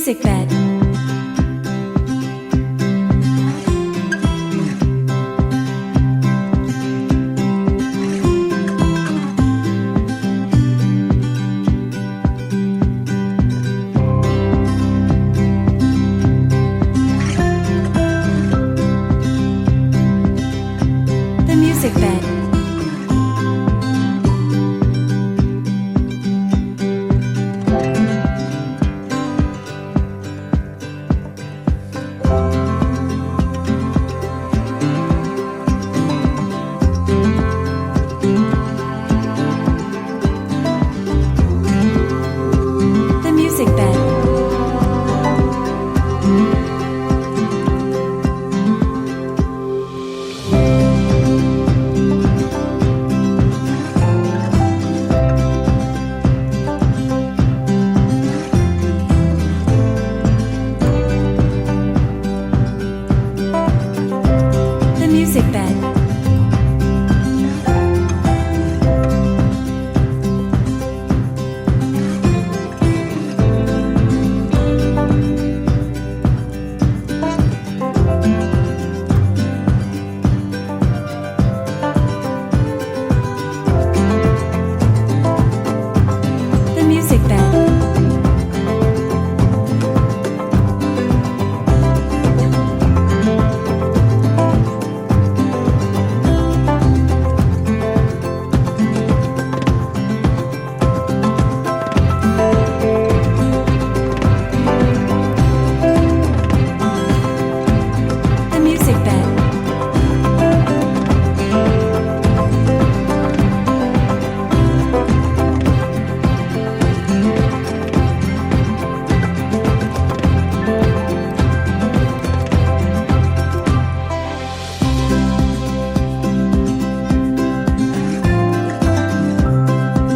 music bed. The music bed. The music bed. The music bed. The music bed. The music bed.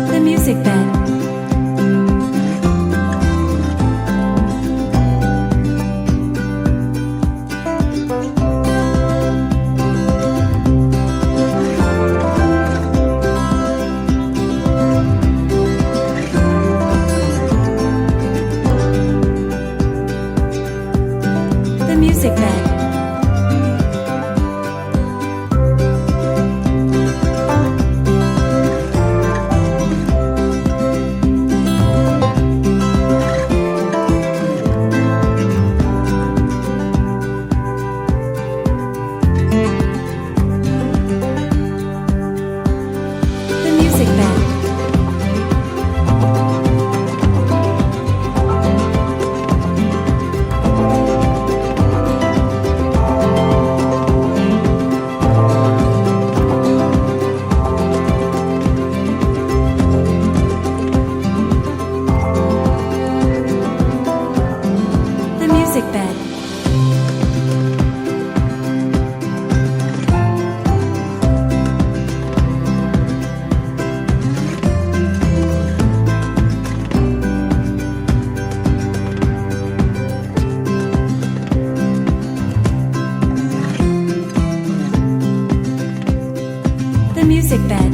The music bed. The music bed. The music bed. The music bed. The music bed.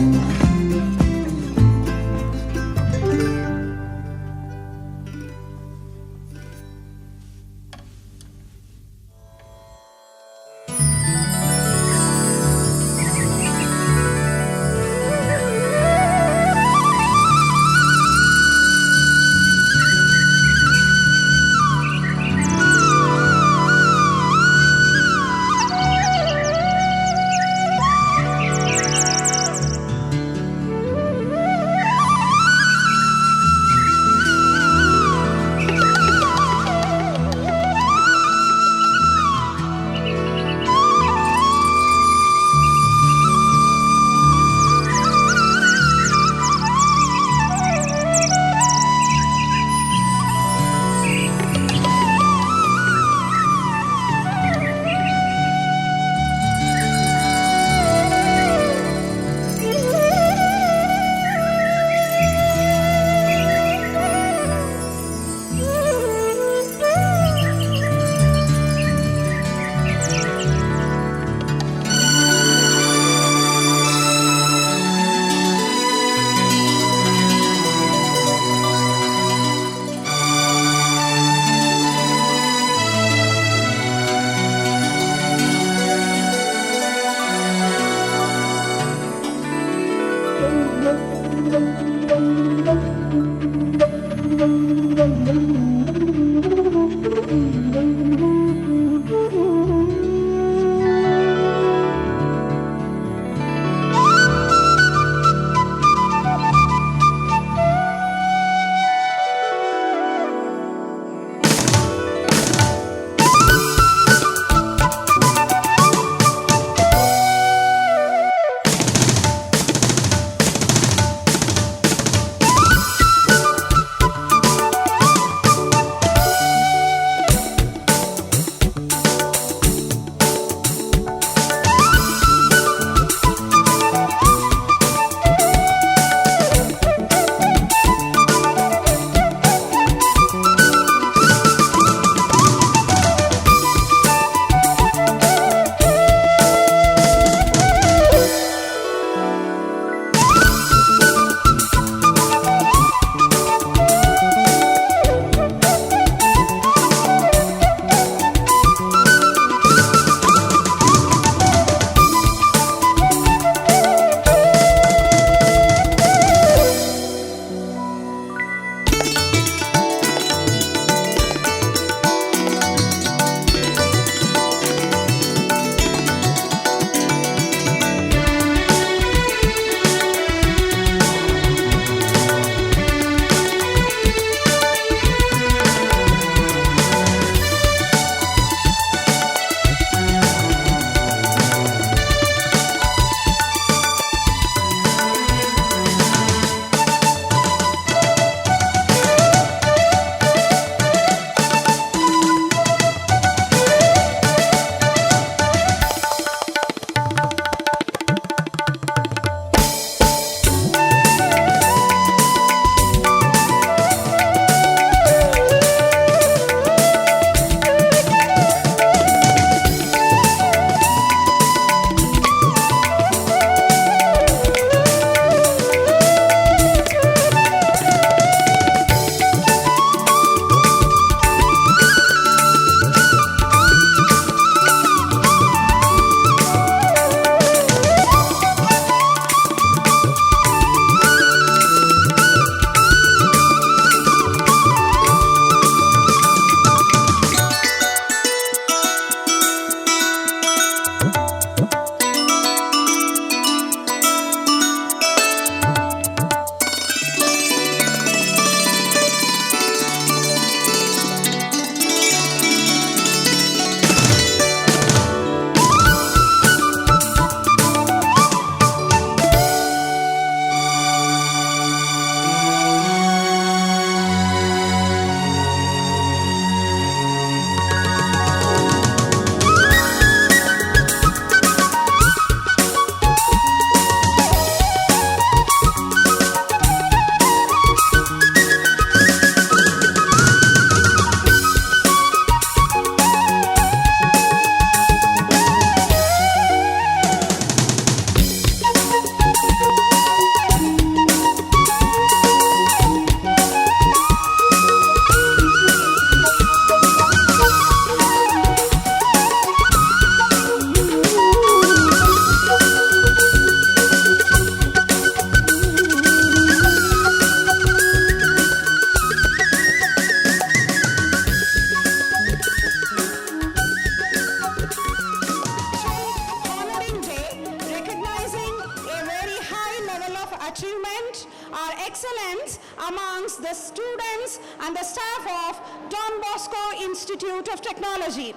achievement are excellence amongst the students and the staff of Don Bosco Institute of Technology.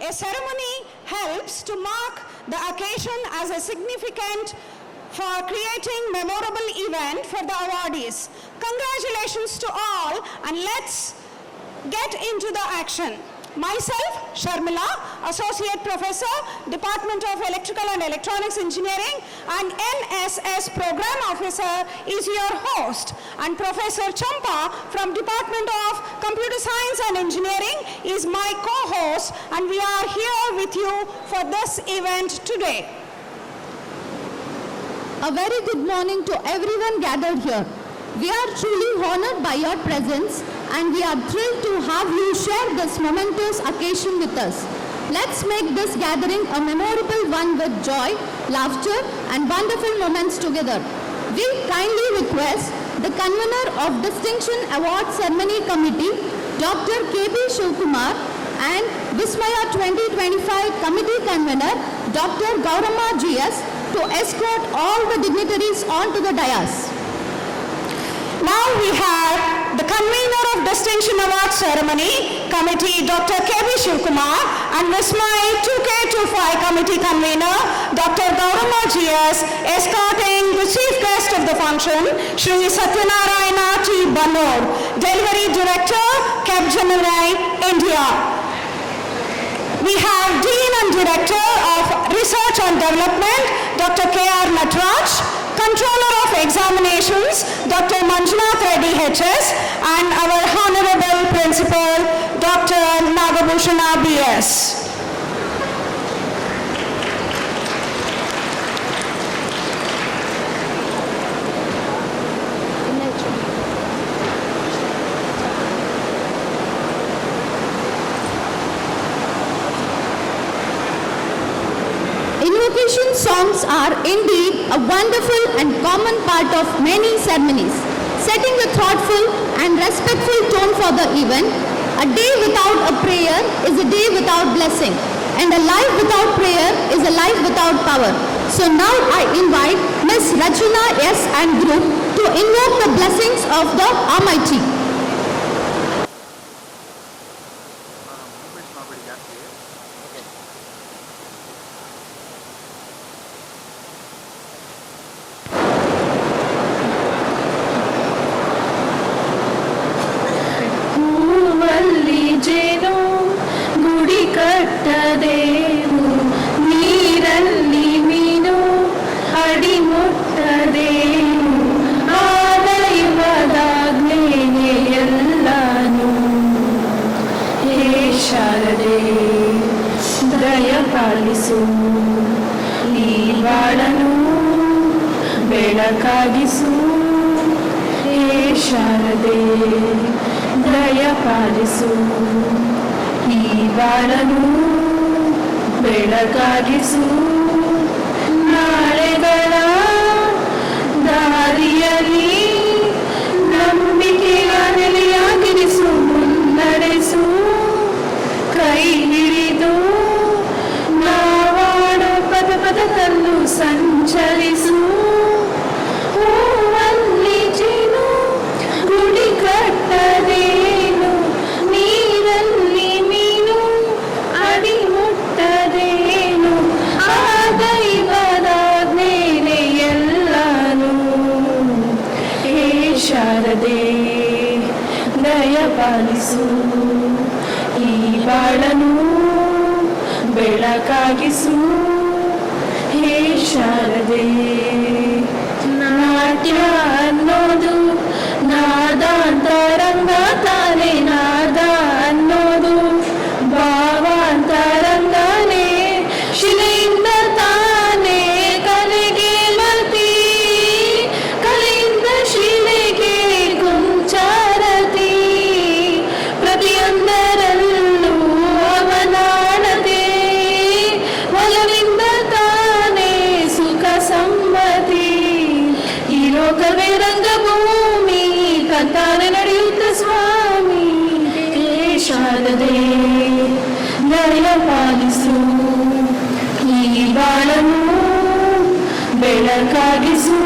A ceremony helps to mark the occasion as a significant for creating memorable event for the awardees. Congratulations to all, and let's get into the action. Myself, Sharmila, Associate Professor, Department of Electrical and Electronics Engineering and NSS Program Officer is your host, and Professor Champa from Department of Computer Science and Engineering is my co-host, and we are here with you for this event today. A very good morning to everyone gathered here. We are truly honored by your presence, and we are thrilled to have you share this momentous occasion with us. Let's make this gathering a memorable one with joy, laughter, and wonderful moments together. We kindly request the convener of Distinction Award Ceremony Committee, Dr. K.B. Shivkumar, and Vismaya 2025 Committee Convener, Dr. Gaurama G.S., to escort all the dignitaries onto the dais. Now we have the convener of Distinction Award Ceremony Committee, Dr. K.B. Shivkumar, and Vismay 2K25 Committee Convener, Dr. Gaurama G.S., escorting the chief guest of the function, Shri Satyanarayana T. Banur, Delivery Director, Capgemini, India. We have Dean and Director of Research and Development, Dr. K.R. Natraj, Controller of Examinations, Dr. Manjunath Reddy HS, and our Honorable Principal, Dr. Nagabhushana B.S. Invocation songs are indeed a wonderful and common part of many ceremonies, setting a thoughtful and respectful tone for the event. A day without a prayer is a day without blessing, and a life without prayer is a life without power. So now I invite Ms. Rachana S. and group to invoke the blessings of the Almighty. ಬೆಳಕಾಗಿಸು ಹೇ ಶಾರದೆ ದಯಪಾಲಿಸು ಈ ಬಾಳನು ಬೆಳಕಾಗಿಸು ನಾಳೆಗಳ ದಾರಿಯಲ್ಲಿ ನಂಬಿಕೆಯ ನೆಲೆಯಾಗಿರಿಸು ಮುನ್ನಡೆಸು ಕೈ ಹಿಡಿದು ನಾವಾಡೋ ಪದ ಪದದಲ್ಲೂ ಸಂಚರಿಸು ಹೂವಲ್ಲಿ ಜೇನು ಗುಡಿ ಕಟ್ಟದೇನು ನೀರಲ್ಲಿ ಮೀನು ಅಡಿ ಮುಟ್ಟದೇನು ಆ ದೈವದ ಮೇಲೆ ಎಲ್ಲಾನು ಹೇ ಶಾರದೆ ದಯಪಾಲಿಸು ಈ ಬಾಳನು ಬೆಳಕಾಗಿಸು ಹೇ ಶಾರದೆ ನಾಟ್ಯ ಅನ್ನೋದು ನಾದಾಂತರಂಗ ತಾನೇ ನಾದ ಅನ್ನೋದು ಭಾವಾಂತರಂಗನೇ ಶಿಲೆಯಿಂದ ತಾನೇ ಕಲೆಗೆ ಮತಿ ಕಲೆಯಿಂದ ಶಿಲೆಗೆ ಕುಂಚಾರತಿ ಪ್ರತಿಯೊಂದರಲ್ಲೂ ಅವನಾಣತೆ ಒಲವಿಂದ ತಾನೇ ಸುಖ ಸಮ್ಮತಿ ಈ ಲೋಕವೇ ರಂಗಭೂಮಿ ಕಂತಾನೆ ನಡೆಯುತ್ತ ಸ್ವಾಮಿ ಹೇ ಶಾರದೆ ದಯಪಾಲಿಸು ಈ ಬಾಳನು ಬೆಳಕಾಗಿಸು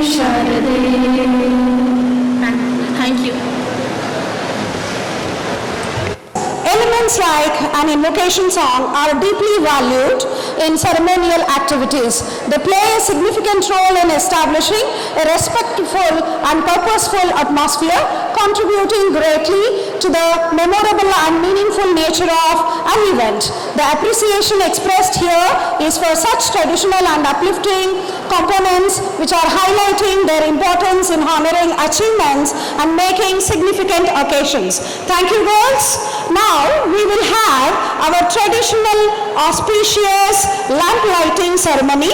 Sharade. Thank you. Elements like an invocation song are deeply valued in ceremonial activities. They play a significant role in establishing a respectful and purposeful atmosphere, contributing greatly to the memorable and meaningful nature of an event. The appreciation expressed here is for such traditional and uplifting components which are highlighting their importance in honoring achievements and making significant occasions. Thank you, girls. Now we will have our traditional auspicious lamp lighting ceremony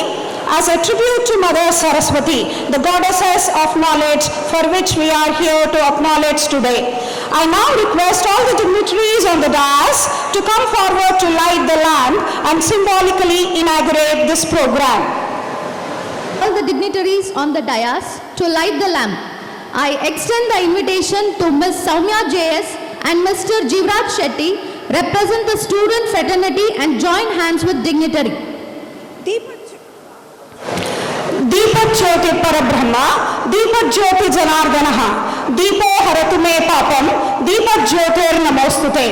as a tribute to Mother Saraswati, the goddesses of knowledge, for which we are here to acknowledge today. I now request all the dignitaries on the dais to come forward to light the lamp and symbolically inaugurate this program. All the dignitaries on the dais to light the lamp. I extend the invitation to Ms. Soumya JS and Mr. Jivraj Shetty, represent the student fraternity and join hands with dignitary. Deepak Jyoti Parabrahma, Deepak Jyoti Janardanaha, Deepo Haratu Me Papam, Deepak Jyotir Namostute.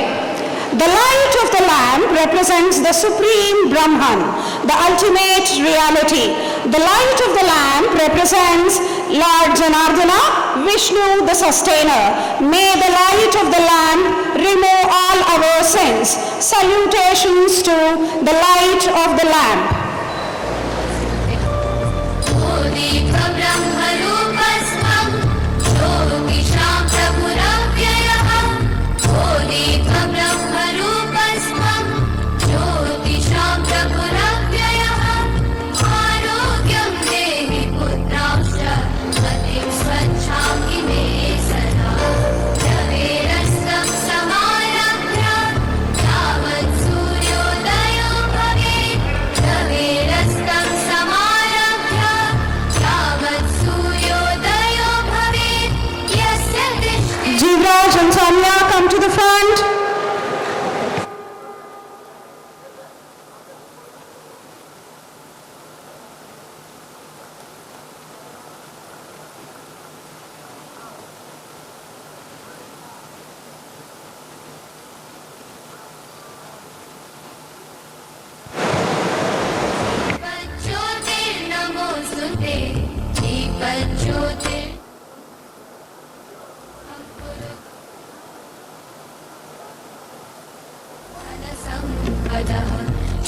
The light of the lamp represents the supreme Brahman, the ultimate reality. The light of the lamp represents Lord Janardana, Vishnu the sustainer. May the light of the lamp remove all our sins. Salutations to the light of the lamp. Jivraj and Soumya, come to the front.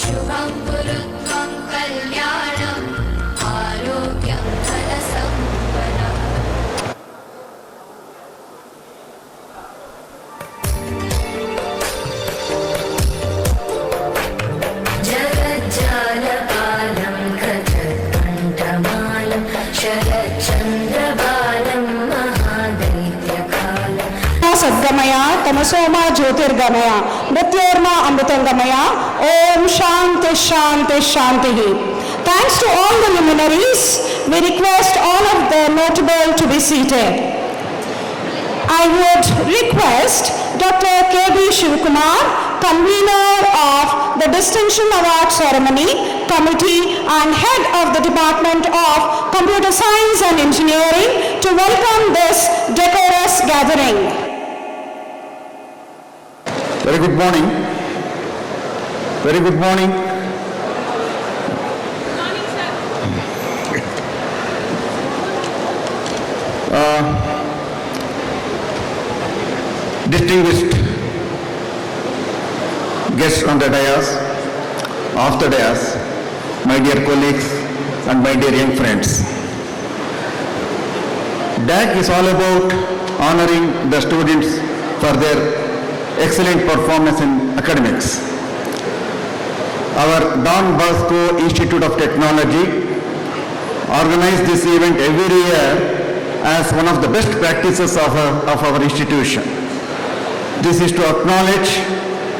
शुभं गुरुत्वं कल्याणं आरोग्यं धनसम्पदः जगज्जालपालं गजकण्ठमालं शरच्चन्द्रबालं महादैत्यकालं Sadgamaya, Tamasoma Jyotirgamaya, Mrityorma Amritangamaya, Om Shanti Shanti Shanti. Thanks to all the luminaries, we request all of the notable to be seated. I would request Dr. K.B. Shivakumar, convener of the Distinction Award Ceremony Committee and head of the Department of Computer Science and Engineering, to welcome this decorous gathering. Very good morning. Very good morning. Distinguished guests on the dais, off the dais, my dear colleagues and my dear young friends. DAC is all about honoring the students for their excellent performance in academics. Our Don Bosco Institute of Technology organizes this event every year as one of the best practices of our institution. This is to acknowledge,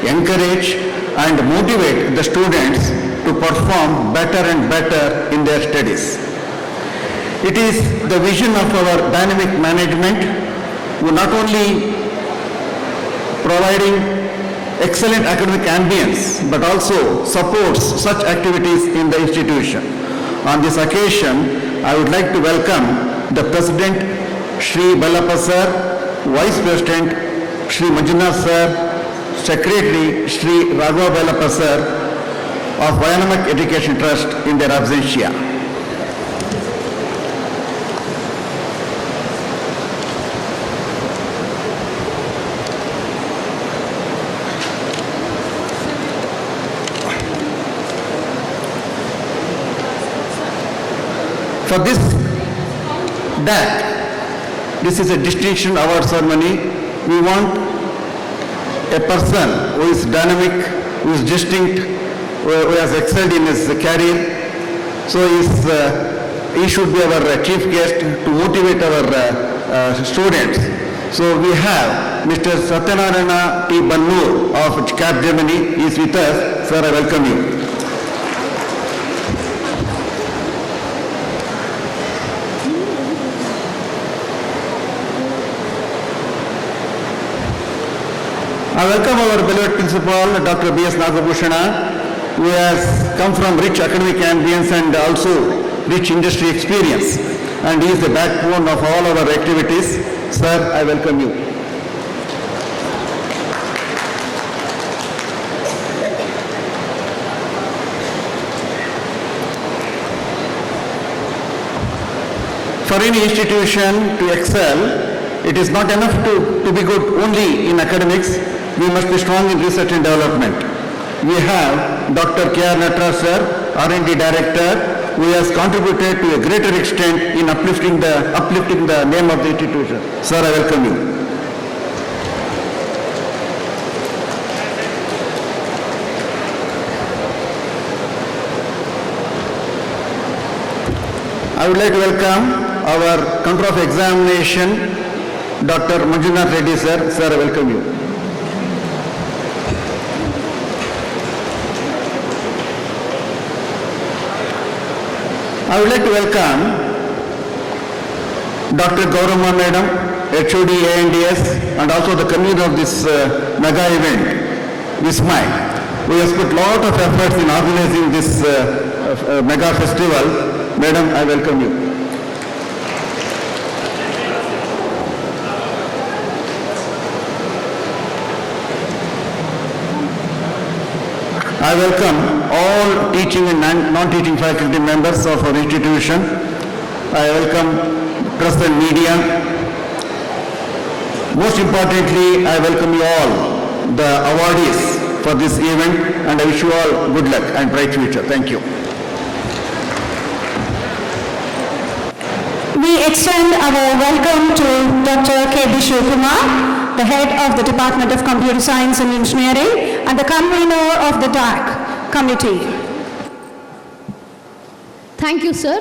encourage and motivate the students to perform better and better in their studies. It is the vision of our dynamic management who not only providing excellent academic ambience but also supports such activities in the institution. On this occasion, I would like to welcome the President, Shri Ballappa Sir, Vice President, Shri Manjunath Sir, Secretary, Shri Raghava Ballappa Sir of Vayanamak Education Trust in their absentia. For this DAC, this is a distinction award ceremony. We want a person who is dynamic, who is distinct, who has excelled in his career. So he should be our chief guest to motivate our students. So we have Mr. Satyanarayana T. Bannur of CAP Germany. He is with us. Sir, I welcome you. I welcome our beloved principal, Dr. B.S. Nagabhushana, who has come from rich academic ambience and also rich industry experience. And he is the backbone of all our activities. Sir, I welcome you. For any institution to excel, it is not enough to be good only in academics. We must be strong in research and development. We have Dr. K.R. Natarajan Sir, R&D Director, who has contributed to a greater extent in uplifting the name of the institution. Sir, I welcome you. I would like to welcome our Control of Examination, Dr. Manjunath Reddy Sir. Sir, I welcome you. I would like to welcome Dr. Gauramma Madam, HOD ANDS, and also the convener of this mega event, Vismay, who has put a lot of efforts in organizing this mega festival. Madam, I welcome you. I welcome all teaching and non-teaching faculty members of our institution. I welcome press and media. Most importantly, I welcome you all, the awardees for this event, and I wish you all good luck and bright future. Thank you. We extend our welcome to Dr. K.B. Shivakumar, the head of the Department of Computer Science and Engineering and the convener of the DAC committee. Thank you, sir.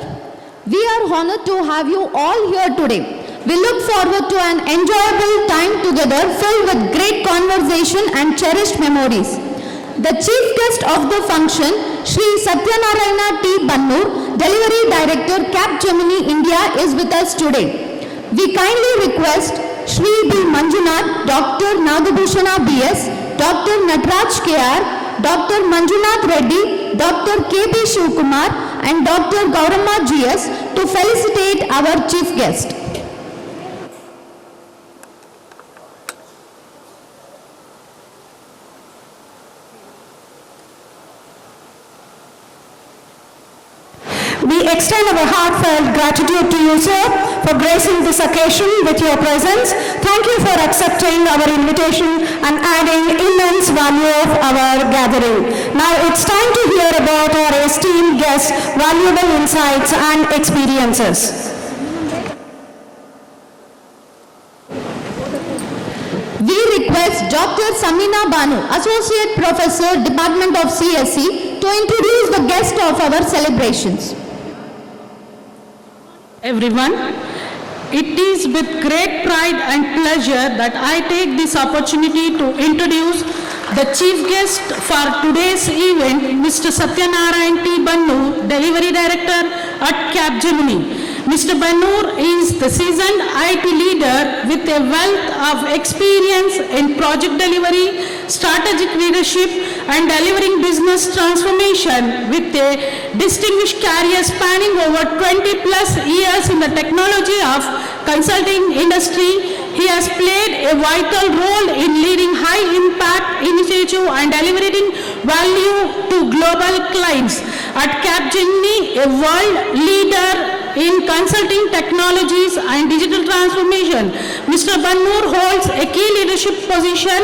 We are honored to have you all here today. We look forward to an enjoyable time together filled with great conversation and cherished memories. The chief guest of the function, Shri Satyanarayana T. Bannur, Delivery Director, CAP Germany, India, is with us today. We kindly request Shri B. Manjunath, Dr. Nagabhushana B.S., Dr. Nataraj K.R., Dr. Manjunath Reddy, Dr. K.B. Shivakumar, and Dr. Gauramma G.S. to felicitate our chief guest. We extend our heartfelt gratitude to you, sir, for gracing this occasion with your presence. Thank you for accepting our invitation and adding immense value of our gathering. Now it's time to hear about our esteemed guests' valuable insights and experiences. We request Dr. Samina Banu, Associate Professor, Department of CSE, to introduce the guest of our celebrations. Everyone, it is with great pride and pleasure that I take this opportunity to introduce the chief guest for today's event, Mr. Satyanarayana T. Bannur, Delivery Director at CAP Germany. Mr. Bannoor is the seasoned IT leader with a wealth of experience in project delivery, strategic leadership, and delivering business transformation with a distinguished career spanning over 20 plus years in the technology of consulting industry. He has played a vital role in leading high-impact initiative and delivering value to global clients. At Capgemini, a world leader in consulting technologies and digital transformation, Mr. Bannoor holds a key leadership position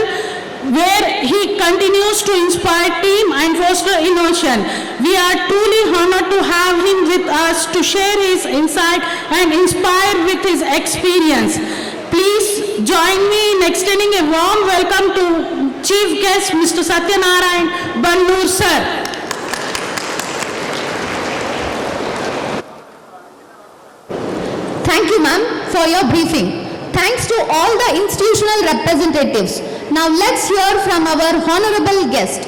where he continues to inspire team and foster innovation. We are truly honored to have him with us to share his insight and inspire with his experience. Please join me in extending a warm welcome to Chief Guest Mr. Satyanarayan Bannoor sir. Thank you, ma'am, for your briefing. Thanks to all the institutional representatives. Now let's hear from our honorable guest.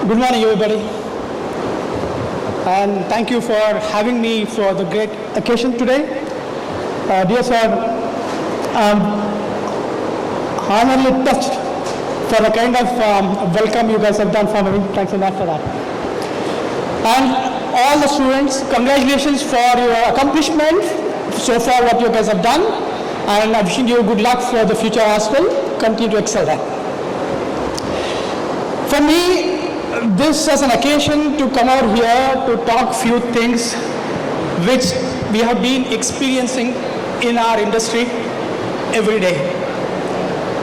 Good morning, everybody. And thank you for having me for the great occasion today. Dear sir, I'm honorably touched for the kind of welcome you guys have done for me. Thanks a lot for that. And all the students, congratulations for your accomplishment so far, what you guys have done, and I'm wishing you good luck for the future as well. Continue to excel there. For me, this is an occasion to come out here to talk few things which we have been experiencing in our industry every day.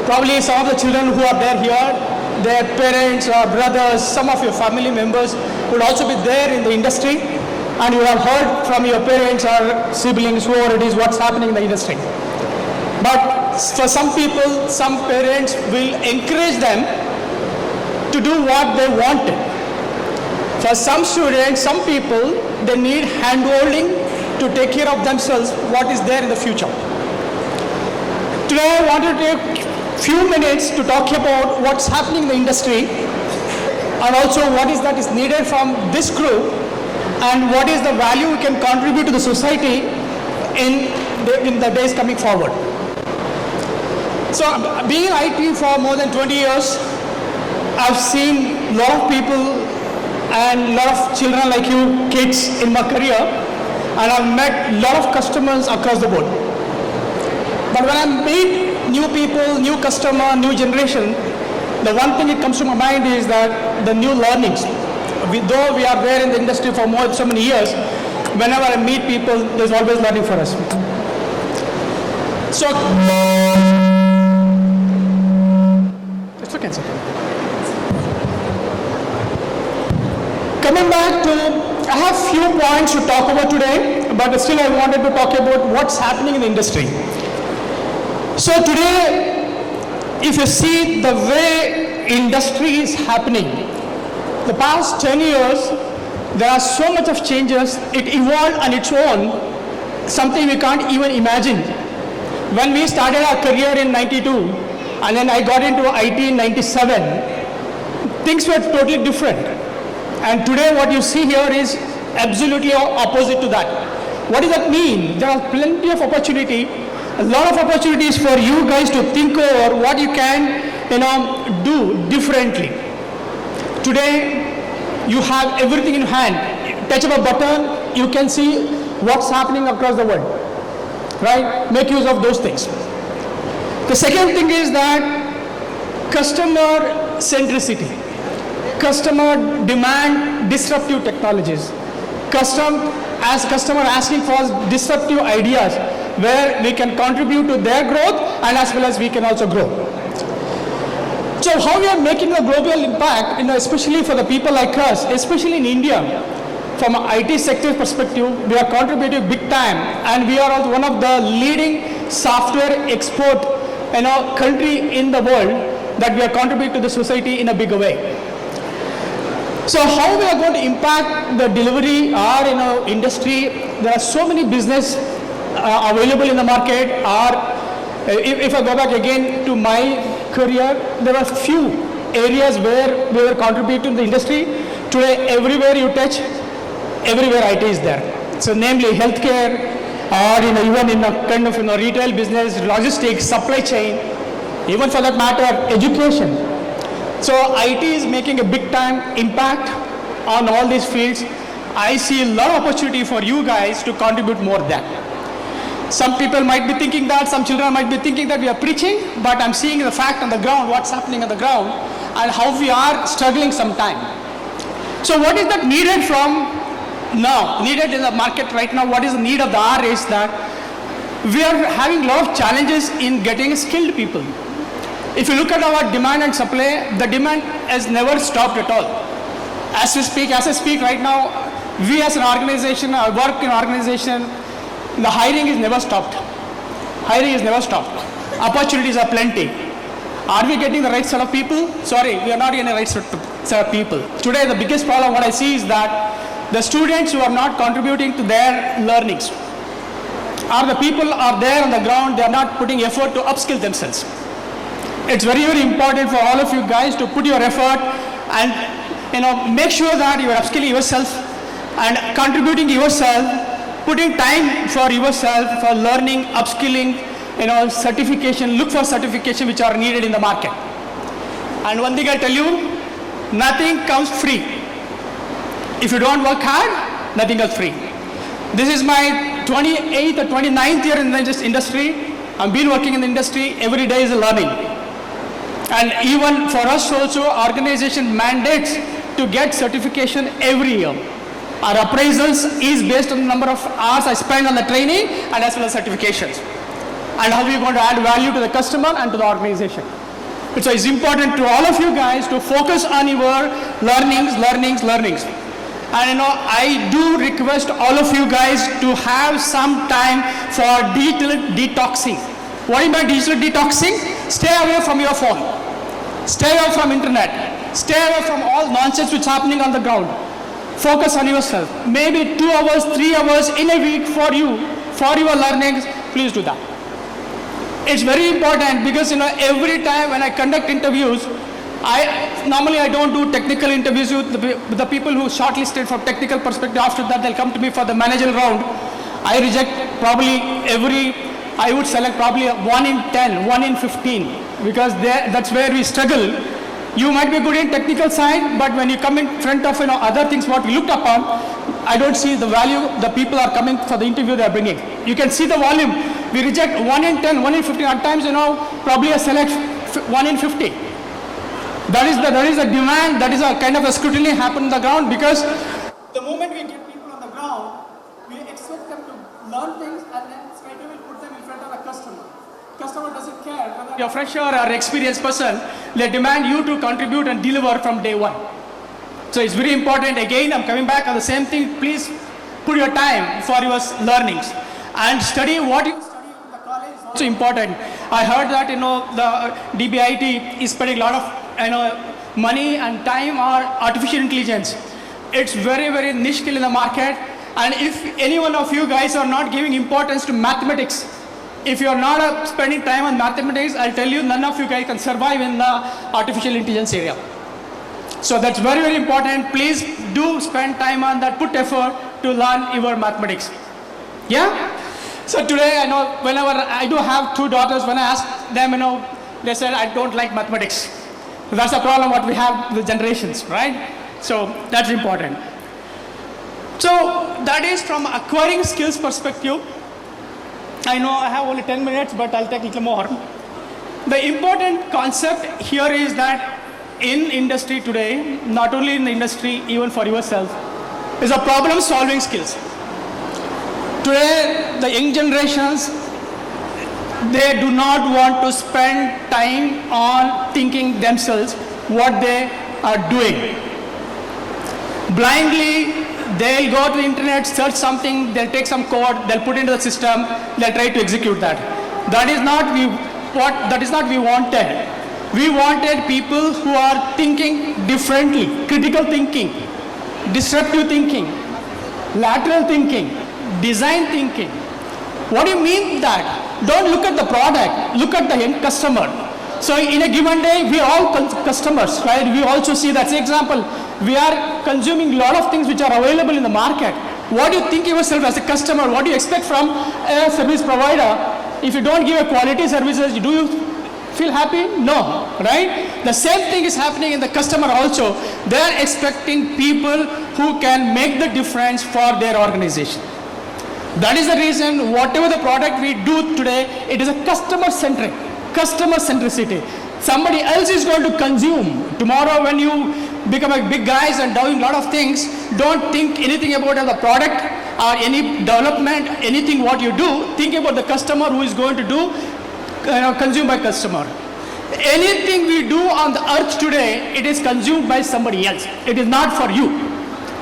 Probably some of the children who are there here, their parents or brothers, some of your family members would also be there in the industry, and you have heard from your parents or siblings, whoever it is, what's happening in the industry. But for some people, some parents will encourage them to do what they wanted. For some students, some people, they need hand-holding to take care of themselves, what is there in the future. Today I want to take few minutes to talk about what's happening in the industry, and also what is that is needed from this group, and what is the value we can contribute to the society in the days coming forward. So being in IT for more than 20 years, I've seen a lot of people and a lot of children like you, kids in my career, and I've met a lot of customers across the board. But when I meet new people, new customer, new generation, the one thing that comes to my mind is that the new learnings. Though we are there in the industry for so many years, whenever I meet people, there's always learning for us. So, it's okay, it's okay. Coming back to, I have few points to talk about today, but still I wanted to talk about what's happening in the industry. So today, if you see the way industry is happening, the past 10 years, there are so much of changes. It evolved on its own, something we can't even imagine. When we started our career in 92, and then I got into IT in 97, things were totally different. And today what you see here is absolutely opposite to that. What does that mean? There are plenty of opportunity, a lot of opportunities for you guys to think over what you can, do differently. Today, you have everything in hand. Touch of a button, you can see what's happening across the world, right? Make use of those things. The second thing is that customer centricity. Customer demand disruptive technologies. Customer asking for disruptive ideas where we can contribute to their growth and as well as we can also grow. So how we are making a global impact, especially for the people like us, especially in India, from an IT sector perspective, we are contributing big time, and we are also one of the leading software export country in the world that we are contributing to the society in a bigger way. So how we are going to impact the delivery or industry? There are so many business available in the market. If I go back again to my career, there were few areas where we were contributing to the industry. Today, everywhere you touch, everywhere IT is there. So namely healthcare, or even in a kind of retail business, logistics, supply chain, even for that matter, education. So IT is making a big time impact on all these fields. I see a lot of opportunity for you guys to contribute more there. Some people might be thinking that, some children might be thinking that we are preaching, but I'm seeing the fact on the ground, what's happening on the ground, and how we are struggling sometime. So what is that needed from now, needed in the market right now? What is the need of the hour is that we are having a lot of challenges in getting skilled people. If you look at our demand and supply, the demand has never stopped at all. As I speak right now, we as an organization, our work in organization, the hiring is never stopped. Hiring is never stopped. Opportunities are plenty. Are we getting the right set of people? Sorry, we are not getting the right set of people. Today, the biggest problem what I see is that the students who are not contributing to their learnings, or the people are there on the ground, they are not putting effort to upskill themselves. It's very, very important for all of you guys to put your effort and make sure that you are upskilling yourself and contributing yourself, putting time for yourself for learning, upskilling, certification. Look for certification which are needed in the market. And one thing I tell you, nothing comes free. If you don't work hard, nothing comes free. This is my 28th or 29th year in this industry. I've been working in the industry. Every day is a learning. And even for us also, organization mandates to get certification every year. Our appraisals is based on the number of hours I spend on the training and as well as certifications. And how we are going to add value to the customer and to the organization. So it's important to all of you guys to focus on your learnings. And I do request all of you guys to have some time for digital detoxing. What do you mean by digital detoxing? Stay away from your phone. Stay away from internet. Stay away from all nonsense which is happening on the ground. Focus on yourself. Maybe 2 hours, 3 hours in a week for you, for your learnings. Please do that. It's very important because every time when I conduct interviews, normally I don't do technical interviews with the people who shortlisted from technical perspective. After that, they'll come to me for the managerial round. I reject probably I would select probably 1 in 10, 1 in 15, because that's where we struggle. You might be good in technical side, but when you come in front of other things what we looked upon, I don't see the value the people are coming for the interview they are bringing. You can see the volume. We reject 1 in 10, 1 in 15. At times, probably a select 1 in 50. That is the demand. That is a kind of a scrutiny happen on the ground, because the moment we get people on the ground, we expect them to learn things and then straight away put them in front of a customer. Customer doesn't care whether you're a fresher or experienced person. They demand you to contribute and deliver from day one. So it's very important. Again, I'm coming back on the same thing. Please put your time for your learnings and study what you study in the college. Is also important. I heard that the DBIT is spending a lot of money and time on artificial intelligence. It's very, very niche skill in the market. And if any one of you guys are not giving importance to mathematics, if you are not spending time on mathematics, I'll tell you, none of you guys can survive in the artificial intelligence area. So that's very, very important. Please do spend time on that. Put effort to learn your mathematics. Yeah? So today, whenever I do have 2 daughters, when I ask them, they said, I don't like mathematics. So that's the problem what we have with generations, right? So that's important. So that is from acquiring skills perspective. I know I have only 10 minutes, but I'll take a little more. The important concept here is that in industry today, not only in the industry, even for yourself, is a problem-solving skills. Today, the young generations, they do not want to spend time on thinking themselves what they are doing. Blindly, they'll go to the internet, search something, they'll take some code, they'll put into the system, they'll try to execute that. That is not we wanted. We wanted people who are thinking differently, critical thinking, disruptive thinking, lateral thinking, design thinking. What do you mean that? Don't look at the product, look at the end customer. So in a given day, we are all customers, right? We also see that, say example, we are consuming a lot of things which are available in the market. What do you think yourself as a customer? What do you expect from a service provider? If you don't give a quality services, do you feel happy? No, right? The same thing is happening in the customer also. They are expecting people who can make the difference for their organization. That is the reason whatever the product we do today, it is a customer-centric, customer centricity. Somebody else is going to consume. Tomorrow when you become a big guys and doing a lot of things, don't think anything about the product or any development, anything what you do. Think about the customer who is going to do, consumed by customer. Anything we do on the earth today, it is consumed by somebody else. It is not for you.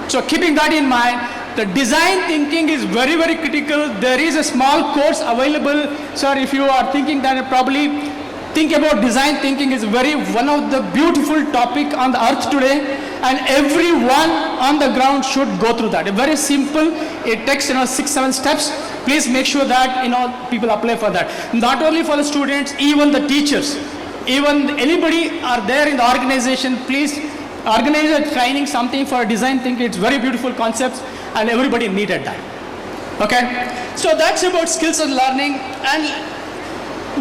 So keeping that in mind, the design thinking is very, very critical. There is a small course available. Sir, if you are thinking that, probably think about design thinking is one of the beautiful topic on the earth today, and everyone on the ground should go through that. Very simple. It takes 6-7 steps. Please make sure that people apply for that. Not only for the students, even the teachers, even anybody are there in the organization. Please organize a training, something for design thinking. It's very beautiful concepts, and everybody needed that. Okay, so that's about skills and learning. And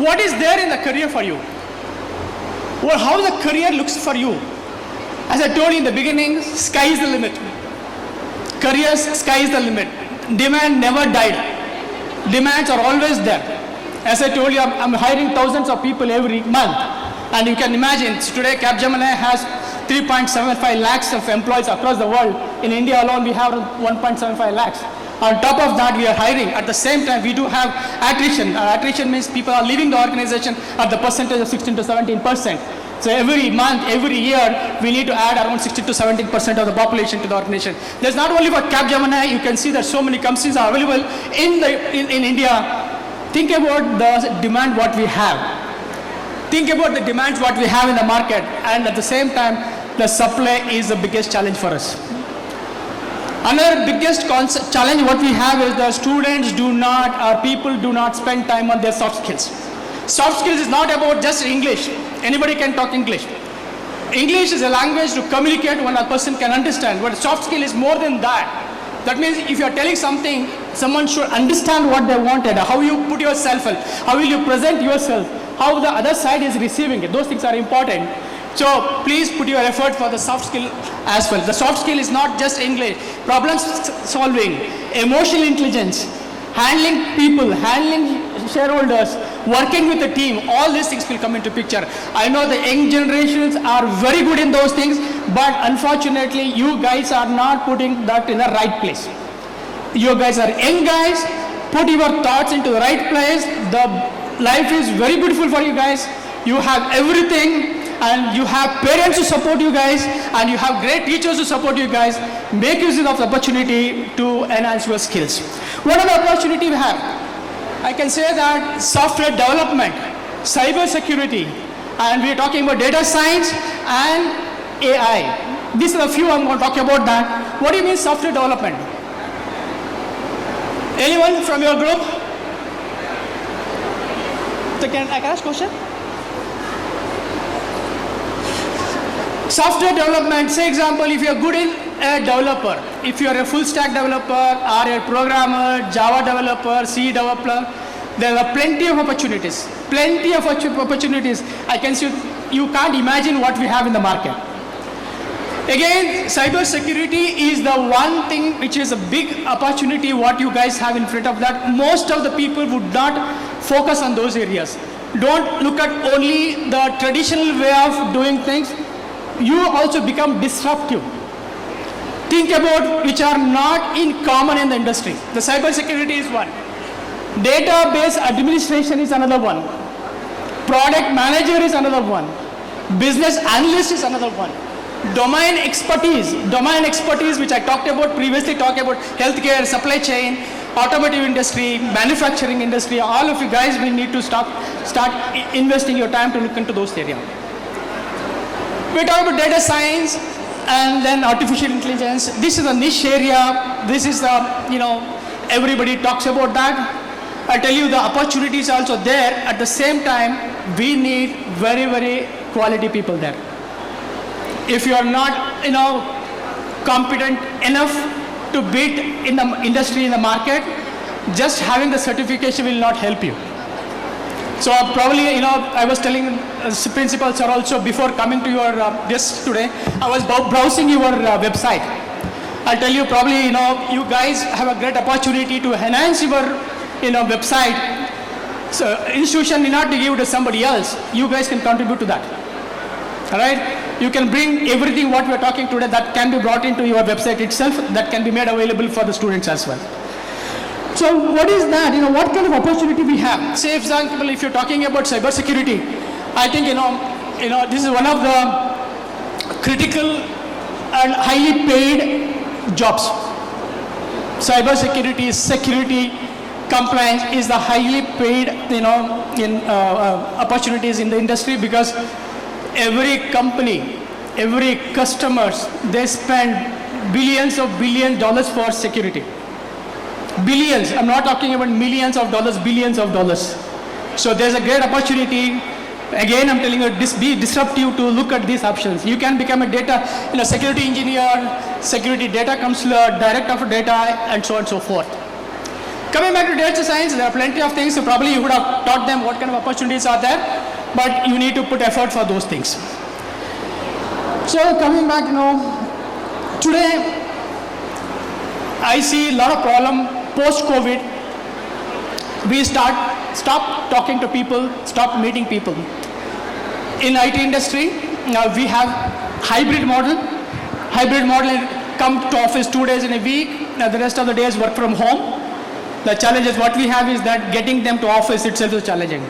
what is there in the career for you? Well, how the career looks for you? As I told you in the beginning, sky is the limit. Careers, sky is the limit. Demand never died. Demands are always there. As I told you, I'm hiring thousands of people every month. And you can imagine, today Capgemini has 3.75 lakhs of employees across the world. In India alone, we have 1.75 lakhs. On top of that, we are hiring. At the same time, we do have attrition. Attrition means people are leaving the organization at the percentage of 16 to 17%. So every month, every year, we need to add around 16 to 17% of the population to the organization. There's not only for Capgemini, you can see that so many companies are available in India. Think about the demand what we have. Think about the demands what we have in the market, and at the same time, the supply is the biggest challenge for us. Another biggest challenge what we have is the students people do not spend time on their soft skills. Soft skills is not about just English. Anybody can talk English. English is a language to communicate when a person can understand, but soft skill is more than that. That means if you are telling something, someone should understand what they wanted, how you put yourself, how will you present yourself, how the other side is receiving it. Those things are important. So please put your effort for the soft skill as well. The soft skill is not just English. Problem solving, emotional intelligence, handling people, handling shareholders, working with the team, all these things will come into picture. I know the young generations are very good in those things, but unfortunately you guys are not putting that in the right place. You guys are young guys, put your thoughts into the right place. The life is very beautiful for you guys. You have everything, and you have parents to support you guys, and you have great teachers to support you guys. Make use of the opportunity to enhance your skills. What are the opportunity we have? I can say that software development, cyber security, and we are talking about data science and AI. These are a few I'm going to talk about that. What do you mean software development? Anyone from your group? So can I ask a question? Software development, say example, if you are good in a developer, if you are a full stack developer or a programmer, Java developer, C developer, there are plenty of opportunities. Plenty of opportunities. I can see you can't imagine what we have in the market. Again, cyber security is the one thing which is a big opportunity what you guys have in front of that. Most of the people would not focus on those areas. Don't look at only the traditional way of doing things. You also become disruptive. Think about which are not in common in the industry. The cyber security is one. Database administration is another one. Product manager is another one. Business analyst is another one. Domain expertise which I talked about previously, talked about healthcare, supply chain, automotive industry, manufacturing industry. All of you guys will need to start investing your time to look into those areas. We talk about data science and then artificial intelligence. This is a niche area. This is everybody talks about that. I tell you the opportunities are also there. At the same time, we need very, very quality people there. If you are not, competent enough to beat in the industry, in the market, just having the certification will not help you. So probably, I was telling principals are also, before coming to your desk today, I was browsing your website. I'll tell you, probably, you guys have a great opportunity to enhance your, website. So institution need not to give it to somebody else. You guys can contribute to that. All right? You can bring everything what we're talking today that can be brought into your website itself, that can be made available for the students as well. So what is that? What kind of opportunity we have? Say, for example, if you're talking about cybersecurity, I think, this is one of the critical and highly paid jobs. Cybersecurity, security, compliance is the highly paid, opportunities in the industry, because every company, every customers, they spend billions dollars for security. Billions, I'm not talking about millions of dollars, billions of dollars. So there's a great opportunity. Again, I'm telling you, be disruptive to look at these options. You can become a data, security engineer, security data counselor, director of data, and so on and so forth. Coming back to data science, there are plenty of things. So probably you would have taught them what kind of opportunities are there, but you need to put effort for those things. So coming back, today I see a lot of problem post-COVID. We stop talking to people, stop meeting people. In IT industry, we have hybrid model. Hybrid model, come to office 2 days in a week, the rest of the days work from home. The challenges what we have is that getting them to office itself is challenging.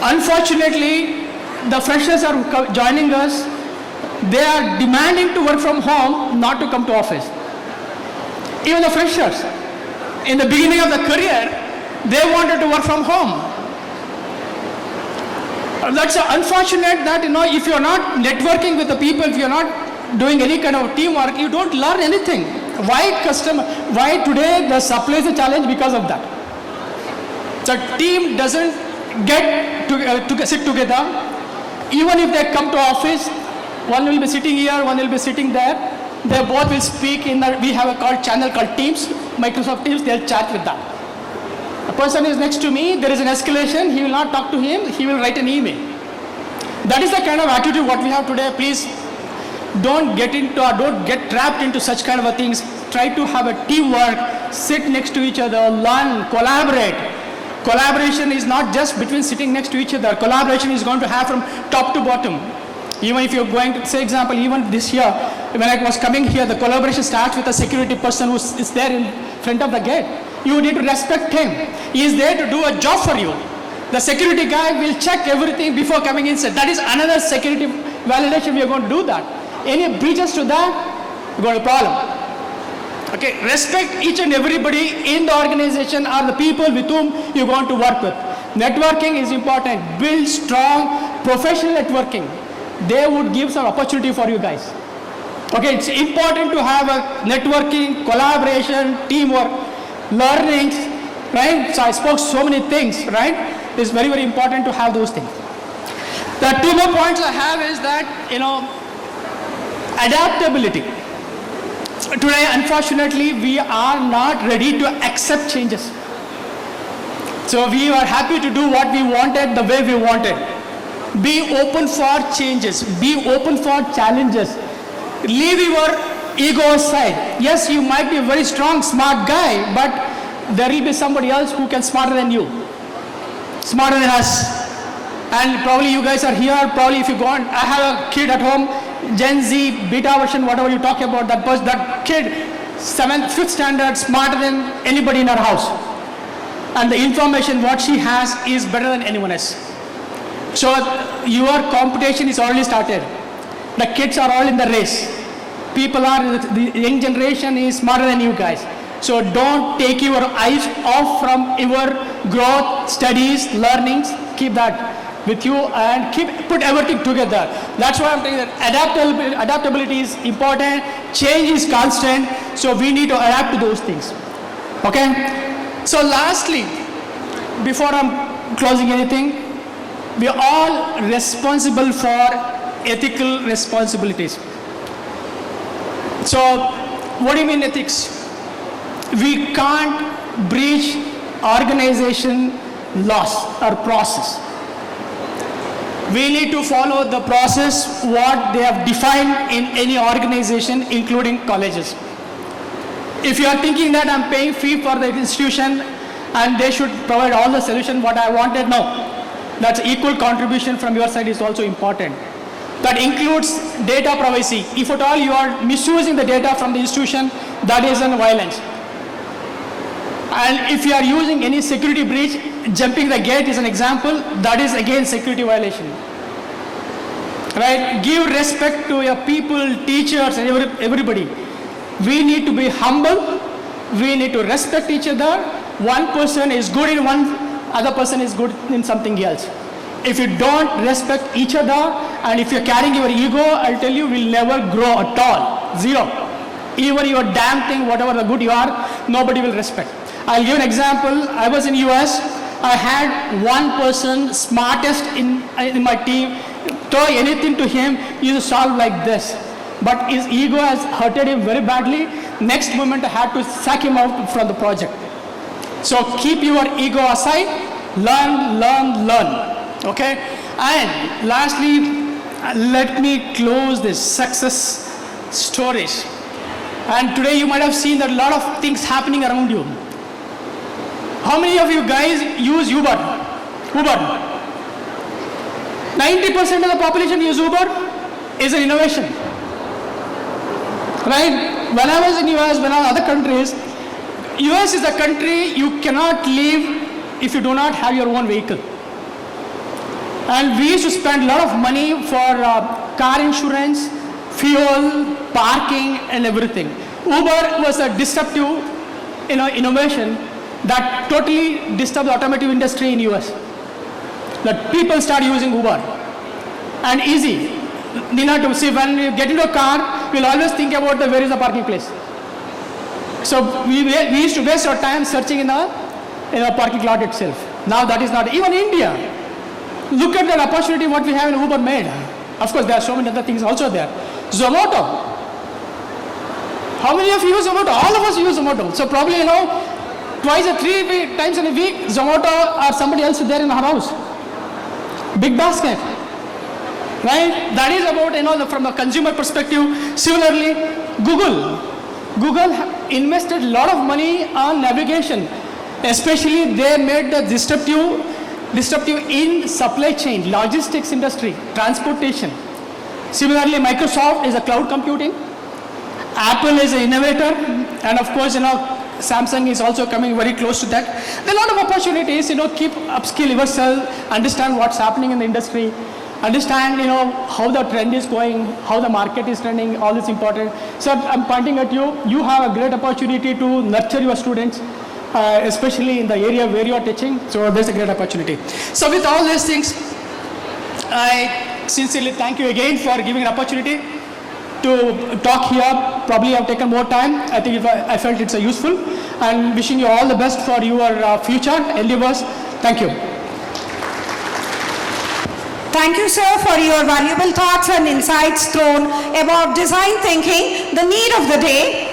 Unfortunately, the freshers are joining us. They are demanding to work from home, not to come to office. Even the freshers, in the beginning of the career, they wanted to work from home. That's unfortunate that, if you're not networking with the people, if you're not doing any kind of teamwork, you don't learn anything. Why today the supply is a challenge? Because of that. The team doesn't get to sit together. Even if they come to office, one will be sitting here, one will be sitting there. They both will speak we have a channel called Teams, Microsoft Teams, they'll chat with that. A person is next to me, there is an escalation, he will not talk to him, he will write an email. That is the kind of attitude what we have today. Please don't get trapped into such kind of things. Try to have a teamwork, sit next to each other, learn, collaborate. Collaboration is not just between sitting next to each other. Collaboration is going to have from top to bottom. Even if you're going to, say example, even this year, when I was coming here, the collaboration starts with a security person who is there in front of the gate. You need to respect him. He is there to do a job for you. The security guy will check everything before coming inside. That is another security validation. We are going to do that. Any breaches to that, you got a problem. Okay, respect each and everybody in the organization or the people with whom you want to work with. Networking is important. Build strong professional networking. They would give some opportunity for you guys. Okay, it's important to have a networking, collaboration, teamwork, learnings, right? So I spoke so many things, right? It's very, very important to have those things. The two more points I have is that, adaptability. Today, unfortunately, we are not ready to accept changes. So we are happy to do what we wanted the way we wanted. Be open for changes. Be open for challenges. Leave your ego aside. Yes, you might be a very strong, smart guy, but there will be somebody else who can smarter than you. Smarter than us. And probably you guys are here, probably if you go on, I have a kid at home, Gen Z, beta version, whatever you talk about, that kid, 7th, 5th standard, smarter than anybody in our house. And the information what she has is better than anyone else. So your competition is already started. The kids are all in the race. The young generation is smarter than you guys. So don't take your eyes off from your growth, studies, learnings. Keep that with you and put everything together. That's why I'm telling you that adaptability is important. Change is constant. So we need to adapt to those things. Okay? So lastly, before I'm closing anything, We are all responsible for ethical responsibilities. So, what do you mean ethics? We can't breach organization laws or process. We need to follow the process what they have defined in any organization, including colleges. If you are thinking that I'm paying fee for the institution and they should provide all the solution what I wanted, no. That's equal contribution from your side is also important. That includes data privacy. If at all you are misusing the data from the institution, that is a violence. And if you are using any security breach, jumping the gate is an example, that is again security violation. Right? Give respect to your people, teachers, and everybody. We need to be humble. We need to respect each other. One person is good in one, other person is good in something else. If you don't respect each other, and if you're carrying your ego, I'll tell you, we'll never grow at all. Zero. Even your damn thing, whatever the good you are, nobody will respect. I'll give an example. I was in US. I had one person, smartest in my team, throw anything to him, he used to solve like this. But his ego has hurted him very badly. Next moment I had to sack him out from the project. So keep your ego aside, learn. Okay? And lastly, let me close this success stories. And today you might have seen that a lot of things happening around you. How many of you guys use Uber? 90% of the population use Uber is an innovation. Right? When I was in US, when I was in other countries, US is a country you cannot live if you do not have your own vehicle. And we used to spend a lot of money for car insurance, fuel, parking, and everything. Uber was a disruptive innovation that totally disturbed the automotive industry in US. That people start using Uber. And easy. To see when you get into a car, we'll always think about where is the parking place. So we used to waste our time searching in a parking lot itself. Now that is not, even India. Look at the opportunity what we have in Uber made. Of course, there are so many other things also there. Zomato. How many of you use Zomato? All of us use Zomato. So probably, twice or three times in a week, Zomato or somebody else is there in our house. Big basket. Right? That is about, from a consumer perspective. Similarly, Google invested a lot of money on navigation. Especially they made the disruptive in supply chain, logistics industry, transportation. Similarly, Microsoft is a cloud computing. Apple is an innovator. And of course, Samsung is also coming very close to that. There are a lot of opportunities, keep upskill yourself, understand what's happening in the industry, understand, how the trend is going, how the market is trending, all is important. So I'm pointing at you. You have a great opportunity to nurture your students, especially in the area where you are teaching. So there's a great opportunity. So with all these things, I sincerely thank you again for giving an opportunity to talk here. Probably I've taken more time. I think I felt it's useful, and wishing you all the best for your future endeavors. Thank you. Thank you, sir, for your valuable thoughts and insights thrown about design thinking, the need of the day,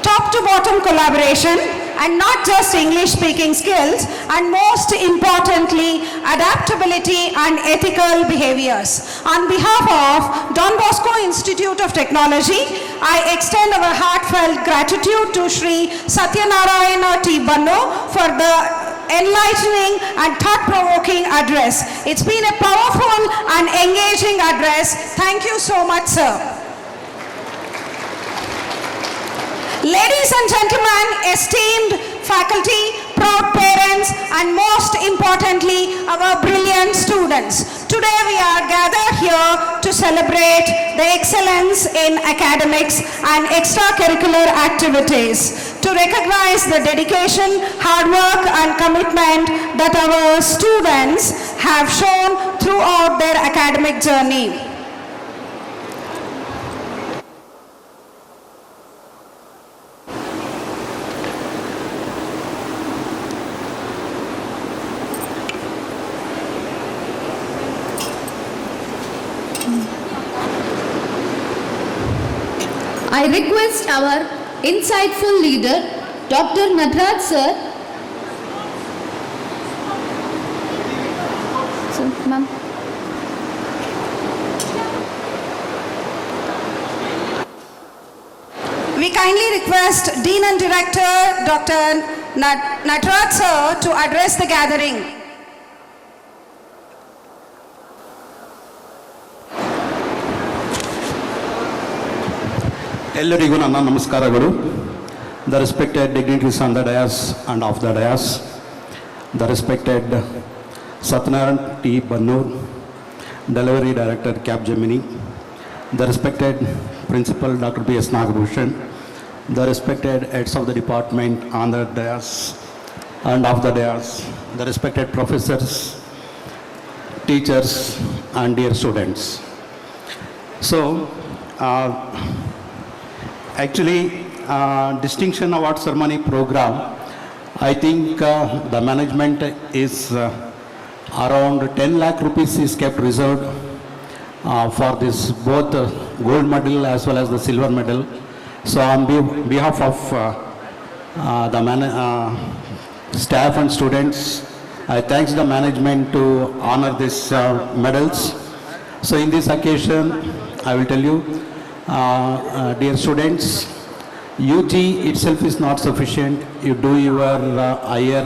top to bottom collaboration, and not just English speaking skills, and most importantly, adaptability and ethical behaviors. On behalf of Don Bosco Institute of Technology, I extend our heartfelt gratitude to Sri Satyanarayana T. Banno for the enlightening and thought-provoking address. It's been a powerful and engaging address. Thank you so much, sir. Ladies and gentlemen, esteemed faculty, proud parents, and most importantly, our brilliant students. Today we are gathered here to celebrate the excellence in academics and extracurricular activities, to recognize the dedication, hard work, and commitment that our students have shown throughout their academic journey. I request our insightful leader, Dr. Nataraj sir. So, ma'am. We kindly request Dean and Director Dr. Nataraj sir to address the gathering. ಎಲ್ಲರಿಗೂ ನನ್ನ ನಮಸ್ಕಾರಗಳು. The respected dignitaries on the dais and off the dais, the respected Satyanarayan T. Bannur, Delivery Director, Capgemini, the respected Principal Dr. B.S. Nagbhushan, the respected heads of the department on the dais and off the dais, the respected professors, teachers, and dear students. So, actually, distinction award ceremony program, I think the management is around 10 lakh rupees is kept reserved for this both gold medal as well as the silver medal. So on behalf of the staff and students, I thank the management to honor these medals. So in this occasion, I will tell you, dear students, UG itself is not sufficient. You do your higher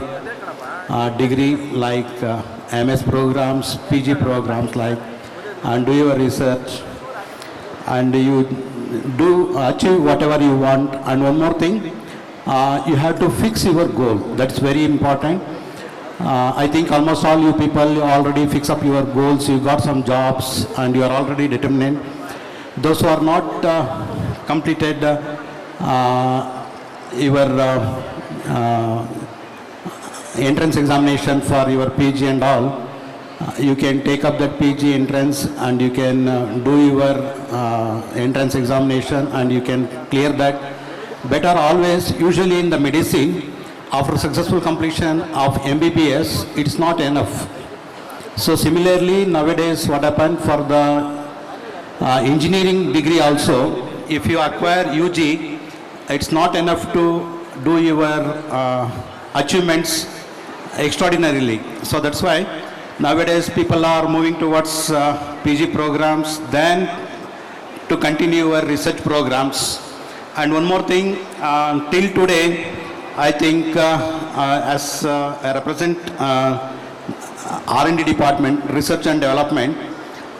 degree like MS programs, PG programs like, and do your research, and you do achieve whatever you want. And one more thing, you have to fix your goal. That's very important. I think almost all you people already fix up your goals. You got some jobs and you are already determined. Those who are not completed your entrance examination for your PG and all, you can take up that PG entrance and you can do your entrance examination and you can clear that. Better always, usually in the medicine, after successful completion of MBBS, it's not enough. So similarly, nowadays what happened for the engineering degree also, if you acquire UG, it's not enough to do your achievements extraordinarily. So that's why nowadays people are moving towards PG programs than to continue your research programs. And one more thing, till today, I think as I represent R&D department, research and development,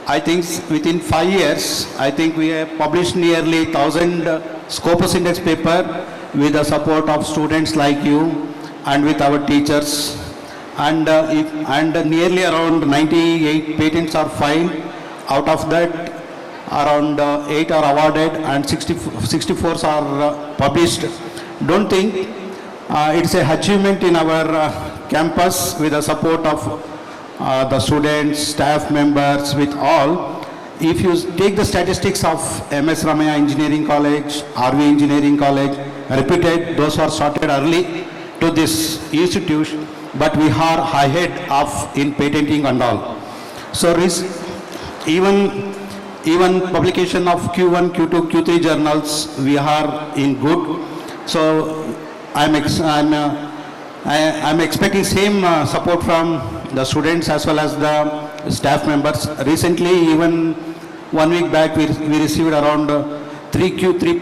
I think within 5 years, I think we have published nearly 1,000 Scopus Index paper with the support of students like you and with our teachers. And nearly around 98 patents are filed. Out of that, around 8 are awarded and 64 are published. Don't think it's a achievement in our campus with the support of the students, staff members, with all. If you take the statistics of MS Ramaya Engineering College, RV Engineering College, reputed, those who are started early to this institution, but we are ahead of in patenting and all. So even publication of Q1, Q2, Q3 journals, we are in good. So I'm expecting same support from the students as well as the staff members. Recently, even 1 week back, we received around 3 Q3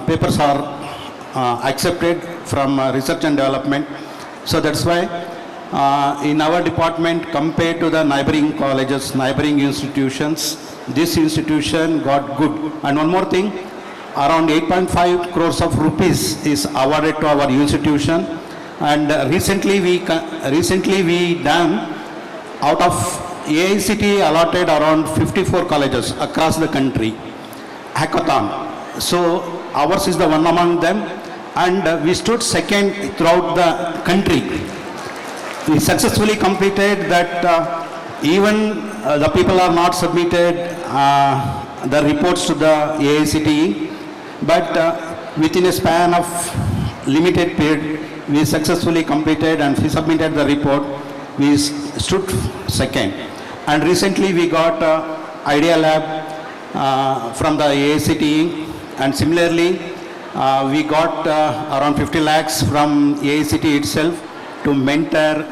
papers are accepted from research and development. So that's why in our department, compared to the neighboring colleges, neighboring institutions, this institution got good. And one more thing, around 8.5 crores of rupees is awarded to our institution. And recently we done out of AICT allotted around 54 colleges across the country, hackathon. So ours is the one among them, and we stood second throughout the country. We successfully completed that. Even the people are not submitted the reports to the AICT, but within a span of limited period, we successfully completed and we submitted the report. We stood second. And recently we got Idea Lab from the AICT And similarly, we got around 50 lakhs from AICT itself to mentor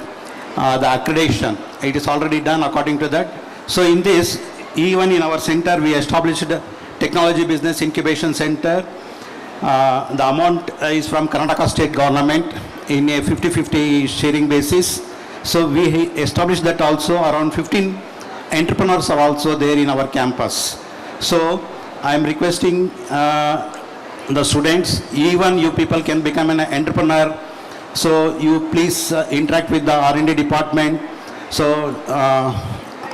the accreditation. It is already done according to that. So in this, even in our center, we established a Technology Business Incubation Center. The amount is from Karnataka State Government in a 50-50 sharing basis. So we established that also. Around 15 entrepreneurs are also there in our campus. So I am requesting the students, even you people can become an entrepreneur. So you please interact with the R&D department. So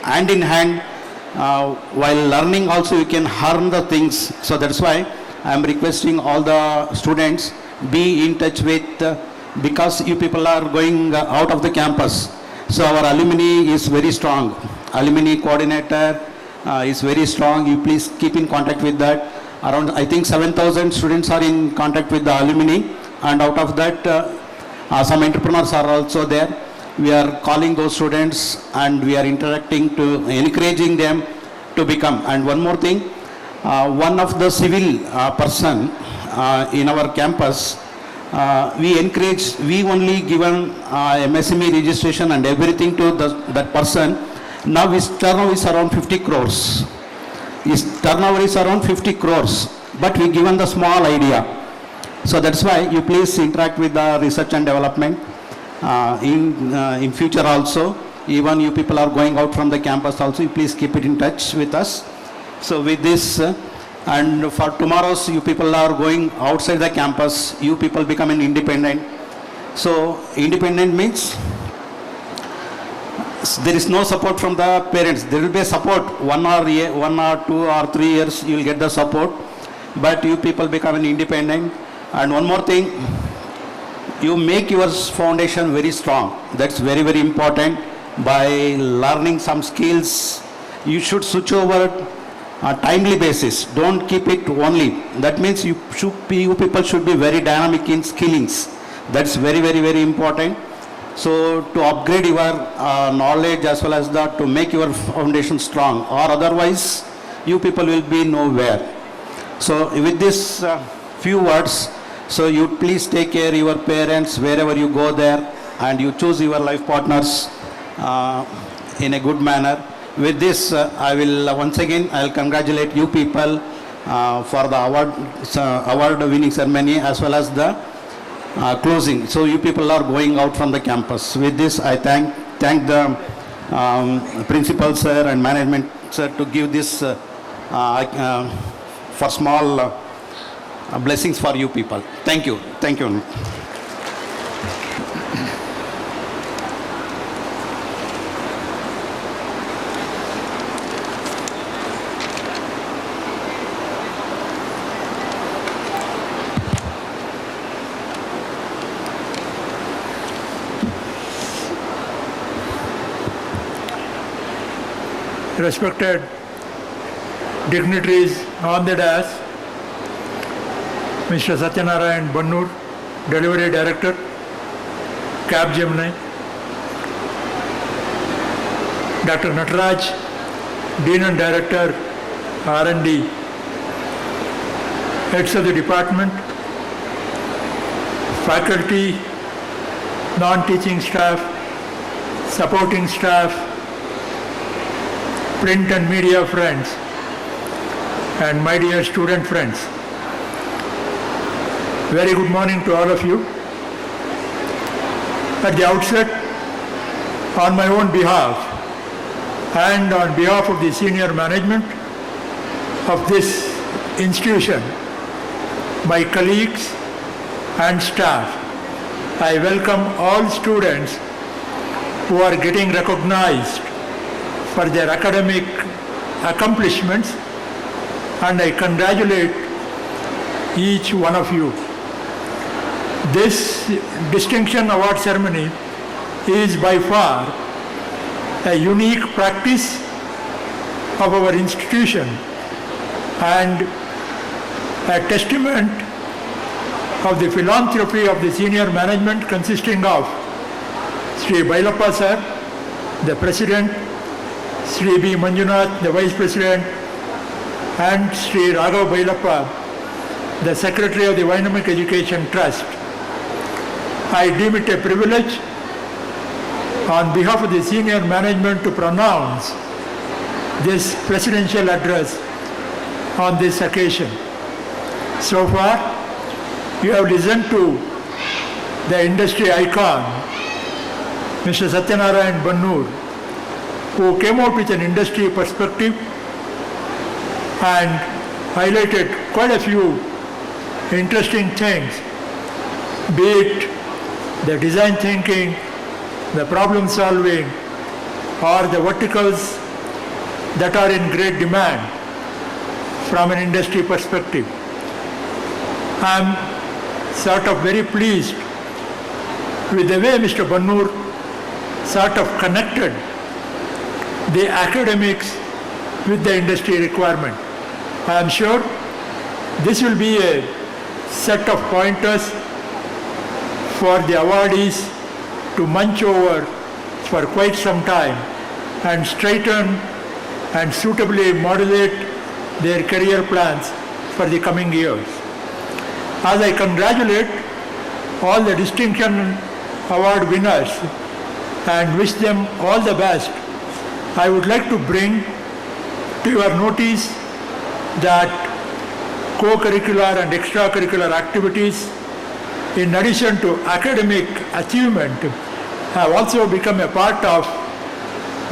hand in hand, while learning also you can learn the things. So that's why I am requesting all the students be in touch with, because you people are going out of the campus. So our alumni is very strong. Alumni coordinator is very strong. You please keep in contact with that. Around, I think 7,000 students are in contact with the alumni, and out of that, some entrepreneurs are also there. We are calling those students and we are interacting to encouraging them to become. And one more thing, one of the civil person in our campus, we encourage, we only given MSME registration and everything to that person. Now his turnover is around 50 crores. His turnover is around 50 crores, but we given the small idea. So that's why you please interact with the research and development in future also. Even you people are going out from the campus also, you please keep it in touch with us. So with this, and for tomorrow's, you people are going outside the campus, you people becoming independent. So independent means there is no support from the parents. There will be a support, 1 or 2 or 3 years you will get the support, but you people becoming independent. And one more thing, you make your foundation very strong. That's very, very important. By learning some skills, you should switch over a timely basis. Don't keep it only. That means you people should be very dynamic in skillings. That's very, very, very important. So to upgrade your knowledge as well as that, to make your foundation strong, or otherwise you people will be nowhere. So with this few words, so you please take care of your parents wherever you go there, and you choose your life partners in a good manner. With this, I will once again, I'll congratulate you people for the award winning ceremony as well as the closing. So you people are going out from the campus. With this, I thank the principal sir and management sir to give this for small blessings for you people. Thank you. Thank you. Respected dignitaries on the dais, Mr. Satyanarayan Bannur, Delivery Director, Capgemini, Dr. Nataraj, Dean and Director, R&D, heads of the department, faculty, non-teaching staff, supporting staff, print and media friends, and my dear student friends. Very good morning to all of you. At the outset, on my own behalf and on behalf of the senior management of this institution, my colleagues and staff, I welcome all students who are getting recognized for their academic accomplishments, and I congratulate each one of you. This distinction award ceremony is by far a unique practice of our institution and a testament of the philanthropy of the senior management consisting of Sri Bailappa sir, the President, Sri B. Manjunath, the Vice President, and Sri Raghav Bailappa, the Secretary of the Dynamic Education Trust, I deem it a privilege on behalf of the senior management to pronounce this presidential address on this occasion. So far, you have listened to the industry icon, Mr. Satyanarayan Bannur, who came out with an industry perspective and highlighted quite a few interesting things, be it the design thinking, the problem solving, or the verticals that are in great demand from an industry perspective. I'm sort of very pleased with the way Mr. Bannur sort of connected the academics with the industry requirement. I am sure this will be a set of pointers for the awardees to munch over for quite some time and straighten and suitably modulate their career plans for the coming years. As I congratulate all the distinction award winners and wish them all the best, I would like to bring to your notice that co-curricular and extracurricular activities, in addition to academic achievement, have also become a part of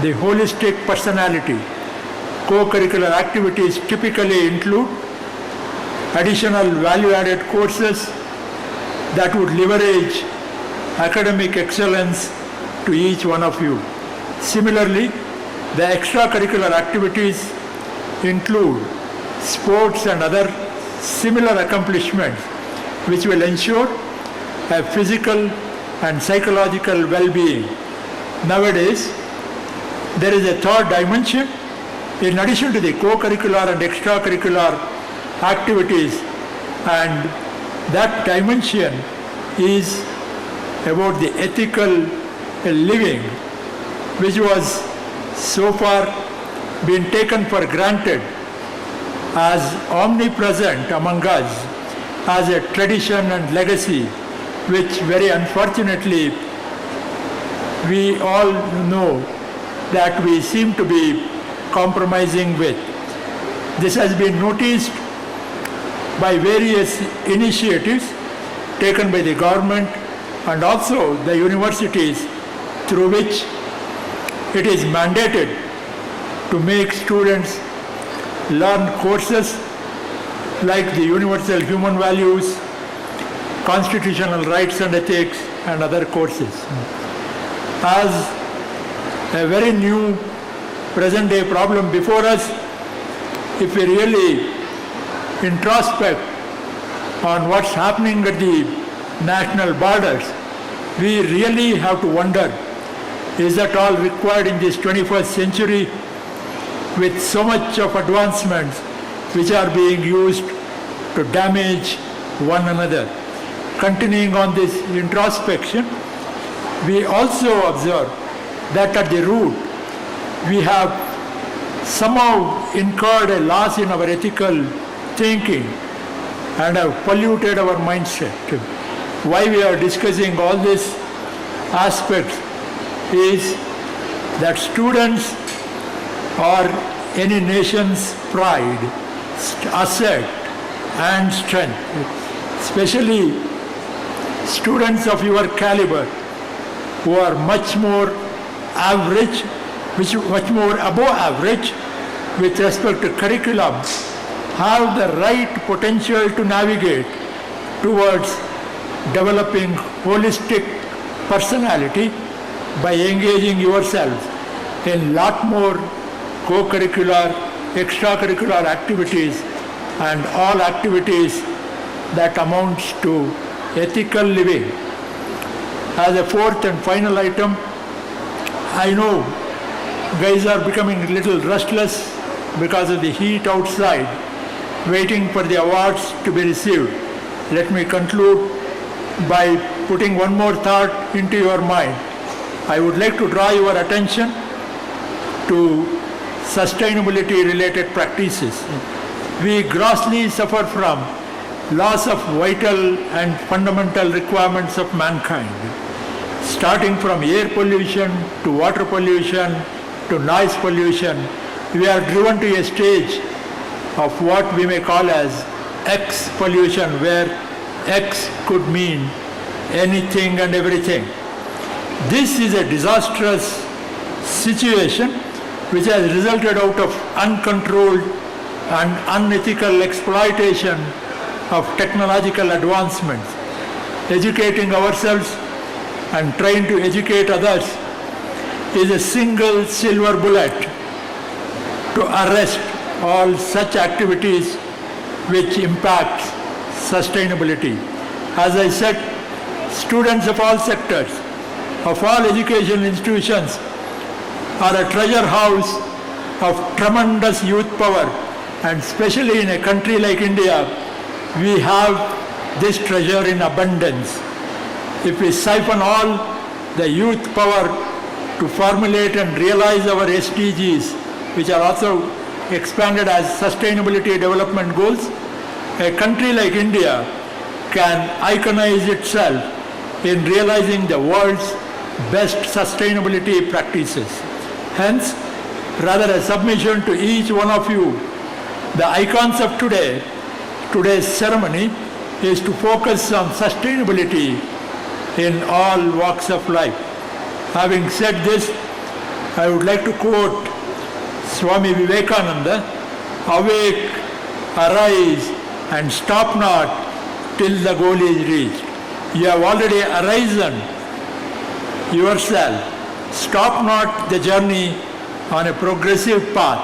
the holistic personality. Co-curricular activities typically include additional value-added courses that would leverage academic excellence to each one of you. Similarly, the extracurricular activities include sports and other similar accomplishments which will ensure a physical and psychological well-being. Nowadays, there is a third dimension in addition to the co-curricular and extracurricular activities, and that dimension is about the ethical living, which was so far been taken for granted as omnipresent among us as a tradition and legacy, which very unfortunately we all know that we seem to be compromising with. This has been noticed by various initiatives taken by the government and also the universities, through which it is mandated to make students learn courses like the universal human values, constitutional rights and ethics, and other courses. As a very new present-day problem before us, if we really introspect on what's happening at the national borders, we really have to wonder, is that all required in this 21st century with so much of advancements which are being used to damage one another? Continuing on this introspection, we also observe that at the root we have somehow incurred a loss in our ethical thinking and have polluted our mindset. Why we are discussing all these aspects is that students are any nation's pride, asset and strength, especially students of your caliber who are much more average, much more above average with respect to curriculum, have the right potential to navigate towards developing holistic personality by engaging yourselves in lot more co-curricular, extracurricular activities and all activities that amounts to ethical living. As a fourth and final item, I know guys are becoming a little restless because of the heat outside, waiting for the awards to be received. Let me conclude by putting one more thought into your mind. I would like to draw your attention to sustainability related practices. We grossly suffer from loss of vital and fundamental requirements of mankind, starting from air pollution to water pollution to noise pollution. We are driven to a stage of what we may call as X pollution, where X could mean anything and everything. This is a disastrous situation which has resulted out of uncontrolled and unethical exploitation of technological advancements. Educating ourselves and trying to educate others is a single silver bullet to arrest all such activities which impact sustainability. As I said, students of all sectors, of all education institutions, are a treasure house of tremendous youth power, and especially in a country like India, we have this treasure in abundance. If we siphon all the youth power to formulate and realize our SDGs, which are also expanded as Sustainability Development Goals, a country like India can iconize itself in realizing the world's best sustainability practices. Hence, rather a submission to each one of you, the icons of today's ceremony is to focus on sustainability in all walks of life. Having said this, I would like to quote Swami Vivekananda, "Awake, arise, and stop not till the goal is reached." You have already arisen yourself. Stop not the journey on a progressive path,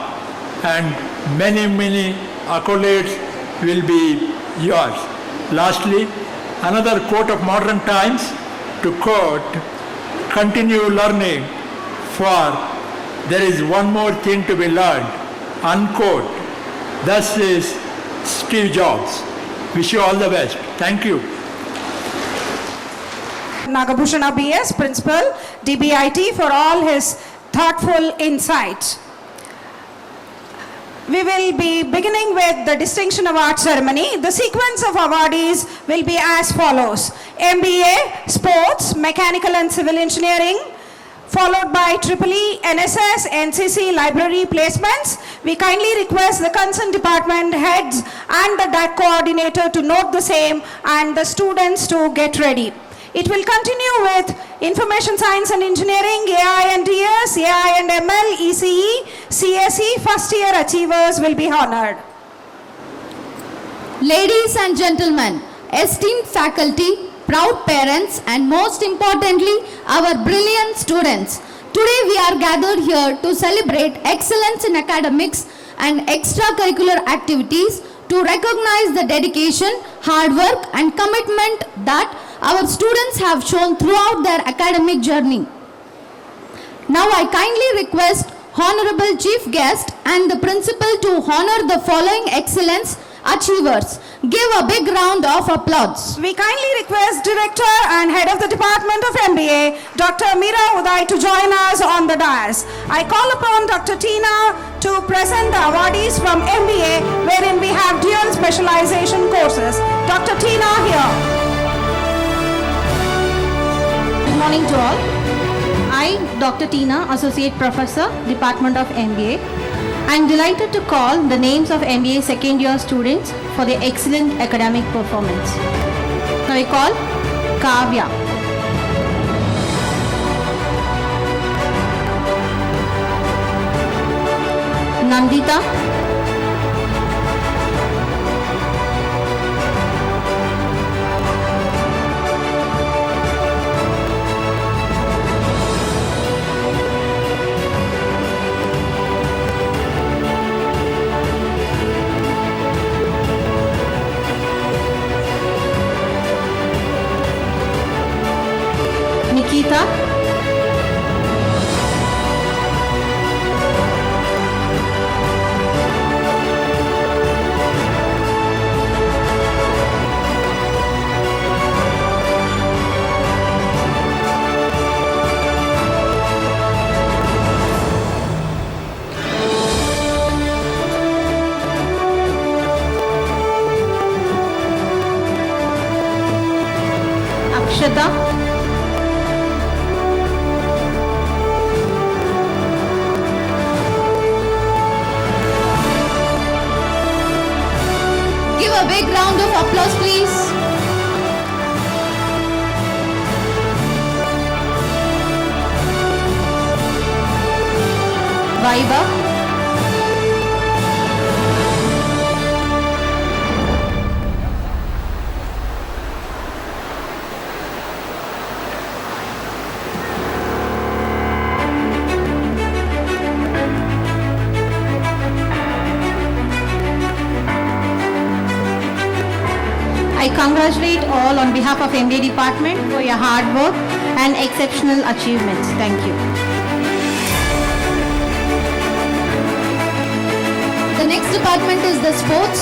and many, many accolades will be yours. Lastly, another quote of modern times, to quote, "Continue learning, for there is one more thing to be learned," unquote. Thus is Steve Jobs. Wish you all the best. Thank you. Nagabhushan BS, Principal, DBIT, for all his thoughtful insights. We will be beginning with the Distinction Award ceremony. The sequence of awardees will be as follows: MBA, Sports, Mechanical and Civil Engineering, followed by EEE, NSS, NCC, Library Placements. We kindly request the concerned department heads and the DAC coordinator to note the same and the students to get ready. It will continue with Information Science and Engineering, AI and DS, AI and ML, ECE, CSE, first year achievers will be honored. Ladies and gentlemen, esteemed faculty, proud parents, and most importantly, our brilliant students. Today we are gathered here to celebrate excellence in academics and extracurricular activities, to recognize the dedication, hard work, and commitment that our students have shown throughout their academic journey. Now I kindly request Honorable Chief Guest and the Principal to honor the following excellence achievers. Give a big round of applause. We kindly request Director and Head of the Department of MBA, Dr. Meera Uday, to join us on the dais. I call upon Dr. Tina to present the awardees from MBA, wherein we have dual specialization courses. Dr. Tina here. Good morning to all. I, Dr. Tina, Associate Professor, Department of MBA. I am delighted to call the names of MBA second year students for their excellent academic performance. Now I call Kavya, Nandita, Nikita, Shraddha. Give a big round of applause, please. Vaiba. I congratulate all on behalf of MBA department for your hard work and exceptional achievements. Thank you. The next department is the sports.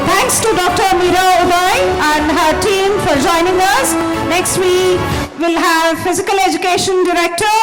Thanks to Dr. Meera Uday and her team for joining us. Next we will have Physical Education Director.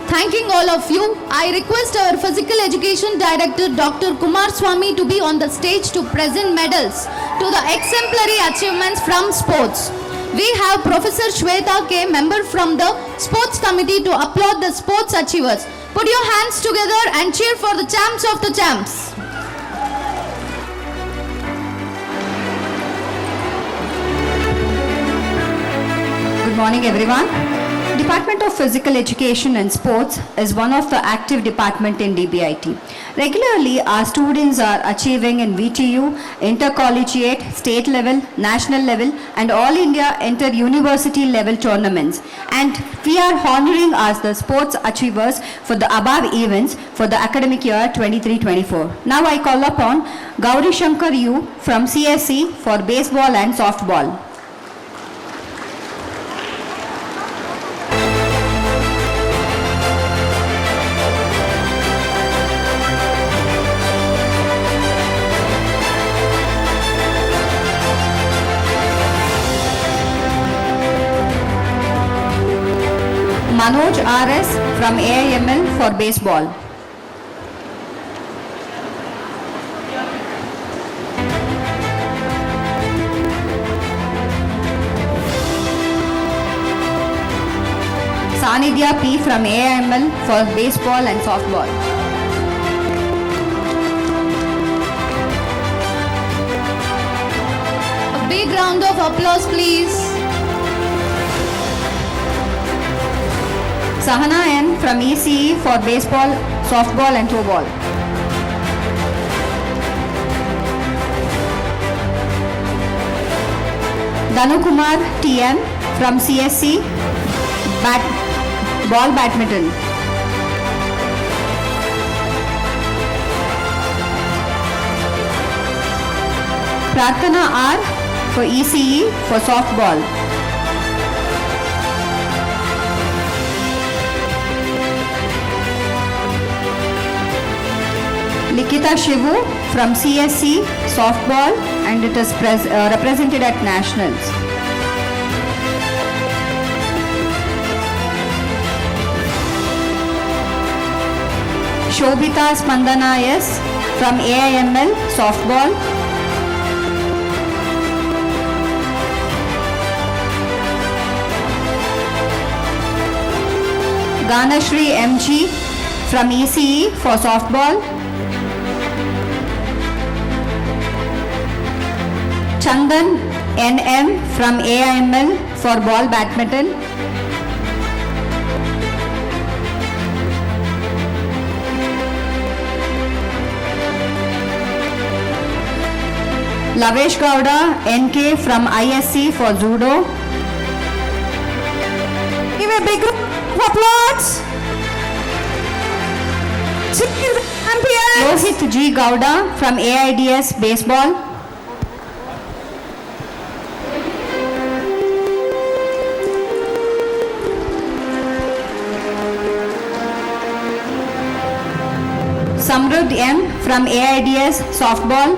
Thanking all of you, I request our Physical Education Director Dr. Kumar Swamy to be on the stage to present medals to the exemplary achievements from sports. We have Professor Shweta K, member from the Sports Committee, to applaud the sports achievers. Put your hands together and cheer for the champs of the champs. Good morning, everyone. Department of Physical Education and Sports is one of the active department in DBIT. Regularly, our students are achieving in VTU, intercollegiate, state level, national level, and all India inter-university level tournaments. And we are honoring as the sports achievers for the above events for the academic year 23-24. Now I call upon Gauri Shankar U from CSE for baseball and softball. Manoj RS from AIML for baseball. Sanidhya P from AIML for baseball and softball. A big round of applause, please. Sahana N from ECE for baseball, softball and throw ball. Dhanukumar TN from CSC, ball badminton. Prarthana R for ECE for softball. Likita Shivu from CSC softball, and it is represented at nationals. Shobita Spandana S from AIML softball. Ganashri MG from ECE for softball. Chandan NM from AIML for ball badminton. Lavesh Gowda, NK from ISC for Judo. Give a big round of applause. Champions. Rohit G. Gowda from AIDS Baseball. Samrudh M. from AIDS Softball.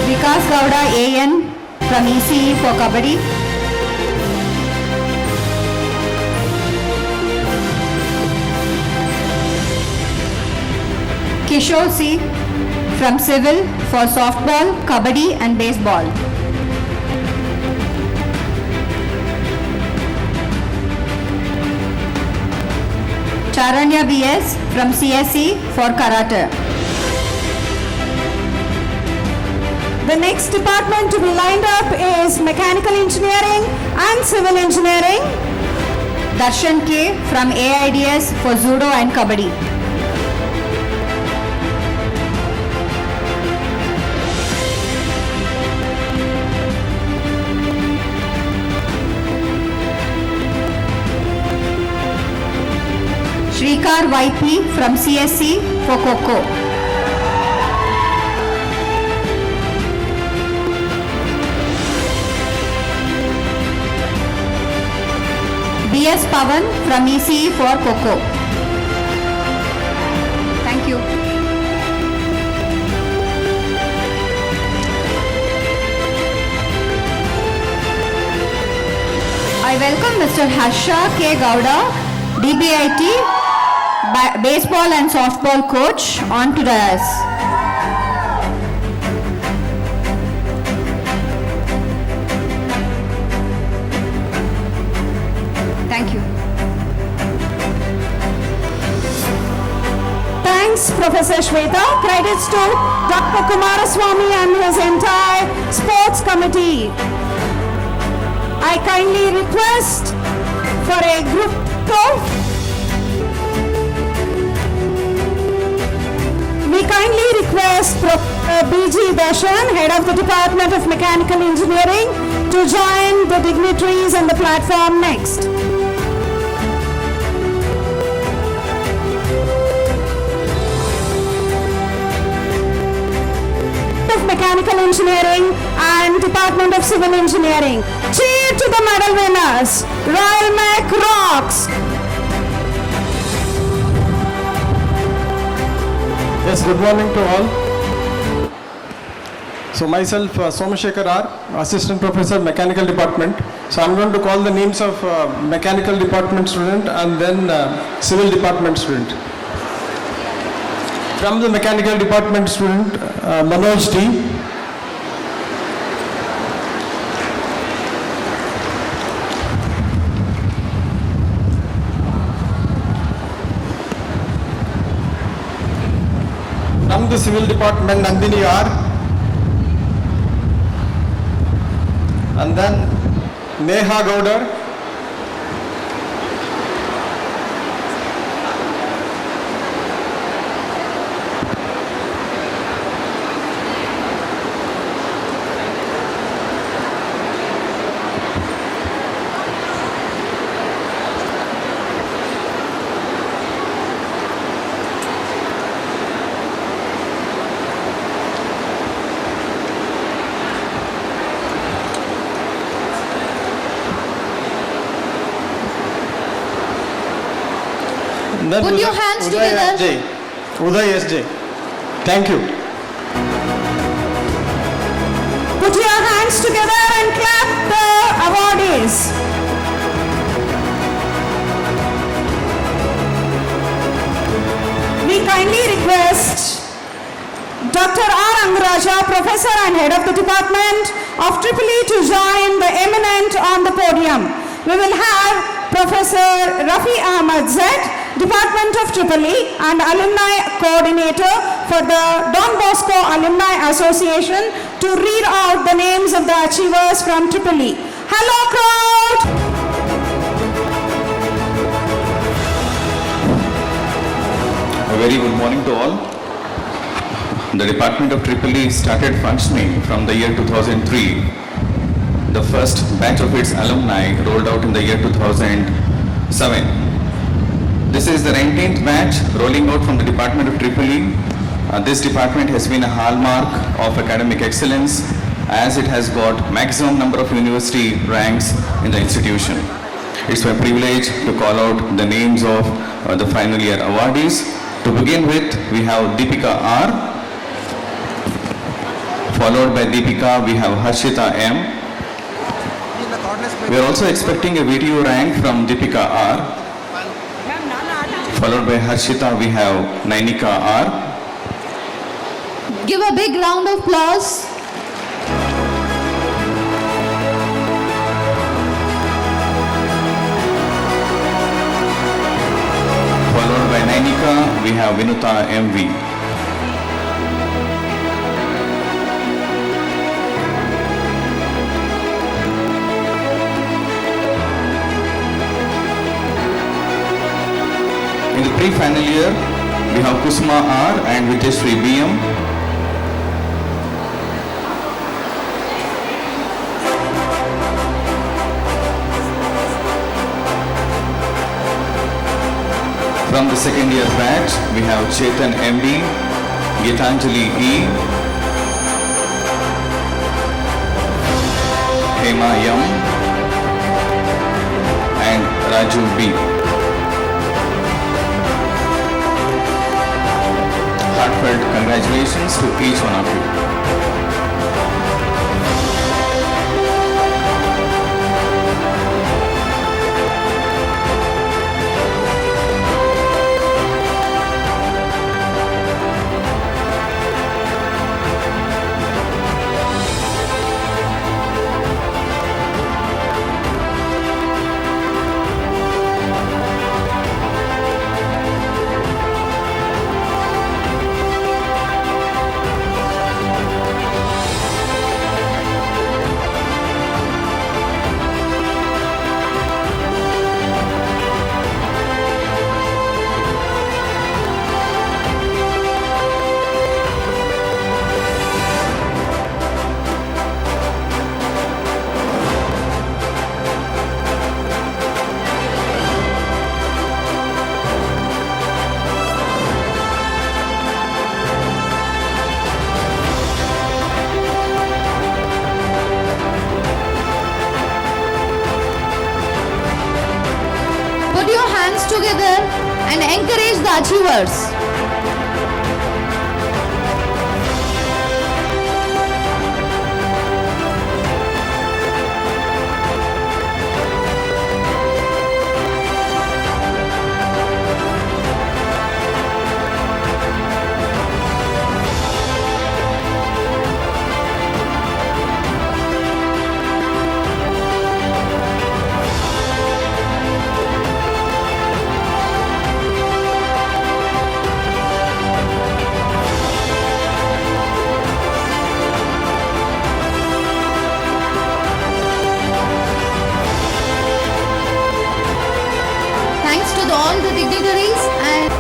Vikas Gowda AN from ECE for Kabaddi. Kishore C. from Civil for Softball, Kabaddi and Baseball. Charanya BS from CSE for Karate. The next department to be lined up is Mechanical Engineering and Civil Engineering. Darshan K. from AIDS for Judo and Kabaddi. Shrikar YP from CSC for Kho-Kho. BS Pavan from ECE for Kho-Kho. Thank you. I welcome Mr. Harsha K. Gowda, DBIT baseball and softball coach, on to dais. Thank you. Thanks, Professor Shweta. Credits to Dr. Kumaraswamy and his entire sports committee. I kindly request for a group photo. We kindly request BG Darshan, Head of the Department of Mechanical Engineering, to join the dignitaries on the platform next. Of Mechanical Engineering and Department of Civil Engineering. Cheer to the medal winners. Royal Mech rocks. Yes, good morning to all. So myself, Somashekar R, Assistant Professor, Mechanical Department. So I'm going to call the names of Mechanical Department student and then Civil Department student. From the Mechanical Department student, Manoj D. From the Civil Department, Nandini R. And then Neha Gaudar. Put your hands together. Uday SJ. Thank you. Put your hands together and clap the awardees. We kindly request Dr. R. Angaraja, Professor and Head of the Department of EEE, to join the eminent on the podium. We will have Professor Rafi Ahmad Z, Department of Tripoli and Alumni Coordinator for the Don Bosco Alumni Association to read out the names of the achievers from Tripoli. Hello crowd! A very good morning to all. The Department of Tripoli started functioning from the year 2003. The first batch of its alumni rolled out in the year 2007. This is the 19th batch rolling out from the Department of Tripoli. This department has been a hallmark of academic excellence as it has got maximum number of university ranks in the institution. It's my privilege to call out the names of the final year awardees. To begin with, we have Deepika R. Followed by Deepika, we have Harshita M. We are also expecting a VTU rank from Deepika R. Followed by Harshita, we have Nainika R. Give a big round of applause. Followed by Nainika, we have Vinuta MV. In the pre-final year, we have Kusma R and Vijayashree BM. From the second year batch, we have Chetan MB, Gitanjali E, Hema Yam, and Raju B. Heartfelt congratulations to each one of you. Put your hands together and encourage the achievers. Thanks to all the dignitaries and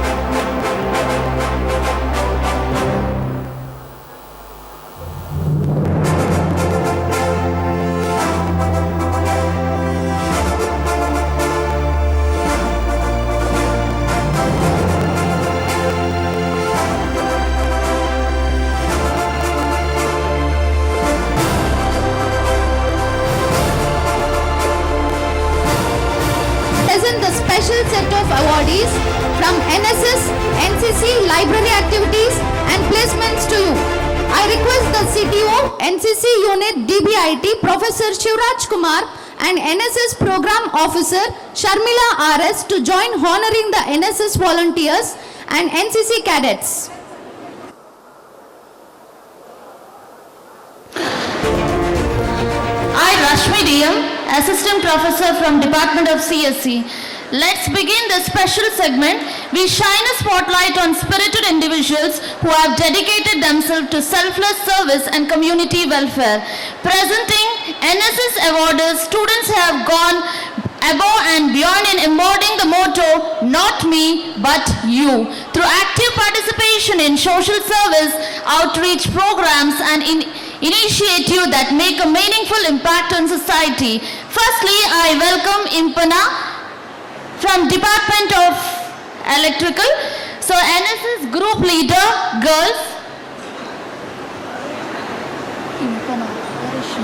present the special set of awardees from NSS, NCC, library activities and placements to you. I request the CTO, NCC Unit DBIT, Professor Shivraj Kumar and NSS Program Officer Sharmila RS to join honoring the NSS volunteers and NCC cadets. I, Rashmi DM, Assistant Professor from Department of CSC, let's begin the special segment. We shine a spotlight on spirited individuals who have dedicated themselves to selfless service and community welfare. Presenting NSS Awards, students have gone above and beyond in embodying the motto, not me, but you. Through active participation in social service, outreach programs, and initiatives that make a meaningful impact on society. Firstly, I welcome Impana from Department of Electrical. So, NSS Group Leader, Girls. Impana, where is she?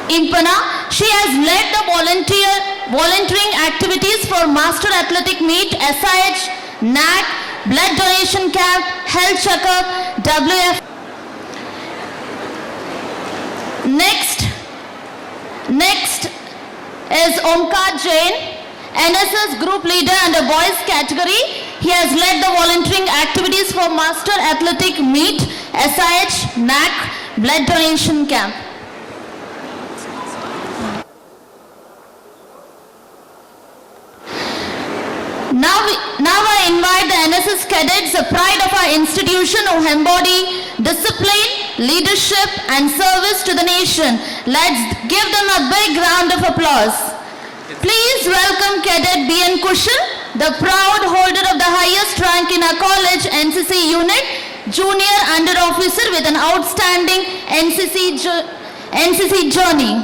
Impana, she has led the volunteering activities for Master Athletic Meet, SIH, NAC, Blood Donation Camp, Health Checkup, WF. Next is Omkar Jain, NSS Group Leader under Boys category. He has led the volunteering activities for Master Athletic Meet, SIH, NAC, Blood Donation Camp. Now I invite the NSS cadets, the pride of our institution, who embody discipline, leadership and service to the nation. Let's give them a big round of applause. Please welcome Cadet B.N. Kushal, the proud holder of the highest rank in our college NCC unit, junior under officer with an outstanding NCC journey.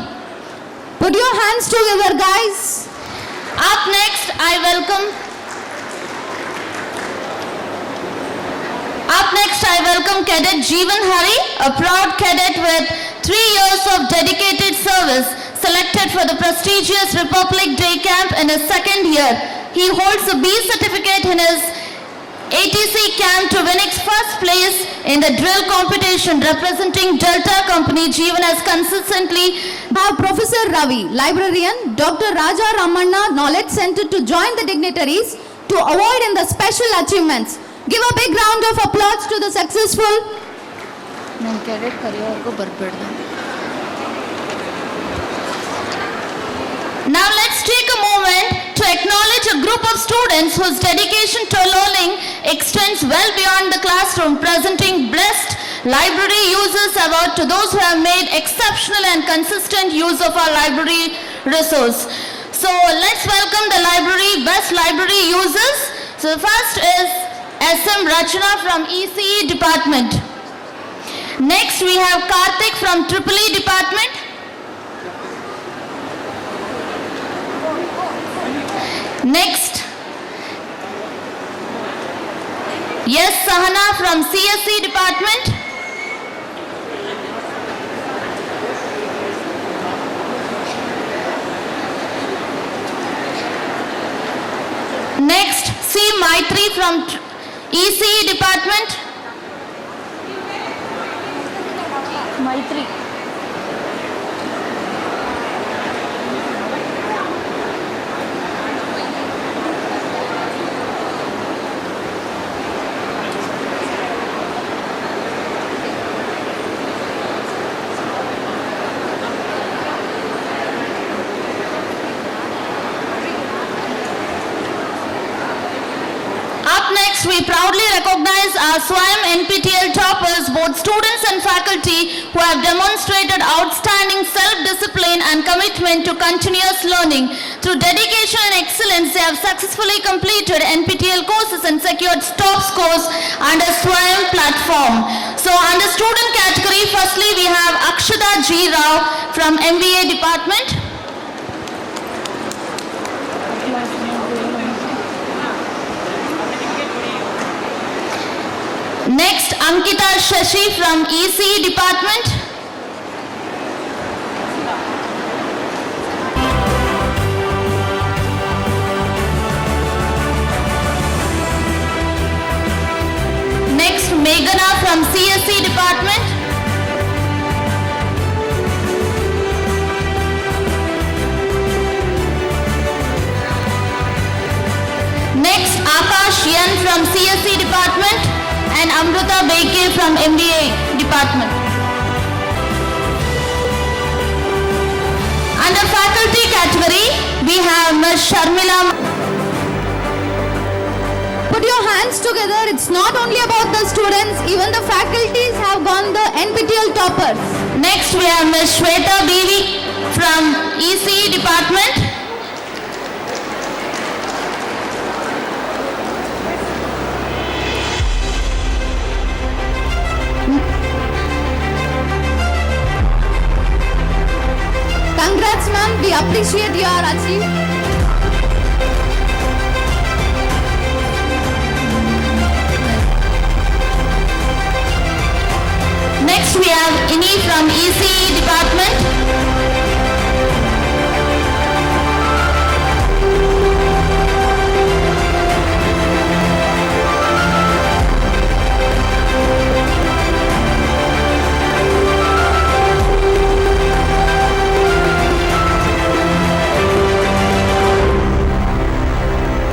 Put your hands together, guys. Up next, I welcome Cadet Jeevan Hari, a proud cadet with 3 years of dedicated service, selected for the prestigious Republic Day Camp in his second year. He holds a B certificate in his ATC camp to win its first place in the drill competition. Representing Delta Company, Jeevan has consistently Have Professor Ravi, librarian, Dr. Raja Ramanna Knowledge Center to join the dignitaries to award in the special achievements. Give a big round of applause to the successful. Now let's take a moment to acknowledge a group of students whose dedication to learning extends well beyond the classroom, presenting Blessed Library Users Award to those who have made exceptional and consistent use of our library resource. So let's welcome the Best Library Users. So the first is SM Rachana from ECE Department. Next we have Karthik from EEE Department. Next, yes, Sahana from CSE Department. Next, C. Maitri from ECE Department. Maitri. We proudly recognize our SWAYAM NPTEL toppers, both students and faculty, who have demonstrated outstanding self-discipline and commitment to continuous learning. Through dedication and excellence, they have successfully completed NPTEL courses and secured top scores under SWAYAM platform. So under student category, firstly we have Akshada G. Rao from MBA Department. Next, Ankita Shashi from ECE Department. Next, Meghana from CSE Department. Next, Akash Yan from CSE Department. And Amrita Beke from MBA Department. And Under faculty category, we have Ms. Sharmila. Put your hands together. It's not only about the students, even the faculties have gone the NPTEL toppers. Next, we have Ms. Shweta BV from ECE department. Congrats, ma'am. We appreciate your achievement. Next, we have Ini from ECE department.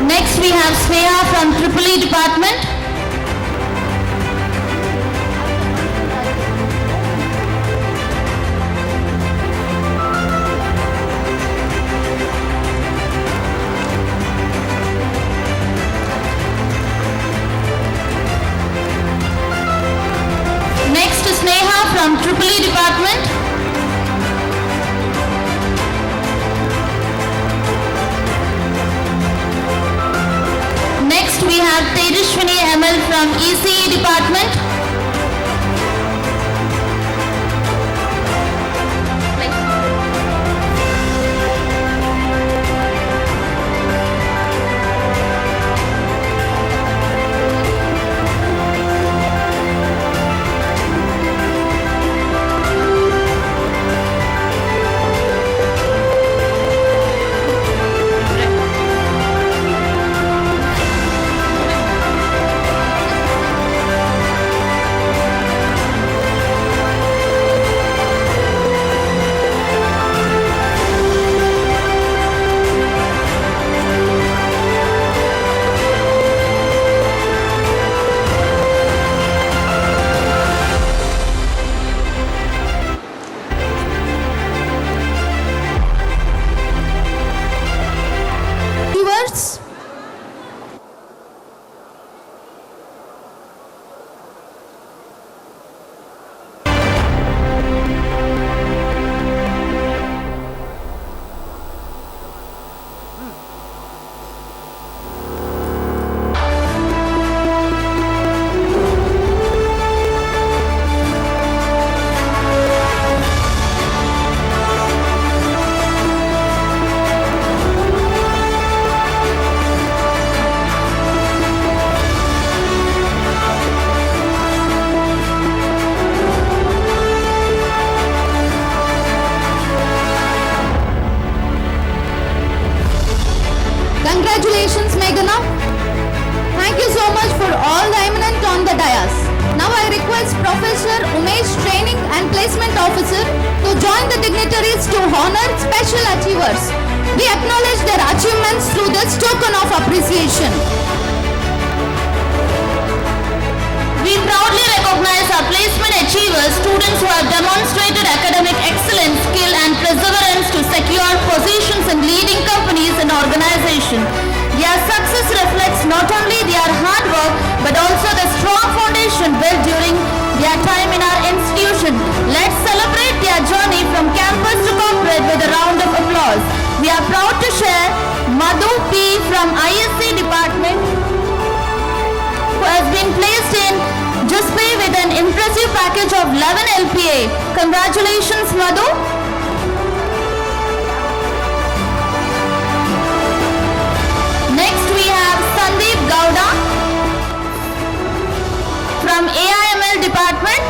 Next, we have Sneha from EEE department. Next, Sneha from EEE department. Next, we have Tejashwini ML from ECE department. Congratulations, Meghana. Thank you so much for all the eminent on the dais. Now I request Professor Umesh, Training and Placement Officer, to join the dignitaries to honor special achievers. We acknowledge their achievements through this token of appreciation. We proudly recognize our placement achievers, students who have demonstrated academic excellence, skill and perseverance to secure positions in leading companies and organizations. Their success reflects not only their hard work but also the strong foundation built during their time in our institution. Let's celebrate their journey from campus to corporate with a round of applause. We are proud to share Madhu P. from ISC department, who has been placed in Display with an impressive package of 11 LPA. Congratulations, Madhu. Next we have Sandeep Gowda from AIML department,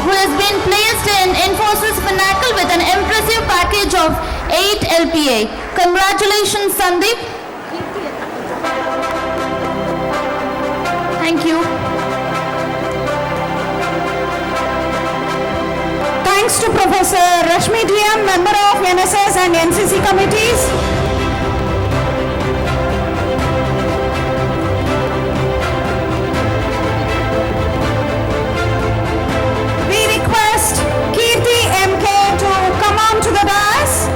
who has been placed in Infosys Finacle with an impressive package of 8 LPA. Congratulations, Sandeep. Thank you. Thanks to Professor Rashmi DM, member of NSS and NCC committees. We request Kirti MK to come on to the dais.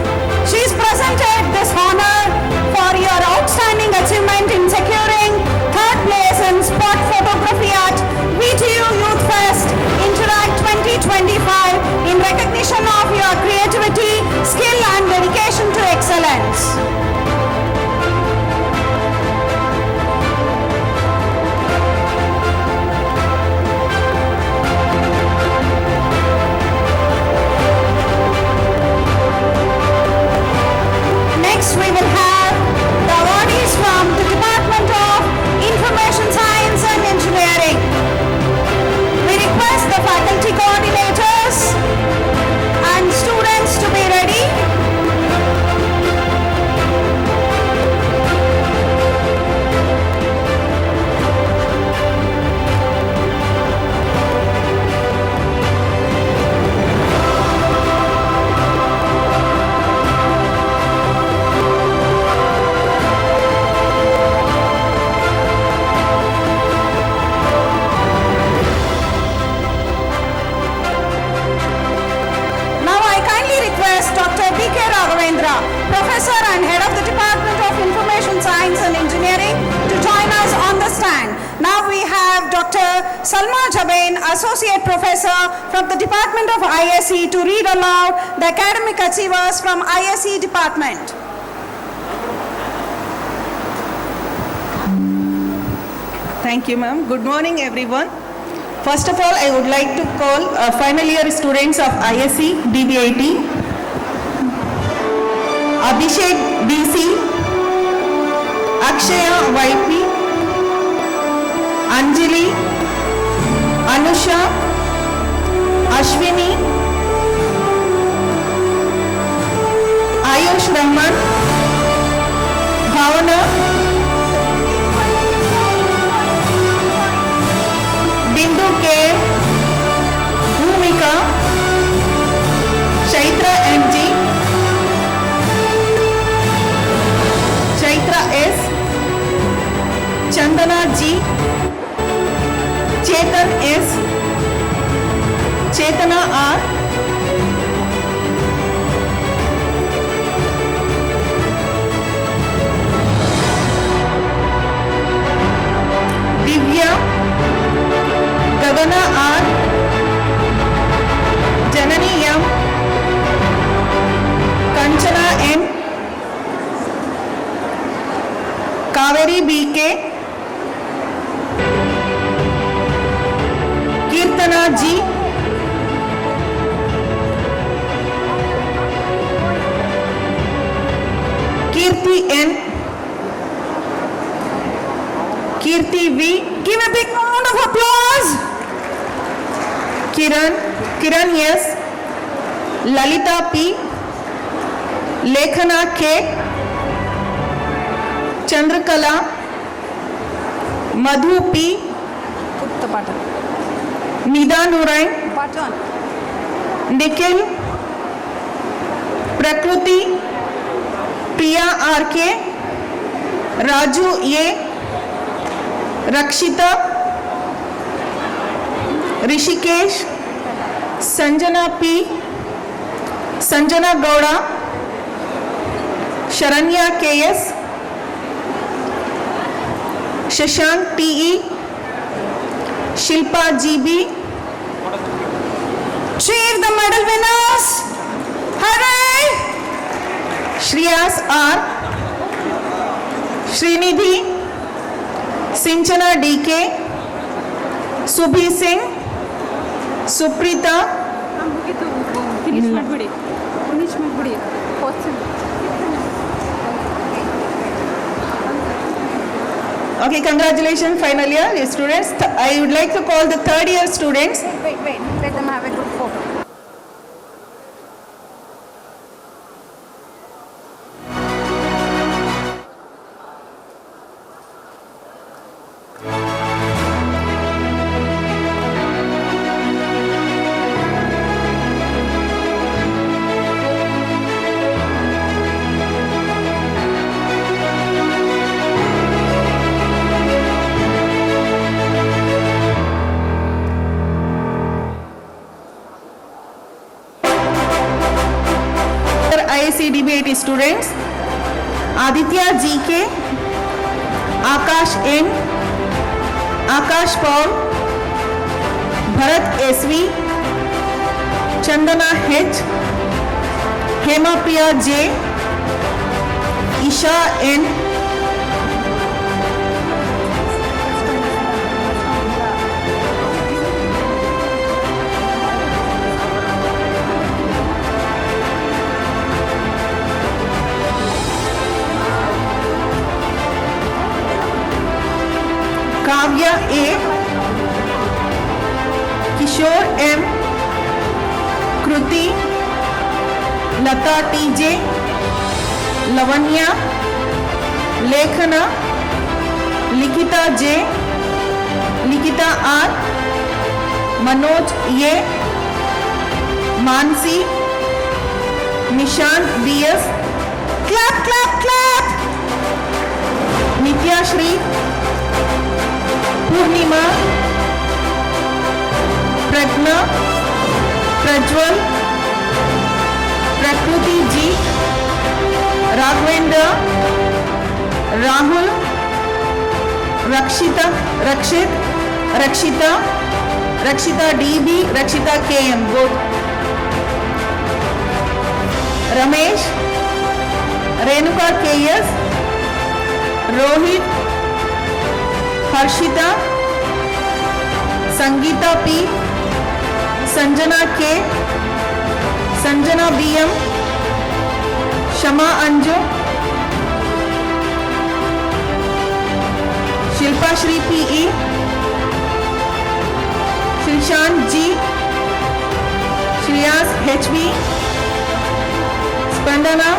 Dr. Salma Jabain, Associate Professor from the Department of ISE, to read aloud the academic achievers from ISE Department. Thank you, ma'am. Good morning, everyone. First of all, I would like to call final year students of ISE DBIT. Abhishek DC, Akshaya YP, Anjali, Anusha, Ashwini, Ayush Rahman, Bhavana, Bindu K, Bhumika, Chaitra MG, Chaitra S, Chandana G, Chetan S, Chetana R, Divya, Gagana R, Janani M, Kanchana N, Kaveri BK, Kirtana G, Kirti N, Kirti V. Give a big round of applause. Kiran S, Lalita P, Lekhana K, Chandrakala, Madhu P, Nida Nurain, Nikhil, Prakruti, Priya RK, Raju A, Rakshita, Rishikesh, Sanjana P, Sanjana Gowda, Sharanya KS, Shashank TE, Shilpa GB. Cheer the medal winners. Hooray! Shreyas R, Srinidhi, Sinchana DK, Subhi Singh, Suprita, Okay, congratulations, final year students. I would like to call the third year students. Wait, let them have a good photo. ISE DBIT students, Aditya GK, Akash N, Akash Paul, Bharat SV, Chandana H, Hema Priya J, Isha N, Kavya A, Kishore M, Kruti, Lata TJ, Lavanya, Lekhana, Likita J, Likita R, Manoj A, Mansi, Nishant BS. Clap, clap, clap. Nitya Shri, Purnima, Pragna, Prajwal, Prakruti G, Raghavendra, Rahul, Rakshit, Rakshita DB, Rakshita KM, both. Ramesh, Renuka KS, Rohit, Harshita, Sangeeta P, Sanjana K, Sanjana BM, Shama Anju, Shilpa Shri PE, Shrishan G, Shriyas HB, Spandana,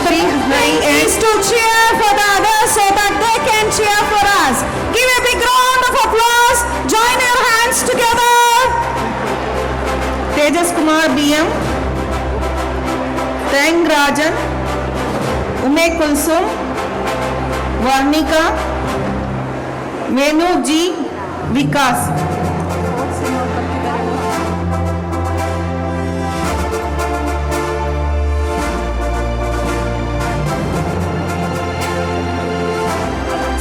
Shri Hari Is to cheer for the others so that they can cheer for us. Give a big round of applause. Join your hands together. Tejas Kumar BM, Tang Rajan, Ume Kulsum, Varnika, Venu G, Vikas.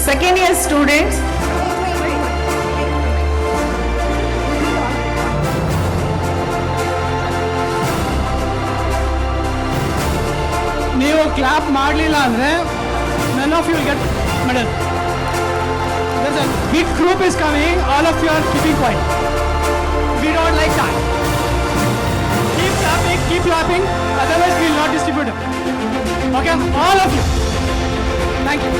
Second year students, ನೀವು clap ಮಾಡಲಿಲ್ಲ ಅಂದರೆ none of you will get medal. There's a big group is coming, all of you are keeping quiet. We don't like that. Keep clapping, otherwise we will not distribute it. Okay, all of you. Thank you.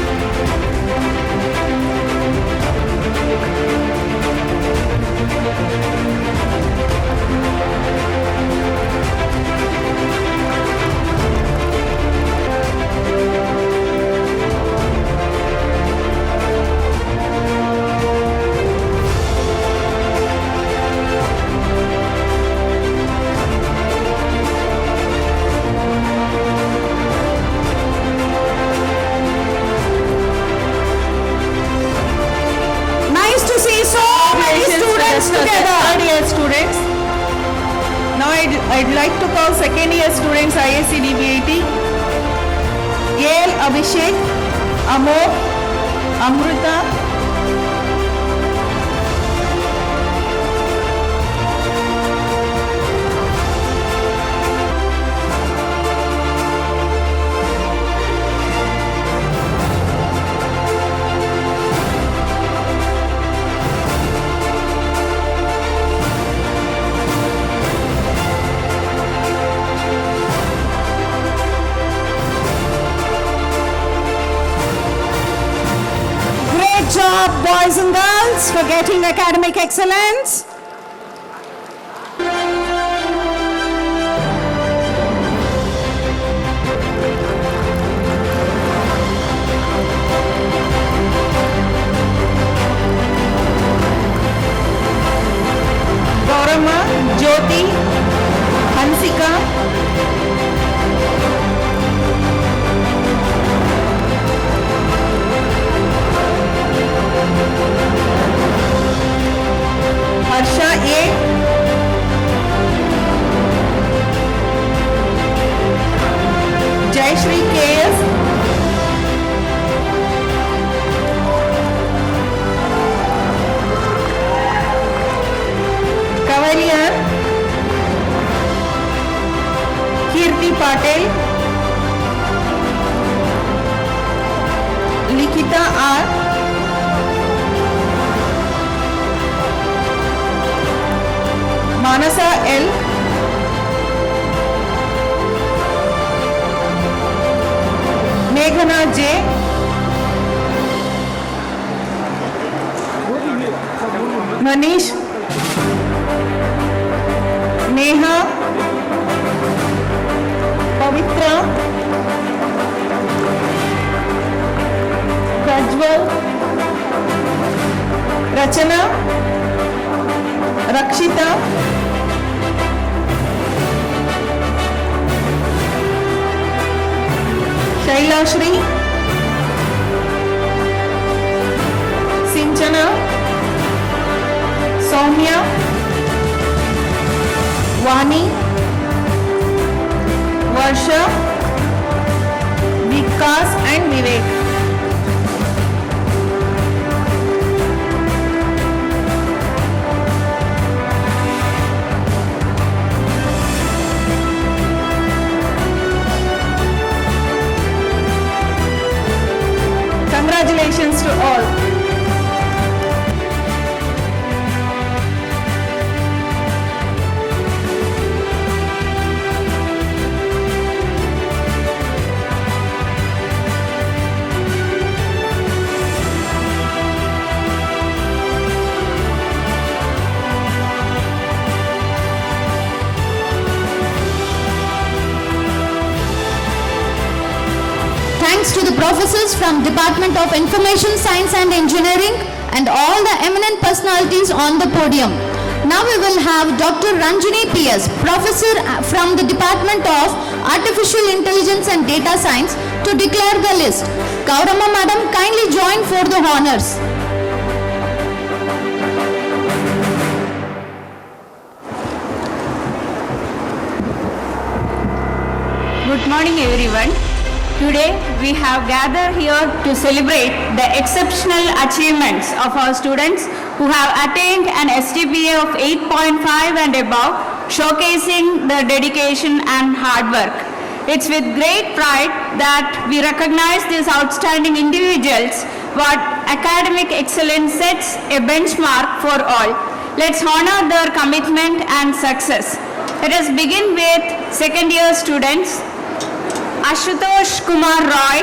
Nice to see so many students together. Third year students. Now I'd like to call second year students ISC DBIT. Gail, Abhishek, Amor, Amrita, Great job, boys and girls, for getting academic excellence. Gaurama, Jyoti, Hansika, Harsha A, Jayashri KS, Cavalier, Kirti Patel, Likita R, Manasa L, Meghana J, Manish, Neha, Pavitra, Prajwal, Rachana, Rakshita, Shailashri, Sinchana, Soumya, Vani, Varsha, Vikas and Vivek. Congratulations to all. Thanks to the professors from Department of Information Science and Engineering and all the eminent personalities on the podium. Now we will have Dr. Ranjini PS, Professor from the Department of Artificial Intelligence and Data Science, to declare the list. Gaurama Madam, kindly join for the honors. Good morning everyone. Today we have gathered here to celebrate the exceptional achievements of our students who have attained an SGPA of 8.5 and above, showcasing their dedication and hard work. It's with great pride that we recognize these outstanding individuals, what academic excellence sets a benchmark for all. Let's honor their commitment and success. Let us begin with second year students. Ashutosh Kumar Roy,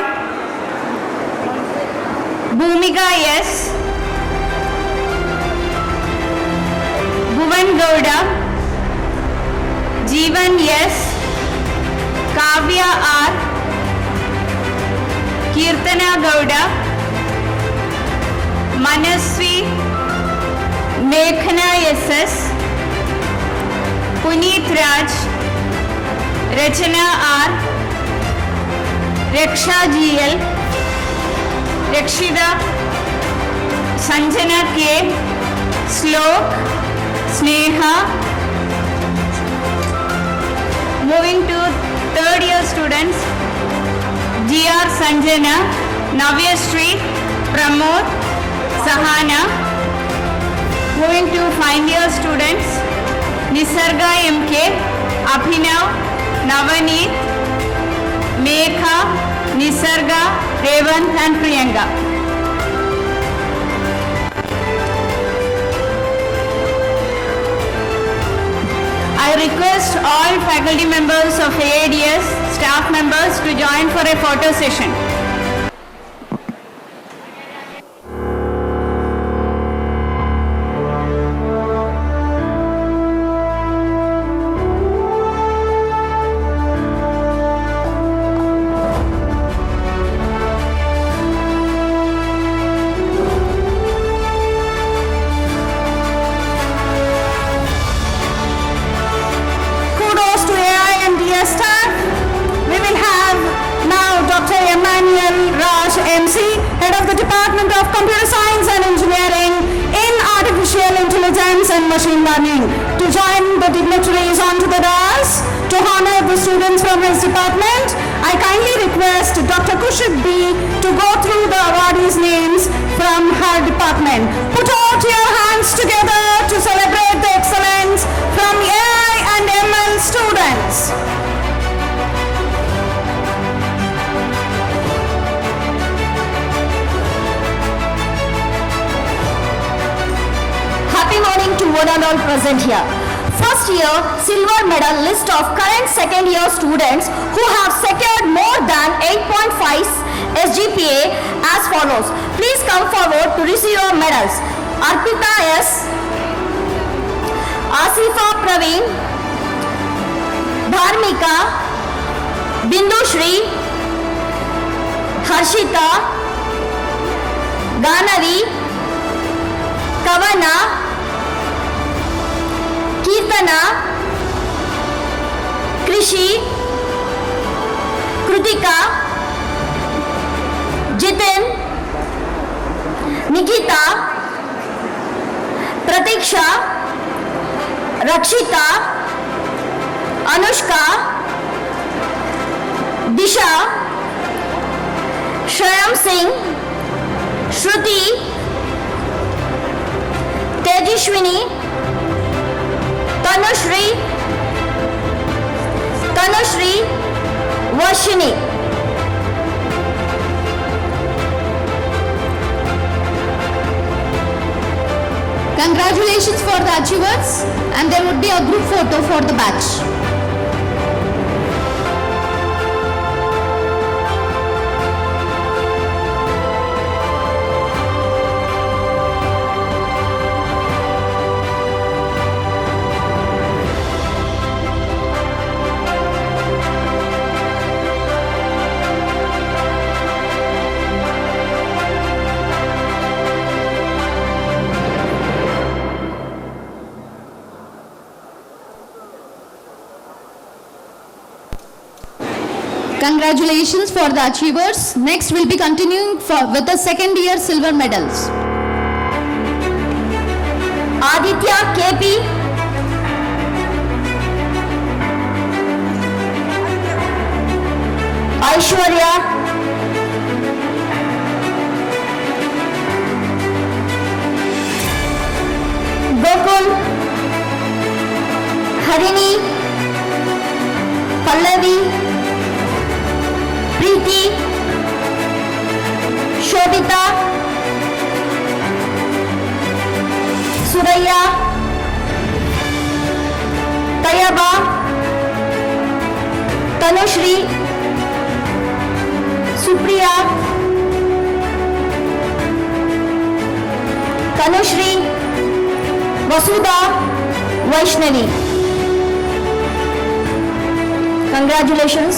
Bhumika S, Bhuvan Gowda, Jeevan S, Kavya R, Kirtana Gowda, Manasvi, Meghna SS, Puneet Raj, Rachana R, Raksha GL, Rakshida, Sanjana K, Slok, Sneha. Moving to third year students, GR Sanjana, Navya Street, Pramod, Sahana. Moving to final year students, Nisarga MK, Abhinav, Navaneet, Megha, Nisarga, Revant and Priyanka. I request all faculty members of AADS, staff members to join for a photo session. Head of the Department of Computer Science and Engineering in Artificial Intelligence and Machine Learning, to join the dignitaries onto the dais to honor the students from his department. I kindly request Dr. Kushik B to go through the awardees' names from her department. Put out your hands together to celebrate the excellence from AI and ML students. Happy morning to one and all present here. First year silver medal list of current second year students who have secured more than 8.5 SGPA as follows. Please come forward to receive your medals. Arpita S, Asifa Praveen, Dharmika, Bindu Shri, Harshita, Ganavi, Kavana, Kirtana, Krishi, Krutika, Jitin, Nikita, Pratiksha, Rakshita, Anushka, Disha, Shri Varshini. Congratulations for the achievers, and there would be a group photo for the batch. Congratulations for the achievers. Next, we'll be continuing with the second year silver medals. Aditya KP. Aishwarya. Gokul. Harini. Pallavi. Preeti, Shobita, Suraya, Tayaba, Tanushri, Supriya, Tanushri, Vasudha, Vaishnavi. Congratulations.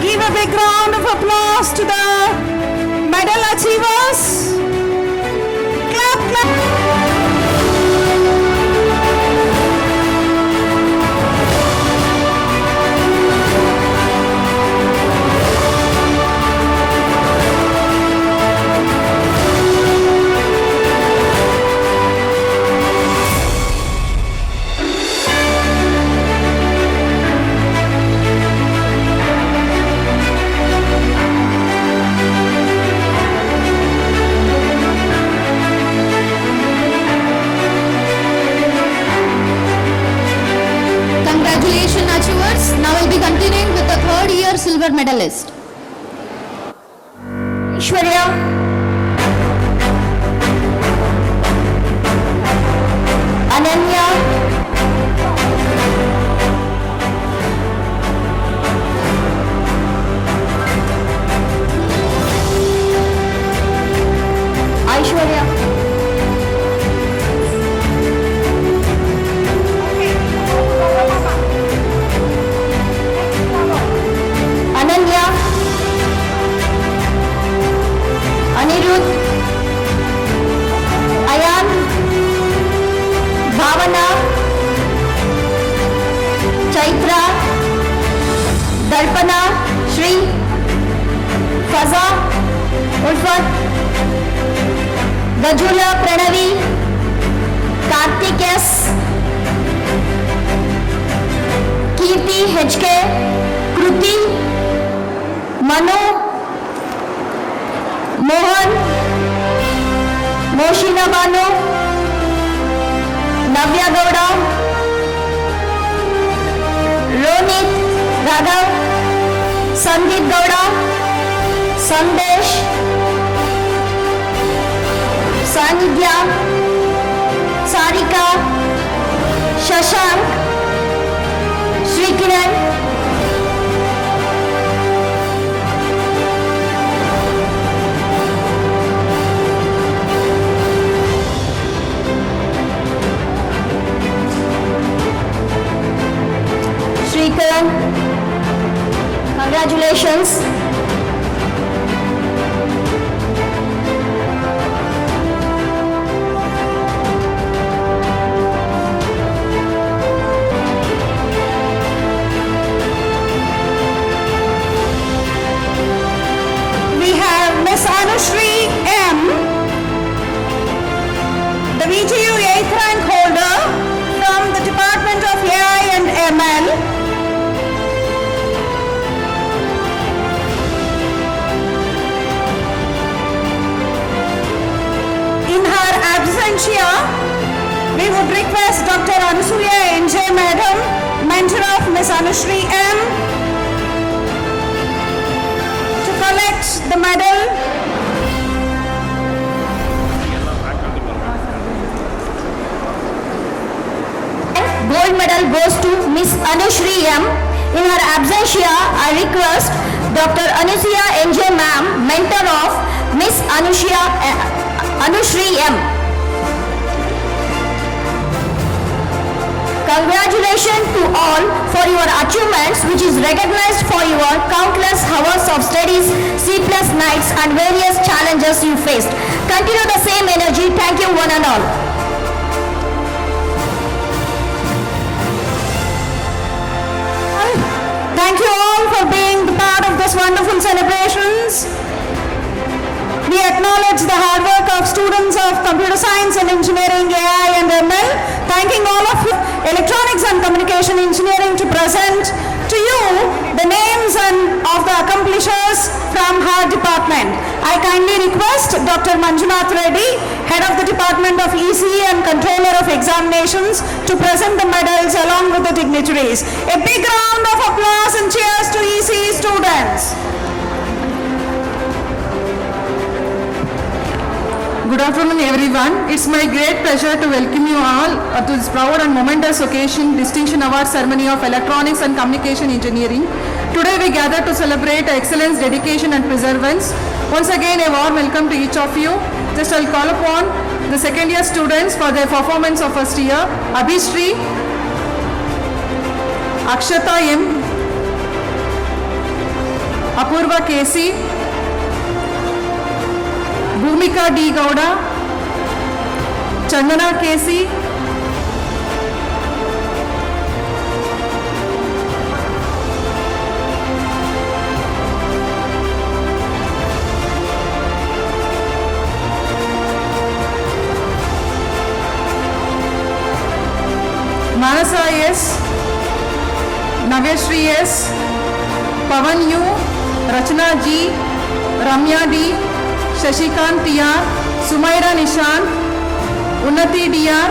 Give a big round of applause to the medal achievers. Clap, clap. silver medalist. Aishwarya. Ananya. Aishwarya. Ananya. Anirudh. Ayan. Bhavana. Chaitra. Darpana. Shri. Faza. Ulfat. Gajula Pranavi. Karthik S. Kirti HK. Kruti. Manu. Mohan. Moshina Banu. Navya Gowda. Ronit Raghav. Sandeep Gowda. Sandesh. Sanidhya. Sarika. Shashank. Srikiran. Srikiran. Congratulations. Miss Anushri M, the VTU 8th rank holder from the Department of AI and ML. request Dr. Anasuya NJ Madam, mentor of Ms. Anushri M, to collect the medal. Gold medal goes to Miss Anushri M. In her absentia, I request Dr. Anushya NJ Ma'am, mentor of Miss Anushri M. Congratulations to all for your achievements, which is recognized for your countless hours of studies, sleepless nights, and various challenges you faced. Continue the same energy. Thank you, one and all. Thank you all for being part of this wonderful celebrations. We acknowledge the hard work of students of Computer Science and Engineering, AI and ML. Thanking all of you, Electronics and Communication Engineering, to present to you the names of the accomplishers from her department. I kindly request Dr. Manjunath Reddy, Head of the Department of ECE and Controller of Examinations, to present the medals along with the dignitaries. A big round of applause and cheers to ECE students. Good afternoon, everyone. It's my great pleasure to welcome you all to this proud and momentous occasion, Distinction Award Ceremony of Electronics and Communication Engineering. Today we gather to celebrate excellence, dedication and perseverance. Once again, a warm welcome to each of you. Just I'll call upon the second year students for their performance of first year. Abhishri, Akshata M, Apurva KC, Bhumika D. Gowda, Chandana KC, Manasa S, Nageshri S, Pavan U, Rachna G, Ramya D, Shashikant TR, Sumaira Nishan, Unnati DR,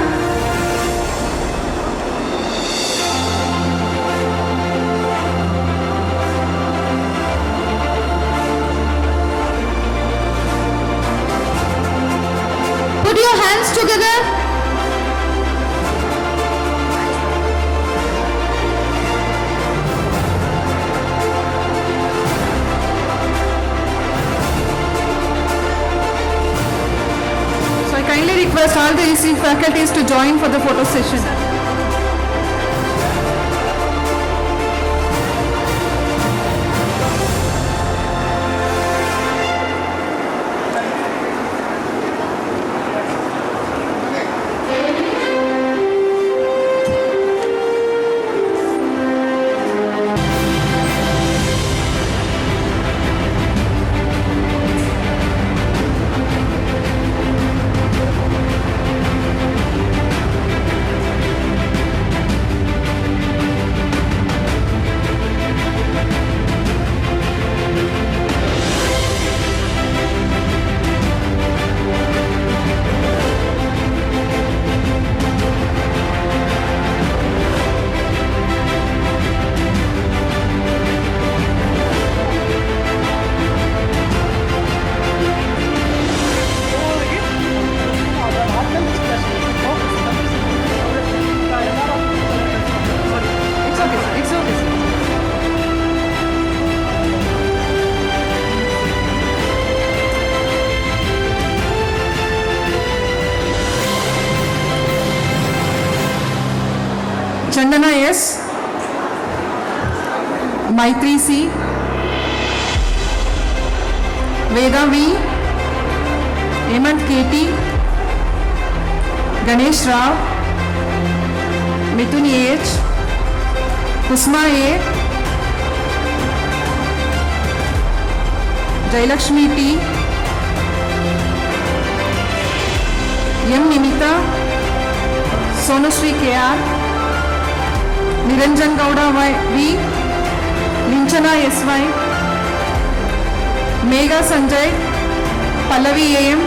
Put your hands together. Kindly request all the EC faculties to join for the photo session. Chandana S, Maitri C, Veda V, Hemant KT, Ganesh Rao, Mithun H, Kusma A, Jailakshmi T, M Nimita, Sonusri KR, Niranjan Gowda V, Linchana SY, Megha Sanjay, Pallavi AM,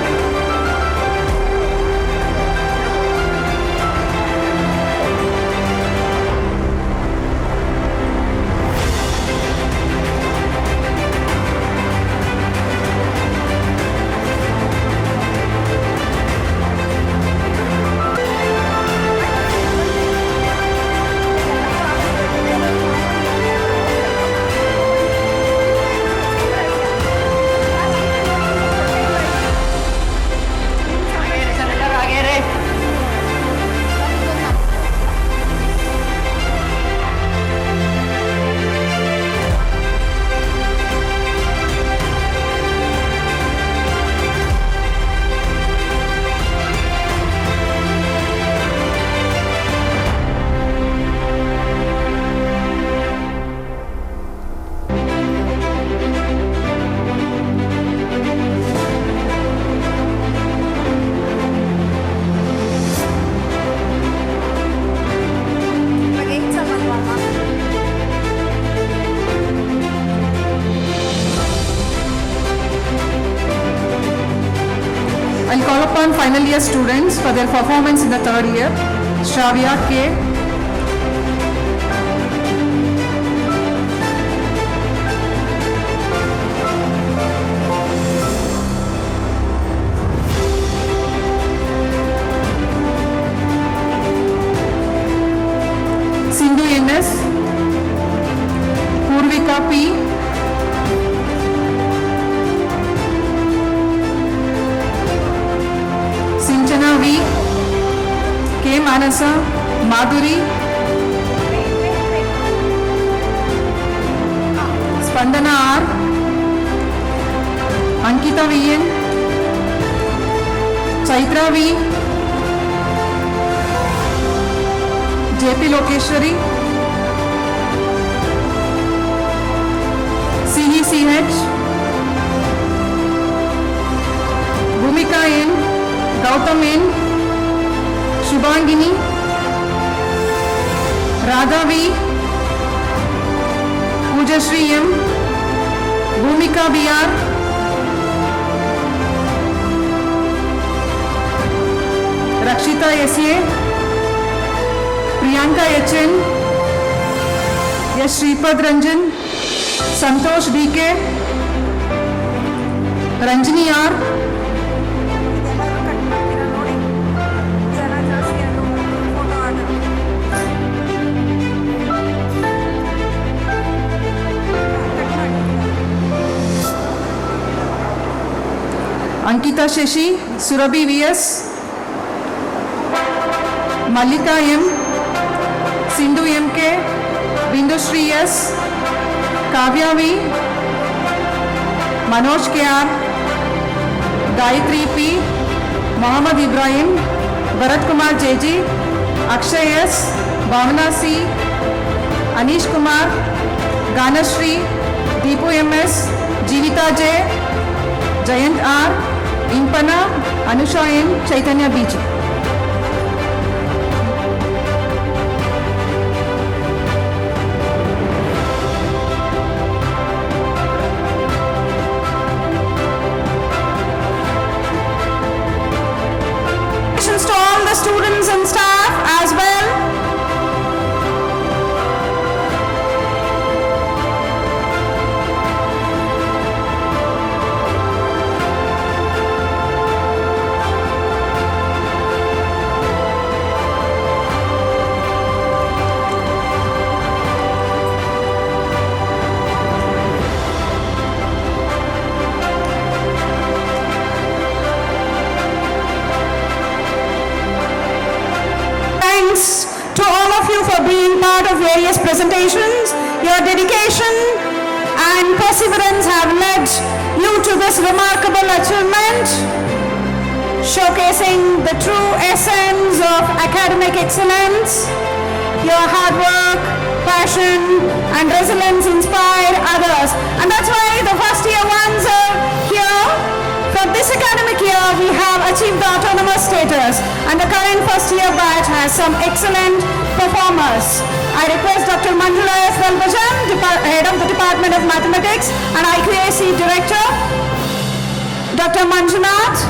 year students for their performance in the third year. Shravya K. Sindhu NS. Purvika P. Sinchana V. K. Manasa. Madhuri. Spandana R. Ankita VN. Chaitra V. JP Lokeshwari. CECH. Bhumika N. Gautam N. Shubhangini. Radha V. Pujashri M. Bhumika BR. Rakshita SA. Priyanka HN. S. Shripad Ranjan. Santosh DK. Ranjini R. Ankita Shashi, Surabhi VS, Malika M, Sindhu MK, Bindushri S, Kavya V, Manoj KR, Gayatri P, Mohammad Ibrahim, Bharat Kumar JG, Akshay S, Bhavana C, Anish Kumar, Ganashri, Deepu MS, Jeevita J, Jayant R, Impana, Anusha N, Chaitanya BG. Congratulations to all the students and staff as well. Thanks to all of you for being part of various presentations. Your dedication and perseverance have led you to this remarkable achievement, showcasing the true essence of academic excellence. Your hard work, passion, and resilience inspire others. And that's why the first year ones are here. For this academic year, we have achieved the autonomous status, and the current first year batch has some excellent performers. I request Dr. Manjula S. Velbajan, Head of the Department of Mathematics and IQAC Director, Dr. Manjunath,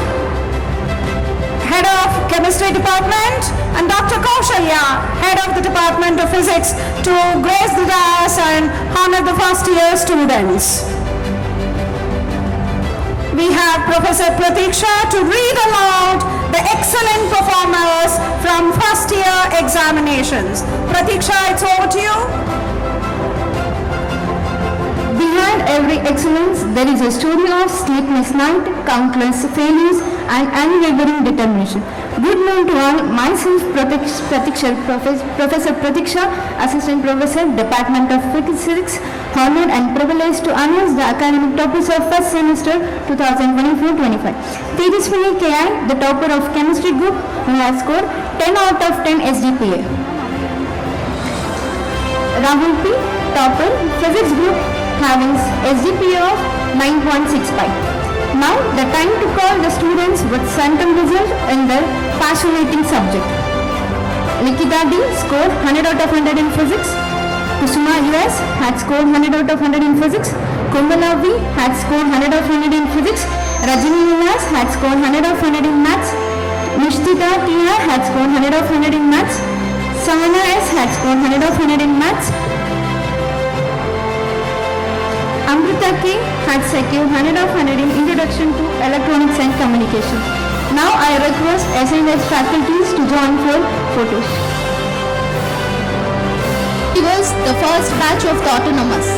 Head of Chemistry Department, and Dr. Kaushalya, Head of the Department of Physics, to grace the dais and honor the first year students. We have Professor Pratiksha to read aloud the excellent performers from first year examinations. Pratiksha, it's over to you. Behind every excellence, there is a story of sleepless night, countless failures, and unwavering determination. Good morning to all. Myself, Professor Pratiksha, Assistant Professor, Department of Physics, honored and privileged to announce the academic toppers of first semester 2024-25. Tejaswini KI, the topper of Chemistry Group, who has scored 10 out of 10 SGPA. Rahul P, topper, Physics Group, having SGPA of 9.65. Now, the time to call the students with phantom result in their fascinating subject. Likita D scored 100 out of 100 in physics. Kusuma US had scored 100 out of 100 in physics. Kumbala V had scored 100 out of 100 in physics. Rajini Nilas had scored 100 out of 100 in maths. Nishtita Tia had scored 100 of 100 in maths. Sahana S had scored 100 of 100 in maths. Amrita K had secured 100 of 100 in Introduction to Electronics and Communication. Now I request SNS faculties to join for photos. He was the first batch of the autonomous.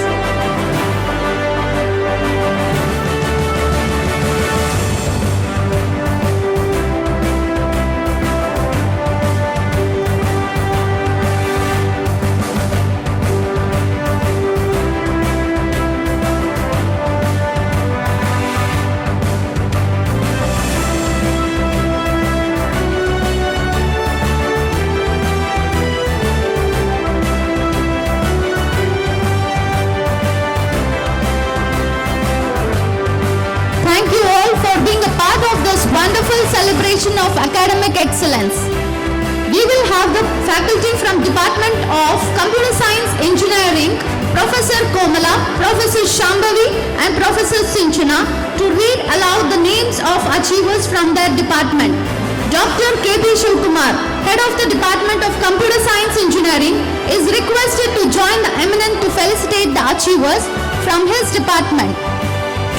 Thank you all for being a part of this wonderful celebration of academic excellence. We will have the faculty from Department of Computer Science Engineering, Professor Komala, Professor Shambhavi and Professor Sinchana to read aloud the names of achievers from their department. Dr. K.P. Shivkumar, Head of the Department of Computer Science Engineering, is requested to join the eminent to felicitate the achievers from his department.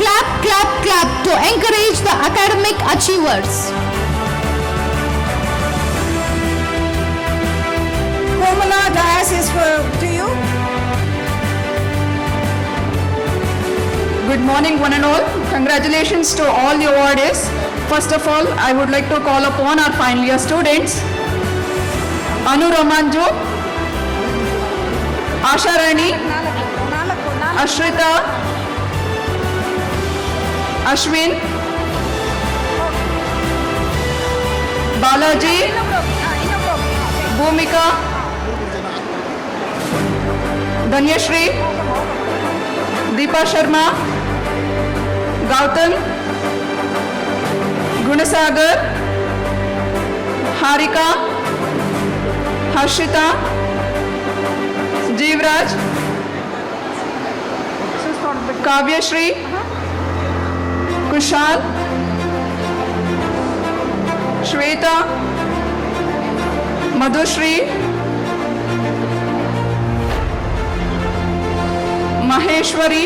Clap, clap, clap to encourage the academic achievers. Komala, dais is to you. Good morning, one and all. Congratulations to all the awardees. First of all, I would like to call upon our final year students. Anu Ramanju, Asha Rani, Ashrita, Ashwin, Balaji, Bhumika, Dhanyashri, Deepa Sharma, Gautam, Gunasagar, Harika, Harshita, Jeevraj, Kavyashri, Kushal, Shweta, Madhushri, Maheshwari,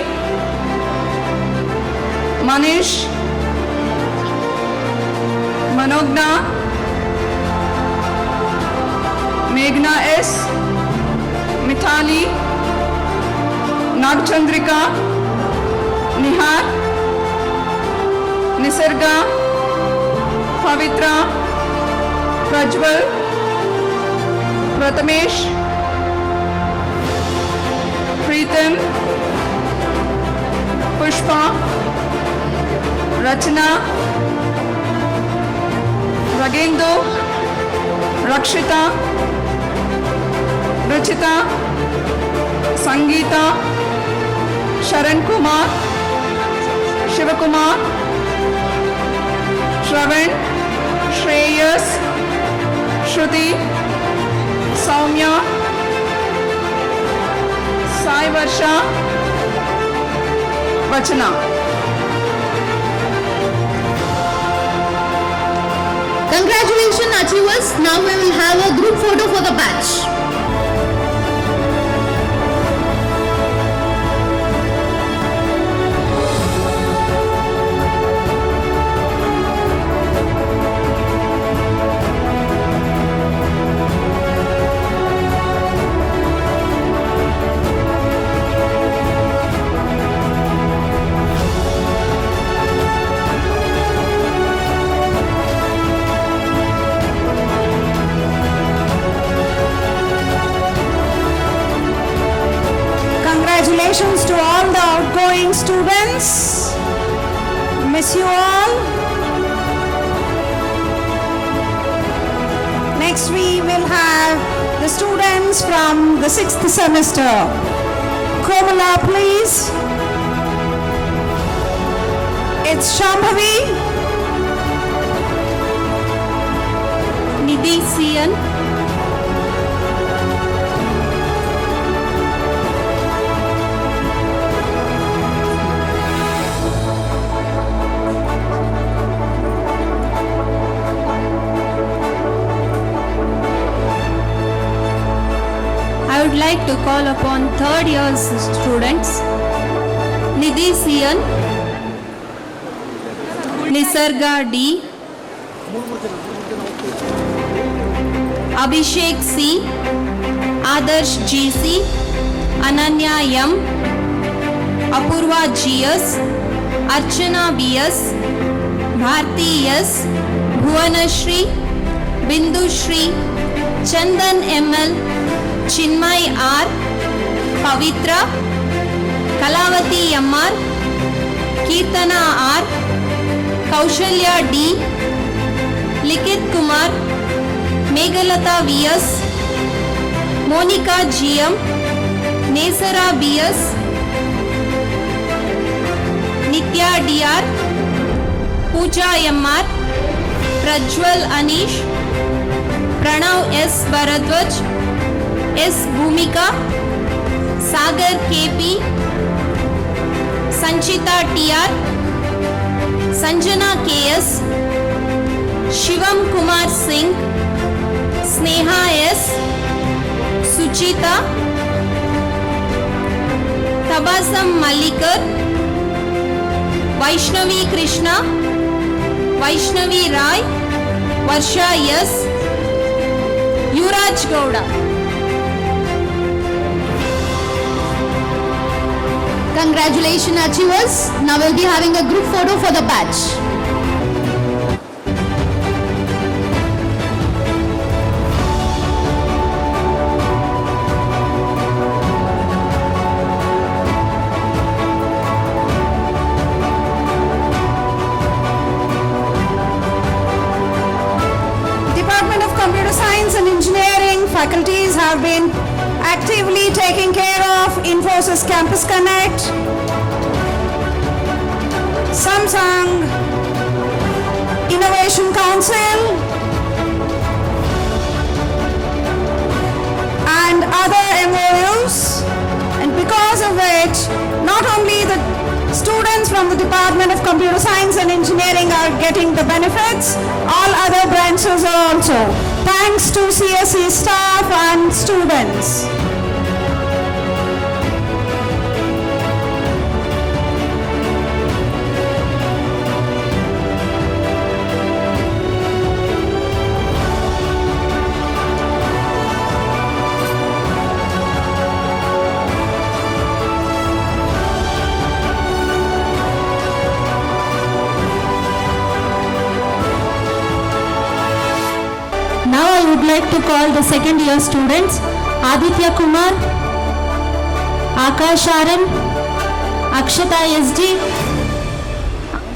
Manish, Manogna, Meghna S, Mithali, Nagchandrika, Nihar, Nisarga, Pavitra, Prajwal, Prathamesh, Preetam, Pushpa, Rachna, Ragendo, Rakshita, Ruchita, Sangeeta, Sharan Kumar, Shivakumar, Shravan, Shreyas, Shruti, Soumya, Sai Varsha, Vachana. Congratulations achievers. Now we will have a group photo for the batch. Congratulations to all the outgoing students. Miss you all. Next we will have the students from the 6th semester. Komala, please. It's Shambhavi, Nidhi CN, I would like to call upon third year students Nidhi Sian, Nisarga D, Abhishek C, Adarsh GC, Ananya M, Apurva GS, Archana BS, Bharti S, Bhuvanashri, Bindu Shri, Chandan ML, Chinmay R, Pavitra, Kalavati MR, Kirtana R, Kaushalya D, Likit Kumar, Meghalata VS, Monica GM, Nesara BS, Nitya DR, Pooja MR, Prajwal Anish, Pranav S. Bharadwaj, S. Bhumika, Sagar KP, Sanchita TR, Sanjana KS, Shivam Kumar Singh, Sneha S, Suchita, Tabasam Mallikar, Vaishnavi Krishna, Vaishnavi Rai, Varsha S, Yuraj Gowda. Congratulations, achievers. Now we'll be having a group photo for the batch. Department of Computer Science and Engineering faculties have been actively taking care of Infosys Campus Connect, Samsung Innovation Council, and other MOUs, and because of which not only the students from the Department of Computer Science and Engineering are getting the benefits, all other branches are also. Thanks to CSE staff and students. Now I would like to call the second year students Aditya Kumar, Akash Aran, Akshata SD,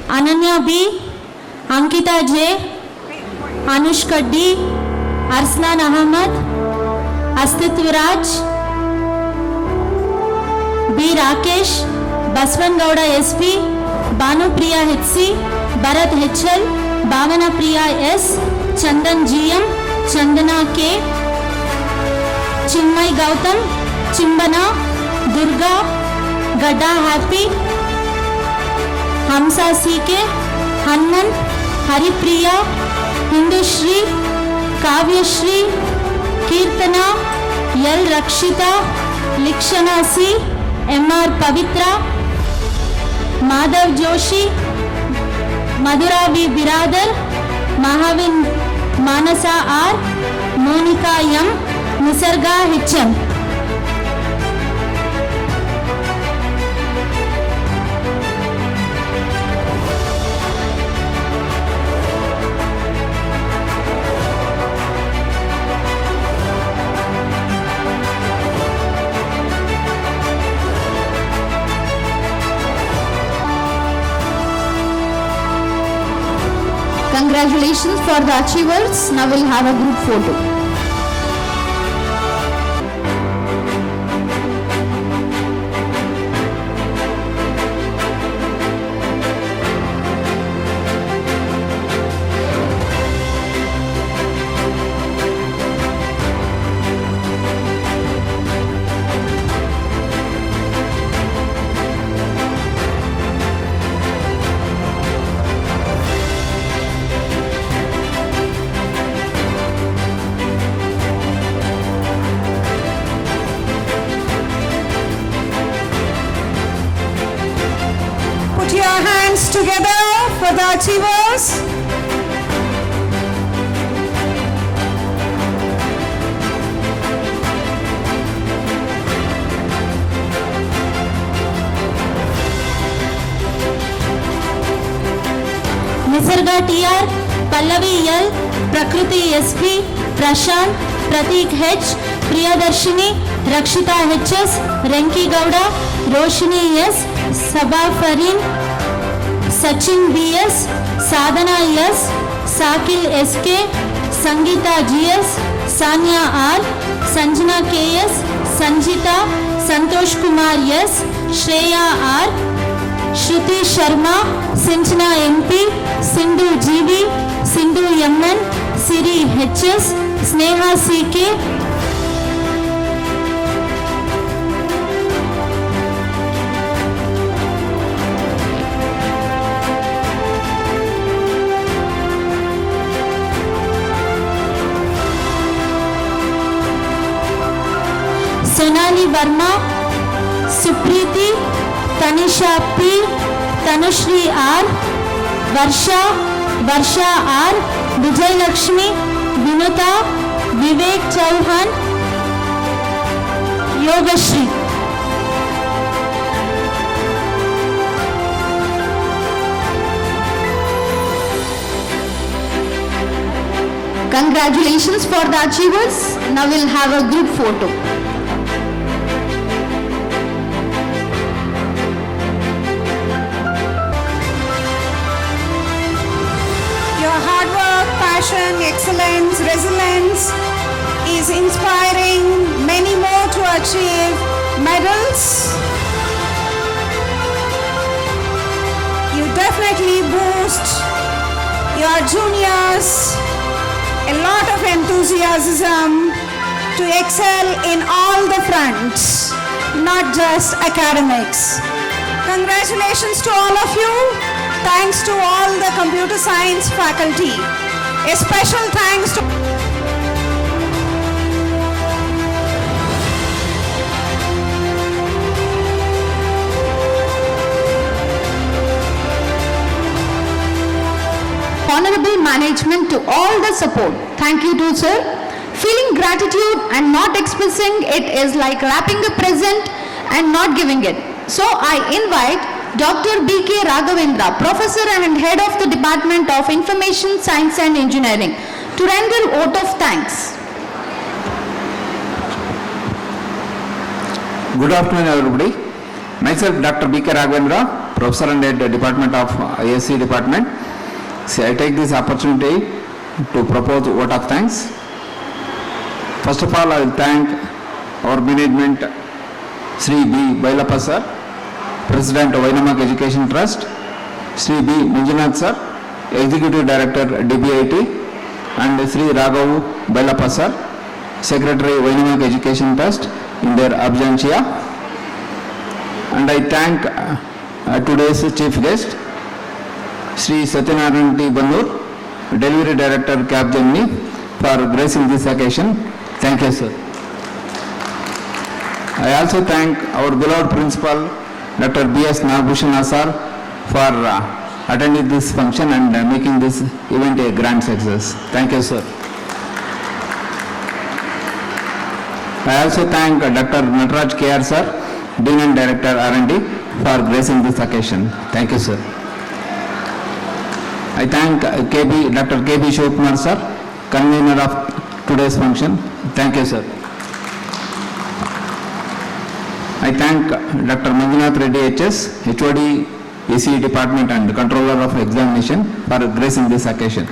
Ananya B, Ankita J, Anushka D, Arslan Ahmad, Astitv Raj, B Rakesh, Baswan Gowda SP, Banu Priya HC, Bharat HL, Bhavana Priya S, Chandan GM, Chandana K, Chinmay Gautam, Chimbana, Durga, Gada Happy, Hamsa CK, Hanman, Haripriya, Hindushri, Kavyashri, Kirtana, L Rakshita, Likshana C, MR Pavitra, Madhav Joshi, Madhura B Biradar, Mahavin Manasa R, Monica M, Nisarga HM. Congratulations for the achievers. Now we'll have a group photo. together for the achievers. Nisarga TR, Pallavi L, Prakriti SP, Prashant, Pratik H, Priyadarshini, Rakshita HS, Renki Gowda, Roshini S, Sabha Farin, Sachin BS, Sadhana S, Sakil SK, Sangeeta GS, Sanya R, Sanjana KS, Sanjita, Santosh Kumar S, Shreya R, Shruti Sharma, Sinchana MP, Sindhu GB, Sindhu MN, Siri HS, Sneha CK, Sonali Verma, Supriti, Tanisha P, Tanushri R, Varsha, Varsha R, Vijay Lakshmi, Vinuta, Vivek Chauhan, Yogashri. Congratulations for the achievers. Now we'll have a group photo. Your hard work, passion, excellence, resilience is inspiring many more to achieve medals. You definitely boost your juniors a lot of enthusiasm to excel in all the fronts, not just academics. Congratulations to all of you. Thanks to all the computer science faculty. A special thanks to Honorable management to all the support. Thank you to sir. Feeling gratitude and not expressing it is like wrapping a present and not giving it. So I invite Dr. B.K. Raghavendra, Professor and Head of the Department of Information Science and Engineering, to render vote of thanks. Good afternoon, everybody. Myself, Dr. B.K. Raghavendra, Professor and Head Department of ISC Department. See, I take this opportunity to propose vote of thanks. First of all, I will thank our management, Sri B. Bailappa sir, President of Vainamak Education Trust, Sri B. Manjunath sir, Executive Director DBIT, and Sri Raghav Bailappa sir, Secretary Vainamak Education Trust, in their absentia. And I thank today's chief guest, Sri Satyanarayan T. Bannur, Delivery Director Capgemini, for gracing this occasion. Thank you, sir. I also thank our beloved principal, Dr. B.S. Nagabhushana sir, for attending this function and making this event a grand success. Thank you, sir. I also thank Dr. Nataraj K.R. sir, Dean and Director R&D, for gracing this occasion. Thank you, sir. I thank Dr. K.B. Shivkumar sir, convener of today's function. Thank you, sir. I thank Dr. Manjunath Reddy HS, HOD, ECE Department and Controller of Examination, for gracing this occasion.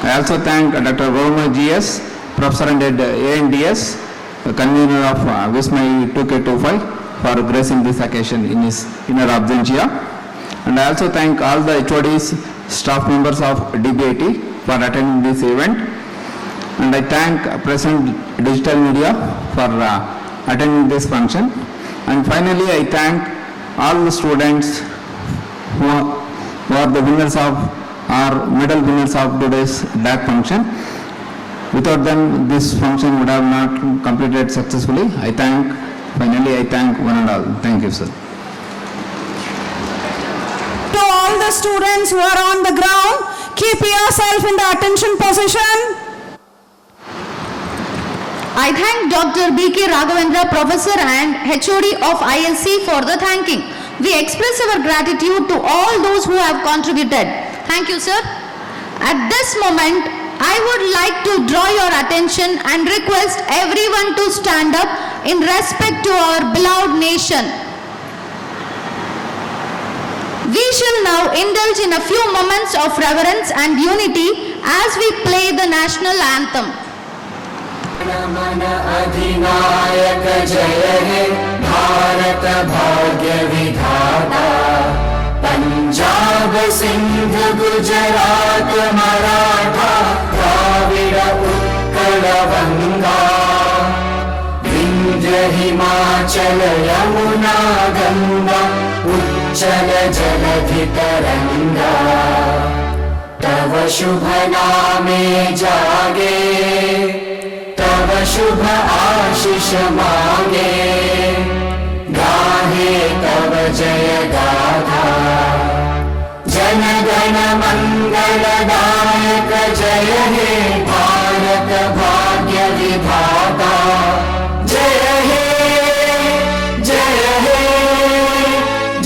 I also thank Dr. Roma GS, Professor and Head ANDS, convener of Vismay 2K25, for gracing this occasion in his inner absentia. And I also thank all the HODs, staff members of DBIT, for attending this event. And I thank present digital media for attending this function. And finally, I thank all the students who are the winners of or medal winners of today's DAC function. Without them, this function would have not completed successfully. Finally, I thank one and all. Thank you, sir. students who are on the ground, keep yourself in the attention position. I thank Dr. B.K. Raghavendra, Professor and HOD of ISC for the thanking. We express our gratitude to all those who have contributed. Thank you, sir. At this moment, I would like to draw your attention and request everyone to stand up in respect to our beloved nation. We shall now indulge in a few moments of reverence and unity as we play the national anthem. मन अधिनायक जय हे भारत भाग्य विधाता पंजाब सिंध गुजरात मराठा द्राविड़ उत्कल गंगा विंध्य हिमाचल यमुना गंगा उच्चल जलधि तरंगा तव शुभ नामे जागे तव शुभ आशीष मांगे गाहे तव जय गाथा जन गण मंगलदायक जय हे भारत भाग्य विधाता जय हे जय हे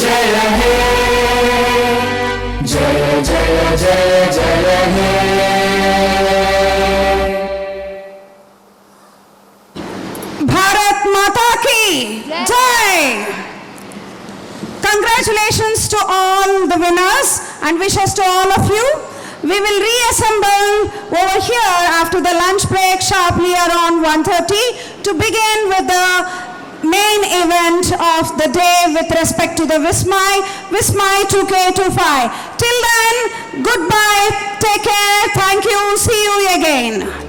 जय हे जय जय जय जय हे Jai! Congratulations to all the winners and wishes to all of you. We will reassemble over here after the lunch break sharply around 1:30 to begin with the main event of the day with respect to the Vismay 2K25. Till then, goodbye, take care, thank you, see you again.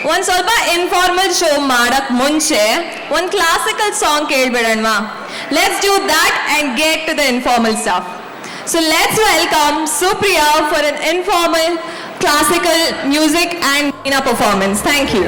ಒಂದು ಸ್ವಲ್ಪ informal show ಮಾಡಕ್ ಮುಂಚೆ ಒಂದು classical song ಕೇಳ್ಬಿಡೋಣವಾ? Let's do that and get to the informal stuff. So let's welcome Supriya for an informal classical music and performance. Thank you.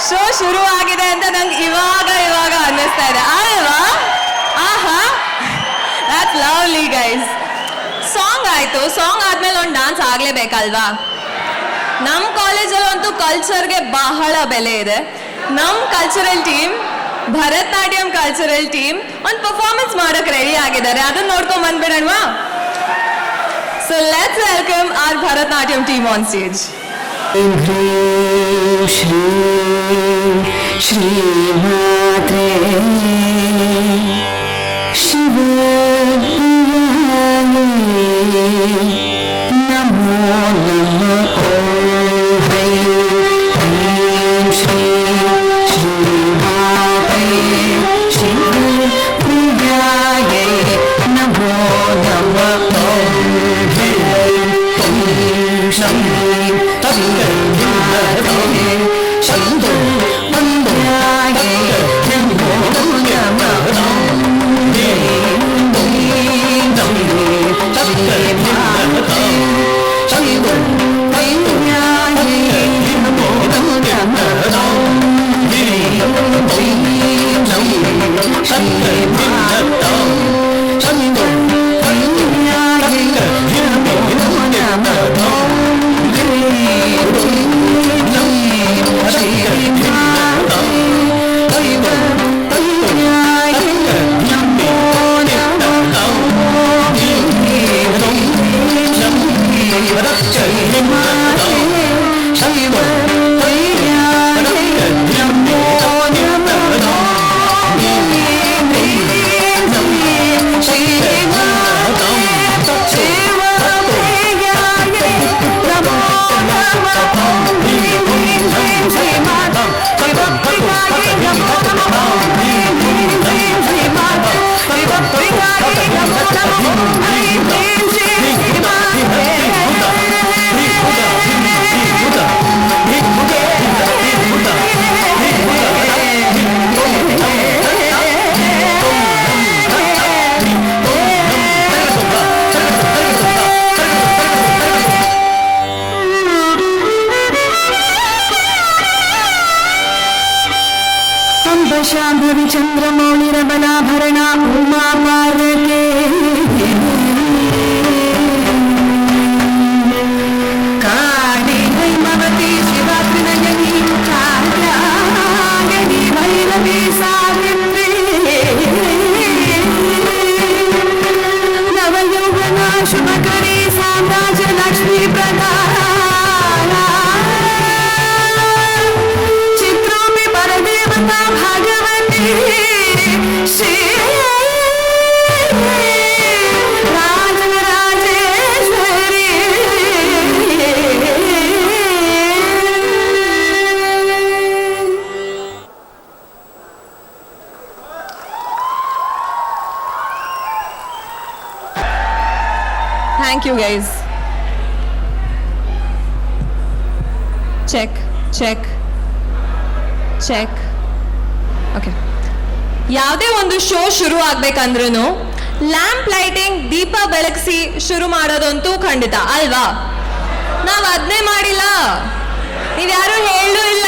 Show ಶುರು ಆಗಿದೆ ಅಂತ ನಂಗೆ ಇವಾಗ ಅನ್ನಿಸ್ತಾ ಇದೆ ಅಲ್ವಾ? ಆಹಾ, that's lovely guys. ಸಾಂಗ್ ಆಯ್ತು, ಸಾಂಗ್ ಆದ್ಮೇಲೆ ಒಂದು ಡಾನ್ಸ್ ಆಗ್ಲೇಬೇಕಲ್ವಾ? ನಮ್ಮ ಕಾಲೇಜಲ್ಲಂತೂ ಕಲ್ಚರ್ಗೆ ಬಹಳ ಬೆಲೆ ಇದೆ. ನಮ್ಮ cultural team, Bharatanatyam cultural team ಒಂದು ಪರ್ಫಾರ್ಮೆನ್ಸ್ ಮಾಡೋಕೆ ರೆಡಿ ಆಗಿದ್ದಾರೆ. ಅದನ್ನ ನೋಡ್ಕೊಂಡ್ ಬಂದ್ಬಿಡೋಣವಾ? So let's welcome our Bharatnatyam team on stage. Shri Shri Matre Shiva Namo Namo Shri Shri Matre Shiva Namo Namo Shambhavi चंद्रमौलिरबलाभरणा Uma पार्वते काली वैमवती शिवा त्रिनयनी कात्यायनी भैरवी सावित्री नवयौवना शुभकरी साम्राज्य लक्ष्मी प्रदा Thank you guys. Check. Okay. ಯಾವುದೇ ಒಂದು show ಶುರು ಆಗ್ಬೇಕಂದ್ರೂ lamp lighting, ದೀಪ ಬೆಳಗಿಸಿ ಶುರು ಮಾಡೋದಂತೂ ಖಂಡಿತ ಅಲ್ವಾ? ನಾವು ಅದನ್ನೇ ಮಾಡಿಲ್ಲ, ನೀವ್ಯಾರು ಹೇಳೂ ಇಲ್ಲ.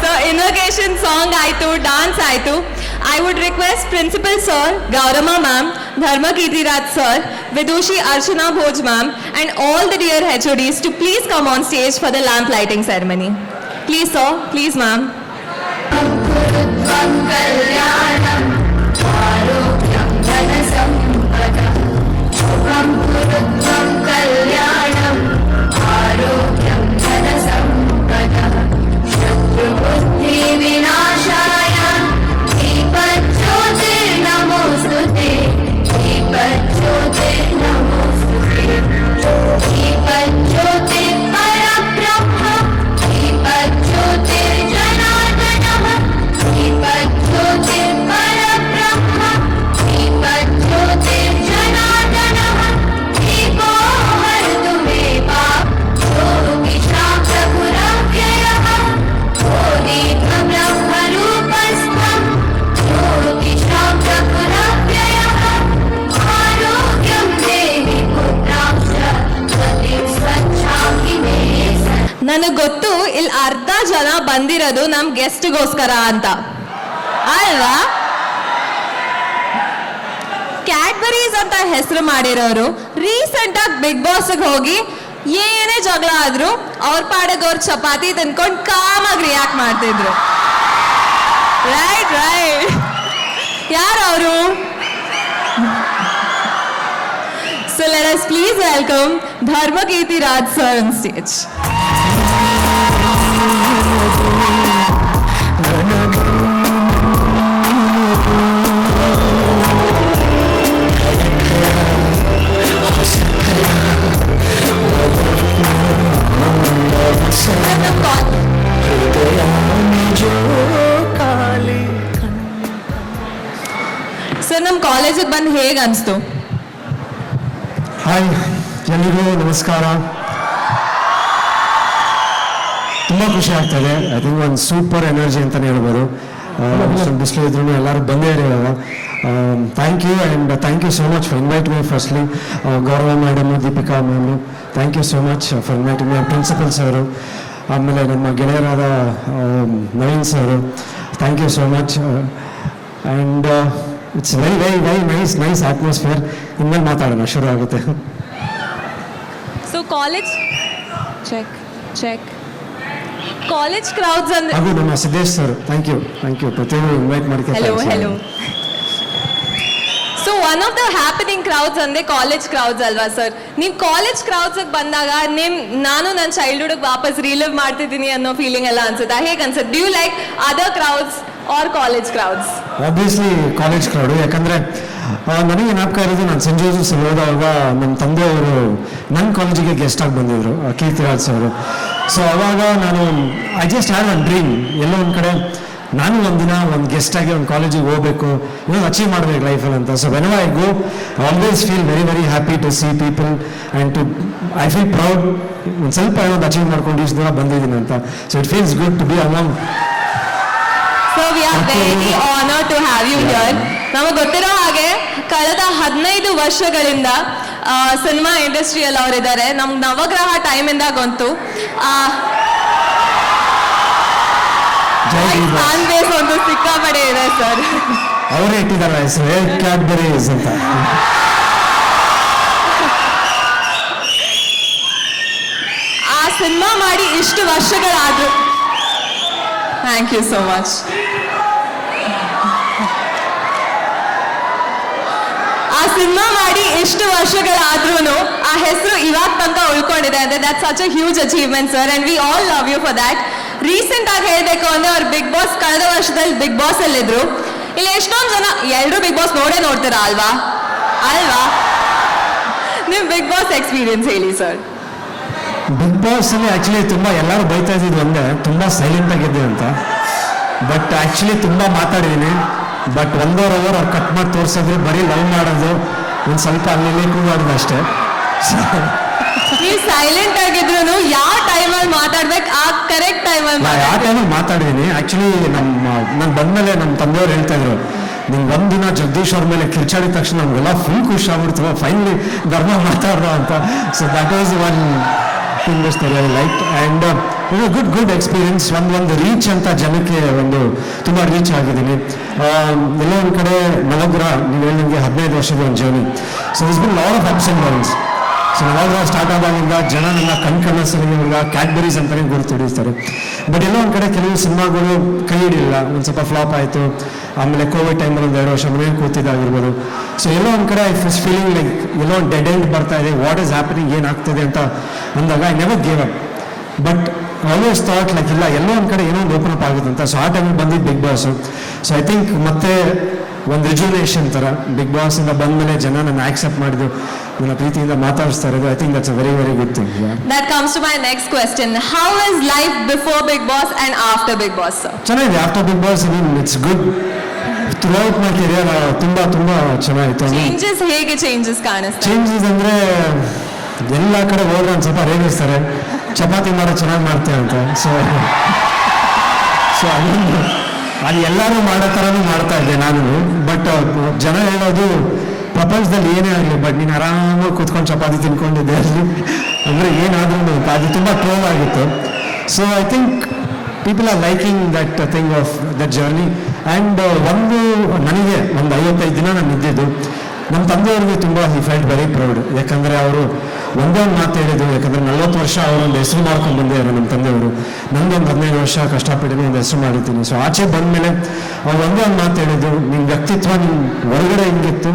ಸೊ ಇನ್ವೊಕೇಶನ್ ಸಾಂಗ್ ಆಯಿತು, ಡಾನ್ಸ್ ಆಯಿತು. I would request Principal Sir, Gaurama Ma'am, Dharma Kirtiraj Sir, Vidushi Archana Bhoj Ma'am and all the dear HODs to please come on stage for the lamp lighting ceremony. Please sir, please ma'am. ನನಗೆ ಗೊತ್ತು ಇಲ್ಲಿ ಅರ್ಧ ಜನ ಬಂದಿರೋದು ನಮ್ ಗೆಸ್ಟ್ಗೋಸ್ಕರ ಅಂತ ಅಲ್ವಾ? Cadbury's ಅಂತ ಹೆಸರು ಮಾಡಿರೋರು ರೀಸೆಂಟ್ ಆಗಿ ಬಿಗ್ ಬಾಸ್ ಹೋಗಿ ಏನೇ ಜಗಳ ಆದ್ರೂ ಅವ್ರ ಪಾಡಿಗೆ ಅವ್ರ ಚಪಾತಿ ತಿನ್ಕೊಂಡು ಕಾಮಾಗಿ ರಿಯಾಕ್ಟ್ ಮಾಡ್ತಿದ್ರು. Right right. ಯಾರು ಅವರು? So let us please welcome Dharmakirti Raj sir on stage. Sir ನಮ್ಮ ಕಾಲೇಜಿಗೆ ಬಂದು ಹೇಗೆ ಅನಿಸ್ತು? ಹಾಯ್ ಎಲ್ರಿಗೂ ನಮಸ್ಕಾರ. ತುಂಬ ಖುಷಿ ಆಗ್ತದೆ. ಐ ಥಿಂಕ್ ಒಂದು ಸೂಪರ್ ಎನರ್ಜಿ ಅಂತಲೇ ಹೇಳ್ಬೋದು. ಬಿಸಿಲು ಇದ್ರೂ ಎಲ್ಲರೂ ಬಂದೇ ಇವಾಗ. Thank you and thank you so much for invite me. Firstly ಗೌರವ madam, Deepika ma'am, thank you so much for invite me. Principal sir, ಆಮೇಲೆ ನಮ್ಮ ಗೆಳೆಯರಾದ Naveen sir, thank you so much. And it's very very very nice atmosphere. ಇನ್ಮೇಲೆ ಮಾತಾಡೋಣ, ಶುರು ಆಗುತ್ತೆ. So college college crowds ಅಂದ್ರೆ ಹಾಗೂ ನಮ್ಮ ಸಿದ್ದೇಶ್ ಸರ್, ಥ್ಯಾಂಕ್ ಯು ಪ್ರತಿಯೊಂದು ಇನ್ವೈಟ್ ಮಾಡ್ಕೊಂಡು. Hello. So one of the happening crowds ಅಂದ್ರೆ ಕಾಲೇಜ್ ಕ್ರೌಡ್ಸ್ ಅಲ್ವಾ ಸರ್? ನೀವು ಕಾಲೇಜ್ ಕ್ರೌಡ್ಸ್ ಬಂದಾಗ ನಾನು ನನ್ನ ಚೈಲ್ಡ್ಹುಡ್ ವಾಪಸ್ ರಿಲಿವ್ ಮಾಡ್ತಿದ್ದೀನಿ ಅನ್ನೋ ಫೀಲಿಂಗ್ ಎಲ್ಲ ಅನ್ಸುತ್ತಾ? ಹೇಗೆ ಅನ್ಸುತ್ತೆ? Do you like other crowds or college crowds? Obviously college crowd. ಯಾಕಂದರೆ ನನಗೆ ಜ್ಞಾಪಕ ಇರೋದು, ನಾನು ಸೆಂಟ್ ಜೋಸೆಫ್ಸ್ ಹೋದಾಗ ನಮ್ಮ ತಂದೆಯವರು ನನ್ನ ಕಾಲೇಜಿಗೆ ಗೆಸ್ಟ್ ಆಗಿ ಬಂದಿದ್ರು, ಕೀರ್ತಿರಾಜ್ ಅವರು. ಸೊ ಅವಾಗ I just have one dream, ಎಲ್ಲೋ ಒಂದು ಕಡೆ ನಾನು ಒಂದಿನ ಒಂದು ಗೆಸ್ಟ್ ಆಗಿ ಒಂದು ಕಾಲೇಜಿಗೆ ಹೋಗಬೇಕು, ಏನೋ ಅಚೀವ್ ಮಾಡಬೇಕು ಲೈಫಲ್ಲಿ ಅಂತ. So when I go always feel very very happy to see people and I feel proud. ಒಂದು ಸ್ವಲ್ಪ ಏನೋ ಅಚೀವ್ ಮಾಡ್ಕೊಂಡು ಇಷ್ಟು ದೂರ ಬಂದಿದ್ದೀನಿ ಅಂತ. So it feels good to be among. So we are very honored to have you here. ನಮಗೆ ಗೊತ್ತಿರೋ ಹಾಗೆ ಕಳೆದ 15 ವರ್ಷಗಳಿಂದ ಸಿನಿಮಾ ಇಂಡಸ್ಟ್ರಿಯಲ್ಲಿ ಅವರಿದ್ದಾರೆ. ನಮ್ಗೆ ನವಗ್ರಹ ಟೈಮಿಂದ ಗೊತ್ತು ಫ್ಯಾನ್ ಬೇಸ್ ಒಂದು ಸಿಕ್ಕಾಪಡೆ ಇದೆ ಸರ್. ಅವರೇ ಇಟ್ಟಿದ್ದಾರೆ ಹೆಸರು ಕ್ಯಾಡ್ಬರೀಸ್ ಅಂತ. ಆ ಸಿನಿಮಾ ಮಾಡಿ ಇಷ್ಟು ವರ್ಷಗಳಾದ್ರು. Thank you so much. ಆ ಸಿನಿಮಾ ಮಾಡಿ ಇಷ್ಟು ವರ್ಷಗಳಾದ್ರೂ ಆ ಹೆಸರು ಇವಾಗ ತನಕ ಉಳ್ಕೊಂಡಿದೆ ಅಂದ್ರೆ that's such a huge achievement sir, and we all love you for that. Recent ಆಗಿ ಹೇಳಬೇಕು ಅಂದ್ರೆ ಅವ್ರು ಬಿಗ್ ಬಾಸ್ ಕಳೆದ ವರ್ಷದಲ್ಲಿ ಬಿಗ್ ಬಾಸ್ ಅಲ್ಲಿದ್ರು. ಇಲ್ಲಿ ಎಷ್ಟೊಂದು ಜನ ಎಲ್ಲರೂ ಬಿಗ್ ಬಾಸ್ ನೋಡ್ತೀರಾ ಅಲ್ವಾ? ನಿಮ್ ಬಿಗ್ ಬಾಸ್ ಎಕ್ಸ್ಪೀರಿಯನ್ಸ್ ಹೇಳಿ ಸರ್. ಬಿಗ್ ಬಾಸ್ ಅಲ್ಲಿ ಆಕ್ಚುಲಿ ತುಂಬಾ ಎಲ್ಲರೂ ಬೈತಾ ಇದ್ದಿದ್ದು ಒಂದೇ, ತುಂಬಾ ಸೈಲೆಂಟ್ ಆಗಿದ್ದೆ ಅಂತ. ಬಟ್ ಆಕ್ಚುಲಿ ತುಂಬಾ ಮಾತಾಡಿದ್ದೀನಿ. ಬಟ್ 1 hour ಅವ್ರು ಕಟ್ ಮಾಡಿ ತೋರಿಸಿದ್ರೆ ಬರೀ ಲವ್ ಮಾಡೋದು, ಒಂದು ಸ್ವಲ್ಪ ಅಲ್ಲಿ ಕೂಗಾಡೋದು ಅಷ್ಟೇ. ನೀವು ಸೈಲೆಂಟ್ ಆಗಿದ್ರು ಯಾವ ಟೈಮಲ್ಲಿ ಮಾತಾಡ್ಬೇಕು ಆ ಕರೆಕ್ಟ್ ಟೈಮಲ್ಲಿ ಯಾವ ಟೈಮಲ್ಲಿ ಮಾತಾಡಿದ್ದೀನಿ. ಆಕ್ಚುಲಿ ನಾನು ಬಂದ್ಮೇಲೆ ನಮ್ಮ ತಂದೆಯವ್ರು ಹೇಳ್ತಾ ಇದ್ರು, ನಿಂಗೆ ಒಂದಿನ ಜಗದೀಶ್ ಅವ್ರ ಮೇಲೆ ಕಿರ್ಚಾಡಿದ ತಕ್ಷಣ ನಮಗೆಲ್ಲ ಫುಲ್ ಖುಷಿ ಆಗ್ಬಿಡ್ತು, ಫೈನಲಿ ಧರ್ಮ ಮಾತಾಡ್ರೋ ಅಂತ. So that was one thing is very like and good experience. ಒಂದು ರೀಚ್ ಅಂತ ಜನಕ್ಕೆ ತುಂಬ ರೀಚ್ ಆಗಿದ್ದೀನಿ. ಎಲ್ಲೋ ಒಂದು ಕಡೆ ನವಗ್ರಹ, ನೀವು ಹೇಳಿದಂಗೆ 15 ವರ್ಷದ ಒಂದು journey. So this been lot of ups and downs. So Navagraha start ಆದಾಗಿಂದ ಜನ ನನ್ನ ಕನಸಲ್ಲಿ ಕ್ಯಾಡ್ಬರೀಸ್ ಅಂತಲೇ ಗುರುತು ಹಿಡಿಸ್ತಾರೆ. ಬಟ್ ಎಲ್ಲೋ ಒಂದು ಕಡೆ ಕೆಲವು ಸಿನಿಮಾಗಳು ಕೈ ಹಿಡಿಲಿಲ್ಲ, ಒಂದು ಸ್ವಲ್ಪ ಫ್ಲಾಪ್ ಆಯಿತು. ಆಮೇಲೆ ಕೋವಿಡ್ ಟೈಮಲ್ಲಿ 1-2 ವರ್ಷ ಮನೇಲಿ ಕೂತಿದ್ದಾಗಿರ್ಬೋದು. ಸೊ ಎಲ್ಲೋ ಒಂದು ಕಡೆ ಐ ಫಸ್ಟ್ ಫೀಲಿಂಗ್ ಲೈಕ್ ಎಲ್ಲೋ ಒಂದು ಡೆಡ್ ಎಂಡ್ ಬರ್ತಾ ಇದೆ, ವಾಟ್ ಈಸ್ ಹ್ಯಾಪನಿಂಗ್, ಏನಾಗ್ತಿದೆ ಅಂತ ಅಂದಾಗ I never gave up. But always thought like ಇಲ್ಲ, ಎಲ್ಲೋ ಒಂದು ಕಡೆ ಏನೋ ಒಂದು ಓಪನ್ ಅಪ್ ಆಗುತ್ತೆ ಅಂತ. ಸೊ ಆ ಟೈಮಿಗೆ ಬಂದಿದ್ದು Big Boss. So I think ಮತ್ತೆ ಒಂದು ರಿಜುನೇಷನ್ ಥರ ಬಿಗ್ ಬಾಸಿಂದ ಬಂದಮೇಲೆ ಜನ ನನ್ನ ಆಕ್ಸೆಪ್ಟ್ ಮಾಡಿದ್ದು, ನನ್ನ ಪ್ರೀತಿಯಿಂದ ಮಾತಾಡಿಸ್ತಾ ಇರೋದು. I think that's a very very good thing. That comes to my next question. How is life before Big Boss and after Big Boss, sir? ಚೆನ್ನಾಗಿದೆ. After Big Boss it's good. Throughout my career ತುಂಬ ಚೆನ್ನಾಗಿತ್ತು. Changes ಕಾಣಿಸ್ತಾರೆ? Changes ಅಂದರೆ ಎಲ್ಲ ಕಡೆ ಹೋದ್ರೆ ಒಂದು ಸ್ವಲ್ಪ ರೇಗಿಸ್ತಾರೆ, ಚಪಾತಿ ಮಾಡೋ ಚೆನ್ನಾಗಿ ಮಾಡ್ತೇವೆ ಅಂತ. ಸೊ ಅದು ಎಲ್ಲರೂ ಮಾಡೋ ಥರನೂ ಮಾಡ್ತಾ ಇದ್ದೆ ನಾನು. ಬಟ್ ಜನ ಹೇಳೋದು ಪ್ರಪಂಚದಲ್ಲಿ ಏನೇ ಆಗಲಿ ಬಟ್ ನೀನು ಆರಾಮಾಗಿ ಕೂತ್ಕೊಂಡು ಚಪಾತಿ ತಿನ್ಕೊಂಡಿದ್ದೆ ಅಲ್ಲಿ ಅಂದರೆ ಏನಾದ್ರೂ ಅದು ತುಂಬ ಟ್ರೋಲ್ ಆಗಿತ್ತು. So I think people are liking that thing of that journey. And ನನಗೆ ಒಂದು 55 ದಿನ ನಾನು ಇದ್ದಿದ್ದು. ನಮ್ಮ ತಂದೆಯವ್ರಿಗೆ ತುಂಬ ಹಿ ಫೆಲ್ಟ್ ವೆರಿ ಪ್ರೌಡ್. ಯಾಕಂದರೆ ಅವರು ಒಂದೇ ಒಂದು ಮಾತು ಹೇಳಿದ್ದು, ಯಾಕಂದರೆ 40 ವರ್ಷ ಅವರೊಂದು ಹೆಸರು ಮಾಡ್ಕೊಂಡು ಬಂದಿದ್ದಾರೆ ನಮ್ಮ ತಂದೆಯವರು. ನನಗೊಂದು 15 ವರ್ಷ ಕಷ್ಟಪಟ್ಟು ಒಂದು ಹೆಸರು ಮಾಡಿದ್ದೀನಿ. ಸೊ ಆಚೆ ಬಂದಮೇಲೆ ಅವ್ರು ಒಂದೇ ಒಂದು ಮಾತು ಹೇಳಿದ್ದು, ನಿನ್ನ ವ್ಯಕ್ತಿತ್ವ ನಿನ್ನ ಹೊರಗಡೆ ಹೆಂಗಿತ್ತು,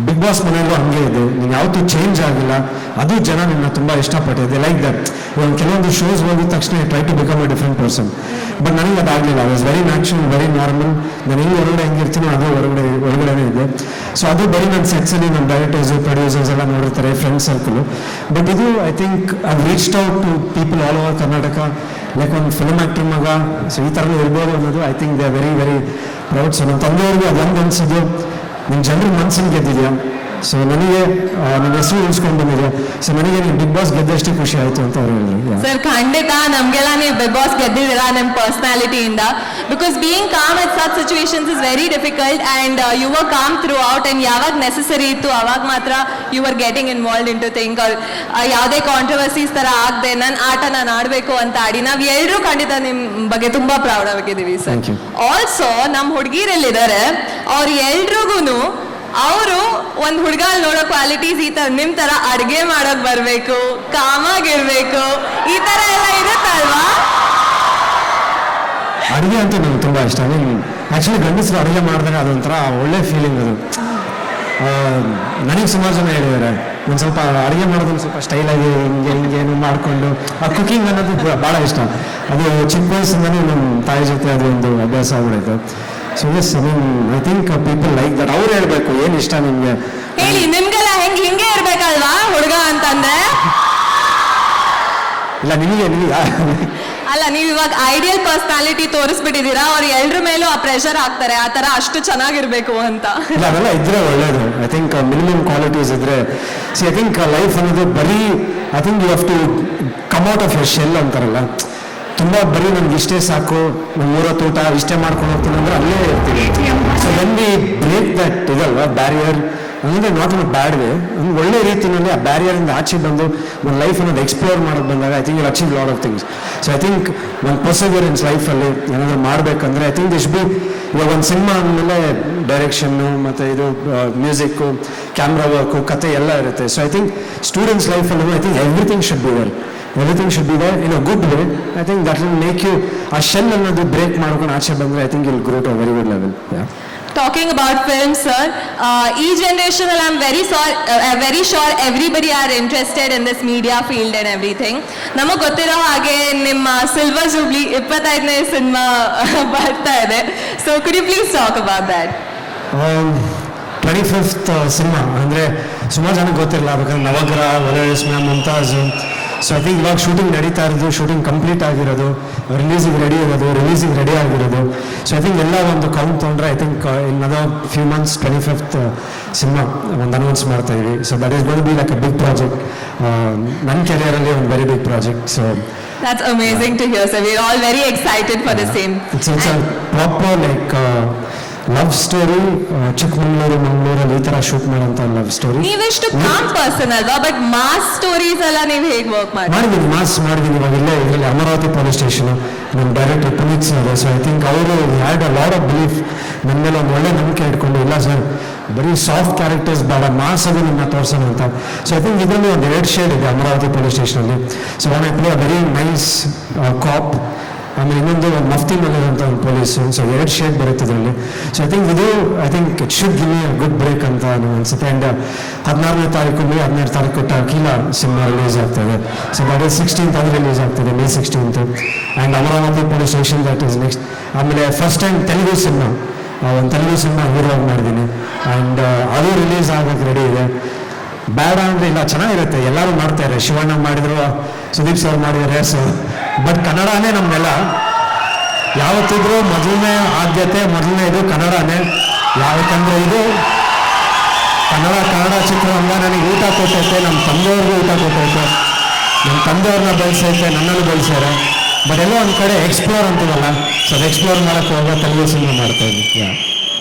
ಬಿಗ್ ಬಾಸ್ ಮನೆಯಲ್ಲೂ ಹಂಗೆ ಇದೆ, ನೀನು ಯಾವತ್ತೂ ಚೇಂಜ್ ಆಗಿಲ್ಲ. ಅದು ಜನ ನಿನ್ನ ತುಂಬ ಇಷ್ಟಪಟ್ಟಿದೆ. ಲೈಕ್ ದಟ್ ಇವಾಗ ಕೆಲವೊಂದು ಶೋಸ್ ಹೋಗಿದ ತಕ್ಷಣ try to become a different person. But ನನಗೆ ಅದಾಗಲಿಲ್ಲ. I was very natural, very normal. ನಾನು ಹೆಂಗೆ ಹೊರಗಡೆ ಹೆಂಗಿರ್ತೀನೋ ಅದು ಹೊರಗಡೆನೇ ಇದೆ. ಸೊ ಅದು ಬರೀ ನನ್ನ ಸೆಟ್ಸಲ್ಲಿ ನಮ್ಮ ಡೈರೆಕ್ಟರ್ಸು ಪ್ರೊಡ್ಯೂಸರ್ಸ್ ಎಲ್ಲ ನೋಡಿರ್ತಾರೆ, ಫ್ರೆಂಡ್ ಸರ್ಕಲು. ಬಟ್ ಇದು I think I reached out to people all over Karnataka. Like ಒಂದು ಫಿಲ್ಮ್ ಆ್ಯಕ್ಟರ್ ಮಗ, ಸೊ ಈ ಥರನೂ ಇರ್ಬೋದು ಅನ್ನೋದು I think they are very very proud. So ನಮ್ಮ ತಂದೆಯವ್ರಿಗೆ ಅದೊಂದು ಅನಿಸಿದ್ದು, ನಿಮ್ಮ ಜನರ ಮನಸ್ಸನ್ನು ಗೆದ್ದಿದೆಯಾ, ಸೊ ನನಗೆ ನನ್ನ ಹೆಸರು ಉಳಿಸ್ಕೊಂಡು ಬಂದಿದೆ, ಸೊ ನನಗೆ ನೀವು ಬಿಗ್ ಬಾಸ್ ಗೆದ್ದಷ್ಟೇ ಖುಷಿ ಆಯಿತು ಅಂತ ಅವ್ರು ಹೇಳಿದ್ರು. ಸರ್ ಖಂಡಿತ ನಮಗೆಲ್ಲ ನೀವು ಬಿಗ್ ಬಾಸ್ ಗೆದ್ದಿದ್ದೀರಾ ನಿಮ್ಮ ಪರ್ಸನಾಲಿಟಿಯಿಂದ. Because being calm at such situations is very difficult and you were calm throughout. And ಯಾವಾಗ ನೆಸೆಸರಿ ಇತ್ತು ಅವಾಗ ಮಾತ್ರ you are getting involve in to think. ಯಾವುದೇ ಕಾಂಟ್ರವರ್ಸೀಸ್ ಥರ ಆಗದೆ ನನ್ನ ಆಟ ನಾನು ಆಡಬೇಕು ಅಂತ ಆಡಿ ನಾವು ಎಲ್ಲರೂ ಖಂಡಿತ ನಿಮ್ಮ ಬಗ್ಗೆ ತುಂಬ ಪ್ರೌಡ್ ಆಗಿದ್ದೀವಿ ಸರ್. ಆಲ್ಸೋ ನಮ್ಮ ಹುಡುಗಿರಲ್ಲಿದ್ದಾರೆ, ಅವ್ರು ಎಲ್ರಿಗೂ ಅವರು ಒಂದು ಹುಡುಗ ನೋಡೋ ಕ್ವಾಲಿಟೀಸ್ ಈ ಥರ ನಿಮ್ಮ ಥರ ಅಡುಗೆ ಮಾಡೋಕೆ ಬರಬೇಕು, ಕಾಮಾಗಿರ್ಬೇಕು, ಈ ಥರ ಎಲ್ಲ ಇರುತ್ತಲ್ವಾ? ಅಡುಗೆ ಅಂತೂ ನನಗೆ ತುಂಬ ಇಷ್ಟ. ಆ್ಯಕ್ಚುಲಿ ಗಂಡಸರು ಅಡುಗೆ ಮಾಡಿದಾಗ ಅದೊಂಥರ ಒಳ್ಳೆ ಫೀಲಿಂಗ್ ಅದು. ನನಗೆ ಸುಮಾರು ಜನ ಹೇಳಿದ್ದಾರೆ, ಒಂದು ಸ್ವಲ್ಪ ಅಡುಗೆ ಮಾಡೋದನ್ನು ಸ್ವಲ್ಪ ಸ್ಟೈಲಾಗಿ ಹಿಂಗೇನು ಮಾಡಿಕೊಂಡು ಆ ಕುಕಿಂಗ್ ಅನ್ನೋದು ಭಾಳ ಇಷ್ಟ. ಅದು ಚಿಕ್ಕ ವಯಸ್ಸಿಂದನೇ ನಮ್ಮ ತಾಯಿ ಜೊತೆ ಅದೊಂದು ಅಭ್ಯಾಸ ಆಗ್ಬಿಡೈತೆ. So yes, I think people like that. ಅವ್ರು ಹೇಳ್ಬೇಕು ಏನು ಇಷ್ಟ ನಿಮಗೆ ಹೇಳಿ. ನಿಮ್ಗೆಲ್ಲ ಹಿಂಗೆ ಇರ್ಬೇಕಲ್ವಾ ಹುಡುಗ ಅಂತಂದ್ರೆ? ಇಲ್ಲ ನಿಮಗೆ ಅಲ್ಲ, ನೀವು ಇವಾಗ ಐಡಿಯಲ್ ಪರ್ಸನಾಲಿಟಿ ತೋರಿಸ್ಬಿಟ್ಟಿದ್ದೀರಾ, ಅವ್ರು ಎಲ್ರ ಮೇಲೂ ಆ ಪ್ರೆಷರ್ ಹಾಕ್ತಾರೆ ಆ ಥರ ಅಷ್ಟು ಚೆನ್ನಾಗಿರ್ಬೇಕು ಅಂತ. ಇಲ್ಲ ಅವೆಲ್ಲ ಇದ್ರೆ ಒಳ್ಳೇದು. ಐ ಥಿಂಕ್ ಮಿನಿಮಮ್ ಕ್ವಾಲಿಟೀಸ್ ಇದ್ರೆ. ಸಿ ಐ ಥಿಂಕ್ ಲೈಫ್ ಅನ್ನೋದು ಬರೀ I think you have to come out of your shell ಅಂತಾರಲ್ಲ, ತುಂಬ ಬರೀ ನನಗೆ ಇಷ್ಟೇ ಸಾಕು, ನಮ್ಮ ಮೂರೊತ್ತು ಊಟ ಇಷ್ಟೇ ಮಾಡ್ಕೊಂಡು ಹೋಗ್ತೀನಿ ಅಂದರೆ ಅಲ್ಲೇ ಇರ್ತೀವಿ. So when we break that ಇದಲ್ವಾ ಬ್ಯಾರಿಯರ್, ಅಂದರೆ not in a bad way, ಒಂದು ಒಳ್ಳೆ ರೀತಿಯಲ್ಲಿ ಆ ಬ್ಯಾರಿಯರಿಂದ ಆಚೆ ಬಂದು ಒಂದು ಲೈಫ್ ಅನ್ನೋದು ಎಕ್ಸ್ಪ್ಲೋರ್ ಮಾಡೋದು ಬಂದಾಗ I think you achieve lot of things. So I think ಒಂದು ಪರ್ಸವರೆನ್ಸ್ ಲೈಫಲ್ಲಿ ಏನಾದರೂ ಮಾಡಬೇಕಂದ್ರೆ ಐ ಥಿಂಕ್ ದಿಸ್ ಬಿ, ಇವಾಗ ಒಂದು ಸಿನಿಮಾ ಅಂದಮೇಲೆ ಡೈರೆಕ್ಷನ್ನು ಮತ್ತು ಇದು ಮ್ಯೂಸಿಕ್ಕು, ಕ್ಯಾಮ್ರಾ ವರ್ಕು, ಕತೆ ಎಲ್ಲ ಇರುತ್ತೆ. ಸೊ ಐ ಥಿಂಕ್ ಸ್ಟೂಡೆಂಟ್ಸ್ ಲೈಫಲ್ಲೂ I think everything should be well. Everything should be there in a good way. I think that will make you a shell ಅನ್ನೋದು break ಮಾಡ್ಕೊಂಡು ಆಚೆ ಬಂದರೆ I think you'll grow to a very good level. Yeah. Talking about film, sir, each generation, I'm very sure everybody are interested in this media field and everything. ನಮಗೆ ಗೊತ್ತಿರೋ ಹಾಗೆ ನಿಮ್ಮ silver jubilee 25ನೇ cinema ಬರ್ತಾ ಇದೆ. So could you please talk about that? 25th cinema ಅಂದರೆ ಸುಮಾರು ಜನಕ್ಕೆ ಗೊತ್ತಿರಲ್ಲ, ಬೇಕಾದ್ರೆ Navagraha, Vismaya, Mumtaz. So I think ಇವಾಗ ಶೂಟಿಂಗ್ ನಡೀತಾ ಇರೋದು, ಶೂಟಿಂಗ್ ಕಂಪ್ಲೀಟ್ ಆಗಿರೋದು, ರಿಲೀಸಿಗೆ ರೆಡಿ ಇರೋದು, ರಿಲೀಸಿಗೆ ರೆಡಿ ಆಗಿರೋದು. ಸೊ ಐ ಥಿಂಕ್ ಎಲ್ಲ ಒಂದು ಕೌಂಟ್ ತೊಗೊಂಡ್ರೆ I think in other few months 25th cinema ಒಂದು ಅನೌನ್ಸ್ ಮಾಡ್ತಾ ಇದ್ವಿ. So that is gonna be like a big project. ನನ್ನ ಕೆರಿಯರಲ್ಲಿ ಒಂದು very big project. So That's amazing to hear, sir. We're all very excited for the same. It's a proper like love story. Chikmagalur, ಮಂಗಳೂರಲ್ಲಿ ಈ ಥರ shoot ಮಾಡೋಂಥ love story. ನೀವೆಷ್ಟು com person ಅಲ್ವಾ, but mass stories ಎಲ್ಲ ನೀವು ಹೇಗೆ ವರ್ಕ್ ಮಾಡಿದ್ದೀನಿ? ಮಾಸ್ ಮಾಡಿದ್ದೀನಿ. ಇವಾಗ ಇಲ್ಲೇ ಇದರಲ್ಲಿ ಅಮರಾವತಿ ಪೊಲೀಸ್ ಸ್ಟೇಷನು ನಮ್ಮ director Puneeth sir. So I think ಅವರು had a lot of belief ನನ್ನ ಮೇಲೆ, ಒಂದು ಒಳ್ಳೆ ನಂಬಿಕೆ ಇಟ್ಕೊಂಡು, ಇಲ್ಲ ಸರ್ ಬರೀ ಸಾಫ್ಟ್ ಕ್ಯಾರೆಕ್ಟರ್ಸ್ ಬೇಡ, ಮಾಸ್ ಅದು ನಿಮ್ಮನ್ನ ತೋರಿಸೋಣ ಅಂತ. ಸೊ ಐ ಥಿಂಕ್ ಇದರಲ್ಲಿ ಒಂದು 2 ಶೇಡ್ ಇದೆ ಅಮರಾವತಿ ಪೊಲೀಸ್ ಸ್ಟೇಷನಲ್ಲಿ. So one I play a very nice cop, ಆಮೇಲೆ ಇನ್ನೊಂದು ಒಂದು ಮಫ್ತಿ ಮೇಲಿರುವಂಥ ಒಂದು ಪೊಲೀಸು. ಸೊ 2 ಶೇಡ್ ಬರುತ್ತೆ ಇದರಲ್ಲಿ. So I think it should give me a good break ಅಂತ ನನಗೆ ಅನಿಸುತ್ತೆ. ಆ್ಯಂಡ್ 16ನೇ ತಾರೀಕು, ಮೇ 17 ತಾರೀಕು ಅಖಿಲ ಸಿನಿಮಾ ರಿಲೀಸ್ ಆಗ್ತದೆ. ಸೊ ದಟ್ ಈಸ್ 16th ಅದು ರಿಲೀಸ್ ಆಗ್ತದೆ, May 16th. And Amaravati police station that is next. ಆಮೇಲೆ ಫಸ್ಟ್ ಟೈಮ್ ತೆಲುಗು ಸಿನಿಮಾ, ಒಂದು ತೆಲುಗು ಸಿನಿಮಾ ಹೀರೋ ಆಗಿ ಮಾಡಿದ್ದೀನಿ. ಆ್ಯಂಡ್ ಅದು ರಿಲೀಸ್ ಆಗೋಕ್ಕೆ ರೆಡಿ ಇದೆ. ಬೇಡ ಅಂದರೆ ಇಲ್ಲ, ಚೆನ್ನಾಗಿರುತ್ತೆ, ಎಲ್ಲರೂ ಮಾಡ್ತಾರೆ. ಶಿವಣ್ಣ ಮಾಡಿದ್ರು, ಸುದೀಪ್ ಸರ್ ಮಾಡಿದ್ದಾರೆ. ಸೊ ಬಟ್ ಕನ್ನಡನೇ ನಮ್ಮನ್ನೆಲ್ಲ ಯಾವತ್ತಿದ್ರೂ ಮೊದಲನೇ ಆದ್ಯತೆ, ಮೊದಲನೇ ಇದು ಕನ್ನಡನೇ. ಯಾವತ್ತಂದರೆ ಇದು ಕನ್ನಡ ಚಿತ್ರರಂಗ ನನಗೆ ಊಟ ಕೊಟ್ಟೈತೆ, ನಮ್ಮ ತಂದೆಯವ್ರಿಗೂ ಊಟ ಕೊಟ್ಟೈತೆ, ನಮ್ಮ ತಂದೆಯವ್ರನ್ನ ಬೆಳೆಸೈತೆ, ನನ್ನನ್ನು ಬೆಳೆಸ್ಯಾರೆ. ಬಟ್ ಎಲ್ಲೋ ಒಂದು ಕಡೆ ಎಕ್ಸ್ಪ್ಲೋರ್ ಅಂತೀವಲ್ಲ, ಸೊ ಅದು ಎಕ್ಸ್ಪ್ಲೋರ್ ಮಾಡೋಕ್ಕೆ ಹೋಗೋ ತೆಲುಗು ಸಿನಿಮಾ ಮಾಡ್ತಾ ಇದ್ವಿ.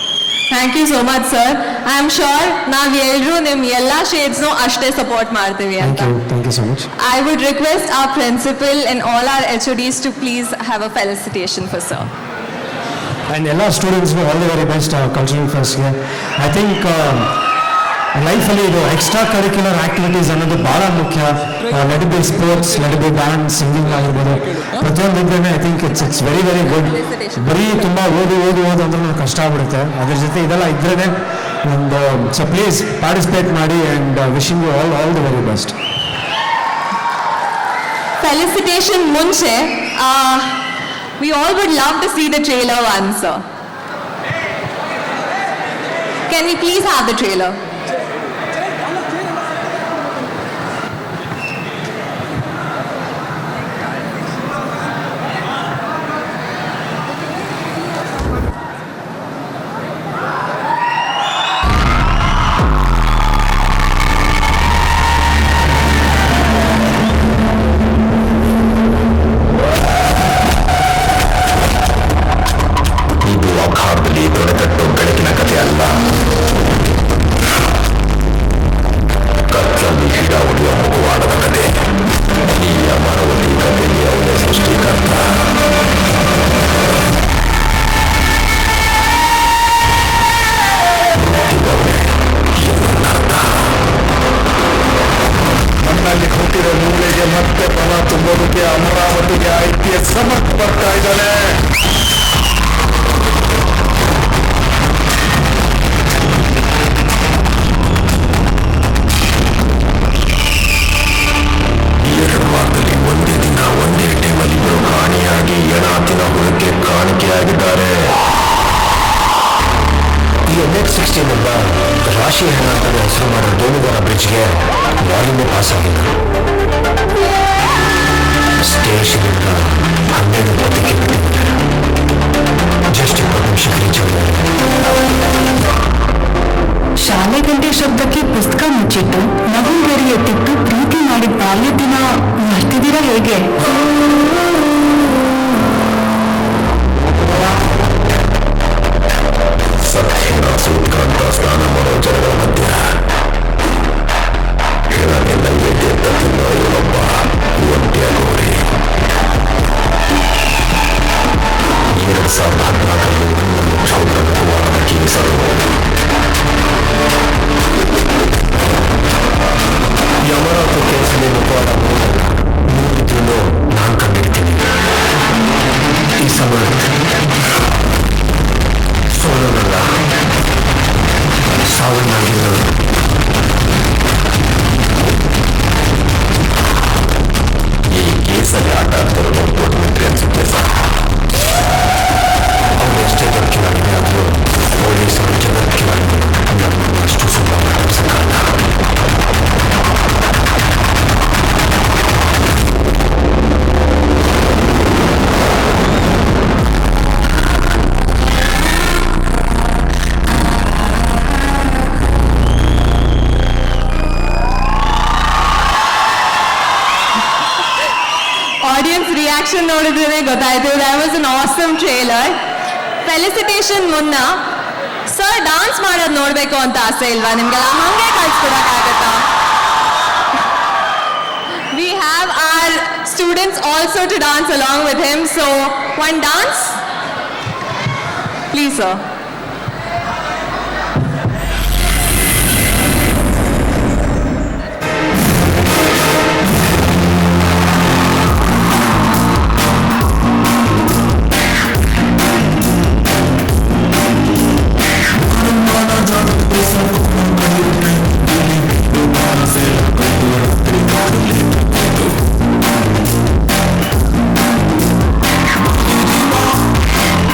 Thank you so much sir. I am sure ನಾವು ಎಲ್ಲರೂ ನಿಮ್ಮ ಎಲ್ಲ ಶೇಡ್ಸ್ನು ಅಷ್ಟೇ ಸಪೋರ್ಟ್ ಮಾಡ್ತೀವಿ ಅಂತ. Thank you so much. I would request our principal and all our HODs to please have a felicitation for sir. And ಎಲ್ಲ ಸ್ಟೂಡೆಂಟ್ಸ್ಗೂ all the very best cultural ಫೆಸ್ಟ್ಗೆ. ಐ ಥಿಂಕ್ ಲೈಫಲ್ಲಿ ಇದು ಎಕ್ಸ್ಟ್ರಾ ಕರಿಕ್ಯುಲರ್ ಆಕ್ಟಿವಿಟೀಸ್ ಅನ್ನೋದು ಭಾಳ ಮುಖ್ಯ. Let be sports, let be dance, singing ಆಗಿರ್ಬೋದು, ಪ್ರತಿಯೊಂದು ಇದ್ರೇ I think it's very very good. ಬರೀ ತುಂಬ ಓದು ಅಂದ್ರೆ ಕಷ್ಟ ಆಗ್ಬಿಡುತ್ತೆ. ಅದ್ರ ಜೊತೆ ಇದೆಲ್ಲ ಇದ್ರೇ ಒಂದು ಸೊ ಪ್ಲೀಸ್ ಪಾರ್ಟಿಸಿಪೇಟ್ ಮಾಡಿ and wishing you all the very best. Felicitation ಮುಂಚೆ we all would love to see the trailer once, sir. Can we please have the trailer? ಶಾಲೆಗಂಟೆ ಶಬ್ದಕ್ಕೆ ಪುಸ್ತಕ ಮುಚ್ಚಿಟ್ಟು ನಗುಗರಿ ಎತ್ತಿಟ್ಟು ಪ್ರೀತಿ ಮಾಡಿದ ಬಾಲ್ಯ ದಿನ ಮರ್ತಿದ್ದೀರಾ ಹೇಗೆ? ಸ್ನಾನ ಮಾಡೋ ಜನರ ಮಧ್ಯ ನೈವೇದ್ಯ ತಿನ್ನೋ ಇವನೊಬ್ಬ ಒಂಟಿಯಾಗೋರಿ. 2014ರಲ್ಲಿ ನನ್ನ ಕ್ಷೌರವಾದ ಕೇಸರು ಯಮರಾಜ ಕೇಸರಿ ಮುಖವಾಡ ಮೂಡಿದ್ರು ನಾನು ಕಂಡಿರ್ತೀನಿ. ಈ ಸಮಯ ಸೋಲೋನಲ್ಲ, ಸಾವನ್ನಾಗಿರೋದು. ಈ ಕೇಸಲ್ಲಿ ಆಟ ಆಡ್ತಾರೆ ನೋಡ್ಬಿಟ್ರೆ ಅನ್ಸುತ್ತೆ ಸರ್. ಅವ್ರು ಎಷ್ಟೇ ದೊಡ್ಡಕಿವಾಗಿದೆ ಆದರೂ ಪೊಲೀಸರು ಜಗತ್ತಿವಾಗಿದೆ ನಮ್ಮನ್ನು ಅಷ್ಟು ಸುಲಭ ಮಾತಾಡ್ಸಕ್ಕಲ್ಲ. ಆಡಿಯನ್ಸ್ ರಿಯಾಕ್ಷನ್ ನೋಡಿದ್ರೆ ಗೊತ್ತಾಯ್ತು. that was an awesome trailer. Felicitation ಮುನ್ನ ಸರ್ ಡಾನ್ಸ್ ಮಾಡೋದು ನೋಡಬೇಕು ಅಂತ ಆಸೆ ಇಲ್ವಾ ನಿಮ್ಗೆಲ್ಲ? ಹಂಗೆ ಕಳ್ಸ್ಕೊಡಕ್ಕಾಗತ್ತಾ? We have our students also to dance along with him. So one dance, please sir.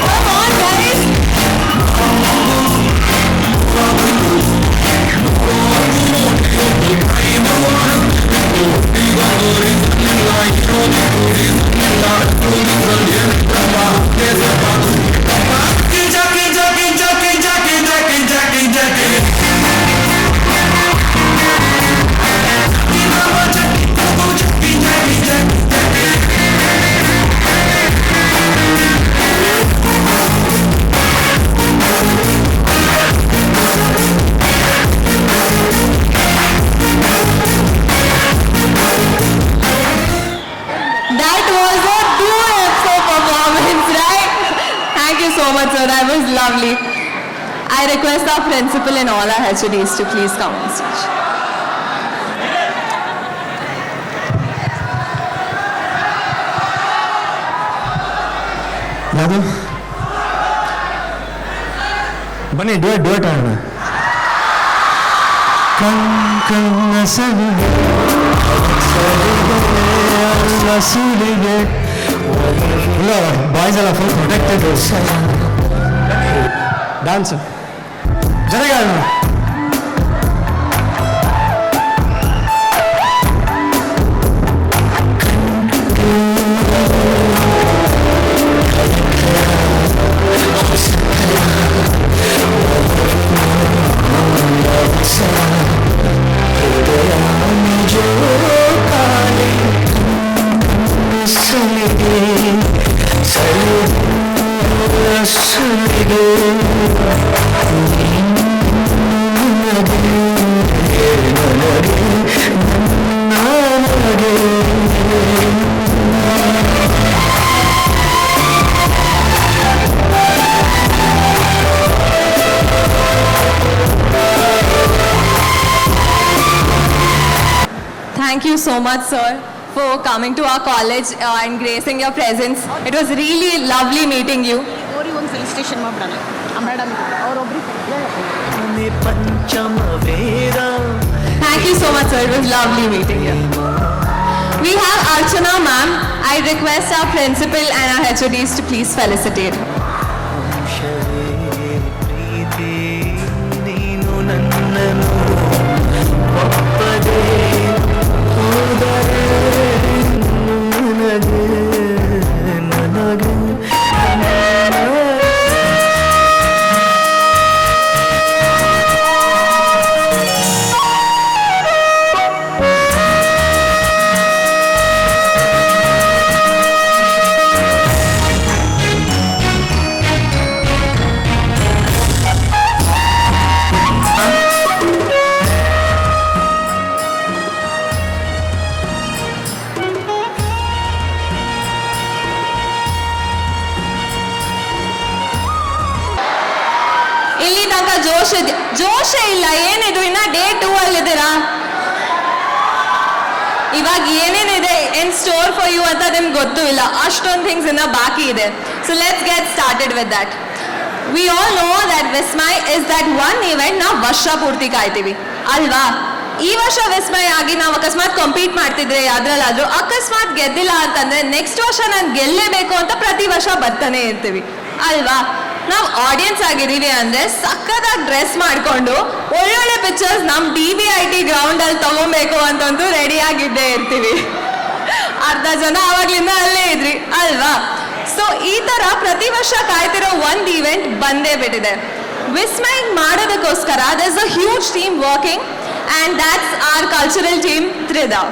Come on guys, so much, sir. That was lovely. I request our principal and all our HODs to please come on stage. ಯಾವುದು ಬನ್ನಿ duet ಆಡೋಣ. ಇಲ್ಲ boys ಎಲ್ಲ full protected dance ಜೊತೆಗೆ ಆಡೋಣ. Thank you so much, sir, for coming to our college and gracing your presence. It was really lovely meeting you. Thank you so much, sir. It was lovely meeting you. We have Archana ma'am. I request our principal and our HODs to please felicitate her. ಇಲ್ಲಿ ತನಕ ಜೋಶೇ ಇಲ್ಲ. ಏನಿದು ಇನ್ನ day 2 ಅಲ್ಲಿದ್ದೀರಾ? ಇವಾಗ ಏನೇನಿದೆ ಇನ್ store for you ಅಂತ ನಿಮ್ಗೆ ಗೊತ್ತೂ ಇಲ್ಲ. ಅಷ್ಟೊಂದು ಥಿಂಗ್ಸ್ ಇನ್ನ ಬಾಕಿ ಇದೆ. So let's get started with that. We all know that Vismay is that one event ನಾವು ವರ್ಷ ಪೂರ್ತಿ ಕಾಯ್ತೀವಿ ಅಲ್ವಾ? ಈ ವರ್ಷ ವಿಸ್ಮಯ್ ಆಗಿ ನಾವು ಅಕಸ್ಮಾತ್ ಕಂಪೀಟ್ ಮಾಡ್ತಿದ್ರೆ ಯಾವ್ದ್ರಲ್ಲಾದ್ರೂ ಅಕಸ್ಮಾತ್ ಗೆದ್ದಿಲ್ಲ ಅಂತಂದ್ರೆ ನೆಕ್ಸ್ಟ್ ವರ್ಷ ನಾನು ಗೆಲ್ಲೇಬೇಕು ಅಂತ ಪ್ರತಿ ವರ್ಷ ಬರ್ತಾನೆ ಇರ್ತೀವಿ ಅಲ್ವಾ? ನಾವು ಆಡಿಯನ್ಸ್ ಆಗಿದ್ದೀವಿ ಅಂದ್ರೆ ಸಕ್ಕತ್ತಾಗಿ ಡ್ರೆಸ್ ಮಾಡ್ಕೊಂಡು ಒಳ್ಳೊಳ್ಳೆ ಪಿಕ್ಚರ್ಸ್ ನಮ್ಮ DBIT ಗ್ರೌಂಡ್ ಅಲ್ಲಿ ತಗೊಬೇಕು ಅಂತಂದು ರೆಡಿ ಆಗಿದ್ದೇ ಇರ್ತೀವಿ. ಅರ್ಧ ಜನ ಆವಾಗ್ಲಿಂದ ಅಲ್ಲೇ ಇದ್ರಿ ಅಲ್ವಾ? ಸೊ ಈ ತರ ಪ್ರತಿ ವರ್ಷ ಕಾಯ್ತಿರೋ ಒಂದು ಇವೆಂಟ್ ಬಂದೇ ಬಿಟ್ಟಿದೆ. ವಿಸ್ಮಯ್ ಮಾಡೋದಕ್ಕೋಸ್ಕರ there is a huge team working and that's our cultural team Tridha.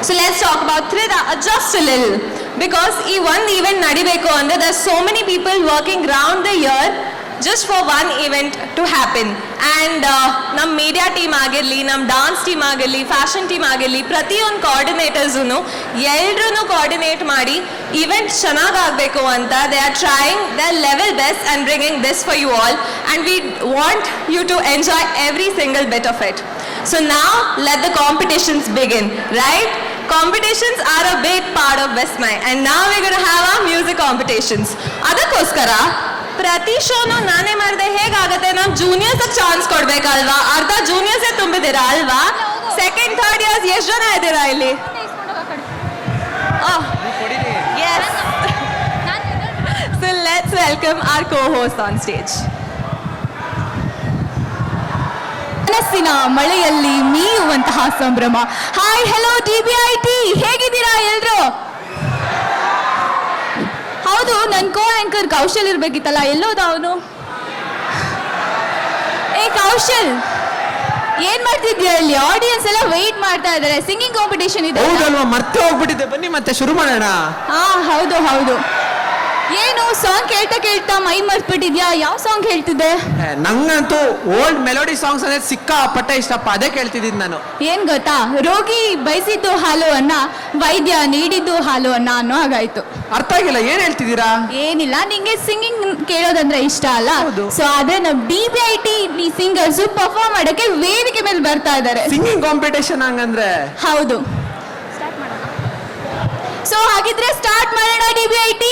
So let's talk about Tridha just a little, because ಈ ಒಂದು event ನಡಿಬೇಕು ಅಂದ್ರೆ there's so many people working round the year just for one event to happen. And ನಮ್ಮ media team ಆಗಿರಲಿ, ನಮ್ಮ dance team ಆಗಿರಲಿ, fashion team ಆಗಿರಲಿ, ಪ್ರತಿಯೊಂದು ಕೋಆರ್ಡಿನೇಟರ್ಸೂ ಎಲ್ಲರೂ ಕೋಆರ್ಡಿನೇಟ್ ಮಾಡಿ ಇವೆಂಟ್ ಚೆನ್ನಾಗಾಗಬೇಕು ಅಂತ they are trying their level best and bringing this for you all, and we want you to enjoy every single bit of it. So now let the competitions begin, right? Competitions are a big part of Vismay, and now we're going to have our music competitions. ಅದಕ್ಕೋಸ್ಕರ ಪ್ರತಿ ಶೋನು ನಾನೇ ಮಾಡಿದೆ ಹೇಗಾಗತ್ತೆ? ನಾವು juniors chance ಕೊಡ್ಬೇಕಲ್ವಾ? ಅರ್ಧ ಜೂನಿಯರ್ಸೇ ತುಂಬಿದ್ದೀರಾ ಅಲ್ವಾ? Second third years ಎಷ್ಟು ಜನ ಇದ್ದೀರಾ ಇಲ್ಲಿ? Yes. So let's welcome our co-host on stage. ಮನಸ್ಸಿನ ಮಳೆಯಲ್ಲಿ ಮೀಯುವಂತಹ ಸಂಭ್ರಮ. ಹಾಯ್ ಹೆಲೋ DBIT, ಹೇಗಿದ್ದೀರಾ ಎಲ್ರು? ಹೌದು, ನನ್ನ ಕೋ ಆಂಕರ್ ಕೌಶಲ್ ಇರ್ಬೇಕಿತ್ತಲ್ಲ, ಎಲ್ಲೋದ ಅವನು? ಏ ಕೌಶಲ್, ಏನ್ ಮಾಡ್ತಿದ್ಯಾ ಇಲ್ಲಿ? ಆಡಿಯನ್ಸ್ ಎಲ್ಲ ವೆಯ್ಟ್ ಮಾಡ್ತಾ ಇದಾರೆ. ಸಿಂಗಿಂಗ್ ಕಾಂಪಿಟೇಷನ್ ಇದೆ. ಹೌದಲ್ವಾ, ಮರ್ತೇ ಹೋಗ್ಬಿಟ್ಟಿದ್ದೆ. ಬನ್ನಿ ಮತ್ತೆ ಶುರು ಮಾಡೋಣ. ಹಾ ಹೌದು ಹೌದು. ಏನು ಸಾಂಗ್ ಕೇಳ್ತಾ ಕೇಳ್ತಾ ಮೈ ಮರ್ತ್ಬಿಟ್ಟಿದ್ಯಾ? ಯಾವ ಸಾಂಗ್ ಹೇಳ್ತಿದ್ದೆ? ನಂಗಂತೂ ಓಲ್ಡ್ ಮೆಲೋಡಿ ಸಾಂಗ್ಸ್ ಅಂದ್ರೆ ಸಿಕ್ಕಾಪಟ್ಟೆ ಇಷ್ಟಪ್ಪ, ಅದೇ ಕೇಳ್ತಿದ್ದೀನಿ ನಾನು. ಏನ್ ಗೊತ್ತಾ, ರೋಗಿ ಬಯಸಿದ್ದು ಹಾಲು ಅನ್ನ, ವೈದ್ಯ ನೀಡಿದ್ದು ಹಾಲು ಅನ್ನ ಅನ್ನೋ ಹಾಗಾಯ್ತು. ಅರ್ಥ ಆಗಿಲ್ಲ, ಏನ್ ಹೇಳ್ತಿದ್ದೀರಾ? ಏನಿಲ್ಲ, ನಿಂಗೆ ಸಿಂಗಿಂಗ್ ಕೇಳೋದಂದ್ರೆ ಇಷ್ಟ ಅಲ್ಲ, ಸೊ ಅದೇ ನಮ್ DBIT ಸಿಂಗರ್ಸ್ ಪರ್ಫಾರ್ಮ್ ಮಾಡಕ್ಕೆ ವೇದಿಕೆ ಮೇಲೆ ಬರ್ತಾ ಇದ್ದಾರೆ. ಸಿಂಗಿಂಗ್ ಕಾಂಪಿಟೇಷನ್ ಹಂಗಂದ್ರೆ? ಹೌದು. ಸೊ ಹಾಗಿದ್ರೆ ಸ್ಟಾರ್ಟ್ ಮಾಡೋಣ DBIT.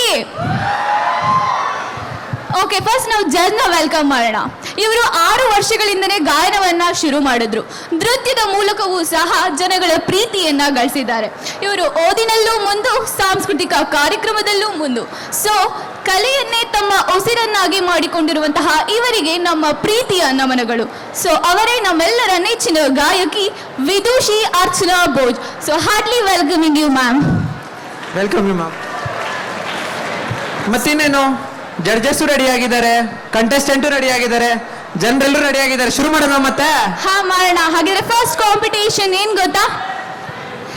ಓಕೆ, ಫಸ್ಟ್ ನಾವು ಜಡ್ಜ್ನ ವೆಲ್ಕಮ್ ಮಾಡೋಣ. ಇವರು 6 ವರ್ಷಗಳಿಂದನೇ ಗಾಯನವನ್ನ ಶುರು ಮಾಡಿದ್ರು. ನೃತ್ಯದ ಮೂಲಕವೂ ಸಹ ಜನಗಳ ಪ್ರೀತಿಯನ್ನ ಗಳಿಸಿದ್ದಾರೆ. ಇವರು ಓದಿನಲ್ಲೂ ಮುಂದು, ಸಾಂಸ್ಕೃತಿಕ ಕಾರ್ಯಕ್ರಮದಲ್ಲೂ ಮುಂದು. ಸೊ ಕಲೆಯನ್ನೇ ತಮ್ಮ ಉಸಿರನ್ನಾಗಿ ಮಾಡಿಕೊಂಡಿರುವಂತಹ ಇವರಿಗೆ ನಮ್ಮ ಪ್ರೀತಿಯ ನಮನಗಳು. ಸೊ ಅವರೇ ನಮ್ಮೆಲ್ಲರ ನೆಚ್ಚಿನ ಗಾಯಕಿ ವಿದುಷಿ Archana Boj. So heartly welcoming you ma'am. Welcome you ma'am. ಮತ್ತಿನ್ನೇನು, ಜಡ್ಜಸ್ಸು ರೆಡಿ ಆಗಿದ್ದಾರೆ, ಕಂಟೆಸ್ಟೆಂಟು ರೆಡಿ ಆಗಿದ್ದಾರೆ, ಜನರೆಲ್ಲರೂ ರೆಡಿ ಆಗಿದ್ದಾರೆ. ಶುರು ಮಾಡೋಣ ಮತ್ತೆ? ಹಾ ಮಾಡೋಣ. ಹಾಗಿದ್ರೆ ಫಸ್ಟ್ ಕಾಂಪಿಟೇಷನ್ ಏನ್ ಗೊತ್ತಾ?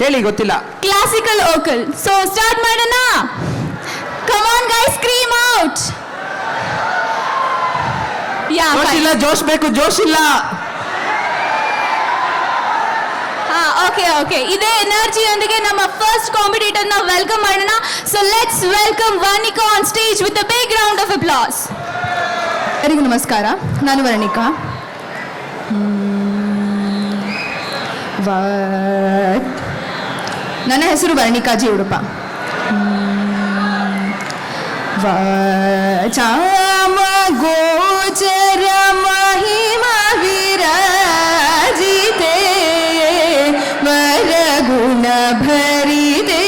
ಹೇಳಿ, ಗೊತ್ತಿಲ್ಲ. Classical vocal. ಸೊ ಸ್ಟಾರ್ಟ್ ಮಾಡೋಣ. Come on guys, scream out. ಜೋಶ್ ಇಲ್ಲ, ಜೋಶ್ ಬೇಕು, ಜೋಶ್ ಇಲ್ಲ. ಓಕೆ, ಇದೇ ಎನರ್ಜಿಯೊಂದಿಗೆ ನಮ್ಮ ಫಸ್ಟ್ ಕಾಂಪಿಟೇಟರ್ ನ ವೆಲ್ಕಮ್ ಮಾಡೋಣ. So let's welcome Varnika on stage with a big round of applause. ಎಲ್ಲರಿಗೂ ನಮಸ್ಕಾರ, ನಾನು ವರ್ಣಿಕಾ. ನನ್ನ ಹೆಸರು ವರ್ಣಿಕಾಜಿ ಉಡುಪ. ವಾಚಾಮ ಗೋಚರ ಮಹಿಮ ವಿರಾಜಿತೆ ವರಗುಣ ಭರಿದೆ.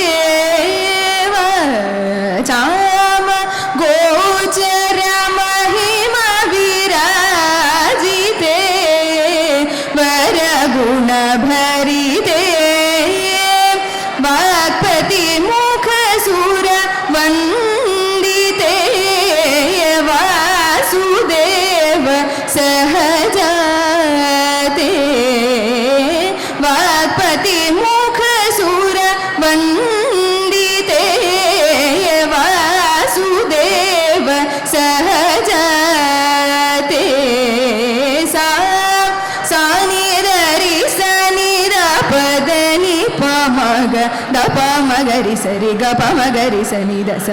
ವಾಚಾಮ ಗೋಚರ ಮಹಿಮ ವಿರಾಜಿತೆ ವರಗುಣ ಭರಿದೆ. ವಾಕ್ಪತಿ ಮುಖ ಸುರ ವಂದಿತೆ ವಾಸುದೇವ ಸಹಜಾತೆ. ವಾಕ್ಪತಿ ಮುಖ ಸುರ ವಂದಿತೆ ವಾಸುದೇವ ಸಹಜಾತೆ. ಸಾನಿರರಿ ಸನಿರ ಪದನಿ ಪಮಗ ದಪ ಮಗರಿ ಸರಿ ಗ ಪಮಗರಿ ಸನಿ ದಸ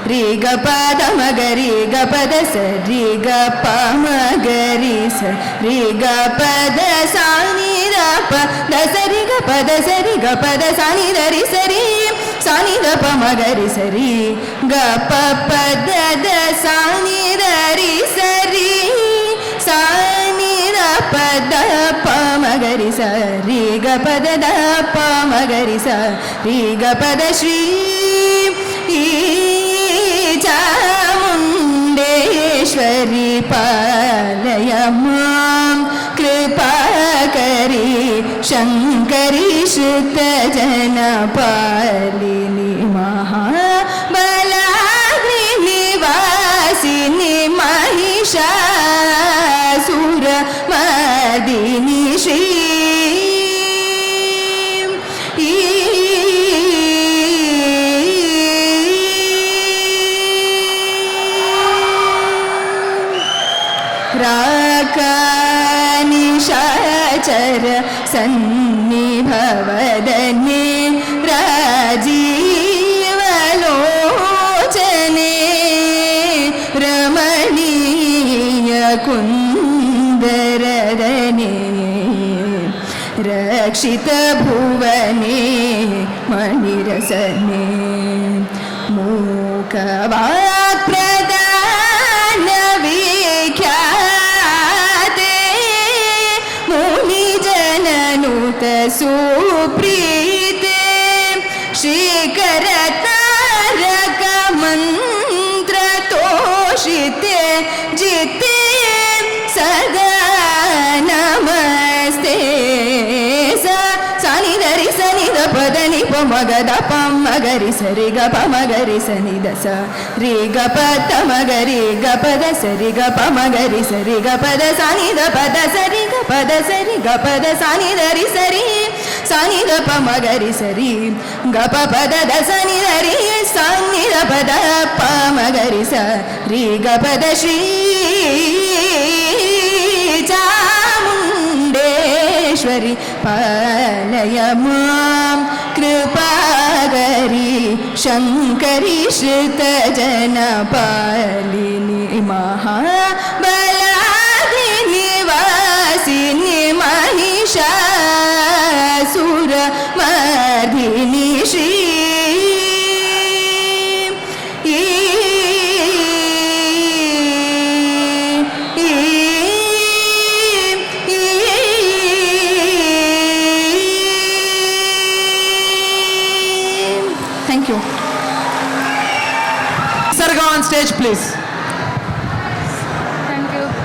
ರೀ ಗ ಪದ ಮಗರಿ ಗ ಪದ ಸರಿ ಗ ಪಮಗರಿ ಸರಿ ಗ ಪದ ಸಾನಿ ದ ಪ ದ ಸರಿ ಗ ಪದ ಸರಿ ಗ ಪದ ಸಾನಿ ಧರಿ ಸರಿ ಸಾನಿ ದ ಪ ಮಗರಿ ಸರಿ ಗ ಪ ಪದ ದ ಸಾನಿ ಧರಿ ಸರಿ ಸಾನಿ ದ ಪದ ಪ ಮಗರಿ ಸರಿ ಗ ಪದ ದ ಪ ಮಗರಿ ಸರಿ ಗ ಪದ ಶ್ರೀ ಚಾಮುಂಡೇಶ್ವರಿ ಪಾಲಯ ಮಾಂ ಕೃಪಾಕರಿ ಶಂಕರಿ ಶ್ರುತ ಜನ ಪಾಲಿನಿ ಮಹಾಬಲಾಗ್ನಿ ನಿವಾಸಿನಿ ಮಹಿಷಾಸುರ ಮರ್ದಿನಿ ಶ್ರೀ ರಾಕಾನಿಶಾಚರ ಸನ್ನಿಭವದನೆ ರಾಜೀವಲೋಚನೆ ರಮಣೀಯ ಕುಂದರದನೆ ರಕ್ಷಿತ ಭುವನೆ ಮಣಿರಸನೆ ಮೂಕವಾಕ್ ಪ್ರದಾನ ವಿಖ್ಯಾತೆ ಮುನಿ ಜನನುತ ಸುಪ್ರೀತೆ ಶ್ರೀಕರ ತಾರಕ ಮಂತ್ರ ತೋಷಿತೆ ಜಿತೆ ಸದಾ ನಮಸ್ತೆ. ಸಾನಿ ಧರಿ ಸನಿ ದ ಪದ ನಿ ಪ ಮಗ ದ ಪ ಮಗರಿ ಸರಿ ಗ ಪ ಮಗರಿ ಸನಿ ದ ಸ ರೀ ಗ ಪ ತ ಮಗರಿ ಗ ಪದ ಸರಿ ಗ ಪ ಮಗರಿ ಸರಿ ಗ ಪದ ಸಾನಿ ದ ಪದ ಸರಿ ಗ ಪದ ಸರಿ ಗ ಪದ ಸಾನಿ ಧರಿ ಸರಿ sani da pa magari sari ga pa pa da da sani da ri sani da pa da pa magari sa ri ga pa da shri Chamundeshwari पालय मां कृपाकरी शङ्करी श्रितजनपालिनी महाबलादिनी वासिनी Mahishasuramardini Shri On stage, please. Thank you.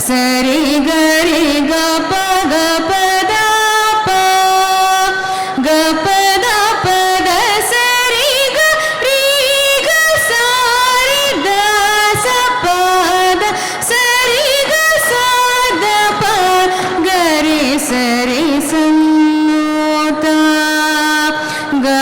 सरी गरी ग प द प ग प the सरी ग री ग सारी द स प द सरी ग सा द प गरी सरी सन्नोता ग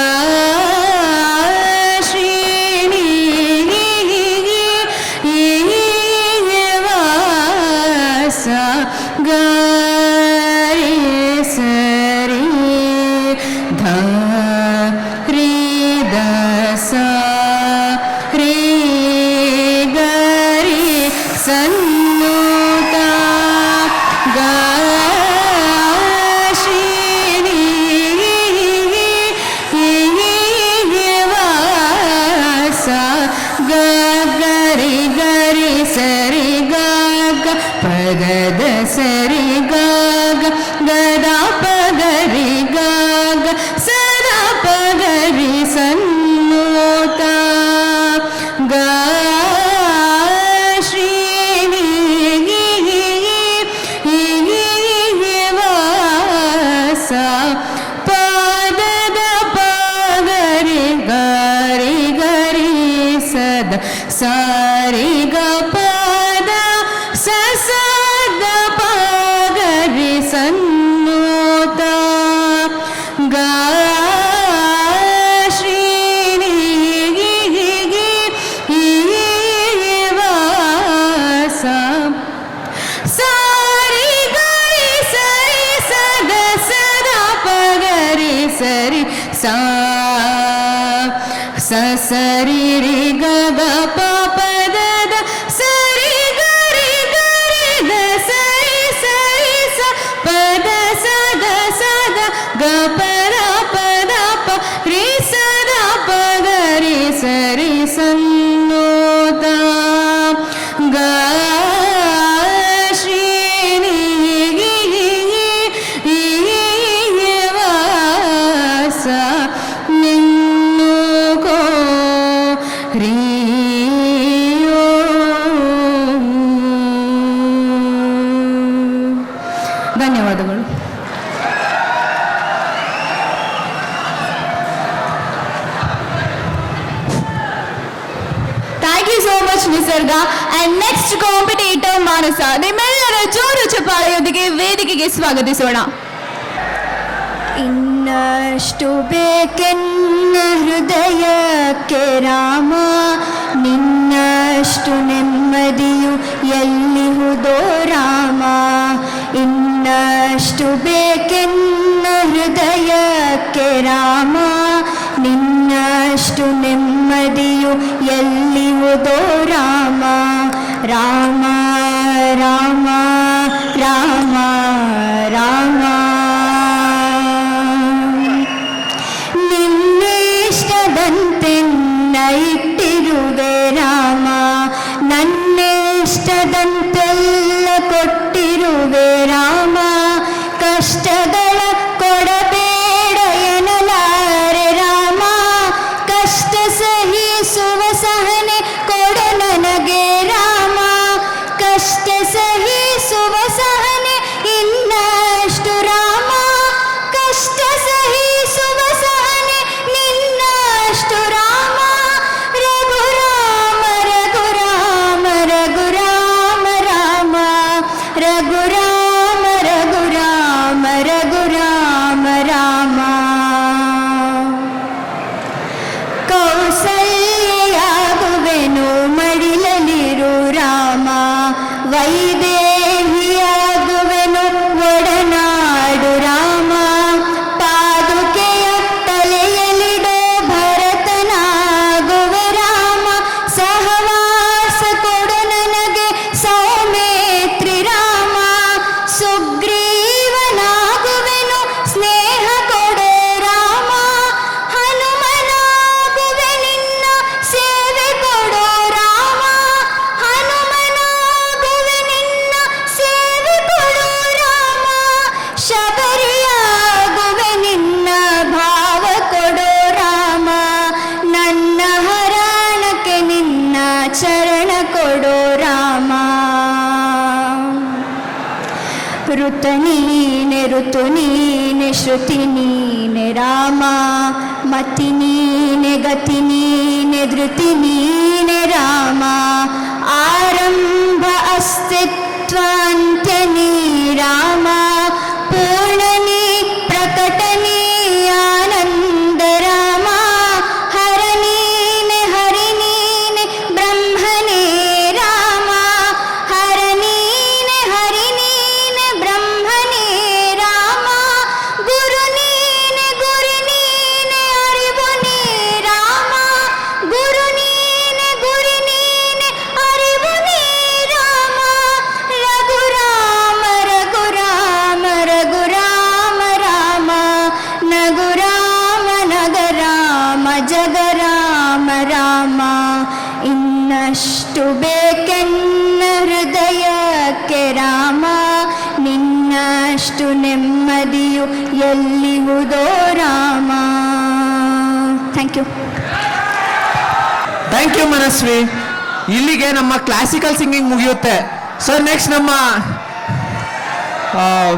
सरी ग गदा पगरी ग सदा पगरी सन्नोता ग श्रीनी वासा पद पगरी गरी गरी सद सारी ग पद स सन्नोता ग श्रीनी वासा सारी गरी सरी सद सदा पगरी सरी सा सरी रि ग ग प प द सरी गरी गरी द सरी सरी स प द स द ग प र प द प रि स द प ग रि सरी सन्नोता ग श्रीनी वासा निन्नु को री so much, Nisarga. And next competitor, Manasa. ನಿಮ್ಮೆಲ್ಲರ ಜೋರು ಚಪ್ಪಾಳೆಯೊಂದಿಗೆ ವೇದಿಕೆಗೆ ಸ್ವಾಗತಿಸೋಣ. ಇನ್ನಷ್ಟು ಬೇಕೆನ್ನ ಹೃದಯಕ್ಕೆ ರಾಮ, ನಿನ್ನಷ್ಟು ನೆಮ್ಮದಿಯು ಎಲ್ಲಿಹುದೋ ರಾಮ. ಇನ್ನಷ್ಟು ಬೇಕೆನ್ನ ಹೃದಯಕ್ಕೆ ರಾಮ, ನಿನ್ನಷ್ಟು ನೆಮ್ಮದಿಯು ಎಲ್ಲಿಹುದೋ ರಾಮ. ರಾಮ ರಾಮ ರಾಮ ರಾಮ, ನಿನ್ನಿಷ್ಟದಂತೆನ್ನ ಇಟ್ಟಿರುವೆ ರಾಮ, ನನ್ನಿಷ್ಟದಂತೆಲ್ಲ ಕೊಟ್ಟಿರುವೆ ರಾಮ. ಕಷ್ಟಗಳ ಕೊಡಬೇಡ ಎನ್ನಲಾರೆ ರಾಮ, ಕಷ್ಟ ಸಹಿಸುವ ಸಹನೆ ಕೊಡ ನನಗೆ ರಾಮ. ಕಷ್ಟ ಸಹಿಸುವ ಸಹನೆ ಇನ್ನಷ್ಟು ರಾಮ, ಕಷ್ಟ ಸಹಿಸುವ ಸಹನೆ ನಿನ್ನಷ್ಟು ರಾಮ. ರಘುರಾಮ ರಘುರಾಮ ರಘುರಾಮ ರಾಮ, ರಘುರಾಮ ರಘುರಾಮ ರಘುರಾಮ ರಾಮ. ಕೌಸಲ್ಯಾಗುವೆನು ಮಡಿಲಲಿರು ರಾಮ, ವೈದೇಹಿಯಾಗುವೆನು ಒಡನಾಡು ರಾಮ. ಪಾದುಕೆಯ ತಲೆಯಲಿಡೋ ಭರತನಾಗುವೆ ರಾಮ, ಸಹವಾಸ ಕೊಡು ನನಗೆ ಸೌಮೇತ್ರಿ ರಾಮ. ಸುಗ್ರೀವನಾಗುವೆನು ಸ್ನೇಹ ಕೊಡು ರಾಮ, ಹನುಮನಾಗುವೆ ನಿನ್ನ ಸೇವೆ ಕೊಡು ರಾಮ. ಹನುಮನಾಗುವೆ ನಿನ್ನ ಸೇವೆ ಕೊಡು ರಾಮ, ಶಬರಿಯಾಗುವೆ ನಿನ್ನ ಭಾವ ಕೊಡು ರಾಮ. ನನ್ನ ಹರಣಕ್ಕೆ ನಿನ್ನ ಚರಣ ಕೊಡು ರಾಮ. ಋತ ನೀನೆ ಋತು ನೀನೆ ಶ್ರುತಿ ನೀನೆ ರಾಮ, ಮತಿ ನೀನೆ ಗತಿ ನೀನೆ ಧೃತಿ ನೀನೆ ರಾಮ. ಆರಂಭ ಅಸ್ತಿತ್ವ ಅಂತ್ಯ ನೀ ರಾಮ, ಪೂರ್ಣ ನೀ ಪ್ರಕಟ ನೀ ಆನಂದ ರಾಮ. ಹರ ನೀನೆ ಹರಿ ನೀನೆ ಬ್ರಹ್ಮನೇ ರಾಮ, ಹರ ನೀನೆ ಹರಿ ನೀನೆ ಬ್ರಹ್ಮನೇ ರಾಮ. ಗುರು ನೀನೆ ಗುರಿ ನೀನೆ ಅರಿವು ನೀ ರಾಮ, ಗುರು ನೀನೆ ಗುರಿ ನೀನೆ ಅರಿವು ನೀ ರಾಮ. ರಘುರಾಮ ರಘುರಾಮ ರಘುರಾಮ ರಾಮ, ನಗುರಾಮ ನಗರಾಮ ಜಗರಾಮ ರಾಮ. ಇನ್ನಷ್ಟು ಬೇಕೆನ್ನ ಹೃದಯಕ್ಕೆ ರಾಮ, ನಿನ್ನಷ್ಟು ನೆಮ್ಮದಿಯು ಎಲ್ಲಿಹುದೋ ರಾಮ. Thank you. Thank you Manasvi. ಇಲ್ಲಿಗೆ ನಮ್ಮ ಕ್ಲಾಸಿಕಲ್ ಸಿಂಗಿಂಗ್ ಮುಗಿಯುತ್ತೆ. ಸೊ ನೆಕ್ಸ್ಟ್ ನಮ್ಮ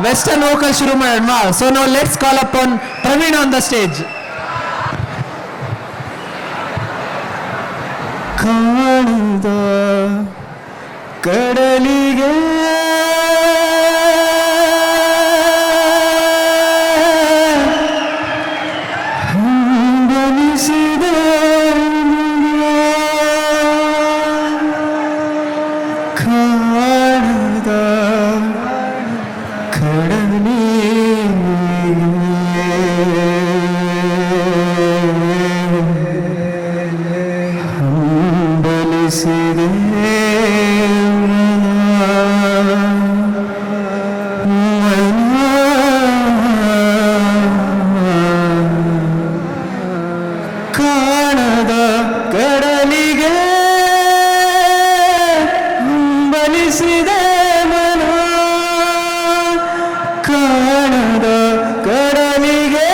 ವೆಸ್ಟರ್ನ್ ವೋಕಲ್ ಶುರು ಮಾಡೋಣ. ಸೊ ನಾವು let's call upon Praveen on the stage. ಕಾಣದ ಕಡಲಿಗೆ ಹಂಬಲಿಸಿದೆ ಕಾಣದ ಹಂಬಲಿಸಿದೆ ಕಾಣದ ಕಡಲಿಗೆ ಹಂಬಲಿಸಿದೆ ಮನ, ಕಾಣದ ಕಡಲಿಗೆ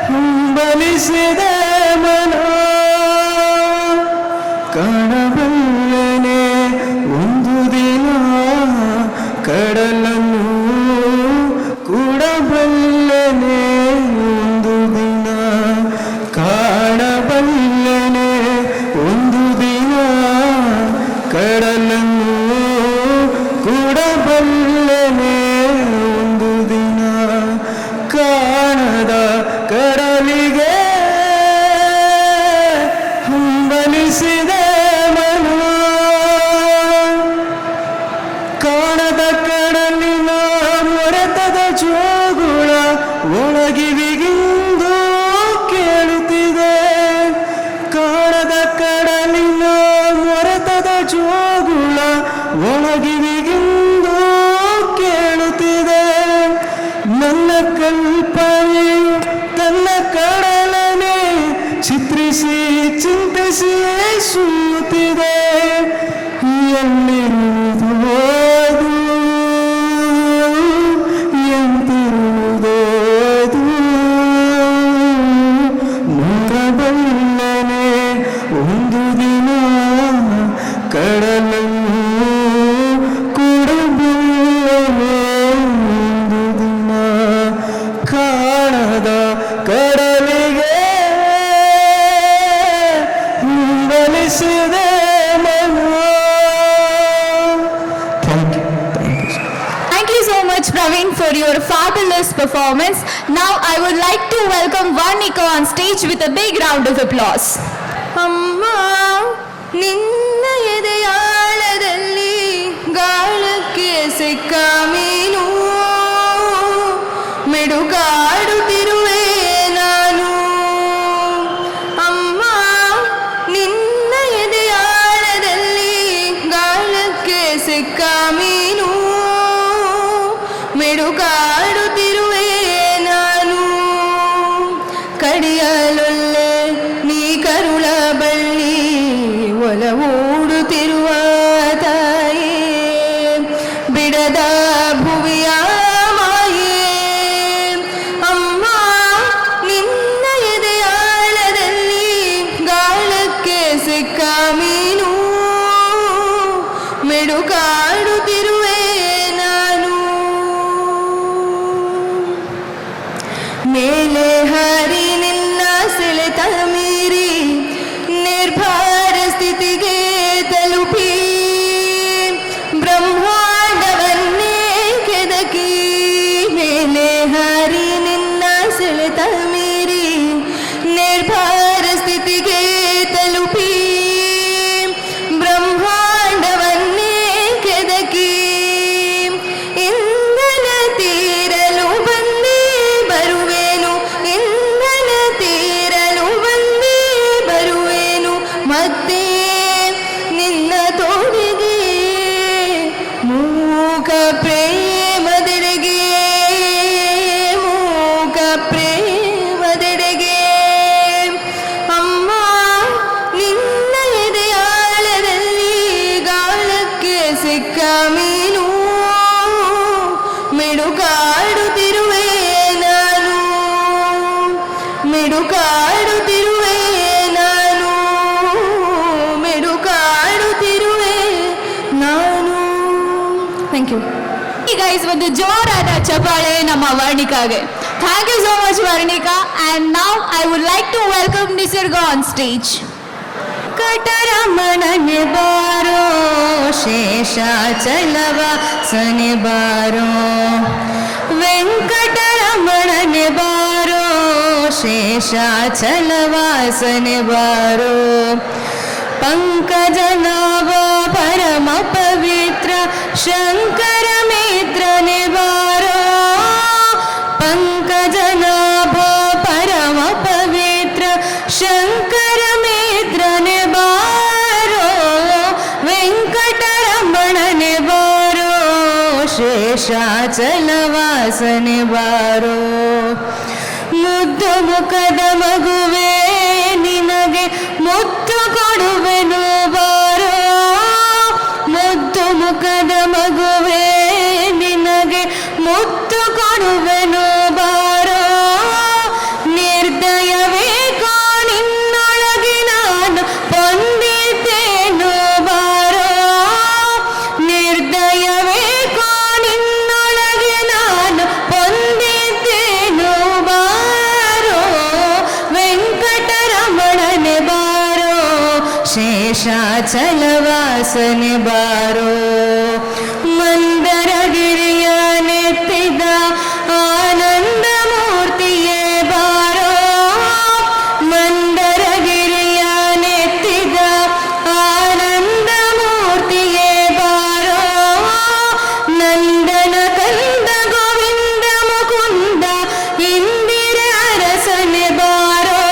ಹಂಬಲಿಸಿದೆ ಮನ. ಕಾಣಬಲ್ಲನೆ ಒಂದು ದಿನ ಕಡಲನ್ನು, ಕೂಡಬಲ್ಲನೆ ಒಂದು ದಿನ ಕಾಣಬಲ್ಲನೆ ಜೋಗುಳ ಒಳಗಿರಿಗಿಂದು ಕೇಳುತ್ತಿದೆ. ನನ್ನ ಕಲ್ಪನೆಯು ತನ್ನ ಕಡಲನೆ ಚಿತ್ರಿಸಿ ಚಿಂತಿಸಿ ಸುಮ್ಮುತ್ತಿದೆ. ಎಲ್ಲಿರುವುದು ಅದು, ಎಂತಿರುವುದು ಅದು, ನೋಡಬಲ್ಲನೆ ಒಂದು ದಿನ ಕಡಲನ್ನು ಕೊಡಬಲ್ಲನೆ ಒಂದು ದಿನ ಕಾಣದ ಕಡಲಿಗೆ ಹಿಂಬಲಿಸಿದೆ ಮನ. Thank you so much, Praveen, for your fabulous performance. Now I would like to welcome Varnika on stage with a big round of applause. ಅಮ್ಮ ನಿನ್ನ ಎದೆಯಾಳದಲ್ಲಿ ಗಾಳಕ್ಕೆ ಸಿಕ್ಕ ಮೀನು, ಮಿಡುಗಾಡುತ್ತಿರುವೆ ನಾನು. ಅಮ್ಮ ನಿನ್ನ ಎದೆಯಾಳದಲ್ಲಿ ಗಾಳಕ್ಕೆ ಸಿಕ್ಕ ಮೀನು, ಮಿಡುಗಾಡುತ್ತಿರುವೆ ನಾನು. ಕಡಿಯಲೊಲ್ಲೆ ನೀ ಕರುಳ ಬಳ್ಳಿ ಒಲವೂಡುತ್ತಿರುವ ತಾಯೇ, ಬಿಡದ ಭುವಿಯ ಮಾಯೇ. ಅಮ್ಮ ನಿನ್ನ ಎದೆಯಾಳದಲ್ಲಿ ಗಾಳಕ್ಕೆ ಸಿಕ್ಕ ಮೀನು, ಮಿಡುಕಾಡುತ್ತಿರುವೆ ನಾನು. ಮೇಲೆ ಹಾರಿ ನಿನ್ನ ಸೆಳೆತ ಮೀರಿ ನಿರ್ಭರ ಸ್ಥಿತಿಗೆ ತಲುಪಿ, ಬ್ರಹ್ಮಾಂಡವನ್ನೇ ಕೆದಕಿ. ಮೇಲೆ ಹಾರಿ ನಿನ್ನ ಸೆಳೆತ ಮೀರಿ ನಿರ್ಭರ ಸ್ಥಿತಿಗೆ ತಲುಪಿ, ಬ್ರಹ್ಮಾಂಡವನ್ನೇ ಕೆದಕಿ. ಇಂಧನ ತೀರಲು ಬಂದೇ ಬರುವೆನು, ಇಂಧನ ತೀರಲು ಬಂದೇ ಬರುವೆನು ಮತ್ತೆ ನಿನ್ನ ತೋಳಿಗೆ. ಮೂಕ ಪ್ರೇಮದೆಡೆಗೆ, ಮೂಕ ಪ್ರೇಮದೆಡೆಗೆ. ಅಮ್ಮ ನಿನ್ನ ಎದೆಯಾಳದಲ್ಲಿ ಗಾಳಕ್ಕೆ ಸಿಕ್ಕ ಮೀನು, ಮಿಡುಕಾಡುತ್ತಿರುವೆ ನಾನು, ಮಿಡುಕಾಡುತ್ತಿರುವೆ ನಾನು, ಮಿಡುಕಾಡುತ್ತಿರುವೆ ನಾನು. Thank you. Hey guys, ಒಂದು ಜೋರಾದ ಚಪ್ಪಾಳೆ ನಮ್ಮ ವರ್ಣಿಕಾಗೆ. Thank you so much, Varnika. And now I would like to welcome Nisarga on stage. ಕಟರಮಣನೆ ಬಾರೋ ಶೇಷಾಚಲವ ಸನೆ ಬಾರೋ, ವೆಂಕಟರಮಣನೆ ಬಾರೋ ಶೇಷಾಚಲವ ಸನೆ ಬಾರೋ. ಪಂಕಜನಾಭ ಪರಮ ಪವಿತ್ರ ಶಂಕರ ಮಿತ್ರನೆ ಬಾರೋ, ಪಂಕಜನಾಭ ಪರಮ ಪವಿತ್ರ ಶಂಕರ ಮಿತ್ರನೆ ಬಾರೋ. ವೆಂಕಟರಮಣನೆ ಬಾರೋ ಶೇಷಾಚಲವಾಸನೆ ಬಾರೋ. ಮುದ್ದು ಮುಖದ ಮಗುವೆ ನಿನಗೆ ಮುತ್ತು ಕೊಡುವೆನು ಬಾರೋ, ಮುದ್ದು ಮುಖದ ಮಗುವೆ ನಿನಗೆ ಮುತ್ತು ಕೊಡುವೆನು ಬಾರೋ. ನಿರ್ದಯವೇ ನಿನ್ನೊಳಗೆ ನಾನು ಹೊಂದಿದ್ದೇನು ಬಾರೋ, ನಿರ್ದಯವೇ ನಿನ್ನೊಳಗೆ ನಾನು ಹೊಂದಿದ್ದೇನು ಬಾರೋ. ವೆಂಕಟರಮಣನೆ ಬಾರೋ ಶೇಷಾಚಲವಾಸನೆ ಬಾರೋ. ಮಂದರಗಿರಿಯ ನೆತ್ತಿದ ಆನಂದ ಮೂರ್ತಿಯೇ ಬಾರೋ, ಮಂದರಗಿರಿಯ ನೆತ್ತಿದ ಆನಂದ ಮೂರ್ತಿಯೇ ಬಾರೋ. ನಂದನ ಕಂದ ಗೋವಿಂದ ಮುಕುಂದ ಇಂದಿರೆ ಅರಸನೆ ಬಾರೋ,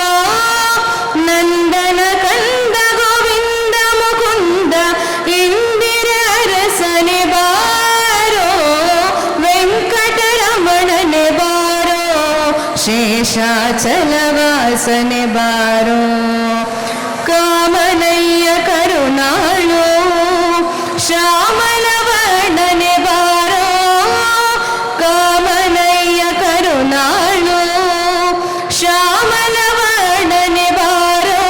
ನಂದನ ಕಂದ ಗೋವಿಂದ ಮುಕುಂದ ಶೇಷಾಚಲವಾಸನೆ ಬಾರೋ ಕಾಮನಯ್ಯ ಕರುಣಾಳು ಶ್ಯಾಮಲ ವರ್ಣನೆ ಬಾರೋ ಕಾಮನಯ್ಯ ಕರುಣಾಳು ಶ್ಯಾಮಲ ವರ್ಣನೆ ಬಾರೋ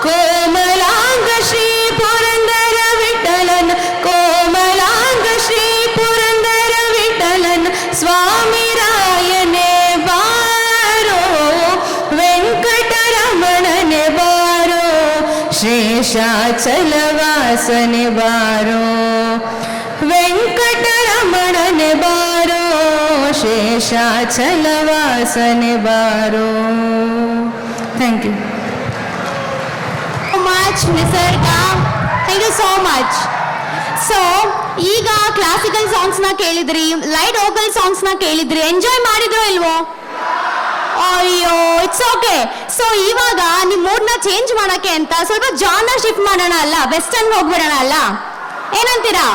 ಕೋಮಲಾಂಗ ಶ್ರೀ ಪುರಂದರ ವಿಠಲನ ಕೋಮಲಾಂಗ ಶ್ರೀ ಪುರಂದರ ವಿಠಲನ ಸ್ವಾಮಿ ರಾಯನೇ ಬಾರೋ ವೆಂಕಟರಮಣನೆ ಬಾರೋ ಶೇಷಾಚಲವಾಸನೆ ಬಾರೋ ವೆಂಕಟರಮಣನೆ ಬಾರೋ ಶೇಷಾಚಲವಾಸನೆ ಬಾರೋ. Thank you so much, Nisarga. Thank you so much. So ಈಗ ಕ್ಲಾಸಿಕಲ್ ಸಾಂಗ್ಸ್ನ ಕೇಳಿದ್ರಿ, ಲೈಟ್ ವೋಕಲ್ ಸಾಂಗ್ಸ್ನ ಕೇಳಿದ್ರಿ, ಎಂಜಾಯ್ ಮಾಡಿದ್ರೋ ಇಲ್ವೋ? ಅಯ್ಯೋ ಇಟ್ಸ್ ಓಕೆ. ಸೊ ಇವಾಗ ನಿಮ್ಮ ಮೂಡ್ನ ಚೇಂಜ್ ಮಾಡಕ್ಕೆ ಅಂತ ಸ್ವಲ್ಪ ಜಾನರ್ ಶಿಫ್ಟ್ ಮಾಡೋಣ ಅಲ್ಲ, ವೆಸ್ಟರ್ನ್ ಹೋಗ್ಬಿಡೋಣ ಅಲ್ಲ, ಏನಂತೀರಾ?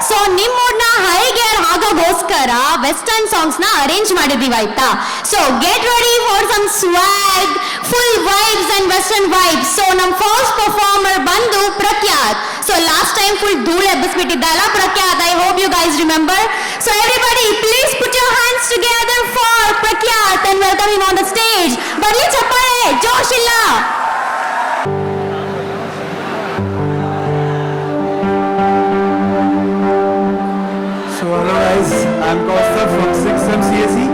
ಸೊ ನಿಮ್ಮ ಮೂಡ್ನ ಹೈ ಗೇರ್ ಆಗೋಗೋಸ್ಕರ ವೆಸ್ಟರ್ನ್ ಸಾಂಗ್ಸ್ನ ಅರೇಂಜ್ ಮಾಡಿದೀವಿ ಆಯ್ತಾ. So get ready for some swag, full vibes and western vibes. So ನಮ್ಮ ಫಸ್ಟ್ ಪರ್ಫಾರ್ಮರ್ ಬಂದು Prakhyat. So last time full ಧೂಳು ಎಬ್ಬಿಸ್ಬಿಟ್ಟಿದ್ದಲ್ಲ Prakhyat. I hope you guys remember. So everybody please put your hands together for Prakhyat and welcome him on the stage. ಬರ್ಲಿ ಚಪ್ಪಾಳೆ, ಜೋಶ್ ಇಲ್ಲ. So hello guys, I'm Costa from 6M CSE.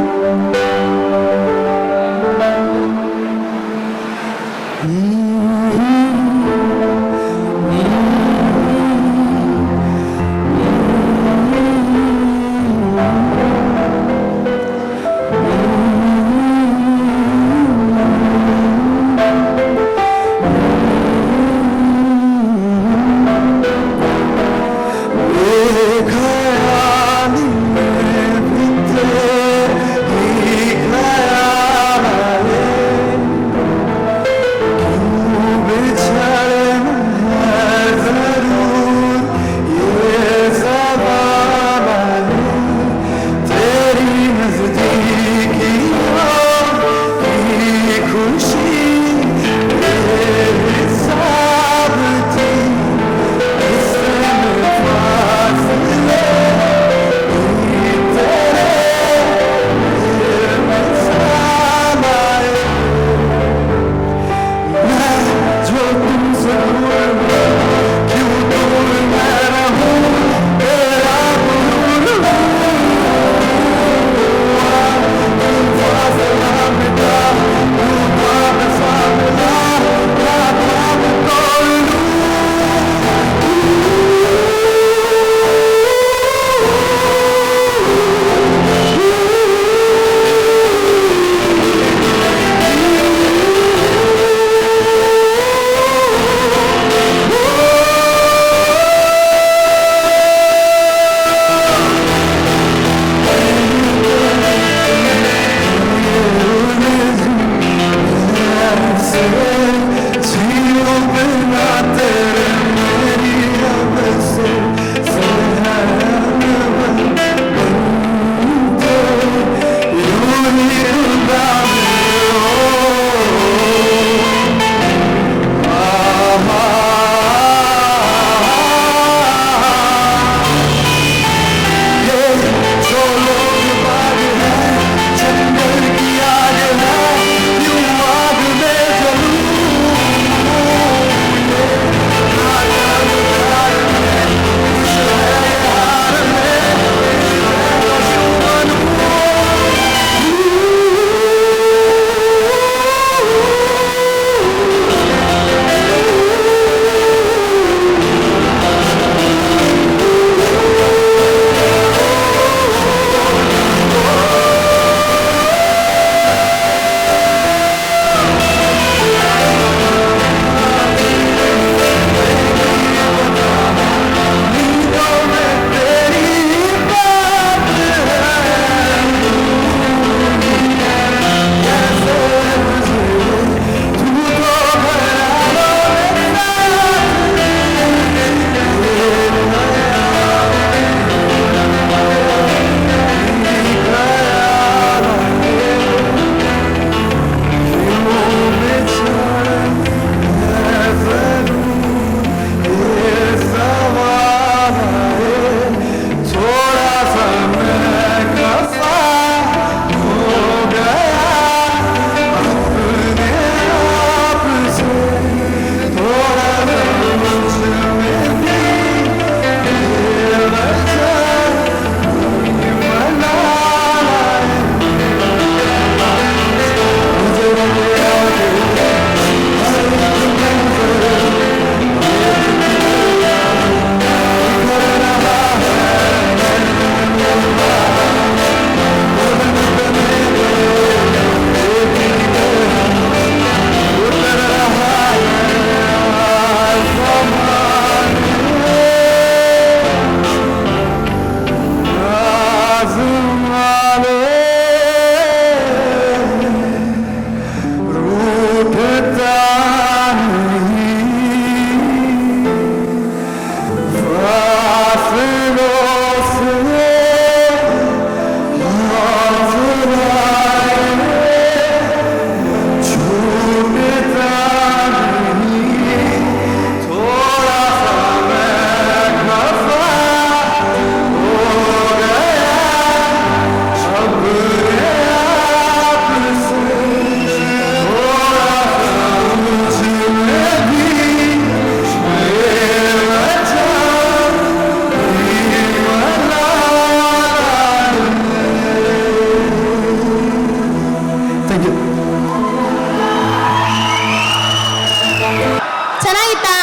ಚೆನ್ನಾಗಿತ್ತಾ?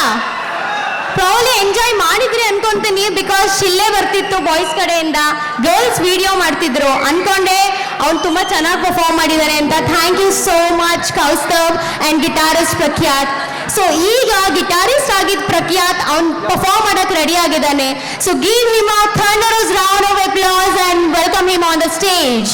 Probably enjoy ಮಾಡಿದ್ರಿ ಅನ್ಕೊಂತೀನಿ, because ಶಿಲ್ಲೆ ಬರ್ತಿತ್ತು boys ಕಡೆಯಿಂದ, girls video ಮಾಡ್ತಿದ್ರು. ಅನ್ಕೊಂಡೆ ಅವ್ನು ತುಂಬಾ ಚೆನ್ನಾಗಿ ಪರ್ಫಾರ್ಮ್ ಮಾಡಿದ್ದಾರೆ ಅಂತ. Thank you so much Kaustav and guitarist Prakhyat. So ಈಗ ಗಿಟಾರಿಸ್ಟ್ ಆಗಿದ್ದ ಪ್ರಖ್ಯಾತ್ ಅವ್ನು ಪರ್ಫಾರ್ಮ್ ಮಾಡಕ್ ರೆಡಿ ಆಗಿದ್ದಾನೆ. So give him a thunderous round of applause and welcome him on the stage.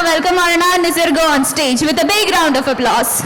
welcome Arna and Nisargo on stage with a big round of applause.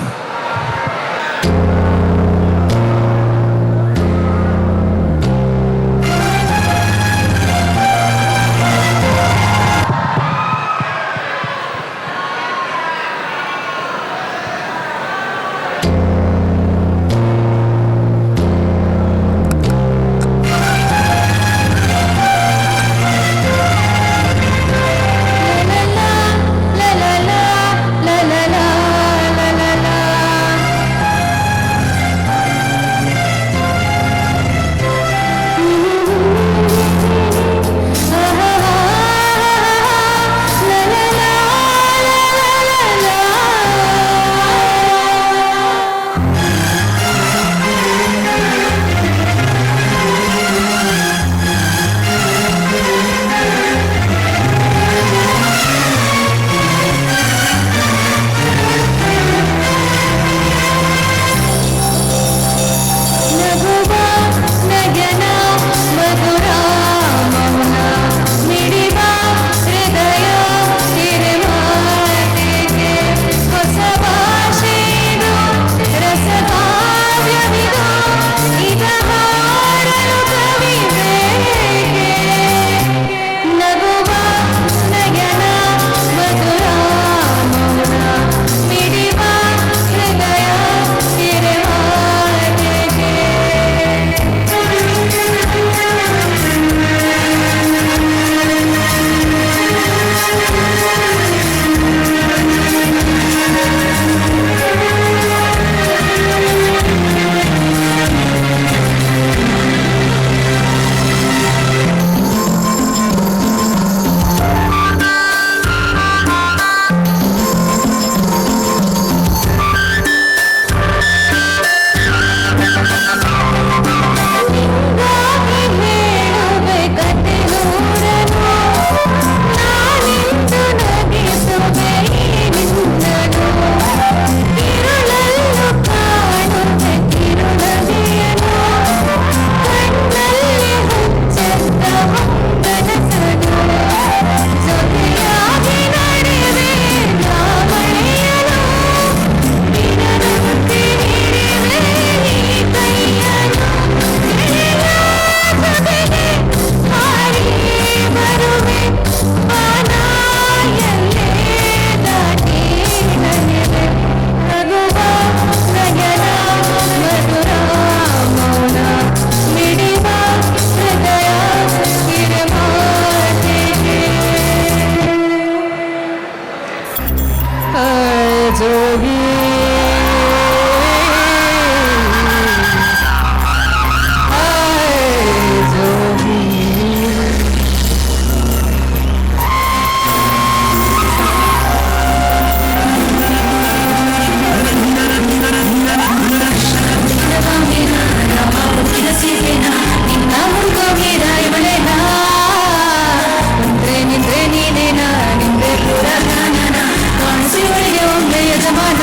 ನಿಂದ್ರೆ ನೀನೇನಾ ನಿಂದೆ ಪುರ ಕಾನನ ಕಾಣಿಸಿ ಒಳಗೆ ಒಮ್ಮೆ ಯಜಮಾನ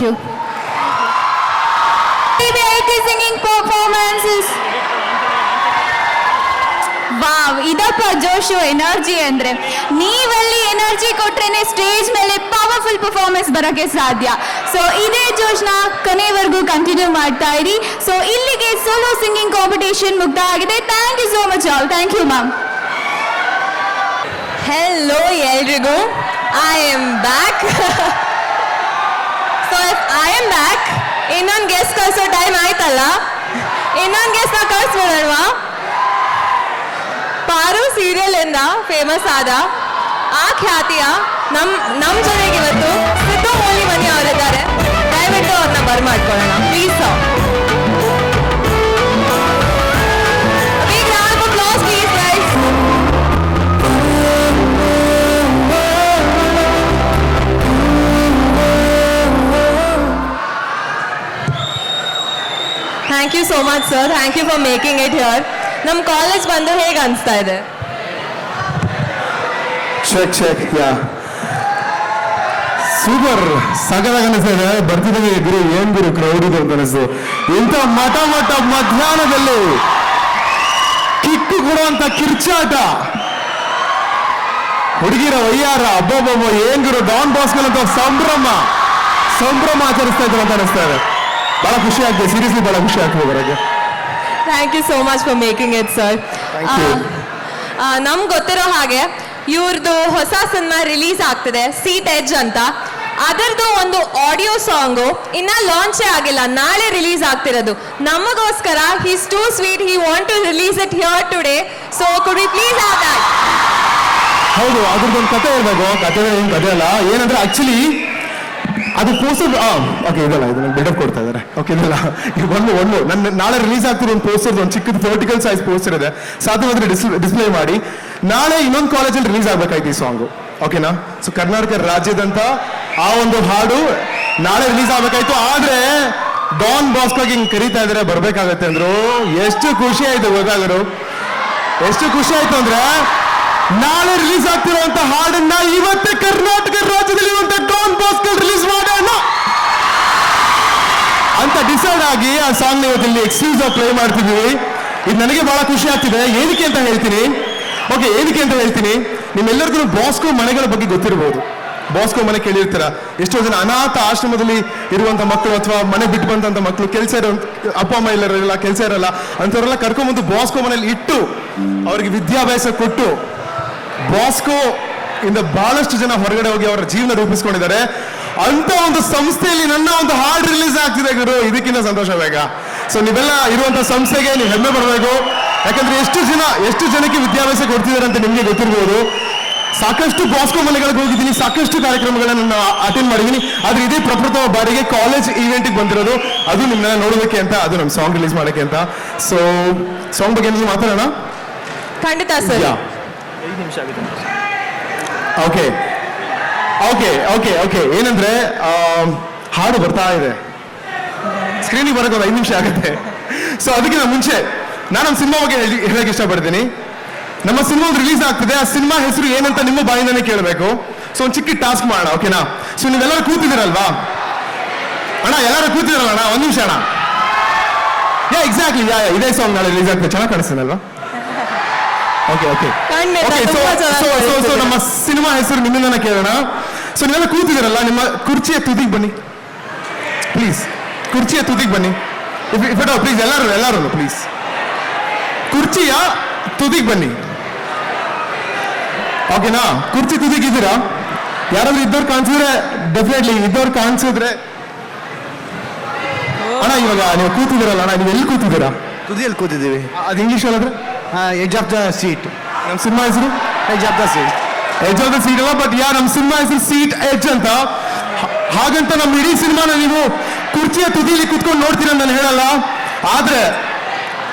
you. DBIT singing performances. Wow, ಇದಪ್ಪ ಜೋಶು, energy ಅಂದ್ರೆ. ನೀವಲ್ಲಿ ಎನರ್ಜಿ ಕೊಟ್ರೇನೆ ಸ್ಟೇಜ್ ಮೇಲೆ ಪವರ್ಫುಲ್ ಪರ್ಫಾರ್ಮೆನ್ಸ್ ಬರೋಕ್ಕೆ ಸಾಧ್ಯ. ಸೊ ಇದೇ ಜೋಶ್ನ ಕೊನೆವರೆಗೂ ಕಂಟಿನ್ಯೂ ಮಾಡ್ತಾ ಇರಿ. ಸೊ ಇಲ್ಲಿಗೆ ಸೋಲೋ ಸಿಂಗಿಂಗ್ ಕಾಂಪಿಟೇಷನ್ ಮುಕ್ತಾಯ ಆಗಿದೆ. Thank you so much all. Thank you ma'am. Hello ಎಲ್ರಿಗೂ, I am back. So I am back. ಇನ್ನೊಂದು ಗೆಸ್ಟ್ ಕಳಿಸೋ ಟೈಮ್ ಆಯ್ತಲ್ಲ, ಇನ್ನೊಂದು ಗೆಸ್ಟ್ ಕಳಿಸ್ಬೋದಲ್ವಾ? ಪಾರು ಸೀರಿಯಲ್ ಇಂದ ಫೇಮಸ್ ಆದ ಆ ಖ್ಯಾತಿಯ ನಮ್ಮ ಜೊತೆಗೆ ಇವತ್ತು ಸಿದ್ದು ಮೋಲಿ ಮನಿ ಅವರಿದ್ದಾರೆ. ದಯವಿಟ್ಟು ಅವ್ರನ್ನ ಬರ್ಮಾಡ್ಕೊಳ್ಳೋಣ please. Big round of applause please guys. Thank you so much sir. Thank you for making it here. ನಮ್ಮ ಕಾಲೇಜ್ ಬಂದು ಹೇಗೆ ಅನಿಸ್ತಾ ಇದೆ? ಚೆಕ್ ಯಾ ಸೂಪರ್, ಸಗದಾಗ ಅನಿಸ್ತಾ ಇದೆ. ಬರ್ತಿದ್ದೀವಿ ಗುರು, ಏನ್ ಗುರು ಕ್ರೌಡ್ ಇದು ಅಂತ ಅನಿಸ್ತು. ಇಂಥ ಮಠ ಮಧ್ಯಾಹ್ನದಲ್ಲಿ ಕಿಕ್ಕು ಕೊಡುವಂತ ಕಿರ್ಚಾಟ, ಹುಡುಗಿರ ವಯ್ಯಾರ, ಅಬ್ಬಬ್ಬಬ್ಬ, ಏನ್ ಗುರು ಡಾನ್ ಬಾಸ್ಕೋ ಅಂತ ಸಂಭ್ರಮ ಆಚರಿಸ್ತಾ ಇದ್ರು ಅಂತ ಅನಿಸ್ತಾ ಇದೆ. ಬಹಳ ಖುಷಿ ಆಗ್ತದೆ, ಸೀರಿಯಸ್ಲಿ ಬಹಳ ಖುಷಿ ಆಗ್ತದೆ ಬರೋಕ್ಕೆ. Thank you so much for making it sir. ನಮ್ಗೆ ಗೊತ್ತಿರೋ ಹಾಗೆ ಇವ್ರದ್ದು ಹೊಸ ಸಿನಿಮಾ ರಿಲೀಸ್ ಆಗ್ತಿದೆ, ಸೀಟ್ ಎಡ್ಜ್ ಅಂತ. ಅದರದ್ದು ಒಂದು ಆಡಿಯೋ ಸಾಂಗು ಇನ್ನ ಲಾಂಚೇ ಆಗಿಲ್ಲ, ನಾಳೆ ರಿಲೀಸ್ ಆಗ್ತಿರೋದು. ನಮಗೋಸ್ಕರ he's too sweet, he want to release it here today. So could we please have that? ಹೌದು, ಅದ್ರದ್ದೊಂದು ಕತೆ ಹೇಳ್ಬೇಕು. ಕತೆ ಅಲ್ಲ, ಏನಂದ್ರೆ ಆಕ್ಚುಲಿ ಅದು ಪೋಸ್ಟರ್ ಓಕೆ ಇದಲ್ಲ, ಇದನ್ನ ಬಿಲ್ಡಪ್ ಕೊಡ್ತಾ ಇದ್ದಾರೆ. ಓಕೆ ಇದಲ್ಲ, ಒಂದು ನನ್ನ ನಾಳೆ ರಿಲೀಸ್ ಆಗ್ತಿರೋ ಒಂದು ಪೋಸ್ಟರ್, ಒಂದು ಚಿಕ್ಕದು ವರ್ಟಿಕಲ್ ಸೈಜ್ ಪೋಸ್ಟರ್ ಇದೆ, ಸಾಧ್ಯವಾದ್ರೆ ಡಿಸ್ಪ್ಲೇ ಮಾಡಿ. ನಾಳೆ ಇನ್ನೊಂದು ಕಾಲೇಜಲ್ಲಿ ರಿಲೀಸ್ ಆಗ್ಬೇಕಾಯ್ತು ಈ ಸಾಂಗು, ಓಕೆನಾ? ಸೊ ಕರ್ನಾಟಕ ರಾಜ್ಯದಂತ ಆ ಒಂದು ಹಾಡು ನಾಳೆ ರಿಲೀಸ್ ಆಗ್ಬೇಕಾಯ್ತು. ಆದ್ರೆ ಡಾನ್ ಬಾಸ್ಕೋಗೆ ಹಿಂಗ್ ಕರೀತಾ ಇದಾರೆ, ಬರ್ಬೇಕಾಗತ್ತೆ ಅಂದ್ರು. ಎಷ್ಟು ಖುಷಿ ಆಯ್ತು ಗೊತ್ತಾಗರು, ಎಷ್ಟು ಖುಷಿ ಆಯ್ತು ಅಂದ್ರೆ ನಾಳೆ ರಿಲೀಸ್ ಆಗ್ತಿರುವಂತ ಹಾಡನ್ನ ಇವತ್ತೇ ಕರ್ನಾಟಕ ರಾಜ್ಯದಲ್ಲಿರುವಂತ ಡಾನ್ ಬಾಸ್ಕೋ ರಿಲೀಸ್ ಮಾಡೋಣ ಅಂತ ಡಿಸೈಡ್ ಆಗಿ ಆ ಸಾಂಗ್ ಇವತ್ತು ಇಲ್ಲಿ ಎಕ್ಸ್ಕ್ಲೂಸಿವ್ ಆಗಿ ಪ್ಲೇ ಮಾಡ್ತಿದ್ದೀವಿ. ಇದು ನನಗೆ ಬಹಳ ಖುಷಿ ಆಗ್ತಿದೆ. ಏನಕ್ಕೆ ಅಂತ ಹೇಳ್ತೀನಿ. ನಿಮ್ಮೆಲ್ಲರಿಗೂ ಬಾಸ್ಕೋ ಮನೆಗಳ ಬಗ್ಗೆ ಗೊತ್ತಿರಬಹುದು. ಬಾಸ್ಕೋ ಮನೆ ಕೇಳಿರ್ತೀರ. ಎಷ್ಟೋ ಜನ ಅನಾಥ ಆಶ್ರಮದಲ್ಲಿ ಇರುವಂತ ಮಕ್ಕಳು ಅಥವಾ ಮನೆ ಬಿಟ್ಟು ಬಂದಂತ ಮಕ್ಕಳು, ಕೆಲಸ ಇರೋ ಅಪ್ಪ ಅಮ್ಮ ಇರಲ್ಲ, ಕೆಲಸ ಇರಲ್ಲ, ಅಂತವರೆಲ್ಲ ಕರ್ಕೊಂಡ್ಬಂದು ಬಾಸ್ಕೋ ಮನೇಲಿ ಇಟ್ಟು ಅವರಿಗೆ ವಿದ್ಯಾಭ್ಯಾಸ ಕೊಟ್ಟು ಬಾಸ್ಕೋ ಇಂದ ಬಹಳಷ್ಟು ಜನ ಹೊರಗಡೆ ಹೋಗಿ ಅವರ ಜೀವನ ರೂಪಿಸ್ಕೊಂಡಿದ್ದಾರೆ. ಅಂತ ಒಂದು ಸಂಸ್ಥೆಯಲ್ಲಿ ನನ್ನ ಒಂದು ಹಾಡು ರಿಲೀಸ್ ಆಗ್ತಿದೆ ಗುರು, ಇದಕ್ಕಿಂತ ಸಂತೋಷ ಬೇಕಾ? ಸೊ ನೀವೆಲ್ಲ ಇರುವಂತ ಸಂಸ್ಥೆಗೆ ನೀವು ಹೆಮ್ಮೆ ಪಡಬೇಕು. ಯಾಕಂದ್ರೆ ಎಷ್ಟು ಜನಕ್ಕೆ ವಿದ್ಯಾಭ್ಯಾಸ ಕೊಡ್ತಿದ್ದಾರೆ ಅಂತ ನಿಮ್ಗೆ ಗೊತ್ತಿರ್ಬೋದು. ಸಾಕಷ್ಟು ಬಾಸ್ಕೋ ಮನೆಗಳಿಗೆ ಹೋಗಿದ್ದೀನಿ, ಸಾಕಷ್ಟು ಕಾರ್ಯಕ್ರಮಗಳನ್ನು ನಾನು ಅಟೆಂಡ್ ಮಾಡಿದ್ದೀನಿ. ಆದ್ರೆ ಇದೇ ಪ್ರಪ್ರಥಮ ಬಾರಿಗೆ ಕಾಲೇಜ್ ಈವೆಂಟ್ಗೆ ಬಂದಿರೋದು, ಅದು ನಿಮ್ಮನ್ನ ನೋಡೋದಕ್ಕೆ ಅಂತ, ಅದು ನಮ್ಮ ಸಾಂಗ್ ರಿಲೀಸ್ ಮಾಡೋಕ್ಕೆ ಅಂತ. ಸೊ ಸಾಂಗ್ ಬಗ್ಗೆ ನೀವು ಮಾತಾಡೋಣ. ಖಂಡಿತ ಸರ್. ಓಕೆ ಏನಂದ್ರೆ ಹಾಡು ಬರ್ತಾ ಇದೆ, ಸ್ಕ್ರೀನಿಗೆ ಬರೋಕೆ ಒಂದು 5 ನಿಮಿಷ ಆಗುತ್ತೆ. ಸೊ ಅದಕ್ಕಿಂತ ಮುಂಚೆ ನಾನು ನಮ್ಮ ಸಿನಿಮಾ ಬಗ್ಗೆ ಹೇಳಕ್ಕೆ ಇಷ್ಟಪಡ್ತೀನಿ. ನಮ್ಮ ಸಿನಿಮಾ ರಿಲೀಸ್ ಆಗ್ತಿದೆ, ಆ ಸಿನಿಮಾ ಹೆಸರು ಏನಂತ ನಿಮ್ಮ ಬಾಯಿಂದಾನೇ ಕೇಳಬೇಕು. ಸೊ ಒಂದು ಚಿಕ್ಕ ಟಾಸ್ಕ್ ಮಾಡೋಣ, ಓಕೆನಾ? ಸೊ ನೀವೆಲ್ಲರೂ ಕೂತಿದ್ದೀರಲ್ವಾ ಅಣ್ಣ? ಎಲ್ಲರೂ ಕೂತಿದ್ದೀರಲ್ಲ ಅಣ್ಣ? 1 ನಿಮಿಷ ಅಣ್ಣ. ಎಕ್ಸಾಕ್ಟ್ಲಿ ಇದೇ ಸಾಂಗ್ ನಾಳೆ ರಿಲೀಸ್ ಆಗ್ತದೆ, ಚೆನ್ನಾಗಿ ಕಾಣಿಸ್ತೀನಲ್ವಾ? ಓಕೆ ಸೊ ನಮ್ಮ ಸಿನಿಮಾ ಹೆಸರು ನಿಮ್ಮಿಂದ ಕೇಳೋಣ. ಸೊ ನೀವೆಲ್ಲ ಕೂತಿದ್ದೀರಲ್ಲ, ನಿಮ್ಮ ಕುರ್ಚಿಯ ತುದಿಗೆ ಬನ್ನಿ ಪ್ಲೀಸ್. ಕುರ್ಚಿಯ ತುದಿಗೆ ಬನ್ನಿ ಪ್ಲೀಸ್, ಎಲ್ಲರೂ ಪ್ಲೀಸ್ ಕುರ್ಚಿಯ ತುದಿಗೆ ಬನ್ನಿ, ಓಕೆನಾ? ಕುರ್ಚಿ ತುದಿಗಿದ್ದೀರಾ? ಯಾರಾದ್ರೂ ಇದ್ದವ್ರು ಕಾಣಿಸಿದ್ರೆ ಡೆಫಿನೆಟ್ಲಿ, ಇದ್ದವ್ರು ಕಾಣಿಸಿದ್ರೆ ಅಣ್ಣ ಇವಾಗ ನೀವು ಕೂತಿದ್ದೀರಲ್ಲ ಅಣ್ಣ, ನೀವು ಎಲ್ಲಿ ಕೂತಿದ್ದೀರಾ? ತುದಿಯಲ್ಲಿ ಕೂತಿದ್ದೀವಿ. ಅದು ಇಂಗ್ಲೀಷ್ ಹೇಳಿದ್ರೆ ಎಡ್ಜ್ ಆಫ್ ದ ಸೀಟ್. ನಮ್ಮ ಸಿನಿಮಾ ಹೆಸರು edge of the seat. Edge of the seat ಅಲ್ಲ, ಬಟ್ ನಮ್ಮ ಸಿನಿಮಾ ಹೆಸರು ಸೀಟ್ ಎಡ್ಜ್ ಅಂತ. ಹಾಗಂತ ನಮ್ಮ ಇಡೀ ಸಿನಿಮಾನ ನೀವು ಕುರ್ಚಿಯ ತುದಿಲಿ ಕುತ್ಕೊಂಡು ನೋಡ್ತೀರ ನಾನು ಹೇಳಲ್ಲ. ಆದ್ರೆ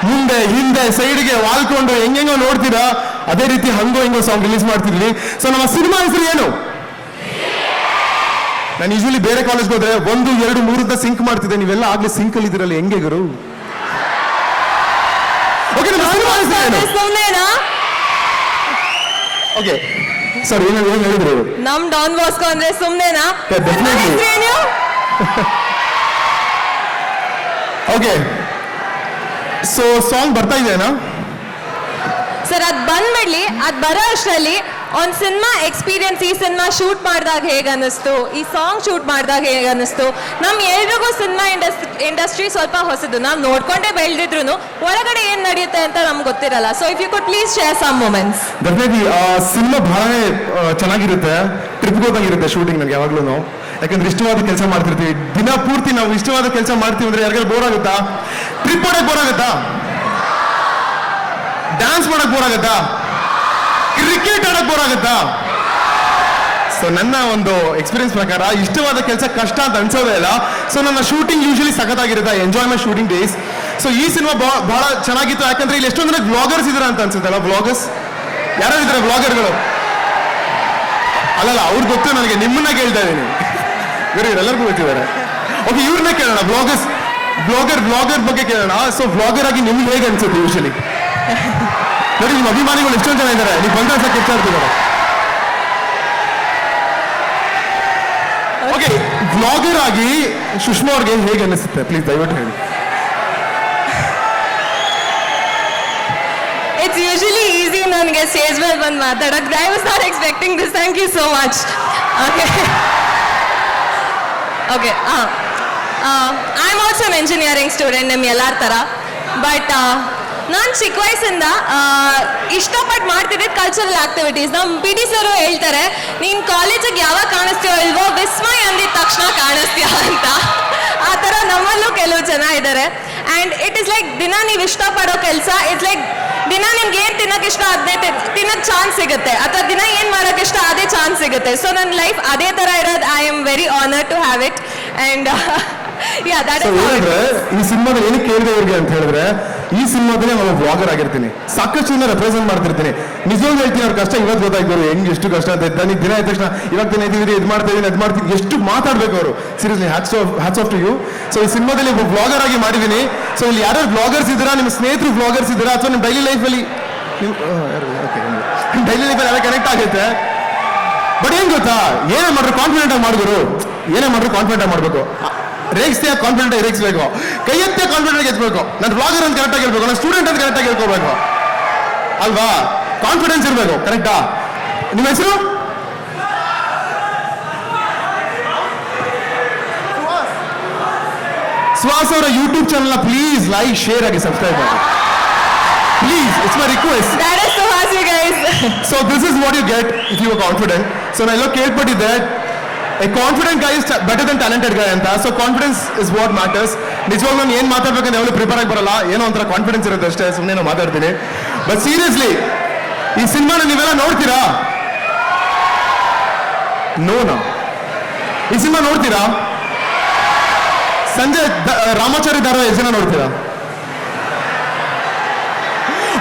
ಮುಂದೆ ಹಿಂದೆ ಸೈಡ್ಗೆ ವಾಲ್ಕೊಂಡು ಹೆಂಗೆಂಗೋ ನೋಡ್ತೀರಾ, ಅದೇ ರೀತಿ ಹಂಗೋ ಹಿಂಗೋ ಸಾಂಗ್ ರಿಲೀಸ್ ಮಾಡ್ತಿದ್ವಿ. ಸೊ ನಮ್ಮ ಸಿನಿಮಾ ಹೆಸರು ಏನು? ನಾನು ಯೂಶಲಿ ಬೇರೆ ಕಾಲೇಜ್ಗೆ ಹೋದ್ರೆ 1, 2, 3 ಅಂತ ಸಿಂಕ್ ಮಾಡ್ತಿದ್ದೆ. ನೀವೆಲ್ಲ ಆಗ್ಲೇ ಸಿಂಕ್ ಅಲ್ಲಿ ಇದ್ದೀರಲ್ಲ, ಹೆಂಗೆ ಗುರು? ಓಕೆ, ನಮ್ಮ ಸಿನಿಮಾ ಹೆಸರು ಏನು? ಓಕೆ, ಸರ್ ಏನು ಹೇಳಿದ್ರು? ನಮ್ ಡಾನ್ ಬಾಸ್ಕೋ ಅಂದ್ರೆ ಸುಮ್ನೆನಾ? ಓಕೆ, ಸೊ ಸಾಂಗ್ ಬರ್ತಾ ಇದೆನಾ? ಸರ್ ಅದು ಬಂದ್ಬಿಡ್ಲಿ, ಅದು ಬರೋ ಅಷ್ಟರಲ್ಲಿ ಒಂದು ಸಿನಿಮಾ ಎಕ್ಸ್ಪೀರಿಯನ್ಸ್, ಈ ಸಿನಿಮಾ ಶೂಟ್ ಮಾಡಿದಾಗ ಹೇಗೆ ಅನ್ನಿಸ್ತು, ಈ ಸಾಂಗ್ ಶೂಟ್ ಮಾಡಿದಾಗ ಹೇಗೆ ಅನ್ನಿಸ್ತು. ನಮ್ಮ ಎಲ್ರಿಗೂ ಸಿನಿಮಾ ಇಂಡಸ್ಟ್ರಿ ಸ್ವಲ್ಪ ಹೊಸದು, ನಾವು ನೋಡ್ಕೊಂಡೇ ಬೆಳೆದಿದ್ರು ಒಳಗಡೆ ಏನು ನಡೆಯುತ್ತೆ ಅಂತ ನಮ್ಗೆ ಗೊತ್ತಿರಲ್ಲ. So if you could please share some moments. Definitely cinema ಬಹಳನೇ ಚೆನ್ನಾಗಿರುತ್ತೆ, ಟ್ರಿಪ್ಗೆ ಹೋದಂಗಿರುತ್ತೆ ಶೂಟಿಂಗ್ ನನಗೆ ಯಾವಾಗ್ಲೂ. ಯಾಕಂದ್ರೆ ಇಷ್ಟವಾದ ಕೆಲಸ ಮಾಡ್ತಿರ್ತೀವಿ, ದಿನ ಪೂರ್ತಿ ನಾವು ಇಷ್ಟವಾದ ಕೆಲಸ ಮಾಡ್ತೀವಿ ಅಂದ್ರೆ ಯಾರಿಗಾರು ಬೋರ್ ಆಗುತ್ತಾ? ಟ್ರಿಪ್ ಮಾಡಕ್ ಬೋರ್ ಆಗುತ್ತಾ? ಡ್ಯಾನ್ಸ್ ಮಾಡಕ್ ಬೋರ್ ಆಗುತ್ತಾ? ಕ್ರಿಕೆಟ್ ಆಡಕ್ ಬೋರ್ ಆಗುತ್ತಾ? ಸೊ ನನ್ನ ಒಂದು ಎಕ್ಸ್ಪೀರಿಯನ್ಸ್ ಪ್ರಕಾರ ಇಷ್ಟವಾದ ಕೆಲಸ ಕಷ್ಟ ಅಂತ ಅನ್ಸೋದೇ ಇಲ್ಲ. ಸೊ ನನ್ನ ಶೂಟಿಂಗ್ ಯೂಶಲಿ ಸಖತ್ತಾಗಿರುತ್ತೆ, I enjoy my shooting days. So ಈ ಸಿನಿಮಾ ಬಹಳ ಚೆನ್ನಾಗಿತ್ತು, ಯಾಕಂದ್ರೆ ಇಲ್ಲಿ ಎಷ್ಟೊಂದು ಜನ ವ್ಲಾಗರ್ಸ್ ಇದಾರೆ ಅಂತ ಅನ್ಸುತ್ತಲ್ಲ. ವ್ಲಾಗರ್ಸ್ ಯಾರು ಇದ್ದಾರೆ? ವ್ಲಾಗರ್ಗಳು ಅಲ್ಲಲ್ಲ, ಅವ್ರು ಗೊತ್ತು ನನಗೆ, ನಿಮ್ಮನ್ನ ಕೇಳ್ತಾ ಇದ್ದೀನಿ. ಬೇರೆ ಎಲ್ಲರಿಗೂ ಗೊತ್ತಿದ್ದಾರೆ. ಓಕೆ, ಇವ್ರನ್ನೇ ಕೇಳೋಣ, ಬ್ಲಾಗರ್ ಬಗ್ಗೆ ಕೇಳೋಣ. ಸೊ ವ್ಲಾಗರ್ ಆಗಿ ನಿಮ್ಗೆ ಹೇಗೆ ಅನ್ಸುತ್ತೆ ಯೂಶಲಿ? ನೋಡಿ, ನಿಮ್ಮ ಅಭಿಮಾನಿಗಳು ಎಷ್ಟೊಂದು ಜನ ಇದ್ದಾರೆ, ನೀವು ಬಂದ ಸಹ ಕೆಚ್ಚಾಡ್ತಿದ್ದಾರೆ. ಓಕೆ, ಬ್ಲಾಗರ್ ಆಗಿ ಸುಷ್ಮಾ ಅವ್ರಿಗೆ ಹೇಗೆ ಅನಿಸುತ್ತೆ? ಪ್ಲೀಸ್ ದಯವಿಟ್ಟು ಹೇಳಿ. ಇಟ್ಸ್ ಯೂಶಲಿ ಈಸಿ ನನಗೆ ಸ್ಟೇಜ್ ಮೇಲೆ ಬಂದು ಮಾತಾಡೋಕೆ. I was not expecting this. Thank you so much. Okay, I am also an engineering student ನಿಮ್ಮ ಎಲ್ಲರ ಥರ. ಬಟ್ ನಾನು ಚಿಕ್ಕ ವಯಸ್ಸಿಂದ ಇಷ್ಟಪಟ್ಟು ಮಾಡ್ತಿದ್ದಿದ್ದು ಕಲ್ಚರಲ್ ಆಕ್ಟಿವಿಟೀಸ್. ನಮ್ಮ ಪಿ ಟಿ ಸರು ಹೇಳ್ತಾರೆ, ನೀನು ಕಾಲೇಜಿಗೆ ಯಾವಾಗ ಕಾಣಿಸ್ತೀಯೋ ಇಲ್ವೋ ವಿಸ್ಮಯ್ ಅಂದಿದ ತಕ್ಷಣ ಕಾಣಿಸ್ತೀಯ ಅಂತ. ಆ ಥರ ನಮ್ಮಲ್ಲೂ ಕೆಲವು ಜನ ಇದ್ದಾರೆ. ಆ್ಯಂಡ್ ಇಟ್ ಇಸ್ ಲೈಕ್ ದಿನ ನೀವು ಇಷ್ಟಪಡೋ ಕೆಲಸ, ಇಟ್ಸ್ ಲೈಕ್ ದಿನ ನಿಮ್ಗೆ ಏನು ತಿನ್ನೋಕೆ ಇಷ್ಟ ಅದನ್ನೇ ತಿನ್ನೋಕ್ಕೆ ಚಾನ್ಸ್ ಸಿಗುತ್ತೆ, ಅಥವಾ ದಿನ ಏನು ಮಾಡೋಕೆ ಇಷ್ಟ ಅದೇ ಚಾನ್ಸ್ ಸಿಗುತ್ತೆ. ಸೊ ನನ್ನ ಲೈಫ್ ಅದೇ ಥರ ಇರೋದು. I am very honoured to have it. And ಈ ಸಿನಿಮಾದಲ್ಲಿ ಏನಕ್ಕೆ ಕೇಳಿದೆ ಇವ್ರಿಗೆ ಅಂತ ಹೇಳಿದ್ರೆ, ಈ ಸಿನಿಮಾದಲ್ಲಿ ನಾನು ಬ್ಲಾಗರ್ ಆಗಿರ್ತೀನಿ, ಸಾಕಷ್ಟು ಜನ ರೆಪ್ರೆಸೆಂಟ್ ಮಾಡ್ತಿರ್ತೀನಿ. ನಿಜವಾಗ್ಲೂ ಹೇಳ್ತೀನಿ, ಅವ್ರ ಕಷ್ಟ ಇವತ್ತು ಗೊತ್ತಾಗ್ತಾರೆ, ಹೆಂಗೆ ಎಷ್ಟು ಕಷ್ಟ ಅಂತ. ನನಗೆ ದಿನ ಆದ ತಕ್ಷಣ ಇವಾಗ ದಿನ ಇದ್ದೀವಿ, ಇದು ಮಾಡ್ತಾ ಇದೀನಿ, ಅದು ಮಾಡ್ತೀನಿ, ಎಷ್ಟು ಮಾತಾಡ್ಬೇಕು ಅವರು. Seriously hats off to you. So ಈ ಸಿನಿಮಾದಲ್ಲಿ ಒಬ್ಬ ಬ್ಲಾಗರ್ ಆಗಿ ಮಾಡಿದ್ದೀನಿ. ಸೊ ಇಲ್ಲಿ ಯಾರು ಬ್ಲಾಗರ್ಸ್ ಇದ್ದೀರಾ, ನಿಮ್ಮ ಸ್ನೇಹಿತರು ಬ್ಲಾಗರ್ಸ್ ಇದ್ದೀರಾ, ಅಥವಾ ನಿಮ್ಮ ಡೈಲಿ ಲೈಫಲ್ಲಿ ಯಾರು ಕನೆಕ್ಟ್ ಆಗುತ್ತೆ. ಬಟ್ ಏನ್ ಗೊತ್ತಾ, ಏನೇ ಮಾಡ್ರು ಕಾನ್ಫಿಡೆಂಟ್ ಆಗಿ ಮಾಡಿದ್ರು, ಏನೇ ಮಾಡ್ರು ಕಾನ್ಫಿಡೆಂಟ್ ಆಗಿ ಮಾಡ್ಬೇಕು. ರೇಗಿಸ್ತೀಯ ಕಾನ್ಫಿಡೆಂಟ್ ಆಗಿ ರೇಗಿಸ್ಬೇಕು, ಕೈ ಎತ್ತೆ ಕಾನ್ಫಿಡೆಂಟ್ ಆಗಿ ಎತ್ತಬೇಕು. ನಾನು ಬ್ಲಾಗರ್ ಅಂತ ಕರೆಕ್ಟ್ ಆಗಿ ಹೇಳ್ಬೇಕು, ನಾನು ಸ್ಟೂಡೆಂಟ್ ಅಂತ ಕರೆಕ್ಟ್ ಆಗಿ ಹೇಳ್ಕೋಬೇಕು ಅಲ್ವಾ? ಕಾನ್ಫಿಡೆನ್ಸ್ ಇರಬೇಕು, ಕರೆಕ್ಟಾ? ನಿಮ್ಮ ಹೆಸರು? ಸುಹಾಸ್ ಅವರ YouTube channel please like, share ಆಗಿ ಸಬ್ಸ್ಕ್ರೈಬ್ ಮಾಡಿ. Please, it's my request. That is Suhas, you guys. So this is what you get if you are confident. So ನಾನು ಕೇಳ್ಪಟ್ಟಿದ್ದೆ, a confident guy is better than talented guy ಅಂತ. So confidence is what matters. ನಿಜವಾಗ್ಲೂ ನಾನು ಏನು ಮಾತಾಡ್ಬೇಕಂತ ಯಾವಾಗಲೂ prepare ಆಗಿ ಬರಲ್ಲ, ಏನೋ ಒಂಥರ ಕಾನ್ಫಿಡೆನ್ಸ್ ಇರುತ್ತೆ ಅಷ್ಟೇ, ಸುಮ್ಮನೆ ನಾನು ಮಾತಾಡ್ತೀನಿ. ಬಟ್ ಸೀರಿಯಸ್ಲಿ ಈ ಸಿನಿಮಾನ ನೀವೆಲ್ಲ ನೋಡ್ತೀರಾ? ನೋನಾ? ಈ ಸಿನಿಮಾ ನೋಡ್ತೀರಾ? ಸಂಜೆ ರಾಮಾಚಾರಿ ಧಾರಾವಾಹಿ ಎಷ್ಟು ಜನ ನೋಡ್ತೀರಾ?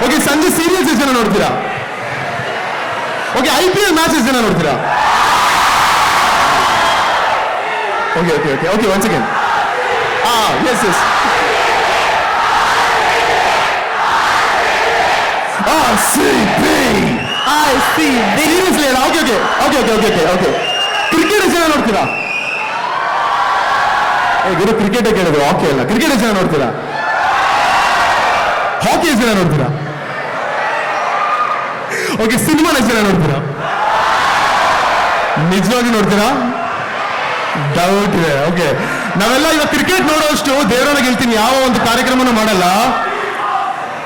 ಓಕೆ, ಸಂಜೆ ಸೀರಿಯಲ್ಸ್ ಎಷ್ಟು ಜನ ನೋಡ್ತೀರಾ? ಓಕೆ, IPL ಮ್ಯಾಚ್ ಎಷ್ಟು ಜನ ನೋಡ್ತೀರಾ? Okay, once again. Yes seriously ಅಲ್ಲ. ಓಕೆ. ಕ್ರಿಕೆಟ್ ಎಷ್ಟು ಜನ ನೋಡ್ತೀರಾ? ಗುರು ಕ್ರಿಕೆಟ್ ಕೇಳಿದ್ರು, ಹಾಕಿ ಅಲ್ಲ. ಕ್ರಿಕೆಟ್ ಎಷ್ಟು ಜನ ನೋಡ್ತೀರಾ? ಹಾಕಿ ಎಷ್ಟು ಜನ ನೋಡ್ತೀರಾ? ಓಕೆ, ಸಿನಿಮಾ ಎಷ್ಟು ಜನ ನೋಡ್ತೀರಾ? ನಿಜವಾಗಿ ನೋಡ್ತೀರಾ? ಡೌಟ್ ಇದೆ. ಓಕೆ, ನಾವೆಲ್ಲ ಇವಾಗ ಕ್ರಿಕೆಟ್ ನೋಡೋಷ್ಟು ದೇವರೊಳಗೆ ಹೇಳ್ತೀನಿ, ಯಾವ ಒಂದು ಕಾರ್ಯಕ್ರಮನೂ ಮಾಡಲ್ಲ.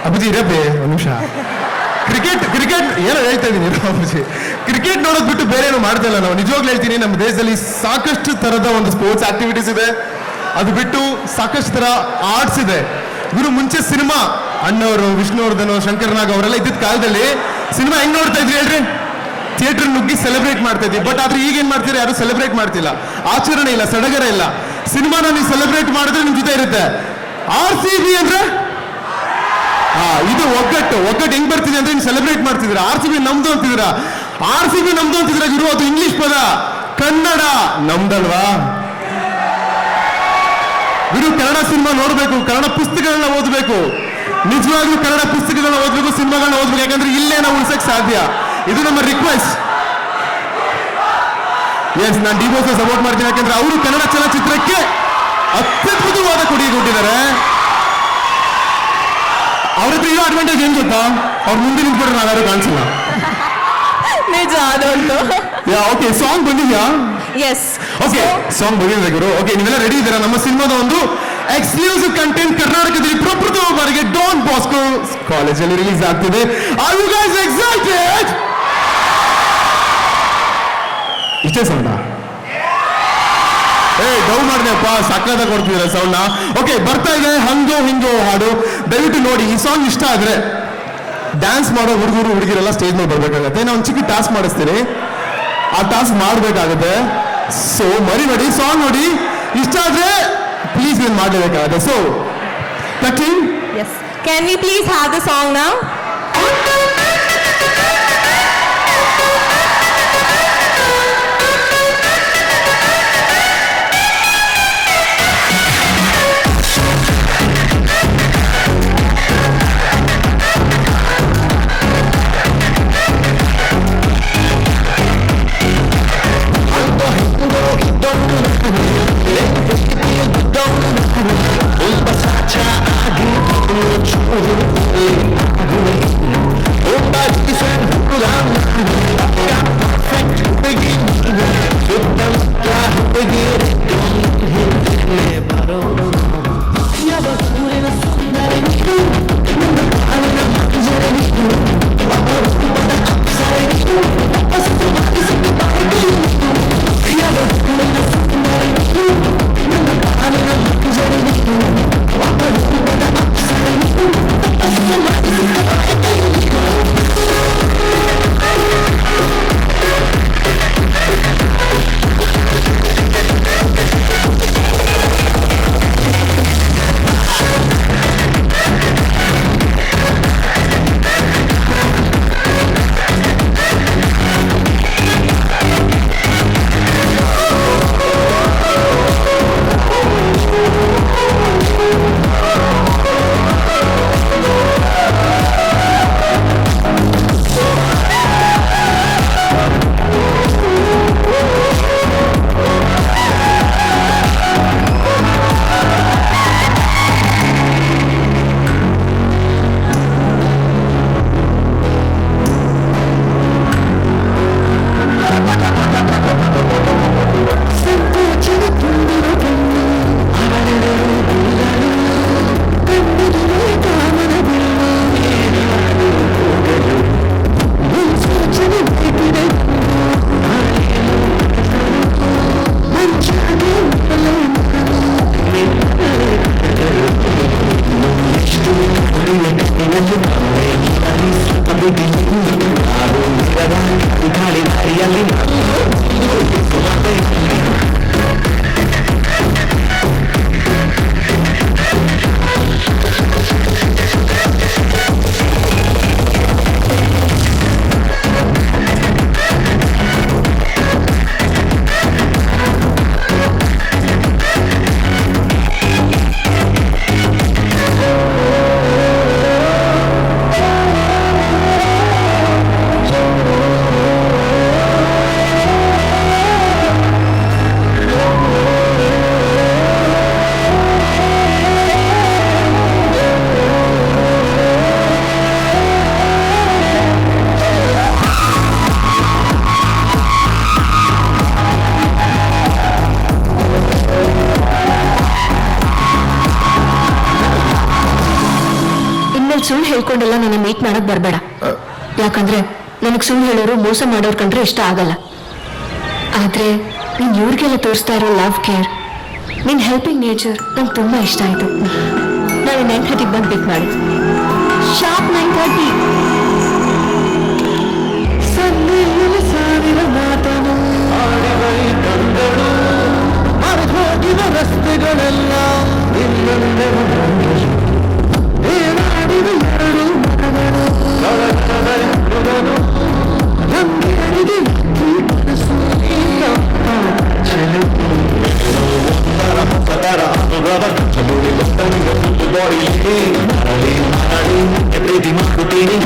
ಅಬ್ಬುಜಿ ಇರಪ್ಪೆ ಒಂದು ನಿಮಿಷ. ಕ್ರಿಕೆಟ್ ಏನೋ ಹೇಳ್ತಾ ಇದ್ದೀನಿ ಅಬ್ಬುಜಿ. ಕ್ರಿಕೆಟ್ ನೋಡೋದು ಬಿಟ್ಟು ಬೇರೆ ಏನೋ ಮಾಡ್ತಾ ಇಲ್ಲ ನಾವು. ನಿಜವಾಗ್ಲೂ ಹೇಳ್ತೀನಿ, ನಮ್ಮ ದೇಶದಲ್ಲಿ ಸಾಕಷ್ಟು ತರದ ಒಂದು ಸ್ಪೋರ್ಟ್ಸ್ ಆಕ್ಟಿವಿಟೀಸ್ ಇದೆ. ಅದು ಬಿಟ್ಟು ಸಾಕಷ್ಟು ತರ ಆರ್ಟ್ಸ್ ಇದೆ. ಇವರು ಮುಂಚೆ ಸಿನಿಮಾ ಅಣ್ಣವರು, ವಿಷ್ಣುವರ್ಧನ್, ಶಂಕರ್ನಾಗ್ ಅವರೆಲ್ಲ ಇದ್ದಿದ್ದ ಕಾಲದಲ್ಲಿ ಸಿನಿಮಾ ಹೆಂಗ್ ನೋಡ್ತಾ ಇದ್ರಿ ಹೇಳ್ರಿ? ಥಿಯೇಟರ್ ನುಗ್ಗಿ ಸೆಲೆಬ್ರೇಟ್ ಮಾಡ್ತಾ ಇದ್ವಿ. ಬಟ್ ಆದ್ರೆ ಈಗ ಏನ್ ಮಾಡ್ತೀರಾ? ಯಾರು ಸೆಲೆಬ್ರೇಟ್ ಮಾಡ್ತಿಲ್ಲ, ಆಚರಣೆ ಇಲ್ಲ, ಸಡಗರ ಇಲ್ಲ. ಸಿನಿಮಾನ ನೀವು ಸೆಲೆಬ್ರೇಟ್ ಮಾಡಿದ್ರೆ ನಿಮ್ ಜೊತೆ ಇರುತ್ತೆ. RCB ಅಂದ್ರೆ ಇದು ಒಗ್ಗಟ್ಟು ಹೆಂಗ್ ಬರ್ತಿದೆ ಅಂದ್ರೆ ನೀವು ಸೆಲೆಬ್ರೇಟ್ ಮಾಡ್ತಿದ್ದೀರಾ. RCB ನಮ್ದು ಅಂತಿದ್ದೀರಾ. RCB ನಮ್ದು ಅಂತಿದ್ದೀರಾ ಗುರು, ಅದು ಇಂಗ್ಲಿಷ್ ಪದ. ಕನ್ನಡ ನಮ್ದಲ್ವಾ ಗುರು? ಕನ್ನಡ ಸಿನಿಮಾ ನೋಡ್ಬೇಕು, ಕನ್ನಡ ಪುಸ್ತಕಗಳನ್ನ ಓದಬೇಕು. ನಿಜವಾಗ್ಲೂ ಕನ್ನಡ ಪುಸ್ತಕಗಳನ್ನ ಓದಬೇಕು, ಸಿನಿಮಾಗಳನ್ನ ಓದಬೇಕು. ಯಾಕಂದ್ರೆ ಇಲ್ಲೇ ನಾವು ಉಳಿಸಕ್ ಸಾಧ್ಯ. ಇದು ನಮ್ಮ ರಿಕ್ವೆಸ್ಟ್. ಎಸ್, ನಾನು ಡಿವೋರ್ಸ್ ಸಪೋರ್ಟ್ ಮಾಡ್ತೀನಿ, ಯಾಕಂದ್ರೆ ಅವರು ಕನ್ನಡ ಚಲನಚಿತ್ರಕ್ಕೆ ಅತ್ಯದ್ಭುತವಾದ ಕೊಡುಗೆ ಕೊಟ್ಟಿದ್ದಾರೆ. ಅವ್ರ ಹತ್ರ ಇರೋ ಅಡ್ವಾಂಟೇಜ್ ಏನ್ ಗೊತ್ತಾ, ಅವ್ರು ಮುಂದೆ ನಿಂತ್ಬಿಟ್ರೆ ನಾವ್ಯಾರು ಕಾಣಿಸಲ್ಲ. ನಿಜ ಅದುಂಟು. ಓಕೆ, ಸಾಂಗ್ ಬಂದಿದ್ಯಾ? ಎಸ್. ಓಕೆ, ಸಾಂಗ್ ಬಂದಿದೆ ಗುರು. ಓಕೆ, ನೀವೆಲ್ಲ ರೆಡಿ ಇದ್ದೀರಾ? ನಮ್ಮ ಸಿನಿಮಾದ ಒಂದು ಎಕ್ಸ್ಕ್ಲೂಸಿವ್ ಕಂಟೆಂಟ್ ಕರ್ನಾಟಕದಲ್ಲಿ ಪ್ರಪ್ರಥಮ ಬಾರಿಗೆ ಡಾನ್ ಬಾಸ್ಕೋ ಕಾಲೇಜಲ್ಲಿ ರಿಲೀಸ್ ಆಗ್ತಿದೆ. Are you guys excited? ಇಷ್ಟೇ ಸೌಂಡ? ಡೌನ್ ಮಾಡಿದೆಪ್ಪ, ಸಕ್ಕತ್ತಾಗಿ ಕೊಡ್ತಿದ್ದೀರಾ ಸೌಂಡ್. ಓಕೆ, ಬರ್ತಾ ಇದೆ ಹಂಗೋ ಹಿಂಗೋ ಹಾಡು. ದಯವಿಟ್ಟು ನೋಡಿ, ಈ ಸಾಂಗ್ ಇಷ್ಟ ಆದ್ರೆ ಡ್ಯಾನ್ಸ್ ಮಾಡೋ ಹುಡುಗರು ಹುಡುಗಿರೆಲ್ಲ ಸ್ಟೇಜ್ ಮೇಲೆ ಬರ್ಬೇಕಾಗತ್ತೆ. ನಾನು ಒಂದು ಚಿಕ್ಕ ಟಾಸ್ಕ್ ಮಾಡಿಸ್ತೀನಿ, ಆ ಟಾಸ್ಕ್ ಮಾಡಬೇಕಾಗುತ್ತೆ. ಸೊ ಮರಿಬೇಡಿ, ಸಾಂಗ್ ನೋಡಿ, ಇಷ್ಟ ಆದ್ರೆ ಪ್ಲೀಸ್ ಏನು ಮಾಡಲೇಬೇಕಾಗುತ್ತೆ. So cutting. Yes. Can we please have the song now? ಸುಳ್ಳು ಹೇಳ್ಕೊಂಡೆಲ್ಲ ನನ್ನ ಮೀಟ್ ಮಾಡಕ್ ಬರ್ಬೇಡ. ಯಾಕಂದ್ರೆ ನನಗ್ ಸುಳ್ಳು ಹೇಳೋರು ಮೋಸ ಮಾಡೋರ್ ಕಂಡ್ರೆ ಇಷ್ಟ ಆಗಲ್ಲ. ಆದ್ರೆ ನೀನ್ ಇವ್ರಿಗೆಲ್ಲ ತೋರಿಸ್ತಾ ಇರೋ ಲವ್ ಕೇರ್, ನಿನ್ ಹೆಲ್ಪಿಂಗ್ ನೇಚರ್ ನಂಗೆ ತುಂಬಾ ಇಷ್ಟ ಆಯ್ತು. ನಾನು 9:30 ಬಂದು ಪಿಕ್ ಮಾಡಿ. ಶಾರ್ಪ್ 9:30. ರಸ್ತೆಗಳೆಲ್ಲ ಪ್ರೀತಿ ಮಾಡ್ತೀನಿ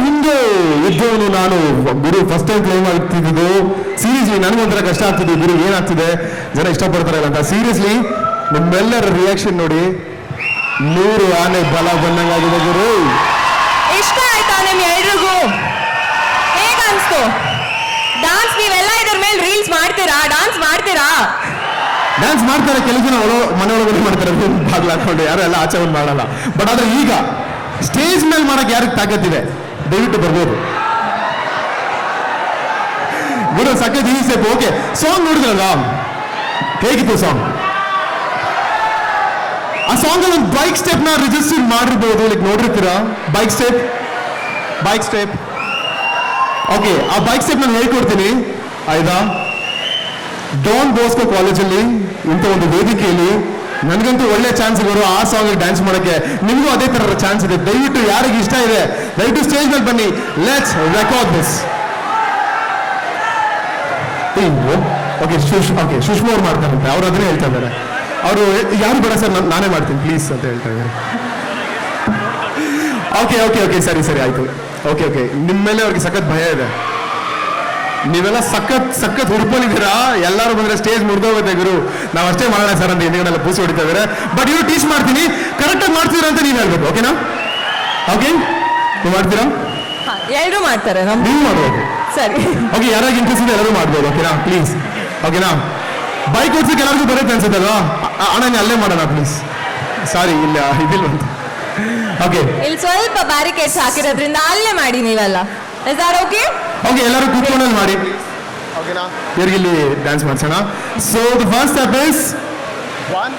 ಹಿಂದೆ ಇದ್ದವನು ನಾನು ಗುರು ಫಸ್ಟ್ ಟೈಮ್ ಕ್ಲೈಮ್ ಆಗ್ತಿದ್ದು ಸೀರಿಯಸ್ಲಿ ನನಗೊಂಥರ ಕಷ್ಟ ಆಗ್ತಿದೆ ಗುರು ಏನಾಗ್ತಿದೆ ಜನ ಇಷ್ಟಪಡ್ತಾರಲ್ಲ ಅಂತ ಸೀರಿಯಸ್ಲಿ ನಿಮ್ಮೆಲ್ಲರ ರಿಯಾಕ್ಷನ್ ನೋಡಿ 100 ಆನೆ ಬಲ ಬಂದಂಗಾಗಿದೆ ಗುರು ಇಷ್ಟ ಆಯ್ತಾ ನಿಮ್ ಎಲ್ರಿಗೂ ಹೇಗ ಅನ್ಸ್ತು ಡಾನ್ಸ್ ನೀವೆಲ್ಲ ಇದ್ರ ಮೇಲೆ ರೀಲ್ಸ್ ಮಾಡ್ತೀರಾ ಡ್ಯಾನ್ಸ್ ಮಾಡ್ತಾರೆ ಕೆಲವು ಜನ ಮನೆಯೊಳಗಡೆ ಮಾಡ್ತಾರೆ ಬಾಗ್ಲು ಹಾಕೊಂಡು ಯಾರು ಎಲ್ಲ ಆಚೆ ಒಂದು ಮಾಡಲ್ಲ ಬಟ್ ಆದ್ರೆ ಈಗ ಸ್ಟೇಜ್ ಮೇಲೆ ಮಾಡಕ್ಕೆ ಯಾರಿಗೆ ತಾಕತ್ತಿದೆ ದಯವಿಟ್ಟು ಬರ್ಬೋದು ಗುರು ಸಖತ್ ಈ ಸ್ಟೆಪ್ ಓಕೆ ಸಾಂಗ್ ನೋಡಿದ್ರಲ್ಲ ಹೇಗಿತ್ತು ಸಾಂಗ್ ಆ ಸಾಂಗ್ ಅಲ್ಲಿ ಒಂದು ಬೈಕ್ ಸ್ಟೆಪ್ ನ ರಿಜಿಸ್ಟರ್ ಮಾಡಿರ್ಬೋದು ಲೈಕ್ ನೋಡಿರ್ತೀರಾ ಬೈಕ್ ಸ್ಟೆಪ್ ಓಕೆ ಆ ಬೈಕ್ ಸ್ಟೆಪ್ ನಾನು ಹೇಳ್ಕೊಡ್ತೀನಿ ಆಯ್ತಾ ಡಾನ್ ಬಾಸ್ಕೋ ಕಾಲೇಜಲ್ಲಿ ಇಂಥ ಒಂದು ವೇದಿಕೆಯಲ್ಲಿ ನನಗಂತೂ ಒಳ್ಳೆ ಚಾನ್ಸ್ ಇವರು ಆ ಸಾಂಗ್ ಡ್ಯಾನ್ಸ್ ಮಾಡೋಕ್ಕೆ ನಿಮಗೂ ಅದೇ ತರ ಚಾನ್ಸ್ ಇದೆ ದಯವಿಟ್ಟು ಯಾರಿಗೆ ಇಷ್ಟ ಇದೆ ದಯವಿಟ್ಟು ಸ್ಟೇಜ್ ಮೇಲೆ ಬನ್ನಿ let's record this okay Sushma ಅವ್ರು ಮಾಡ್ತಾರಂತೆ ಅವ್ರು ಅದನ್ನೇ ಹೇಳ್ತಾ ಇದ್ದಾರೆ ಅವರು ಯಾರು ಬೇಡ ಸರ್ ನಾನೇ ಮಾಡ್ತೀನಿ ಪ್ಲೀಸ್ ಅಂತ ಹೇಳ್ತಾ ಇದ್ದಾರೆ ಓಕೆ ಸರಿ ಆಯ್ತು ಓಕೆ ನಿಮ್ಮ ಮೇಲೆ ಅವ್ರಿಗೆ ಸಖತ್ ಭಯ ಇದೆ ನೀವೆಲ್ಲ ಸಖತ್ ಹುಡ್ಕೊಂಡಿದ್ದೀರಾ ಎಲ್ಲರೂ ಬಂದ್ರೆ ಸ್ಟೇಜ್ ಮುರಿದೋಗುತ್ತೆ ಗುರು ನಾವು ಅಷ್ಟೇ ಮಾಡೋಣ ಸರ್ ಅಂತ ಹಿಂದಿಗಡೆಲ್ಲ ಪೂಸಿ ಹೊಡಿತಾ ಇದ್ದಾರೆ ಬಟ್ ಇವ್ರು ಟೀಚ್ ಮಾಡ್ತೀನಿ ಕರೆಕ್ಟಾಗಿ ಮಾಡ್ತೀರಾ ಅಂತ ನೀವು ಹೇಳ್ಬೇಕು ಓಕೆನಾ ಓಕೆ ನೀವು ಮಾಡ್ತೀರಾ ಎಲ್ಲರೂ ಮಾಡ್ತಾರೆ ನೀವು ಮಾಡ್ಬೋದು ಸರಿ ಓಕೆ ಯಾರಾಗ ಇಂಟ್ರೆಸ್ಟ್ ಇದೆ ಎಲ್ಲರೂ ಮಾಡ್ಬೋದು ಓಕೆನಾ ಪ್ಲೀಸ್ ಓಕೆನಾ ಬೈಕ್ ಓಡಿಸಕ್ಕೆ ಎಲ್ಲರಿಗೂ ಬರುತ್ತೆ ಅನ್ಸುತ್ತಲ್ವಾ ಅಣ್ಣ ಅಲ್ಲೇ ಮಾಡೋಣ ಪ್ಲೀಸ್ ಸಾರಿ ಇಲ್ಲ ಇದಿಲ್ಲ ಅಂತ ಓಕೆ ಇಲ್ಲಿ ಸ್ವಲ್ಪ ಬ್ಯಾರಿಕೇಡ್ಸ್ ಹಾಕಿರೋದ್ರಿಂದ ಅಲ್ಲೇ ಮಾಡಿ ನೀವೆಲ್ಲ ಇಸ್ ದಟ್ ಓಕೆ ಓಕೆ ಎಲ್ಲರೂ ಕೂತ್ಕೊಂಡಲ್ಲಿ ಮಾಡಿ ಓಕೆನಾ ಇವ್ರಿಗಿಲ್ಲಿ ಡ್ಯಾನ್ಸ್ ಮಾಡ್ಸೋಣ so the first step is 1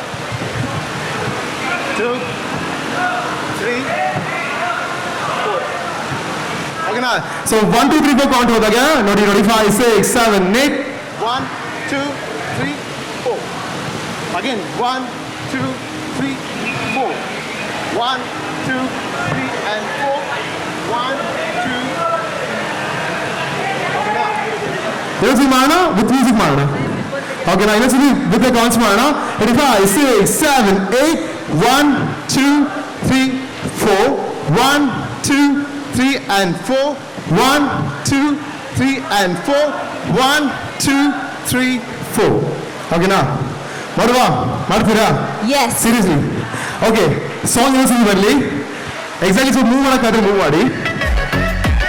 2 3 4 ಓಕೆನಾ ಸೊ 1 2 3 4 ಕೌಂಟ್ ಹೋದಾಗ ನೋಡಿ 5 6 7 8 1 2 3 4 ಅಗೇನ್ 1 2 3 4 1 2 3 and 4 1 2 ಇನ್ನೊಂದ್ಸತಿ ಮಾಡೋಣ ವಿತ್ ಮ್ಯೂಸಿಕ್ ಮಾಡೋಣ ಓಕೆನಾ ಇನ್ನೊಂದ್ಸತಿ ವಿತ್ ಕೌಂಟ್ಸ್ ಮಾಡೋಣ 5 6 7 8 1 2 3 4 1 2 3 and 4 1 2 3 and 4 1 2 3 4 ಓಕೆನಾ ಮಾಡ್ತೀರಾ ಸೀರಿಯಸ್ಲಿ ಓಕೆ ಸಾಂಗ್ ಇನ್ನೊಂದ್ಸತಿ ಬರಲಿ ಎಕ್ಸಾಕ್ಟ್ಲಿ ಸ್ವಲ್ಪ ಮೂವ್ ಮಾಡೋಕ್ಕಾದ್ರೆ ಮೂವ್ ಮಾಡಿ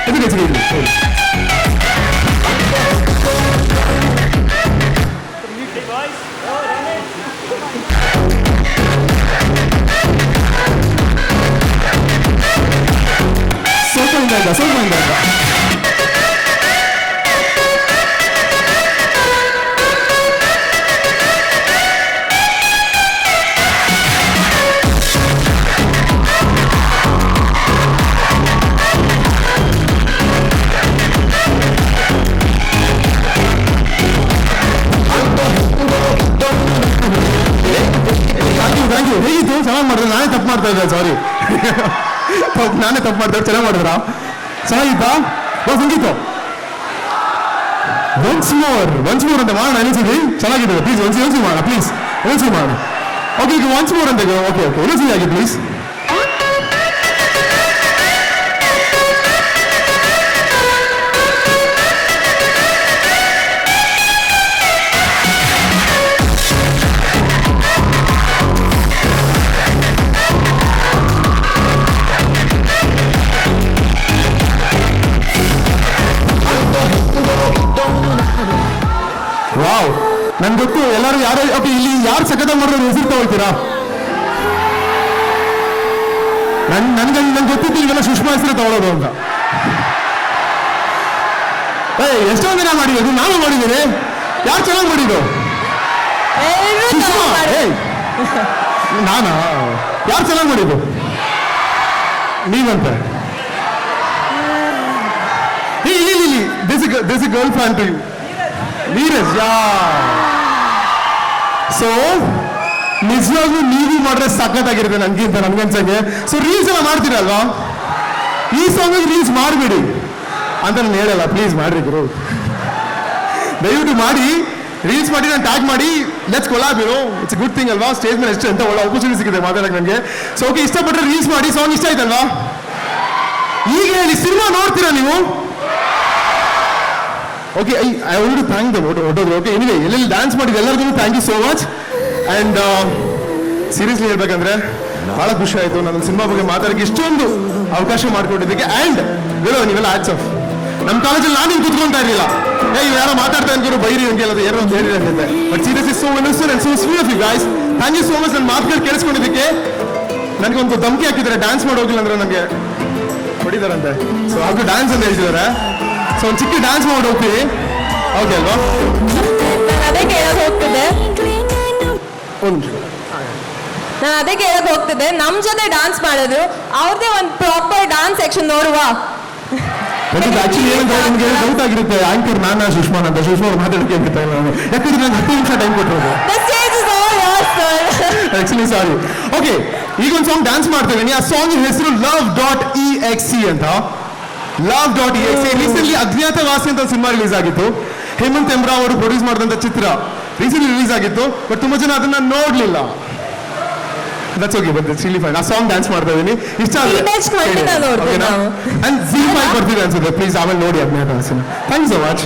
ಇದಕ್ಕೆ ಸ್ವಲ್ಪ ಹೇಗಿತ್ತು ಚೆನ್ನಾಗಿ ಮಾಡಿದ್ರೆ ನಾನೇ ತಪ್ಪು ಮಾಡ್ತಾ ಇದ್ದೆ ಸಾರಿ ನಾನೇ ತಪ್ಪು ಮಾಡ್ತಾ ಚೆನ್ನಾಗಿ ಮಾಡಿದ್ರಾ ಚೆನ್ನಾಗಿತ್ತಾ ಸಂಗೀತ ಒನ್ಸ್ ಮೋರ್ ಅಂತ ಮಾಡೋಣ ಅನಿಸಿದ್ರಿ ಚೆನ್ನಾಗಿದೆ ಪ್ಲೀಸ್ ಒಂದ್ಸಿ ಮಾಡೋಣ ಪ್ಲೀಸ್ ಒಂದ್ಸಿ ಮಾಡೋಣ ಓಕೆ ಈಗ ಒನ್ಸ್ ಮೋರ್ ಅಂತ ಓಕೆ ಇನ್ನೊಂದ್ಸಿ ಆಗಿ ಪ್ಲೀಸ್ ವಾವ್ ನನ್ ಗೊತ್ತು ಎಲ್ಲರೂ ಯಾರು ಓಕೆ ಇಲ್ಲಿ ಯಾರು ಸಖತ್ ಮಾಡೋದು ಹೆಸರು ತಗೊಳ್ತೀರಾ ನನ್ಗೆ ಗೊತ್ತಿತ್ತು ಇವೆಲ್ಲ ಸುಷ್ಮಾ ಹೆಸರು ತಗೊಳ್ಳೋದು ಅಂತ ಎಷ್ಟೊಂದು ದಿನ ಮಾಡಿರೋದು ನಾನು ಮಾಡಿದ್ದೀನಿ ಯಾರು ಚೆನ್ನಾಗಿ ಮಾಡಿದ್ದು ಸುಷ್ಮಾ ನಾನಾ ಯಾರು ಚೆನ್ನಾಗಿ ಮಾಡಿದ್ದು ನೀವಂತ this is girl fan to you Neeraj so ನಿಜವಾಗ್ಲೂ ನೀವು ಮಾಡಿದ್ರೆ ಸಖತ್ತಾಗಿರುತ್ತೆ ನನ್ಗನ್ಸಂಗೆ ಸೊ ರೀಲ್ಸ್ ಎಲ್ಲ ಮಾಡ್ತೀರಲ್ವಾ ಈ ಸಾಂಗ್ ರೀಲ್ಸ್ ಮಾಡಬೇಡಿ ಅಂತ ನಾನು ಹೇಳಲ್ಲ ಪ್ಲೀಸ್ ಮಾಡ್ರಿ ಗುರು ದಯವಿಟ್ಟು ಮಾಡಿ ರೀಲ್ಸ್ ಮಾಡಿ ನಾನು ಟ್ಯಾಗ್ ಮಾಡಿ let's collab it's good thing ಅಲ್ವಾ ಸ್ಟೇಜ್ ಮೇಲೆ ಎಷ್ಟು ಅಂತ ಒಳ್ಳೆ ಆಪರ್ಚುನಿಟಿ ಸಿಗುತ್ತೆ ಮಾತಾಡಕ್ಕೆ ನನಗೆ ಸೊ ಓಕೆ ಇಷ್ಟಪಟ್ಟರೆ ರೀಲ್ಸ್ ಮಾಡಿ ಸಾಂಗ್ ಇಷ್ಟ ಆಯ್ತಲ್ವಾ ಈಗ ಹೇಳಿ, ಸಿನಿಮಾ ನೋಡ್ತೀರಾ ನೀವು? Okay, I want to thank them ಹೊಟ್ಟೋದ್ರು. ಓಕೆ, ಎನಿವೆ ಎಲ್ಲೆಲ್ಲಿ ಡ್ಯಾನ್ಸ್ ಮಾಡಿದ್ದು ಎಲ್ಲರಿಗೂ thank you so much. And seriously ಹೇಳ್ಬೇಕಂದ್ರೆ ಭಾಳ ಖುಷಿ ಆಯಿತು ನನ್ನ ಸಿನಿಮಾ ಬಗ್ಗೆ ಮಾತಾಡೋಕ್ಕೆ ಇಷ್ಟೊಂದು ಅವಕಾಶ ಮಾಡಿಕೊಟ್ಟಿದ್ದಕ್ಕೆ. ಆ್ಯಂಡ್ ನೀವೆಲ್ಲ ಆಟ್ಸ್ ಆಫ್. ನಮ್ಮ ಕಾಲೇಜಲ್ಲಿ ನಾನು ಹಿಂಗೆ ಕುತ್ಕೊಂತಾ ಇರಲಿಲ್ಲ, ಇವ್ ಯಾರೋ ಮಾತಾಡ್ತಾ ಇದ್ರು ಬೈರಿ ಹಂಗೆ ಎಲ್ಲ ಏನೋ ಅಂತ ಹೇಳಿದ್ರೆ ಅಂತಿದ್ದೆ. But seriously so innocent and so sweet of you guys. Thank you so much. ನನ್ನ ಮಾತುಗಳು ಕೇಳಿಸ್ಕೊಂಡಿದ್ದಕ್ಕೆ. ನನಗೆ ಒಂದು ಧಮಕಿ ಹಾಕಿದ್ದಾರೆ, ಡ್ಯಾನ್ಸ್ ಮಾಡಿ ಹೋಗಿಲ್ಲ ಅಂದ್ರೆ ನನಗೆ ಹೊಡಿದಾರಂತೆ. ಸೊ ಅದು ಡ್ಯಾನ್ಸ್ ಅಂತ ಹೇಳ್ತಿದ್ದಾರೆ. ಸೊ ಒಂದು ಚಿಕ್ಕ ಡ್ಯಾನ್ಸ್ ಮಾಡಿ ಹೋಗ್ತೀವಿ, ಓಕೆ ಅಲ್ವಾ? ಅದೇ ಕೇಳಕ್ ಹೋಗ್ತಿದ್ದೆ ನಾನು ಅದೇ ಕೇಳಕ್ ಹೋಗ್ತಿದ್ದೆ ನಮ್ ಜೊತೆ ಡ್ಯಾನ್ಸ್ ಮಾಡಿದ್ರು, ಅವ್ರದೇ ಒಂದು ಪ್ರಾಪರ್ ಡ್ಯಾನ್ಸ್ ಸೆಕ್ಷನ್ ನೋಡುವ. ಆಕ್ಚುಲಿ ಏನಂದ್ರೆ ನಿಮ್ಗೆ ಡೌಟ್ ಆಗಿರುತ್ತೆ, ಆಂಕರ್ ನಾನು ಸುಷ್ಮಾ ಅಂತ. ಸುಷ್ಮಾ ಮಾತಾಡಕ್ಕೆ ಅಂತ ನಾನು, ಯಾಕಂದ್ರೆ ನಂಗೆ 10 ನಿಮಿಷ ಟೈಮ್ ಕೊಟ್ಟಿರೋದು. ಆಕ್ಚುಲಿ ಸಾರಿ. ಓಕೆ, ಈಗ ಒಂದು ಸಾಂಗ್ ಡ್ಯಾನ್ಸ್ ಮಾಡ್ತೇವೆ. ಆ ಸಾಂಗ್ ಹೆಸರು love.exe ಅಂತ. love.exe ರೀಸೆಂಟ್ಲಿ ಅಜ್ಞಾತವಾಸಿ ಅಂತ ಸಿನಿಮಾ ರಿಲೀಸ್ ಆಗಿತ್ತು. ಹೇಮಂತ್ ಎಮ್ರಾ ಅವರು ಪ್ರೊಡ್ಯೂಸ್ ಮಾಡಿದಂಥ ಚಿತ್ರ ರೀಸೆಂಟ್ಲಿ ರಿಲೀಸ್ ಆಗಿತ್ತು. ಬಟ್ ತುಂಬಾ ಜನ ಅದನ್ನ ನೋಡ್ಲಿಲ್ಲ. That's okay, but it's really fine. ಆ ಸಾಂಗ್ ಡ್ಯಾನ್ಸ್ ಮಾಡ್ತಾ ಇದೀನಿ. ಇಷ್ಟ ಆದ್ರೆ ಅಂಡ್ Z5 ಬರ್ತಿದೆ ಅನ್ಸುತ್ತೆ. ಪ್ಲೀಸ್ ಆಮೇಲೆ ನೋಡಿ ಅಜ್ಞಾತವಾಸಿನ. Thank you so much.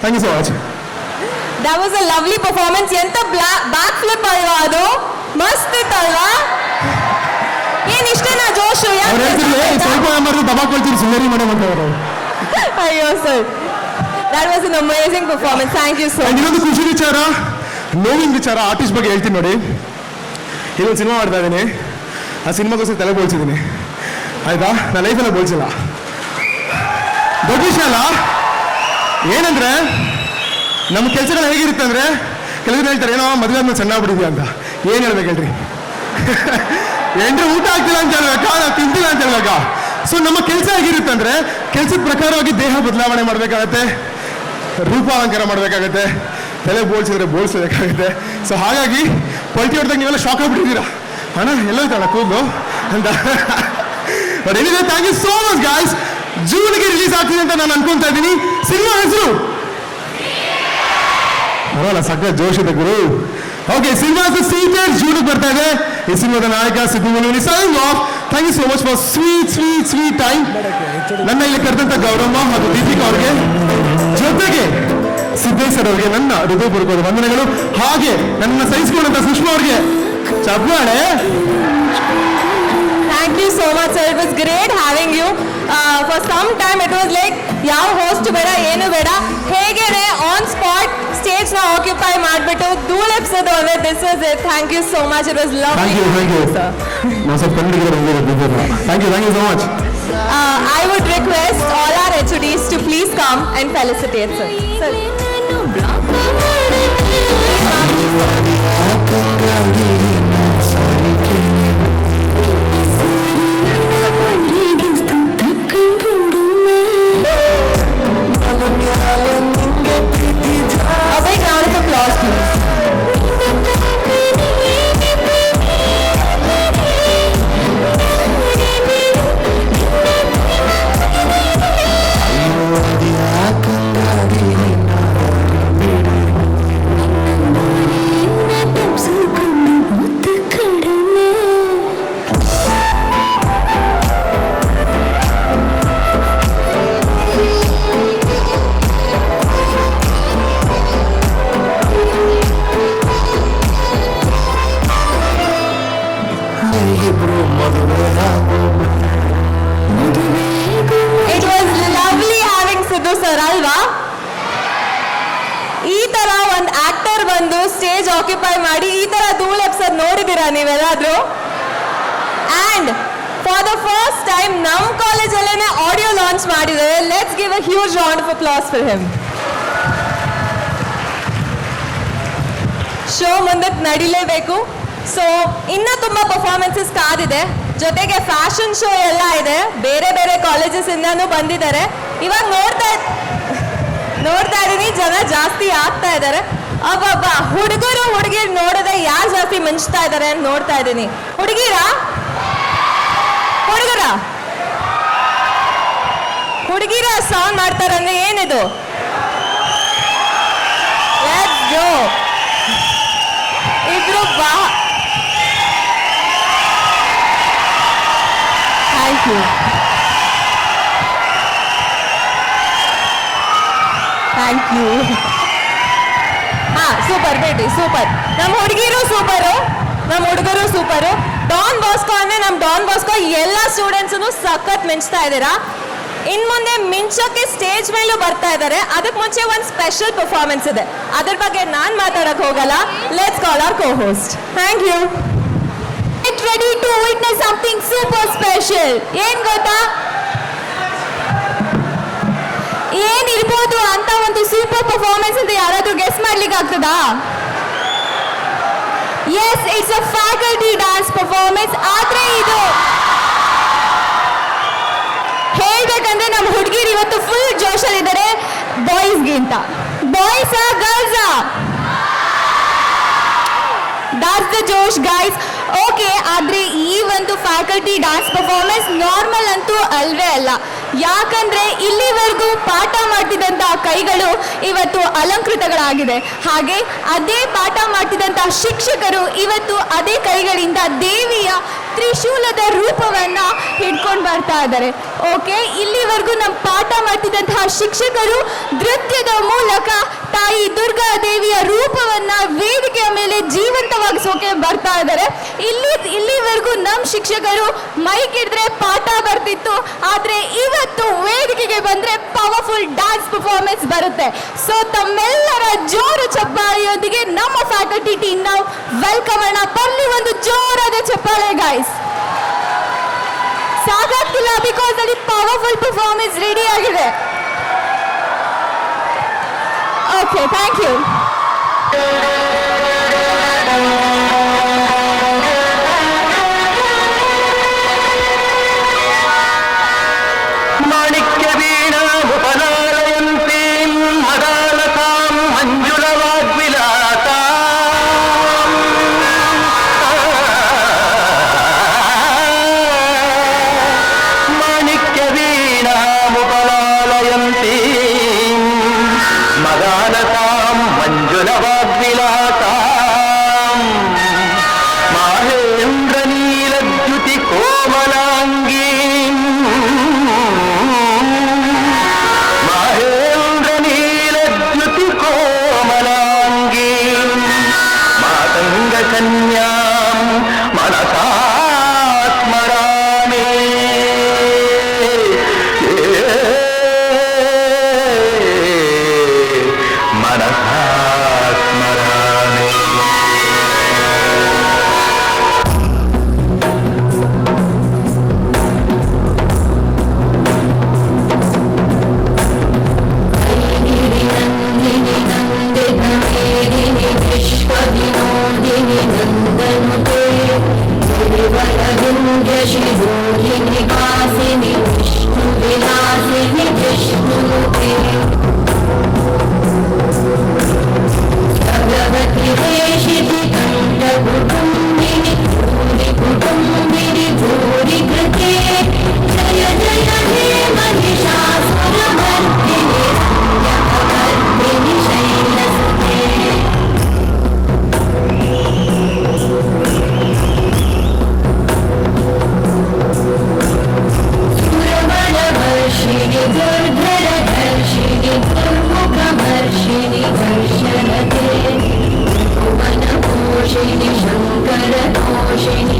Thank you so much. That was a lovely performance. ಎಂತ ಬ್ಯಾಕ್ ಫ್ಲಿಪ್ ಅಲ್ವಾ ಅದು, ಮಸ್ತ್ ಇತ್ತಲ್ವಾ? ಏನ್ ಇಷ್ಟೇನಾ ಜೋಶು? ಸ್ವಲ್ಪ ದಬಾಕೊಳ್ತೀನಿ ಸುಮ್ಮನೆ ಮೇಡಮ್ ಅಂತ ಅವರು. ಅಯ್ಯೋ sir, that was an amazing performance. Thank you so much. ಇನ್ನೊಂದು ಖುಷಿ ವಿಚಾರ, ನೋವಿನ ವಿಚಾರ, ಆರ್ಟಿಸ್ಟ್ ಬಗ್ಗೆ ಹೇಳ್ತೀನಿ ನೋಡಿ. ಇದೊಂದು ಸಿನಿಮಾ ಮಾಡ್ತಾ ಇದ್ದೀನಿ. ಆ ಸಿನಿಮಾಗೋಸ್ಕರ ತಲೆ ಬೋಳ್ಸಿದ್ದೀನಿ, ಆಯ್ತಾ? ನಾನು ಲೈಫೆಲ್ಲ ಬೋಳ್ಸಿಲ್ಲ. ದೊಡ್ಡ ವಿಷಯ ಅಲ್ಲ. ಏನಂದ್ರೆ ನಮ್ಮ ಕೆಲಸಗಳು ಹೇಗಿರುತ್ತೆ ಅಂದ್ರೆ, ಕೆಲವರು ಹೇಳ್ತಾರೆ ಏನೋ ಮದುವೆ ಆದ್ಮೇಲೆ ಸಣ್ಣ ಆಗ್ಬಿಟ್ಟಿದ್ಯಾ ಅಂತ. ಏನು ಹೇಳ್ಬೇಕು ಹೇಳ್ರಿ? ಎಂಟ್ರೆ ಊಟ ಆಗ್ತಿಲ್ಲ ಅಂತ ಹೇಳ್ಬೇಕಾ, ನಾವು ತಿಂತಿಲ್ಲ ಅಂತ ಹೇಳ್ಬೇಕಾ? ಸೊ ನಮ್ಮ ಕೆಲಸ ಹೇಗಿರುತ್ತೆ ಅಂದ್ರೆ, ಕೆಲಸದ ಪ್ರಕಾರವಾಗಿ ದೇಹ ಬದಲಾವಣೆ ಮಾಡಬೇಕಾಗತ್ತೆ, ರೂಪ ಅಲಂಕಾರ ಮಾಡಬೇಕಾಗತ್ತೆ, ತಲೆ ಬೋಳ್ಸಿದ್ರೆ ಬೋಳ್ಸಬೇಕಾಗುತ್ತೆ. ಸೊ ಹಾಗಾಗಿ ಪಲ್ಟಿ ಹೊಡೆದಾಗ ನೀವೆಲ್ಲ ಶಾಕ್ ಆಗ್ಬಿಟ್ಟಿದ್ದೀರಾ, ಅಣ್ಣ ಎಲ್ಲೋಯ್ತಣ್ಣ ಕೂದಲು ಅಂತ. But anyway thank you so much guys. ಜೂನ್ಗೆ ರಿಲೀಸ್ ಆಗ್ತಿದೆ ಅಂತ ನಾನು ಅನ್ಕೊಂತಾ ಇದ್ದೀನಿ. ಸಿನಿಮಾ ಹೆಸರು ಬರೋಲ್ಲ, ಸಕ್ಕ ಜೋಶ್ ಇದೆ ಗುರು. ಓಕೆ, ಸಿನಿಮಾ ಸೀಟೆಡ್ ಜೂನ್ಗೆ ಬರ್ತಾ ಇದೆ. ಈ ಸಿನಿಮಾದ ನಾಯಕ Siddu Munimani signing off. Thank you so much for sweet time. ನನ್ನ ಇಲ್ಲಿ ಕರೆದಂತ ಗೌರಮ್ಮ ಹಾಗೂ ದೀಪಿಕಾ ಅವ್ರಿಗೆ, ಜೊತೆಗೆ ಸಿದ್ದೇಶ್ವರ್ ಅವ್ರಿಗೆ ನನ್ನ ಹೃದಯಪೂರ್ವಕವಾದ ವಂದನೆಗಳು. ಹಾಗೆ ನನ್ನ ಸಹಿಸಿಕೊಂಡಂತ ಸುಷ್ಮಾ ಅವ್ರಿಗೆ ಚಪ್ಪಾಳೆ. Thank you so much, sir. It was great having you. For some time it was like ಯಾವ ಹೋಸ್ಟ್ ಬೇಡ ಏನು ಬೇಡ, ಹೇಗೇನೆ ಆನ್ ಸ್ಪಾಟ್ ಸ್ಟೇಜ್ ನ ಆಕ್ಯುಪೈ ಮಾಡಿಬಿಟ್ಟು ಧೂಳೆಪ್ಸೋದು ಅಂದ್ರೆ this was it. Thank you so much. It was lovely. Thank you so much. I would request all our HODs to please come and felicitate sir. A big round of applause, please. ಇಬ್ರು ಮದುವೆ it was lovely having Siddu sir ಅಲ್ವಾ? ಈ ತರ ಒಂದು actor ಬಂದು stage occupy ಮಾಡಿ ಈ ತರ ಧೂಳ್ ಎಪ್ಸೋದ್ ನೋಡಿದೀರಾ ನೀವೆಲ್ಲಾದ್ರೂ? And for the first time ನಮ್ಮ ಕಾಲೇಜಲ್ಲೇ ಆಡಿಯೋ ಲಾಂಚ್ ಮಾಡಿದ್ದಾರೆ. Let's give a huge round of applause for him. Show ಮುಂದಕ್ಕೆ ನಡಿಲೇಬೇಕು. ಸೊ ಇನ್ನೂ ತುಂಬ ಪರ್ಫಾರ್ಮೆನ್ಸಸ್ ಕಾದಿದೆ. ಜೊತೆಗೆ ಫ್ಯಾಷನ್ ಶೋ ಎಲ್ಲ ಇದೆ. ಬೇರೆ ಬೇರೆ ಕಾಲೇಜಸ್ ಇಂದಾನು ಬಂದಿದ್ದಾರೆ. ಇವಾಗ ನೋಡ್ತಾ ಇದ್ದೀನಿ ಜನ ಜಾಸ್ತಿ ಆಗ್ತಾ ಇದ್ದಾರೆ. ಅಬ್ಬಬ್ಬ, ಹುಡುಗರು ಹುಡುಗಿರು ನೋಡದೆ ಯಾರು ಜಾಸ್ತಿ ಮಿಂಚ್ತಾ ಇದ್ದಾರೆ ಅಂತ ನೋಡ್ತಾ ಇದ್ದೀನಿ. ಹುಡುಗಿರ ಸೌಂಡ್ ಮಾಡ್ತಾರಂದ್ರೆ ಏನಿದು? Let's go. ಇಬ್ರು ಥ್ಯಾಂಕ್ ಯು. Thank you. ಹಾ, ಸೂಪರ್ ಬೇಟಿ, ಸೂಪರ್. ನಮ್ಮ ಹುಡುಗಿರು ಸೂಪರು, ನಮ್ಮ ಹುಡುಗರು ಸೂಪರು. ಡಾನ್ ಬಾಸ್ಕೋ ಅಂದ್ರೆ ನಮ್ಮ ಡಾನ್ ಬಾಸ್ಕೋ ಎಲ್ಲ ಸ್ಟೂಡೆಂಟ್ಸನ್ನು ಸಖತ್ ಮಿಂಚ್ತಾ ಇದ್ದೀರಾ. ಇನ್ ಮುಂದೆ ಮಿಂಚೋಕೆ ಸ್ಟೇಜ್ ಮೇಲೂ ಬರ್ತಾ ಇದ್ದಾರೆ. ಅದಕ್ಕೆ ಮುಂಚೆ ಒಂದು ಸ್ಪೆಷಲ್ ಪರ್ಫಾರ್ಮೆನ್ಸ್ ಇದೆ, ಅದ್ರ ಬಗ್ಗೆ ನಾನು ಮಾತಾಡಕ್ ಹೋಗಲ್ಲ. Let's call our co host. Thank you. Get ready to witness something super special. ಏನ್ ಗೊತ್ತಾ? ಏನಿರ್ಬೋದು ಅಂತ ಒಂದು ಸೂಪರ್ ಪರ್ಫಾರ್ಮೆನ್ಸ್ ಅಂತ ಯಾರಾದ್ರೂ ಗೆಸ್ ಮಾಡ್ಲಿಕ್ಕೆ ಆಗ್ತದಾ? Yes, it's a faculty dance performance. ಆದ್ರೆ ಇದು ಹೇಳ್ಬೇಕಂದ್ರೆ ನಮ್ಮ ಹುಡುಗಿರು ಇವತ್ತು ಫುಲ್ ಜೋಶಲ್ಲಿದ್ದಾರೆ ಬಾಯ್ಸ್ಗಿಂತ. ಬಾಯ್ಸಾ ಗರ್ಲ್ಸಾ? That's the josh guys. Okay, ಆದ್ರೆ ಈ ಒಂದು ಫ್ಯಾಕಲ್ಟಿ ಡ್ಯಾನ್ಸ್ ಪರ್ಫಾರ್ಮೆನ್ಸ್ ನಾರ್ಮಲ್ ಅಂತೂ ಅಲ್ವೇ ಅಲ್ಲ. ಯಾಕಂದ್ರೆ ಇಲ್ಲಿವರೆಗೂ ಪಾಠ ಮಾಡ್ತಿದ್ದಂತಹ ಕೈಗಳು ಇವತ್ತು ಅಲಂಕೃತಗಳಾಗಿದೆ. ಹಾಗೆ ಅದೇ ಪಾಠ ಮಾಡ್ತಿದ್ದಂತಹ ಶಿಕ್ಷಕರು ಇವತ್ತು ಅದೇ ಕೈಗಳಿಂದ ದೇವಿಯ ತ್ರಿಶೂಲದ ರೂಪವನ್ನ ಹಿಡ್ಕೊಂಡು ಬರ್ತಾ ಇದ್ದಾರೆ. ಓಕೆ, ಇಲ್ಲಿವರೆಗೂ ನಮ್ಮ ಪಾಠ ಮಾಡ್ತಿದ್ದಂತಹ ಶಿಕ್ಷಕರು ನೃತ್ಯದ ಮೂಲಕ ತಾಯಿ ದುರ್ಗಾ ದೇವಿಯ ರೂಪವನ್ನ ವೇದಿಕೆಯ ಮೇಲೆ ಜೀವಂತವಾಗಿಸೋಕೆ ಬರ್ತಾ ಇದ್ದಾರೆ. ಇಲ್ಲಿವರೆಗೂ ನಮ್ಮ ಶಿಕ್ಷಕರು ಮೈಕ್ ಹಿಡಿದ್ರೆ ಪಾಠ ಬರ್ತಿತ್ತು, ಆದ್ರೆ ಇವತ್ತು ವೇದಿಕೆಗೆ ಬಂದ್ರೆ ಪವರ್ಫುಲ್ ಡ್ಯಾನ್ಸ್ ಪರ್ಫಾರ್ಮೆನ್ಸ್ ಬರುತ್ತೆ. ಸೊ ತಮ್ಮೆಲ್ಲರ ಜೋರು ಚಪ್ಪಾಳೆಯೊಂದಿಗೆ ನಮ್ಮ ಫ್ಯಾಕಲ್ಟಿ ಟೀಮ್ ನಾವು ವೆಲ್ಕಮ್ ಅಣ್ಣ. ಬರ್ಲಿ ಒಂದು ಜೋರಾದ ಚಪ್ಪಾಳೆ ಗೈಸ್. ಸಾಕಾಗ್ತಿಲ್ಲ ಬಿಕಾಸ್ ಅಲ್ಲಿ ಪವರ್ಫುಲ್ ಪರ್ಫಾರ್ಮೆನ್ಸ್ ರೆಡಿ ಆಗಿದೆ. Okay, thank you. ಮಾಣಿಕ್ಯ ವೀಣಾ ಉಪನಾಲಯಂತಿ ಮದಾಲತಾಂ ಮಂಜುಳವಾಗ್ವಿಲಾತ ಮಾಣಿಕ್ಯ ವೀಣಾ ಉಪನಾಲಯಂತಿ ಮದಾಲತಾಂ ಮಂಜುಳವಾಗ್ವಿಲಾತ ಮಾಹೇಂದ್ರ ನೀಲದ್ಯುತಿ ಕೋಮಲಾಂಗೀ ಮಹೇಂದ್ರ ನೀಲದ್ಯುತಿ ಕೋಮಲಾಂಗೀ ಮಾತಂಗ ಕನ್ಯಾಂ ಮನಸಾ ಸ್ಮರಾಮಿ ಮನಸಾ ಸ್ಮರಾಮಿ. शंकर दोषिणी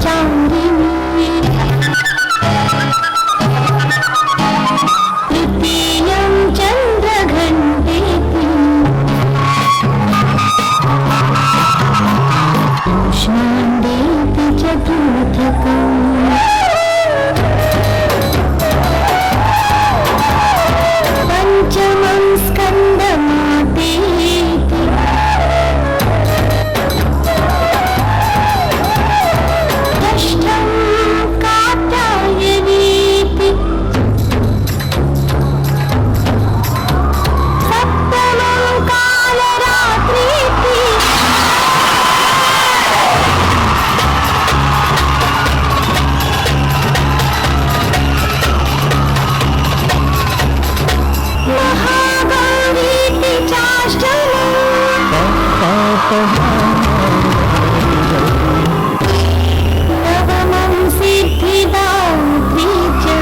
चाङ्गिनी तृतीयं चन्द्रघण्टेति कृष्णाण्डेति चतुर्थकम् पञ्चमं स्कन्दमातेति षष्ठं कात्यायनीति सप्तमं कालरात्रीति महागौरीति नवमं सिद्धिदात्री च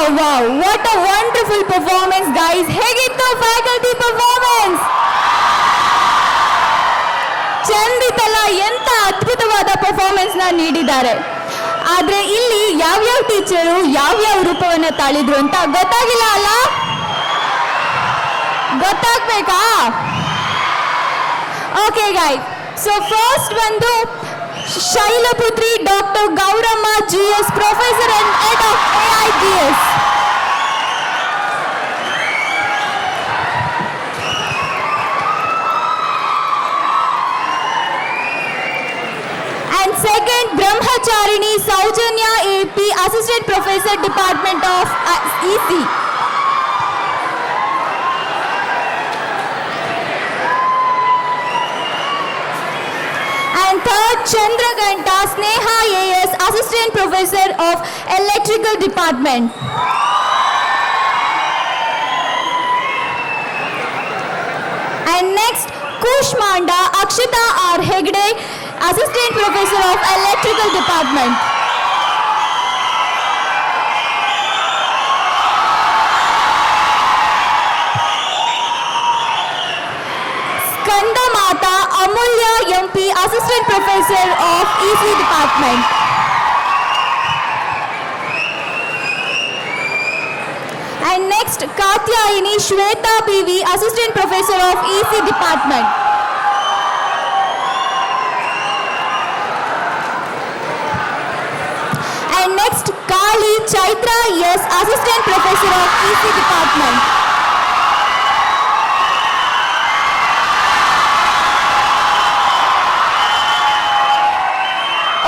Wow, what a wonderful performance, guys. ಹೇಗಿತ್ತು ಫ್ಯಾಕಲ್ಟಿ ಪರ್ಫಾರ್ಮೆನ್ಸ್? ಚಂದಿತಲ್ಲ, ಎಂತ ಅದ್ಭುತವಾದ ಪರ್ಫಾರ್ಮೆನ್ಸ್ ನೀಡಿದ್ದಾರೆ. ಆದ್ರೆ ಇಲ್ಲಿ ಯಾವ್ಯಾವ ಟೀಚರು ಯಾವ್ಯಾವ ರೂಪವನ್ನ ತಾಳಿದ್ರು ಅಂತ ಗೊತ್ತಾಗಿಲ್ಲ ಅಲ್ಲ? ಗೊತ್ತಾಗ್ಬೇಕಾ? Okay, guys. So first ಬಂದು Shailaputri doctor Gowramma GS, Professor and Head of AIGS. And second, Brahmacharini Saujanya AP, Assistant Professor, Department of EC. And third, Chandraganta Sneha AS, Assistant Professor of Electrical Department. And next, Kushmanda Akshita R. Hegde, Assistant Professor of Electrical Department. Skandamata Amulya MP, Assistant Professor of EC Department. And next, Katyayini Shweta PV, Assistant Professor of EC Department. And next, Kali Chaitra yes, Assistant Professor of EC Department.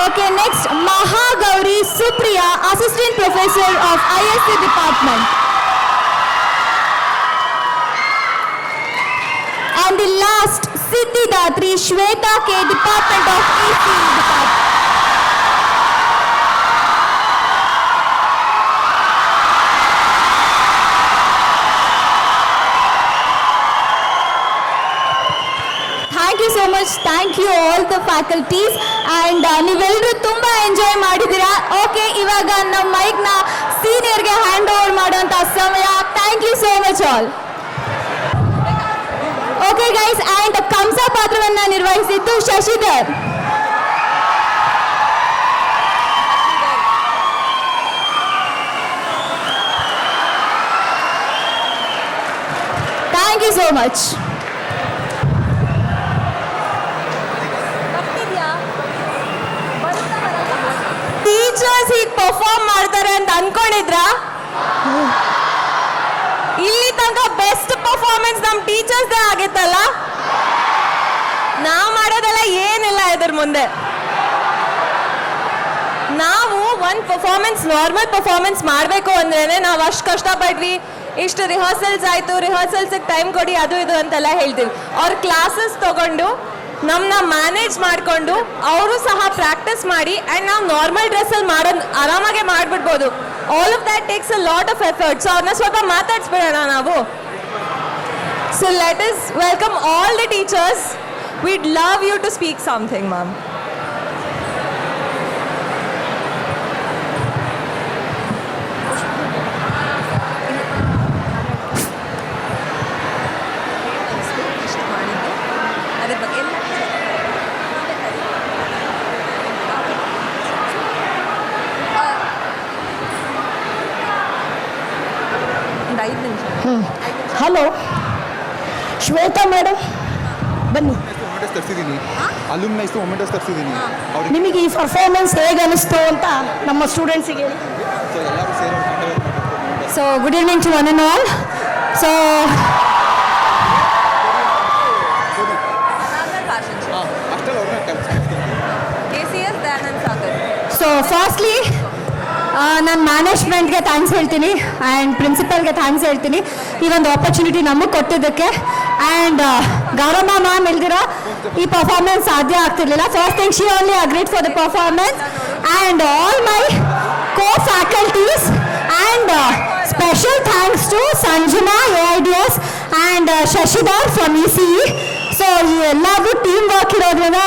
Okay, next, Mahagauri Supriya, Assistant Professor of ISC Department. And the last, Siddhidatri Shweta K, Department of EC Department. Thank you so much. Thank you all the faculties. And ನೀವೆಲ್ಲರೂ ತುಂಬ enjoy ಮಾಡಿದ್ದೀರಾ. Okay, ಇವಾಗ ನಮ್ಮ ಮೈಕ್ನ ಸೀನಿಯರ್ಗೆ hand over ಮಾಡುವಂಥ ಸಮಯ. Thank you so much all. Okay guys, and Kamsa ಪಾತ್ರವನ್ನು ನಿರ್ವಹಿಸಿದ್ದು Shashidhar. Thank you so much. Teachers ಹೀಗೆ ಪರ್ಫಾರ್ಮ್ ಮಾಡ್ತಾರೆ ಅಂತ ಅನ್ಕೊಂಡಿದ್ರ? ಇಲ್ಲಿ ತನಕ ಬೆಸ್ಟ್ ಪರ್ಫಾರ್ಮೆನ್ಸ್ ನಮ್ಮ ಟೀಚರ್ಸ್ದೇ ಆಗಿತ್ತಲ್ಲ. ನಾವು ಮಾಡೋದೆಲ್ಲ ಏನಿಲ್ಲ ಇದ್ರ ಮುಂದೆ. ನಾವು ಒಂದು ಪರ್ಫಾರ್ಮೆನ್ಸ್, ನಾರ್ಮಲ್ ಪರ್ಫಾರ್ಮೆನ್ಸ್ ಮಾಡಬೇಕು ಅಂದ್ರೇನೆ ನಾವು ಅಷ್ಟು ಕಷ್ಟಪಟ್ವಿ, ಇಷ್ಟು ರಿಹರ್ಸಲ್ಸ್ ಆಯಿತು, ರಿಹರ್ಸಲ್ಸಿಗೆ ಟೈಮ್ ಕೊಡಿ, ಅದು ಇದು ಅಂತೆಲ್ಲ ಹೇಳ್ತೀವಿ. ಅವ್ರ ಕ್ಲಾಸಸ್ ತಗೊಂಡು ನಮ್ಮನ್ನ ಮ್ಯಾನೇಜ್ ಮಾಡಿಕೊಂಡು ಅವರು ಸಹ ಪ್ರಾಕ್ಟೀಸ್ ಮಾಡಿ ಆ್ಯಂಡ್ ನಾವು ನಾರ್ಮಲ್ ಡ್ರೆಸ್ಸಲ್ಲಿ ಮಾಡೋದು ಆರಾಮಾಗೆ ಮಾಡಿಬಿಡ್ಬೋದು. All of that takes a lot of effort. So ಅವ್ರನ್ನ ಸ್ವಲ್ಪ ಮಾತಾಡಿಸ್ಬಿಡೋಣ ನಾವು. So let us welcome all the teachers. we'd love you to speak something, ma'am. Hello Shweta madam, ಬನ್ನಿ. ನಿಮಗೆ ಈ ಪರ್ಫಾರ್ಮೆನ್ಸ್ ಹೇಗೆ ಅನಿಸ್ತು ಅಂತ ನಮ್ಮ ಸ್ಟೂಡೆಂಟ್ಸಿಗೆ ಹೇಳಿ. So, good evening to one and all. So, firstly, ನಾನು ಮ್ಯಾನೇಜ್ಮೆಂಟ್ಗೆ ಥ್ಯಾಂಕ್ಸ್ ಹೇಳ್ತೀನಿ ಆ್ಯಂಡ್ ಪ್ರಿನ್ಸಿಪಲ್ಗೆ ಥ್ಯಾಂಕ್ಸ್ ಹೇಳ್ತೀನಿ ಈ ಒಂದು ಆಪರ್ಚುನಿಟಿ ನಮಗೆ ಕೊಟ್ಟಿದ್ದಕ್ಕೆ. ಆ್ಯಂಡ್ ಗೌರಮ್ಮ ಮ್ಯಾಮ್ ಇಲ್ದಿರ ಈ ಪರ್ಫಾರ್ಮೆನ್ಸ್ ಸಾಧ್ಯ ಆಗ್ತಿರ್ಲಿಲ್ಲ. First thing, she only agreed for the performance. And all my co faculties and special thanks to Sanjana AIDS and Shashidhar from ECE. So ಈ ಎಲ್ಲರಿಗೂ ಟೀಮ್ ವರ್ಕ್ ಇರೋದ್ರಿಂದ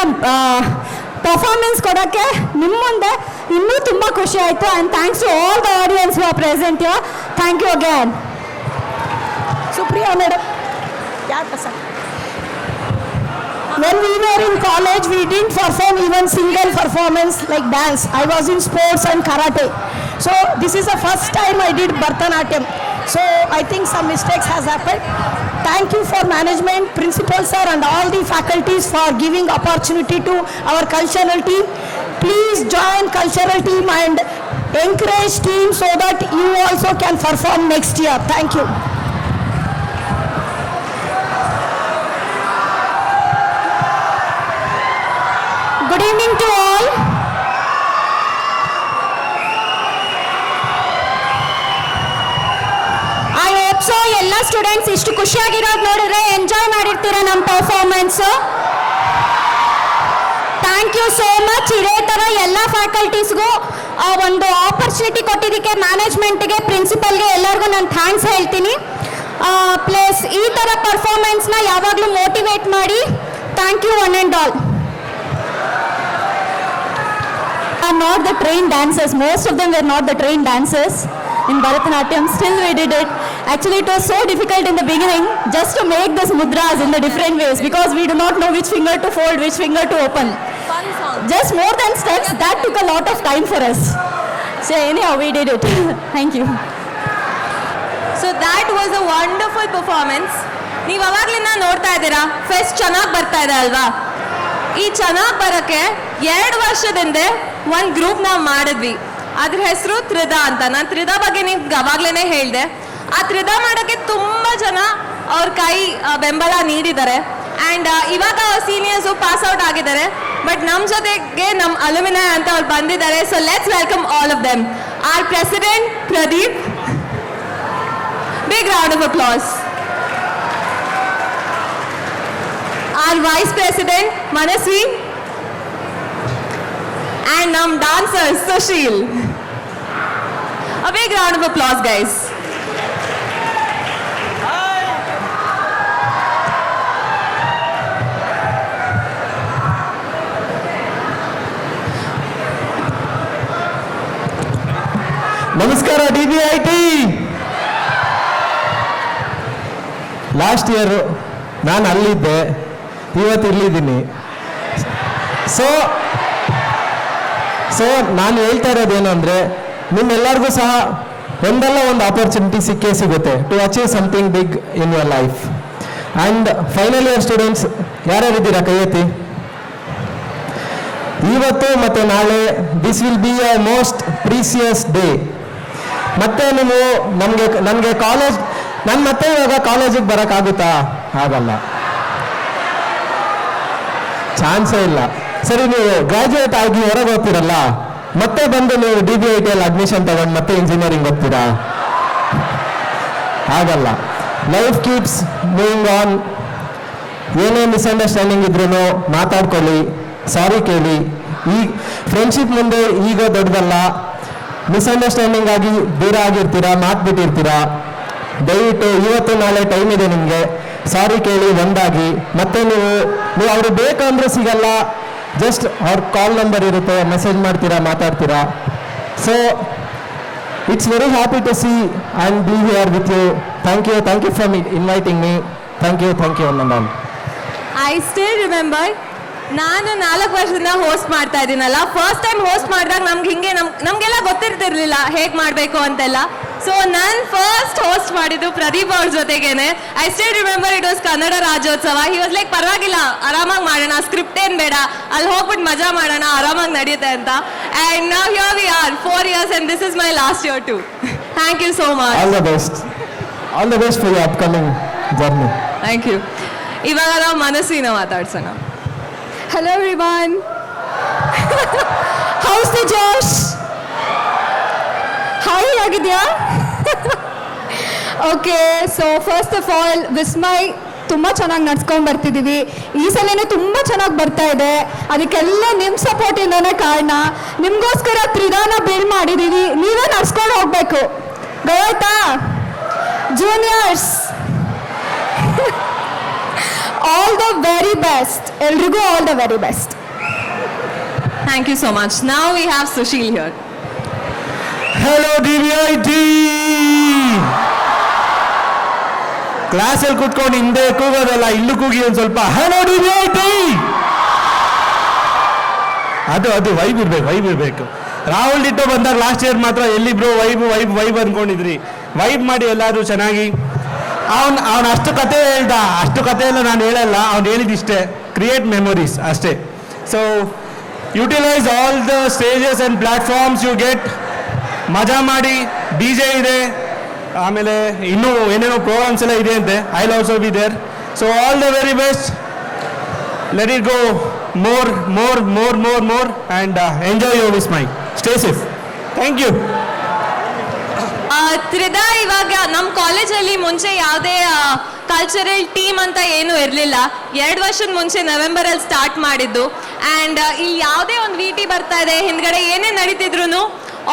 ಪರ್ಫಾರ್ಮೆನ್ಸ್ ಕೊಡೋಕ್ಕೆ ನಿಮ್ಮ ಮುಂದೆ ಇನ್ನೂ ತುಂಬ ಖುಷಿ ಆಯಿತು. And thanks to all the audience who are present here. Thank you again. Supriya madam, ಯಾರು ಪಸಂದ್? When we were in college, we didn't perform even single performance like dance. I was in sports and karate. So this is the first time I did Bharatanatyam. So I think some mistakes has happened. Thank you for management, principal sir and all the faculties for giving opportunity to our cultural team. Please join cultural team and encourage team so that you also can perform next year. Thank you. Good evening to all. I hope so ಎಲ್ಲ students ಇಷ್ಟು ಖುಷಿಯಾಗಿರೋದು ನೋಡಿದ್ರೆ enjoy ಮಾಡಿರ್ತೀರ ನಮ್ಮ performance. Thank you so much. ಇದೇ ಥರ ಎಲ್ಲ ಫ್ಯಾಕಲ್ಟೀಸ್ಗೂ ಒಂದು ಆಪರ್ಚುನಿಟಿ ಕೊಟ್ಟಿದ್ದಕ್ಕೆ ಮ್ಯಾನೇಜ್ಮೆಂಟ್ಗೆ, ಪ್ರಿನ್ಸಿಪಲ್ಗೆ ಎಲ್ಲರಿಗೂ ನಾನು ಥ್ಯಾಂಕ್ಸ್ ಹೇಳ್ತೀನಿ. ಪ್ಲಸ್ ಈ ಥರ ಪರ್ಫಾರ್ಮೆನ್ಸ್ನ ಯಾವಾಗಲೂ ಮೋಟಿವೇಟ್ ಮಾಡಿ. Thank you one and all. Are not the trained dancers. Most of them were not the trained dancers in Bharatanatyam. Still we did it. Actually it was so difficult in the beginning just to make these mudras in the different ways because we do not know which finger to fold, which finger to open. Fun song. Just more than steps, that took a lot of time for us. So anyhow we did it. Thank you. So that was a wonderful performance. ನೀವು ಅವಾಗ್ಲಿಂದ ನೋಡ್ತಾ ಇದ್ದೀರಾ fest ಚೆನ್ನಾಗಿ ಬರ್ತಾ ಇದೆ ಅಲ್ವಾ? ಈ ಚೆನ್ನಾಗಿ ಬರೋಕ್ಕೆ 2 ವರ್ಷದಿಂದ ಒಂದು ಗ್ರೂಪ್ ನಾವು ಮಾಡಿದ್ವಿ. ಅದ್ರ ಹೆಸರು ತ್ರಿಧಾ ಅಂತ. ನಾನು ತ್ರಿಧಾ ಬಗ್ಗೆ ನಿಮ್ಗೆ ಅವಾಗ್ಲೇ ಹೇಳಿದೆ. ಆ ತ್ರಿಧಾ ಮಾಡೋಕ್ಕೆ ತುಂಬ ಜನ ಅವ್ರ ಕೈ ಬೆಂಬಲ ನೀಡಿದ್ದಾರೆ. ಆ್ಯಂಡ್ ಇವಾಗ ಸೀನಿಯರ್ಸು ಪಾಸ್ ಔಟ್ ಆಗಿದ್ದಾರೆ. ಬಟ್ ನಮ್ಮ ಜೊತೆಗೆ ನಮ್ಮ ಅಲ್ಯುಮಿನೈ ಅಂತ ಅವ್ರು ಬಂದಿದ್ದಾರೆ. So let's welcome all of them. Our president Pradeep, big round of applause. Our Vice President Manasvi and nam dancer Sushil. A big round of applause, guys. ನಮಸ್ಕಾರ DBIT. Last year ನಾನು ಅಲ್ಲಿದ್ದೆ, ಇವತ್ತು ಇಲ್ಲಿದ್ದೀನಿ. So ನಾನು ಹೇಳ್ತಾ ಇರೋದೇನು ಅಂದರೆ, ನಿಮ್ಮೆಲ್ಲರಿಗೂ ಸಹ ಒಂದಲ್ಲ ಒಂದು ಆಪರ್ಚುನಿಟಿ ಸಿಕ್ಕೇ ಸಿಗುತ್ತೆ to achieve something big in your life. And final year students ಯಾರ್ಯಾರಿದ್ದೀರಾ ಕೈ ಎತ್ತಿ. ಇವತ್ತು ಮತ್ತು ನಾಳೆ this will be a most precious day. ಮತ್ತೆ ನೀವು ನನಗೆ ಕಾಲೇಜ್, ನಾನು ಮತ್ತೆ ಇವಾಗ ಕಾಲೇಜಿಗೆ ಬರೋಕ್ಕಾಗುತ್ತಾ? ಆಗಲ್ಲ, ಚಾನ್ಸೇ ಇಲ್ಲ. ಸರಿ, ನೀವು ಗ್ರಾಜ್ಯುಯೇಟ್ ಆಗಿ ಹೊರಗೆ ಹೋಗ್ತೀರಲ್ಲ, ಮತ್ತೆ ಬಂದು ನೀವು DBITಯಲ್ಲಿ ಅಡ್ಮಿಷನ್ ತಗೊಂಡು ಮತ್ತೆ ಇಂಜಿನಿಯರಿಂಗ್ ಹೋಗ್ತೀರಾ? ಆಗಲ್ಲ. Life keeps moving on. ಏನೇ ಮಿಸ್ಅಂಡರ್ಸ್ಟ್ಯಾಂಡಿಂಗ್ ಇದ್ರೂ ಮಾತಾಡ್ಕೊಳ್ಳಿ, ಸಾರಿ ಕೇಳಿ. ಈ ಫ್ರೆಂಡ್ಶಿಪ್ ಮುಂದೆ ಈಗ ದೊಡ್ಡದಲ್ಲ. ಮಿಸ್ಅಂಡರ್ಸ್ಟ್ಯಾಂಡಿಂಗ್ ಆಗಿ ದೂರ ಆಗಿರ್ತೀರಾ, ಮಾತು ಬಿಟ್ಟಿರ್ತೀರಾ. ದಯವಿಟ್ಟು ಇವತ್ತು ನಾಳೆ ಟೈಮ್ ಇದೆ ನಿಮಗೆ, ಸಾರಿ ಕೇಳಿ ಒಂದಾಗಿ. ಮತ್ತೆ ನೀವು ಅವ್ರಿಗೆ ಬೇಕಂದ್ರೆ ಸಿಗಲ್ಲ, ಜಸ್ಟ್ ಅವ್ರ ಕಾಲ್ ನಂಬರ್ ಇರುತ್ತೆ, ಮೆಸೇಜ್ ಮಾಡ್ತೀರಾ, ಮಾತಾಡ್ತೀರಾ. So it's very happy to see and be here with you. Thank you for inviting me. Thank you ma'am. I still remember, ನಾನು 4 ವರ್ಷದಿಂದ ಹೋಸ್ಟ್ ಮಾಡ್ತಾ ಇದ್ದೀನಲ್ಲ. ಫಸ್ಟ್ ಟೈಮ್ ಹೋಸ್ಟ್ ಮಾಡಿದಾಗ ನಮಗೆಲ್ಲ ಗೊತ್ತಿರ್ತಿರ್ಲಿಲ್ಲ ಹೇಗೆ ಮಾಡಬೇಕು ಅಂತೆಲ್ಲ. ಸೊ ನಾನು ಫಸ್ಟ್ ಹೋಸ್ಟ್ ಮಾಡಿದ್ದು ಪ್ರದೀಪ್ ಅವ್ರ ಜೊತೆಗೇನೆ. I still remember it was Kannada Rajyotsava. He was like, ಪರವಾಗಿಲ್ಲ, ಆರಾಮಾಗಿ ಮಾಡೋಣ, ಸ್ಕ್ರಿಪ್ಟ್ ಏನು ಬೇಡ, ಅಲ್ಲಿ ಹೋಗ್ಬಿಟ್ಟು ಮಜಾ ಮಾಡೋಣ, ಆರಾಮಾಗಿ ನಡೆಯುತ್ತೆ ಅಂತ. And now here we are 4 years and this is my last year too. Thank you so much. All the best for your upcoming journey. Thank you. ಇವಾಗ ನಾವು ಮನಸ್ಸಿನ ಮಾತಾಡ್ಸೋಣ. Hello everyone. How's the Josh? Hi ಆಗಿದ್ಯಾ? Okay, so first of all Vismai ತುಂಬ ಚೆನ್ನಾಗಿ ನಡ್ಸ್ಕೊಂಡು ಬರ್ತಿದ್ದೀವಿ. ಈ ಸಲನೂ ತುಂಬ ಚೆನ್ನಾಗಿ ಬರ್ತಾ ಇದೆ. ಅದಕ್ಕೆಲ್ಲ ನಿಮ್ಮ ಸಪೋರ್ಟಿಂದನೇ ಕಾರಣ. ನಿಮಗೋಸ್ಕರ ತ್ರಿಧಾನ ಬಿಲ್ಡ್ ಮಾಡಿದ್ದೀವಿ, ನೀವೇ ನಡ್ಸ್ಕೊಂಡು ಹೋಗಬೇಕು. ಗೊತ್ತಾಯ್ತಾ juniors? All the very best. ಎಲ್ರಿಗೂ all the very best. Thank you so much. Now we have Sushil here. Hello DBIT. ಕ್ಲಾಸಲ್ಲಿ ಕೂತ್ಕೊಂಡು ಹಿಂದೆ ಕೂಗೋದಲ್ಲ, ಇಲ್ಲೂ ಕೂಗಿ ಒಂದು ಸ್ವಲ್ಪ. Hello DBIT. ಅದು ವೈಬ್ ಇರಬೇಕು. ರಾಹುಲ್ ಡಿಟ್ಟೋ ಬಂದಾಗ ಲಾಸ್ಟ್ ಇಯರ್ ಮಾತ್ರ ಎಲ್ಲಿ ಬ್ರೋ ವೈಬ್ ಅನ್ಕೊಂಡಿದ್ರಿ. ವೈಬ್ ಮಾಡಿ ಎಲ್ಲರೂ ಚೆನ್ನಾಗಿ. ಅವನು ಅಷ್ಟು ಕತೆ ಹೇಳ್ದ, ಅಷ್ಟು ಕತೆ ಎಲ್ಲ ನಾನು ಹೇಳಲ್ಲ, ಅವ್ನು ಹೇಳಿದಿಷ್ಟೇ, ಕ್ರಿಯೇಟ್ ಮೆಮೊರೀಸ್ ಅಷ್ಟೇ. So utilise all the stages and platforms you get. ಮಜಾ ಮಾಡಿ, ಡಿ ಜೆ ಇದೆ, ಆಮೇಲೆ ಇನ್ನೂ ಏನೇನೋ ಪ್ರೋಗ್ರಾಮ್ಸ್ ಎಲ್ಲ ಇದೆ ಅಂತೆ. I will also be there. So all the very best. Let it go more and enjoy your Vismay. Stay safe. Thank you. Tridha, ಇವಾಗ ನಮ್ಮ ಕಾಲೇಜಲ್ಲಿ ಮುಂಚೆ ಯಾವುದೇ ಕಲ್ಚರಲ್ ಟೀಮ್ ಅಂತ ಏನೂ ಇರಲಿಲ್ಲ. 2 ವರ್ಷದ ಮುಂಚೆ ನವೆಂಬರಲ್ಲಿ ಸ್ಟಾರ್ಟ್ ಮಾಡಿದ್ದು. ಆ್ಯಂಡ್ ಇಲ್ಲಿ ಯಾವುದೇ ಒಂದು ವಿ ಟಿ ಬರ್ತಾ ಇದೆ, ಹಿಂದ್ಗಡೆ ಏನೇ ನಡೀತಿದ್ರು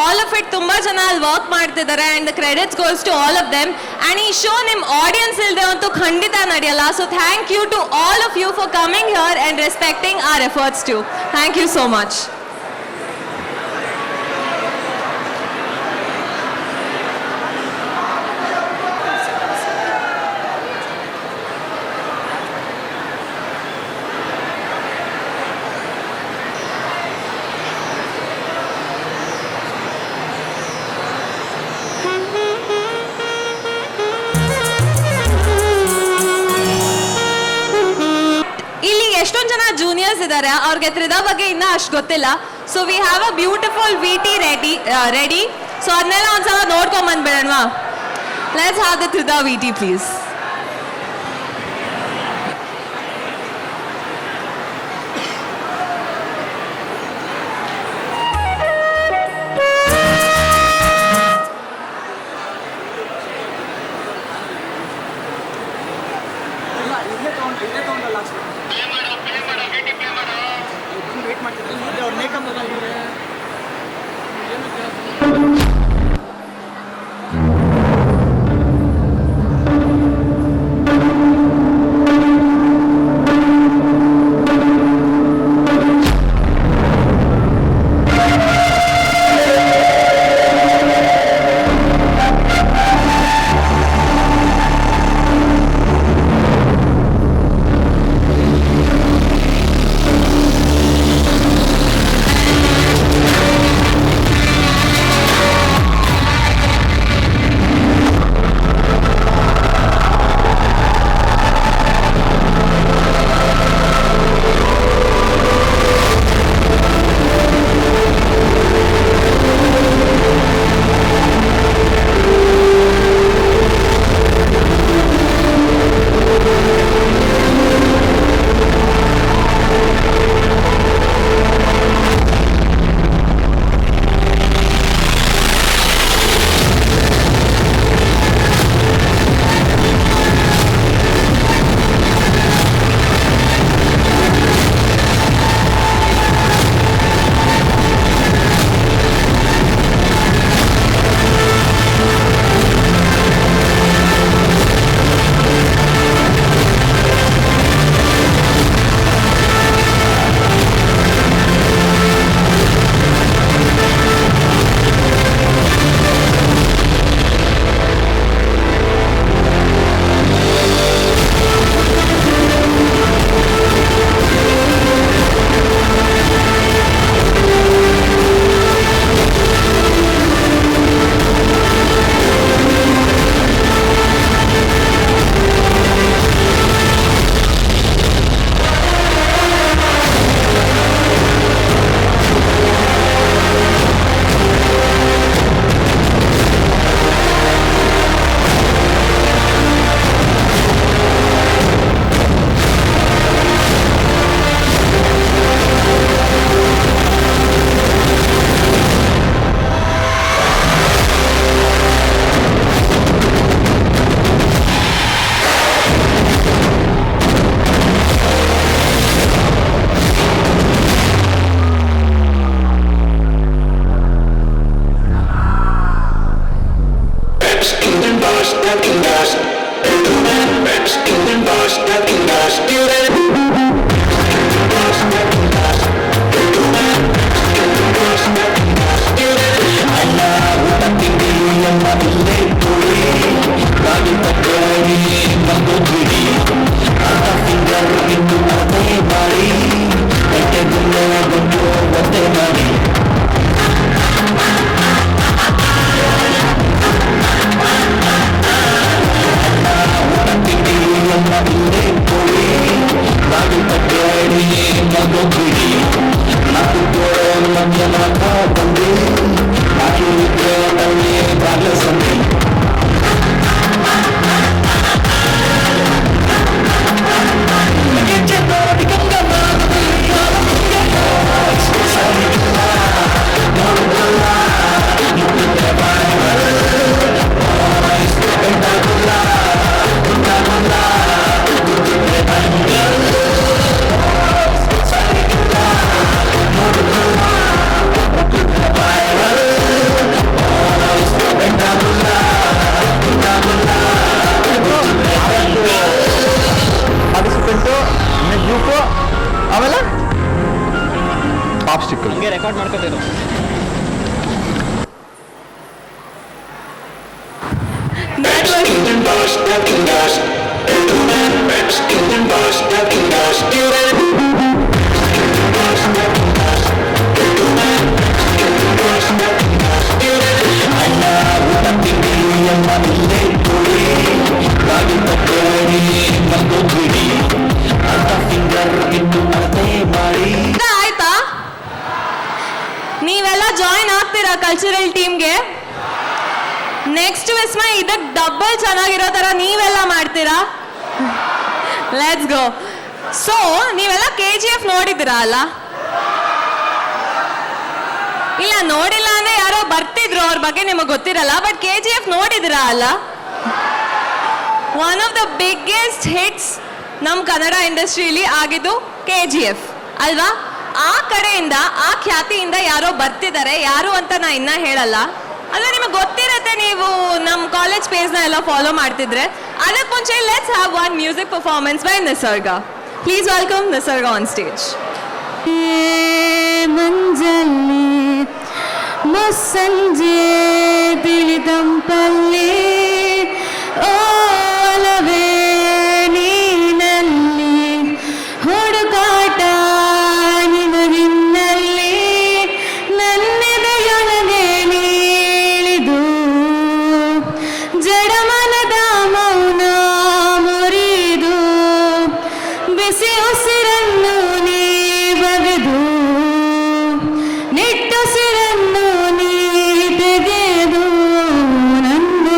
ಆಲ್ ಆಫ್ ಇಟ್ ತುಂಬ ಜನ ಅಲ್ಲಿ ವರ್ಕ್ ಮಾಡ್ತಿದ್ದಾರೆ. And the credits goes to all of them. And ಈ ಶೋ ನಿಮ್ಮ ಆಡಿಯನ್ಸ್ ಇಲ್ಲದೆ ಅಂತೂ ಖಂಡಿತ ನಡೆಯಲ್ಲ. So thank you to all of you for coming here and respecting our efforts too. Thank you so much. ಎಷ್ಟೊಂದು ಜನ juniors ಇದ್ದಾರೆ, ಅವ್ರಿಗೆ ತ್ರಿಧಾ ಬಗ್ಗೆ ಇನ್ನೂ ಅಷ್ಟು ಗೊತ್ತಿಲ್ಲ. So we have a beautiful V T ready. So ಅದನ್ನೆಲ್ಲ ಒಂದ್ಸಲ ನೋಡ್ಕೊಂಡ್ ಬಂದ್ಬಿಡೋಣವಾ? Let's have the Tridha V T please. ಬಾಗಿಲ ಕೇಳಿ ಮಗು ಬಿಡಿ ನಾಲ್ಕು ಗೋಡೆ ಮಧ್ಯ ಮಾತ ಬಂದಿ ಹಾಕಿದ್ರೆ ನಮಗೆ ಬಾಗಿಲ ಸಂದಿ ಆಮೇಲೆ ಪಾಪ್ಸ್ಟಿಕಲ್ ರೆಕಾರ್ಡ್ ಮಾಡ್ಕೋತೇನೆ ಆಯ್ತಾ? ನೀವೆಲ್ಲ ಜಾಯಿನ್ ಆಗ್ತೀರಾ ಕಲ್ಚರಲ್ ಟೀಮ್ಗೆ? ನೆಕ್ಸ್ಟ್ ವಿಸ್ಮಯ್ ಇದಕ್ಕೆ ಡಬಲ್ ಚೆನ್ನಾಗಿರೋ ತರ ನೀವೆಲ್ಲ ಮಾಡ್ತೀರಾ? Let's go. ಸೊ ನೀವೆಲ್ಲ KGF ನೋಡಿದ್ದೀರಾ ಅಲ್ಲ? ಇಲ್ಲ ನೋಡಿಲ್ಲ ಅಂದ್ರೆ ಯಾರೋ ಬರ್ತಿದ್ರು, ಅವ್ರ ಬಗ್ಗೆ ನಿಮಗೆ ಗೊತ್ತಿರಲ್ಲ. ಬಟ್ KGF ನೋಡಿದಿರಾ ಅಲ್ಲ? One of the biggest hits ನಮ್ಮ ಕನ್ನಡ ಇಂಡಸ್ಟ್ರಿಯಲ್ಲಿ ಆಗಿದ್ದು KGF ಅಲ್ವಾ? ಆ ಕಡೆಯಿಂದ ಆ ಖ್ಯಾತಿಯಿಂದ ಯಾರೋ ಬರ್ತಿದ್ದಾರೆ, ಯಾರು ಅಂತ ನಾ ಇನ್ನ ಹೇಳಲ್ಲ. ಅಲ್ಲ ನಿಮಗೆ ಗೊತ್ತಿರತ್ತೆ, ನೀವು ನಮ್ಮ ಕಾಲೇಜ್ ಪೇಜ್ನ ಎಲ್ಲ ಫಾಲೋ ಮಾಡ್ತಿದ್ರೆ. ಅದಕ್ಕೆ ಮುಂಚೆ let's have one music performance by ನಿಸರ್ಗ. ಪ್ಲೀಸ್ ವೆಲ್ಕಮ್ ನಿಸರ್ಗ ಆನ್ ಸ್ಟೇಜ್. ಮಂಜಲ್ಲಿ ಮುಸ್ಸಂಜೆ ತಿಳಿದಂಪಲ್ಲಿ ಓಲವೇ ನೀನಲ್ಲಿ ಹುಡುಕಾಟ ನಿನಗಿನ್ನಲ್ಲಿ ನನ್ನೆದೆಯೊಳಗೆ ನೀಳಿದು ಜಡಮನದ ಮೌನ ಮುರಿದು ಬಿಸಿ ಉಸಿರನ್ನು ನೀ ಬಗೆದು ನಿಟ್ಟುಸಿರನ್ನು ನೀ ತೆಗೆದು ನನ್ನನ್ನು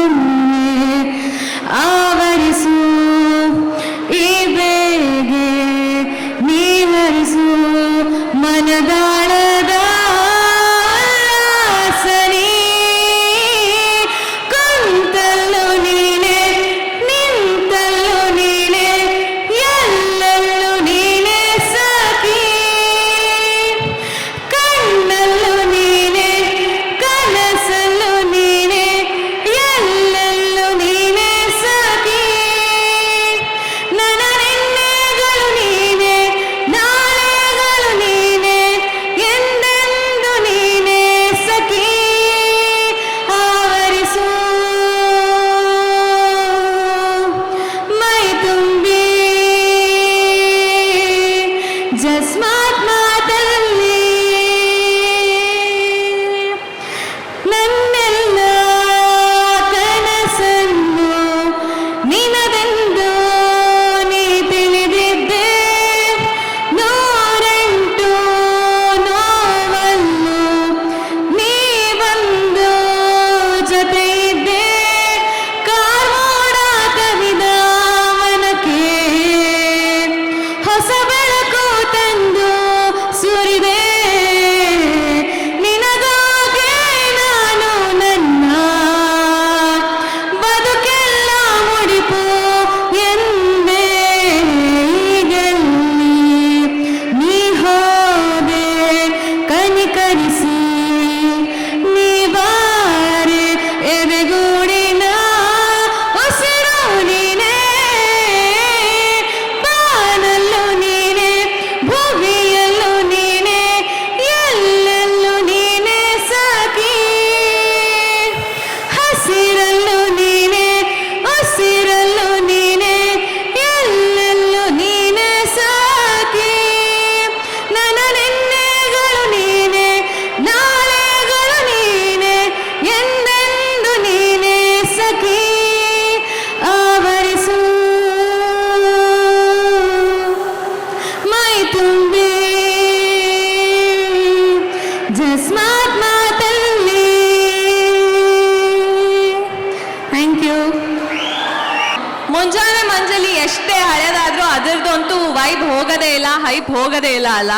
ಅದರದಂತೂ ವೈಬ್ ಹೋಗೋದೇ ಇಲ್ಲ, ಹೈಪ್ ಹೋಗೋದೇ ಇಲ್ಲ ಅಲ್ಲ.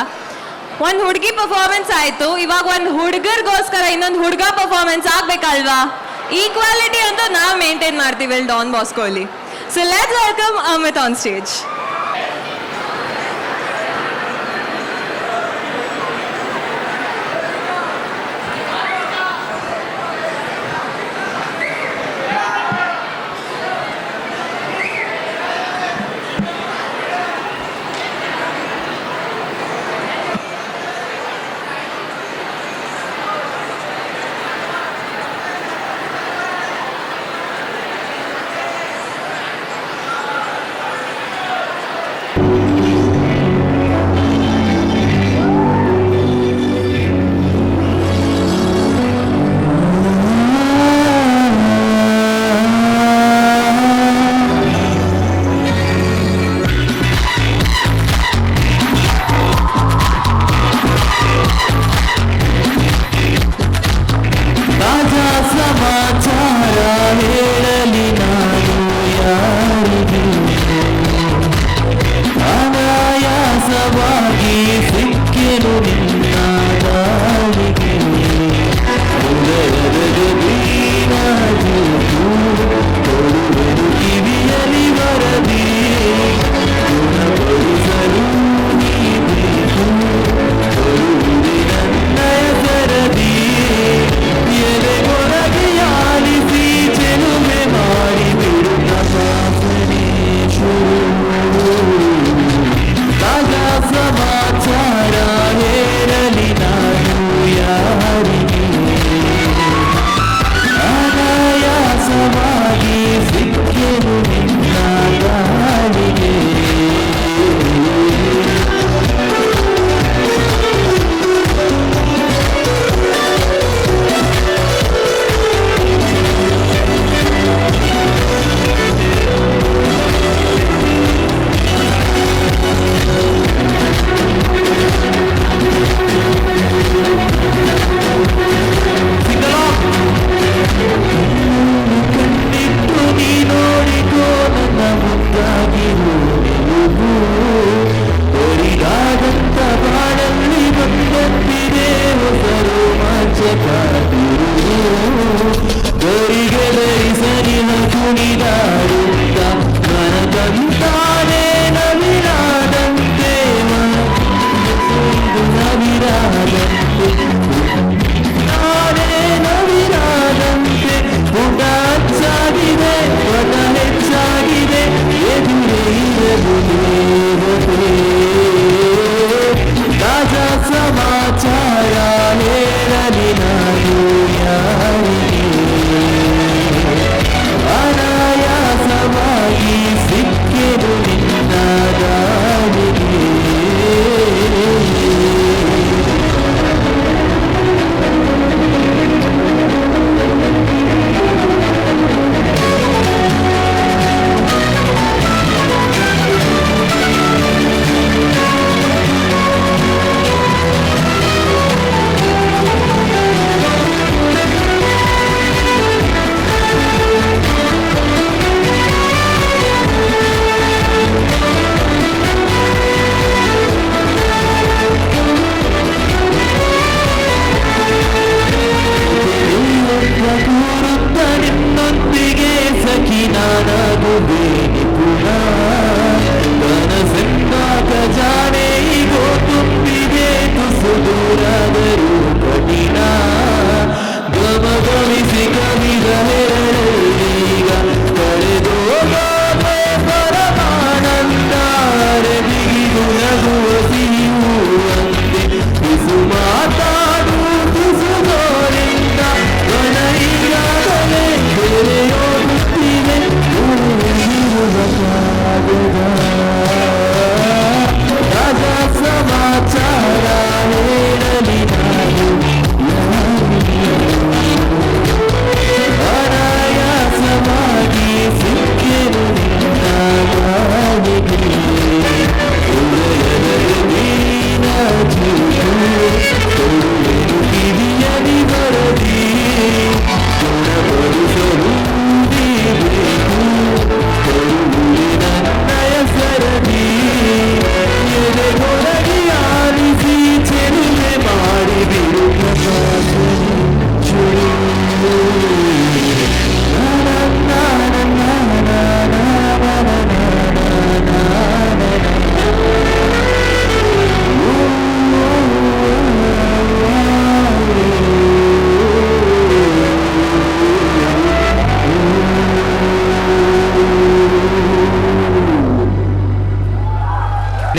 ಒಂದು ಹುಡುಗಿ ಪರ್ಫಾರ್ಮೆನ್ಸ್ ಆಯಿತು, ಇವಾಗ ಒಂದು ಹುಡುಗರಿಗೋಸ್ಕರ ಇನ್ನೊಂದು ಹುಡುಗ ಪರ್ಫಾರ್ಮೆನ್ಸ್ ಆಗಬೇಕಲ್ವಾ? ಈಕ್ವಾಲಿಟಿ ಅಂತೂ ನಾವು ಮೇಂಟೈನ್ ಮಾಡ್ತೀವಿ ಇಲ್ಲಿ ಡಾನ್ ಬಾಸ್ಕೋಲಿ. So let's welcome Amit on stage.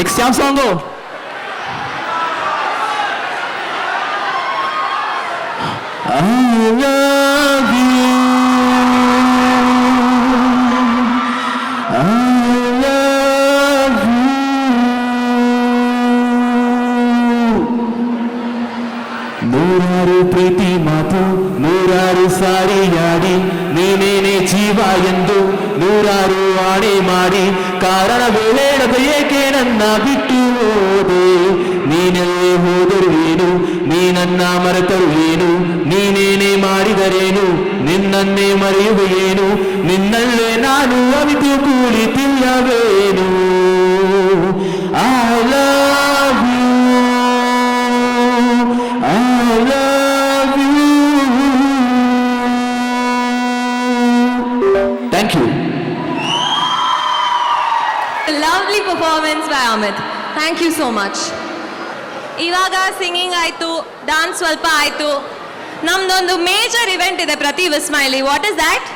Next ಯಾವ ಸಾಂಗು? ನೂರಾರು ಪ್ರೀತಿ ಮಾತು ನೂರಾರು ಸಾರಿಯಾಡಿ ನೀನೇನೆ ಜೀವ ಎಂದು ನೂರಾರು ಆಣೆ ಮಾಡಿ ಕಾರಣವೇಳದ ಏಕೆ ನನ್ನ ಬಿಟ್ಟು ಹೋದೆ. ನೀನೆಲ್ಲೇ ಹೋದರು ಏನು, ನೀನನ್ನ ಮರೆತರು ಏನು, ನೀನೇನೆ ಮಾಡಿದರೇನು, ನಿನ್ನನ್ನೇ ಮರೆಯುವೆಯೇನು, ನಿನ್ನಲ್ಲೇ ನಾನು ಅವಿತು ಕೂಳಿತಿಲ್ಲವೇನು. I love you, I love you. Thank you. Lovely performance by Amit. Thank you so much. ಇವಾಗ ಸಿಂಗಿಂಗ್ ಆಯ್ತು, ಡಾನ್ಸ್ ಸ್ವಲ್ಪ ಆಯ್ತು. ನಮ್ದೊಂದು ಮೇಜರ್ ಇವೆಂಟ್ ಇದೆ ಪ್ರತಿ ವಿಸ್ಮೈಲಿ. What is that?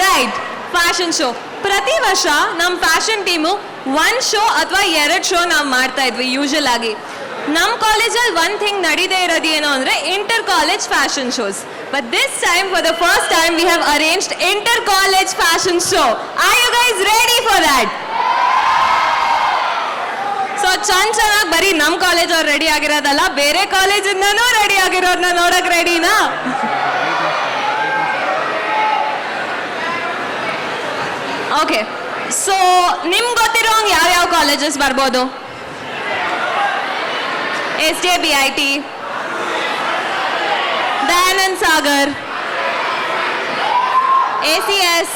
Right, fashion show. ಪ್ರತಿ ವರ್ಷ ನಮ್ಮ ಫ್ಯಾಷನ್ ಟೀಮು 1 ಶೋ ಅಥವಾ 2 ಶೋ ನಾವು ಮಾಡ್ತಾ ಇದ್ವಿ ಯೂಶಲ್ ಆಗಿ. ನಮ್ಮ ಕಾಲೇಜಲ್ಲಿ ಒನ್ ಥಿಂಗ್ ನಡೀದೇ ಇರೋದು ಏನು ಅಂದರೆ inter college fashion shows. But this time for the first time we have arranged inter college fashion show. Are you guys ready for that? So ಚೆನ್ನಾಗಿ ಬರೀ ನಮ್ಮ ಕಾಲೇಜ್ ಅವ್ರು ರೆಡಿ ಆಗಿರೋದಲ್ಲ, ಬೇರೆ ಕಾಲೇಜಿಂದನೂ ರೆಡಿ ಆಗಿರೋರ್ನ ನೋಡಕ್ ರೆಡಿನಾ? ಓಕೆ, ಸೊ ನಿಮ್ಗೆ ಗೊತ್ತಿರೋಂಗೆ ಯಾವ್ಯಾವ ಕಾಲೇಜಸ್ ಬರ್ಬೋದು? SJBIT, ದಯಾನಂದ್ ಸಾಗರ್, ACS,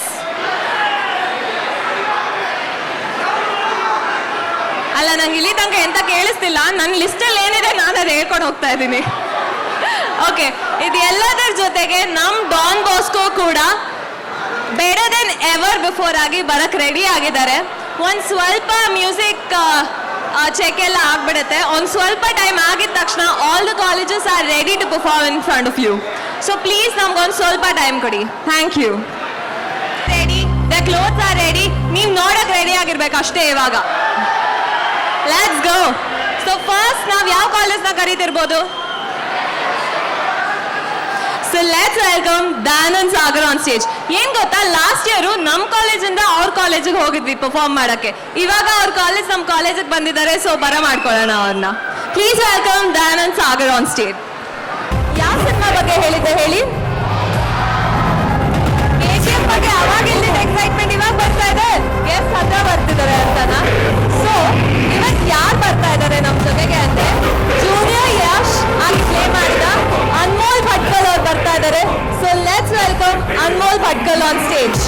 ಅಲ್ಲ ನಂಗೆ ಇಲ್ಲಿ ತನಕ ಎಂತ ಕೇಳಿಸ್ತಿಲ್ಲ. ನನ್ನ ಲಿಸ್ಟಲ್ಲಿ ಏನಿದೆ ನಾನು ಅದು ಹೇಳ್ಕೊಂಡು ಹೋಗ್ತಾ ಇದ್ದೀನಿ. ಓಕೆ, ಇದು ಎಲ್ಲದರ ಜೊತೆಗೆ ನಮ್ಮ ಡಾನ್ ಬಾಸ್ಕೋ ಕೂಡ ಬೆಟರ್ ದೆನ್ ಎವರ್ ಬಿಫೋರ್ ಆಗಿ ಬರಕ್ ರೆಡಿ ಆಗಿದ್ದಾರೆ. ಒಂದು ಸ್ವಲ್ಪ ಮ್ಯೂಸಿಕ್ ಚೆಕ್ ಎಲ್ಲ ಆಗ್ಬಿಡುತ್ತೆ. ಒಂದು ಸ್ವಲ್ಪ ಟೈಮ್ ಆಗಿದ ತಕ್ಷಣ all the colleges are ready to perform in front of you. So please ನಮ್ಗೊಂದು ಸ್ವಲ್ಪ ಟೈಮ್ ಕೊಡಿ. Thank you. Ready, the clothes are ready. ನೀವು ನೋಡಕ್ ರೆಡಿ ಆಗಿರ್ಬೇಕು ಅಷ್ಟೇ ಇವಾಗ. Let's go. ಸೊ ಫಸ್ಟ್ ನಾವು ಯಾವ ಕಾಲೇಜ್ನ ಕರೀತಿರ್ಬೋದು? So let's welcome Dayanand Sagar on stage. ಏನ್ ಗೊತ್ತಾ, ಲಾಸ್ಟ್ ಇಯರ್ ನಮ್ಮ ಕಾಲೇಜಿಂದ ಅವ್ರ ಕಾಲೇಜಿಗೆ ಹೋಗಿದ್ವಿ ಪರ್ಫಾರ್ಮ್ ಮಾಡಕ್ಕೆ. ಇವಾಗ ಅವ್ರ ಕಾಲೇಜ್ ನಮ್ಮ ಕಾಲೇಜಿಗೆ ಬಂದಿದ್ದಾರೆ, ಸೊ ಬರ ಮಾಡ್ಕೊಳ್ಳೋಣ ಅವ್ರನ್ನ. Please welcome Dayanand Sagar on stage. ಯಾವ ಸಿನಿಮಾ ಬಗ್ಗೆ ಹೇಳಿದ್ದೆ ಹೇಳಿ? KGF ಬಗ್ಗೆ ಅವಾಗ ಇಲ್ದಿದ್ದ ಎಕ್ಸೈಟ್ಮೆಂಟ್ ಇವಾಗ ಬರ್ತಾ ಇದೆ. ಗೆಸ್ಟ್ ಹತ್ರ ಬರ್ತಿದ್ದಾರೆ ಅಂತನಾ? ಸೊ ಇವತ್ತು ಯಾರು ಬರ್ತಾ ಇದ್ದಾರೆ ನಮ್ಮ ಜೊತೆಗೆ ಅಂದ್ರೆ ಜೂನಿಯರ್ ಯಶ್ ಆಗಿ ಪ್ಲೇ ಮಾಡಿದ ಅನ್ಮೋಲ್ ಭಟ್ಕಲ್ ಅವ್ರು ಬರ್ತಾ ಇದ್ದಾರೆ. So let's welcome Anmol Bhatkal on stage.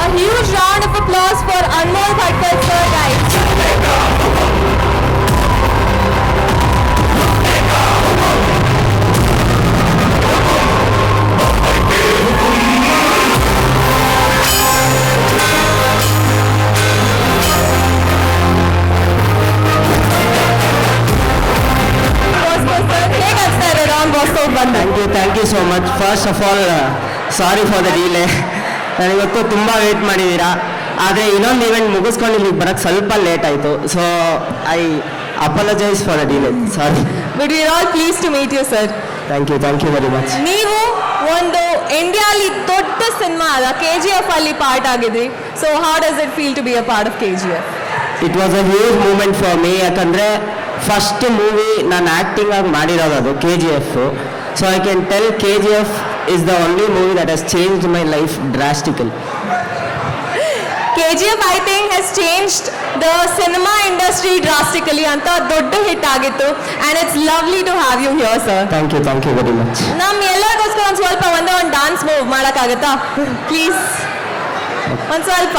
A huge round of applause for Anmol Bhatkal sir, guys. Thank you so much. First of all, sorry for the delay. ನಾನಿವತ್ತು ತುಂಬ ವೇಟ್ ಮಾಡಿದ್ದೀರಾ, ಆದರೆ ಇನ್ನೊಂದು ಈವೆಂಟ್ ಮುಗಿಸ್ಕೊಂಡು ಇಲ್ಲಿಗೆ ಬರೋಕ್ಕೆ ಸ್ವಲ್ಪ ಲೇಟ್ ಆಯಿತು. So I apologise for the delay, sorry. But we are all pleased to meet you, sir. Thank you very much. ನೀವು ಒಂದು ಇಂಡಿಯಾಲಿ ದೊಡ್ಡ ಸಿನಿಮಾ ಅಲ್ಲ KGF ಅಲ್ಲಿ ಪಾರ್ಟ್ ಆಗಿದ್ರಿ. So how does it feel to be a part of KGF? It was a huge moment for me. ಯಾಕಂದರೆ first movie ನಾನು acting ಆಗಿ ಮಾಡಿರೋದು ಅದು KGF. So I can tell KGF is the only movie that has changed my life drastically. KGF I think has changed the cinema industry drastically ಅಂತ ದೊಡ್ಡ hit ಆಗಿತ್ತು. and it's lovely to have you here, sir. Thank you very much. ನಮ್ಮ ಎಲ್ಲರಿಗೋಸ್ಕರ ಒಂದು ಸ್ವಲ್ಪ ಒಂದು dance move ಮಾಡೋಕ್ಕಾಗತ್ತಾ please? ಒಂದು ಸ್ವಲ್ಪ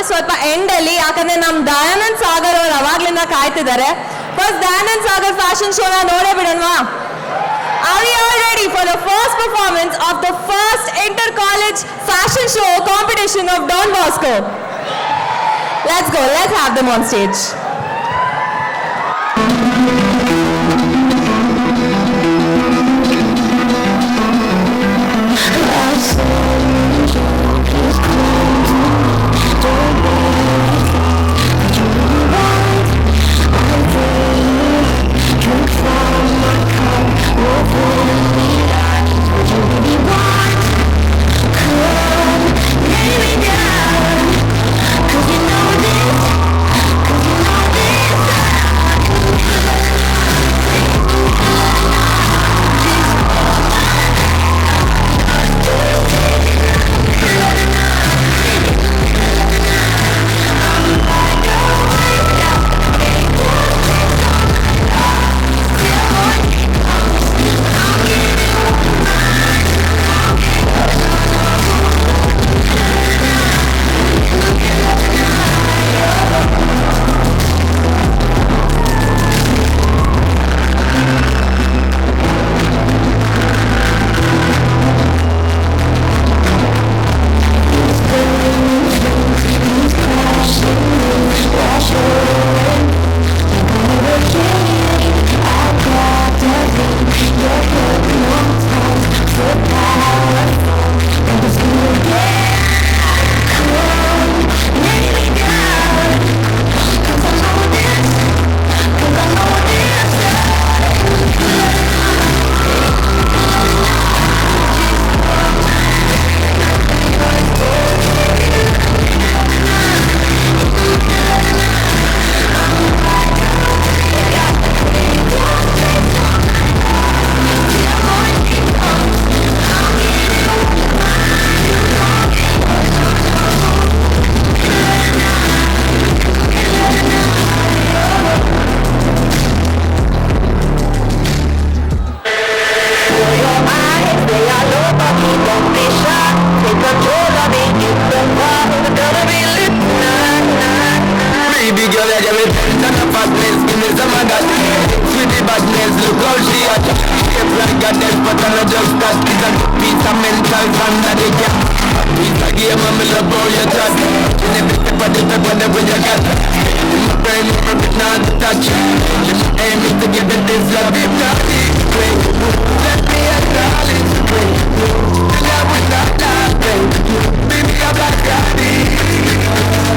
ಸ್ವಲ್ಪ ಎಂಡಲ್ಲಿ, ಯಾಕಂದ್ರೆ ನಮ್ಮ ದಯಾನಂದ್ ಸಾಗರ್ ಅವರು ಅವಾಗ್ಲಿಂದ ಕಾಯ್ತಿದ್ದಾರೆ. ಫಸ್ಟ್ ದಯಾನಂದ್ ಸಾಗರ್ ಫ್ಯಾಷನ್ ಶೋನ ನೋಡೇ ಬಿಡೋಣವಾ? Are you all ready for the first performance of the first inter-college fashion show competition of Don Bosco? Let's go. Let's have them on stage. she a shape like a death, but I just that is a piece of mental under the gap. A piece of game, I'm in love for your touch. In every step of the step, whenever you got in my brain, I'm not to touch. The aim is to give it this love, if not let me acknowledge you, and I will not lie, baby, I'm like daddy.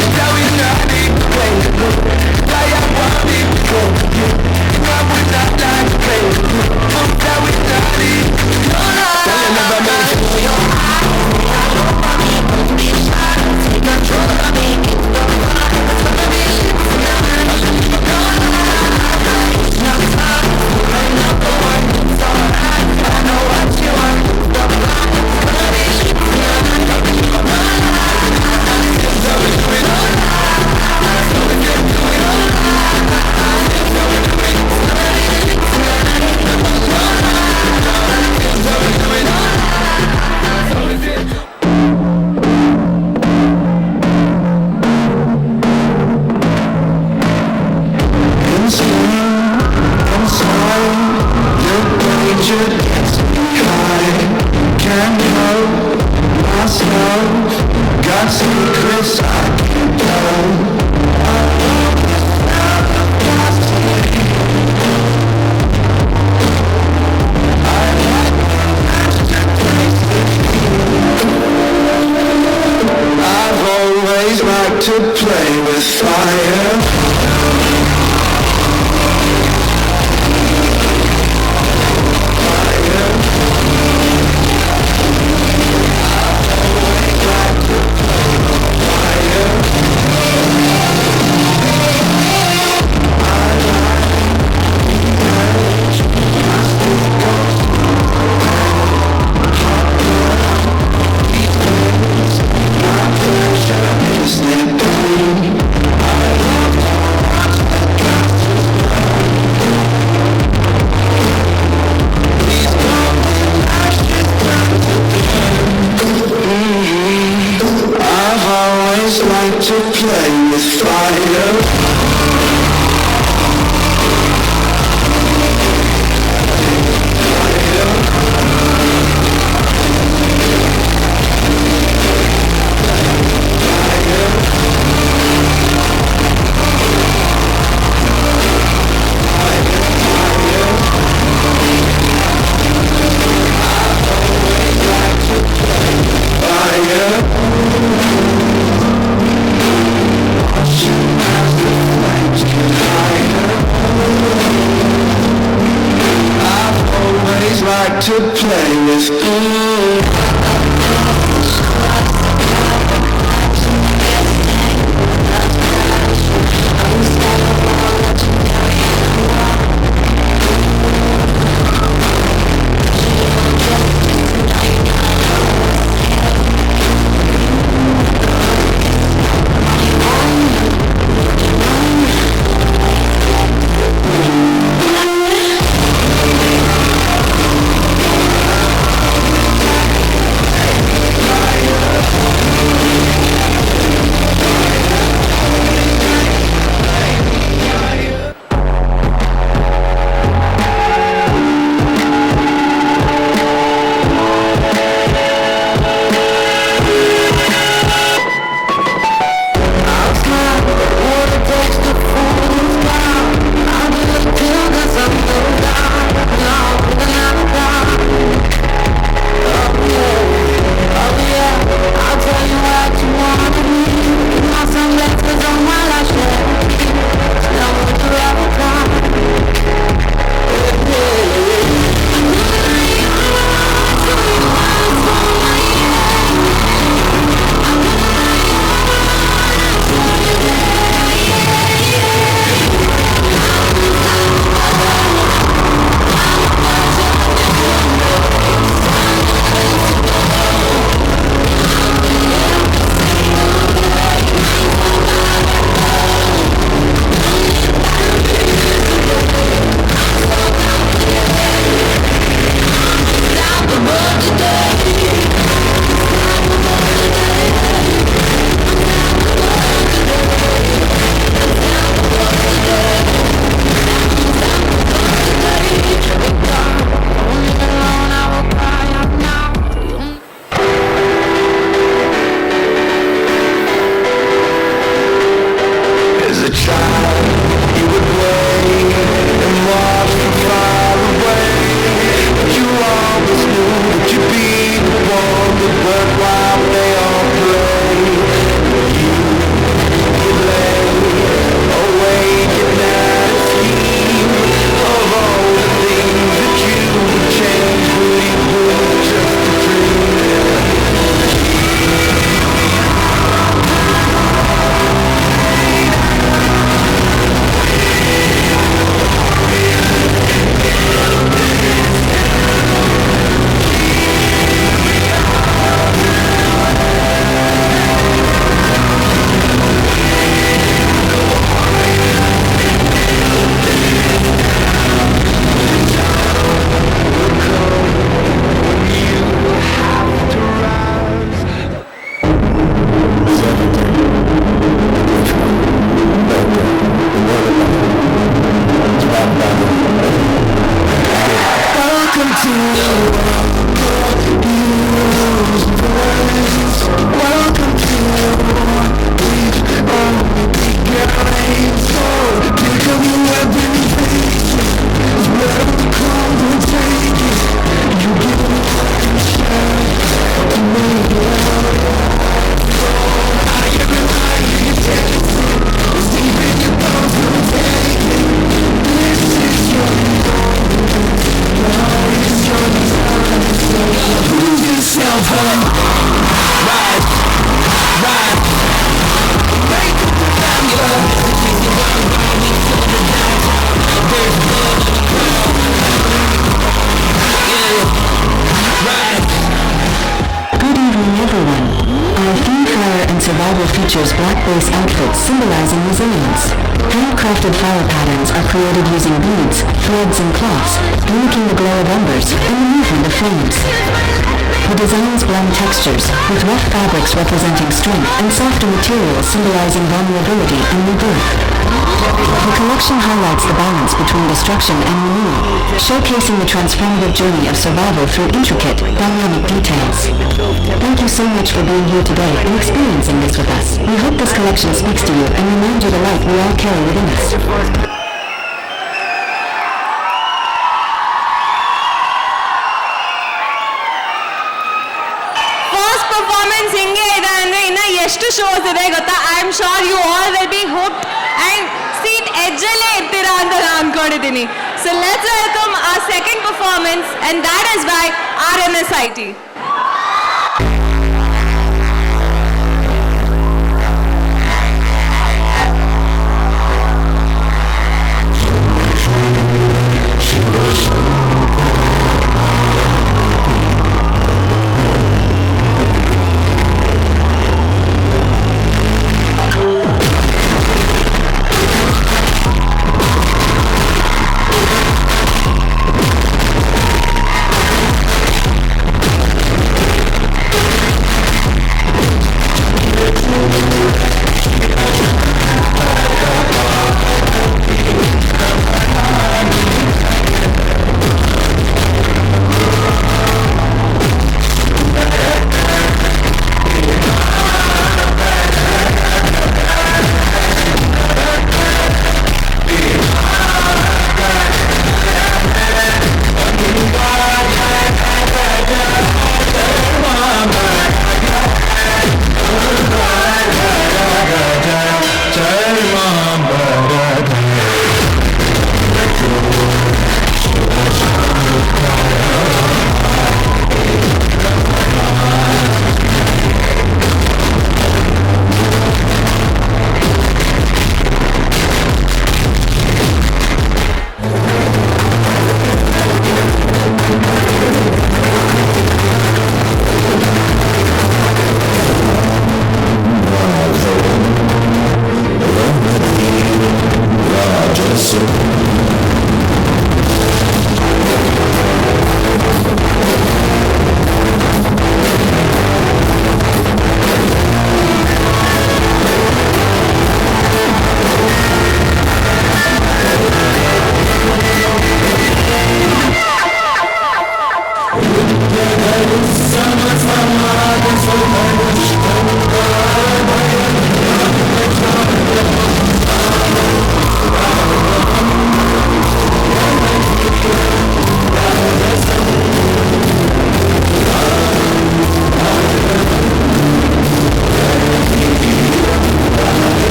It's how we done it, I am wanting to if I would not like to it's how we done it. Tell you never mention your eyes, be shy, take control of me, it's the one, it's gonna be no time, I'm not the one, it's alright, I know what you want, the blind, it's gonna be so we do it all night, so we can do it all night, so we do it, so we do it all night, so we do it all night, so we do it. Can't help myself, got secrets I can't tell. I've always liked to play with fire. To play with fire. To play with fire. features black base outfits symbolizing resilience. Handcrafted flower patterns are created using beads, threads, and cloths, mimicking the glow of embers and the movement of flames. The designs blend textures, with rough fabrics representing strength and softer materials symbolizing vulnerability and rebirth. The collection highlights the balance between destruction and renewal, showcasing the transformative journey of survival through intricate, dynamic details. Thank you so much for being here today and experiencing this with us. We hope this collection speaks to you and reminds you the light we all carry within us. Performance hinge ide andre inna eshtu shows ide gotta. I am sure you all will be hooked and seat edge alle irtira anta na ankodidini. So let's welcome our second performance, and that is by RMSIT.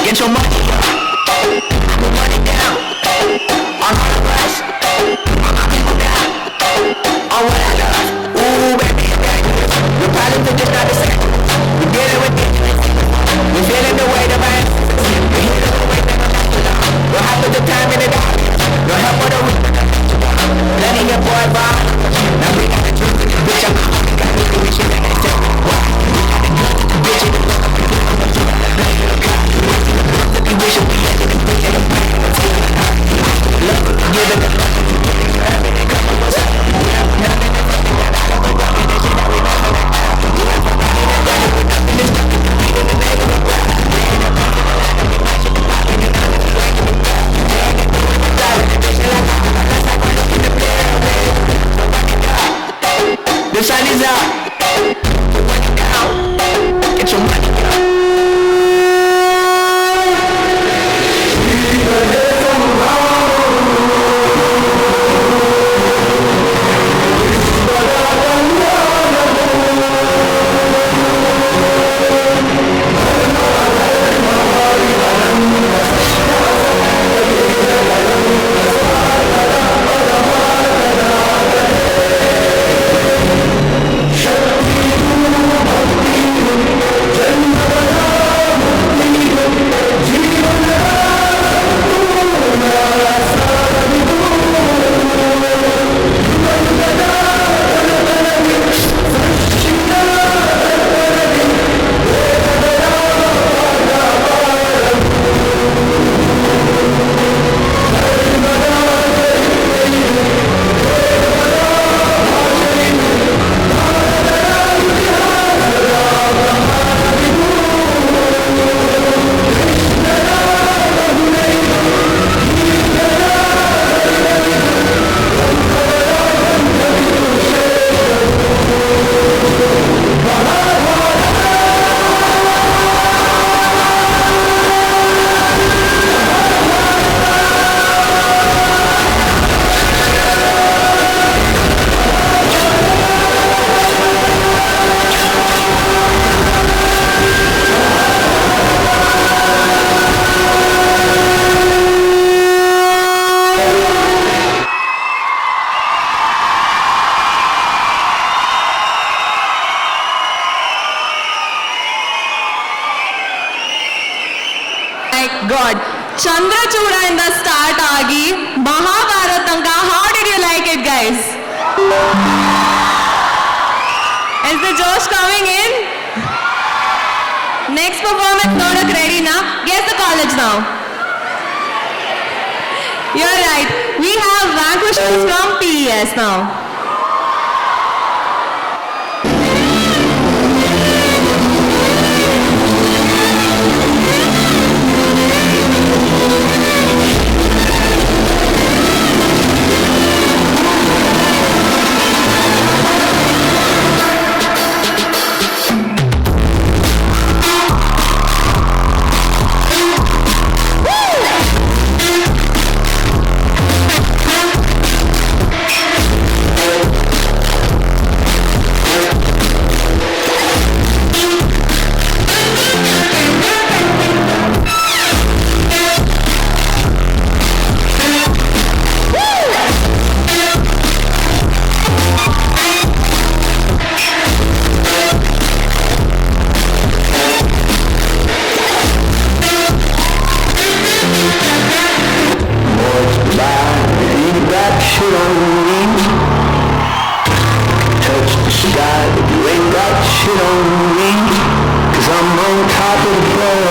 Get your money up, put money down, on all the rush, on my people down, on what I love, ooh baby it's dangerous, the problems are just not the same, we're dealing with ignorance, we're feeling the weight of our ancestors, we're healing the weight that I'm not alone, what happens the time in the darkness, no help for the weak, letting your boy vibe, now we got the truth in this bitch, I'm out, we got the intuition and it's telling me why, we got the guns in the bitch and the love of the good, I'm gonna do it, I'm ready to go. We wish we had it, we had it, love it, give it, everything come on, what's up? Nothing is fucking that I don't know, and that shit that we never let go. We have to find it, and done it with nothing, it's nothing to beat in the name of the rap. We ain't up on the line, and we might should be popping it out, and we ain't gonna rap. We ain't gonna do it, I'm sorry, the bitch like that's like we're looking to play, baby. So rock it out, the sun is out, so rock it down, get your money out. God, Chandrachuda in the start agi, Mahabharatanka, how did you like it guys? Is the Josh coming in? Next performance, Nodak ready now? Guess the college now. You're right, we have vanquishers from PES now. Shit on me, 'cause I'm on top of the world.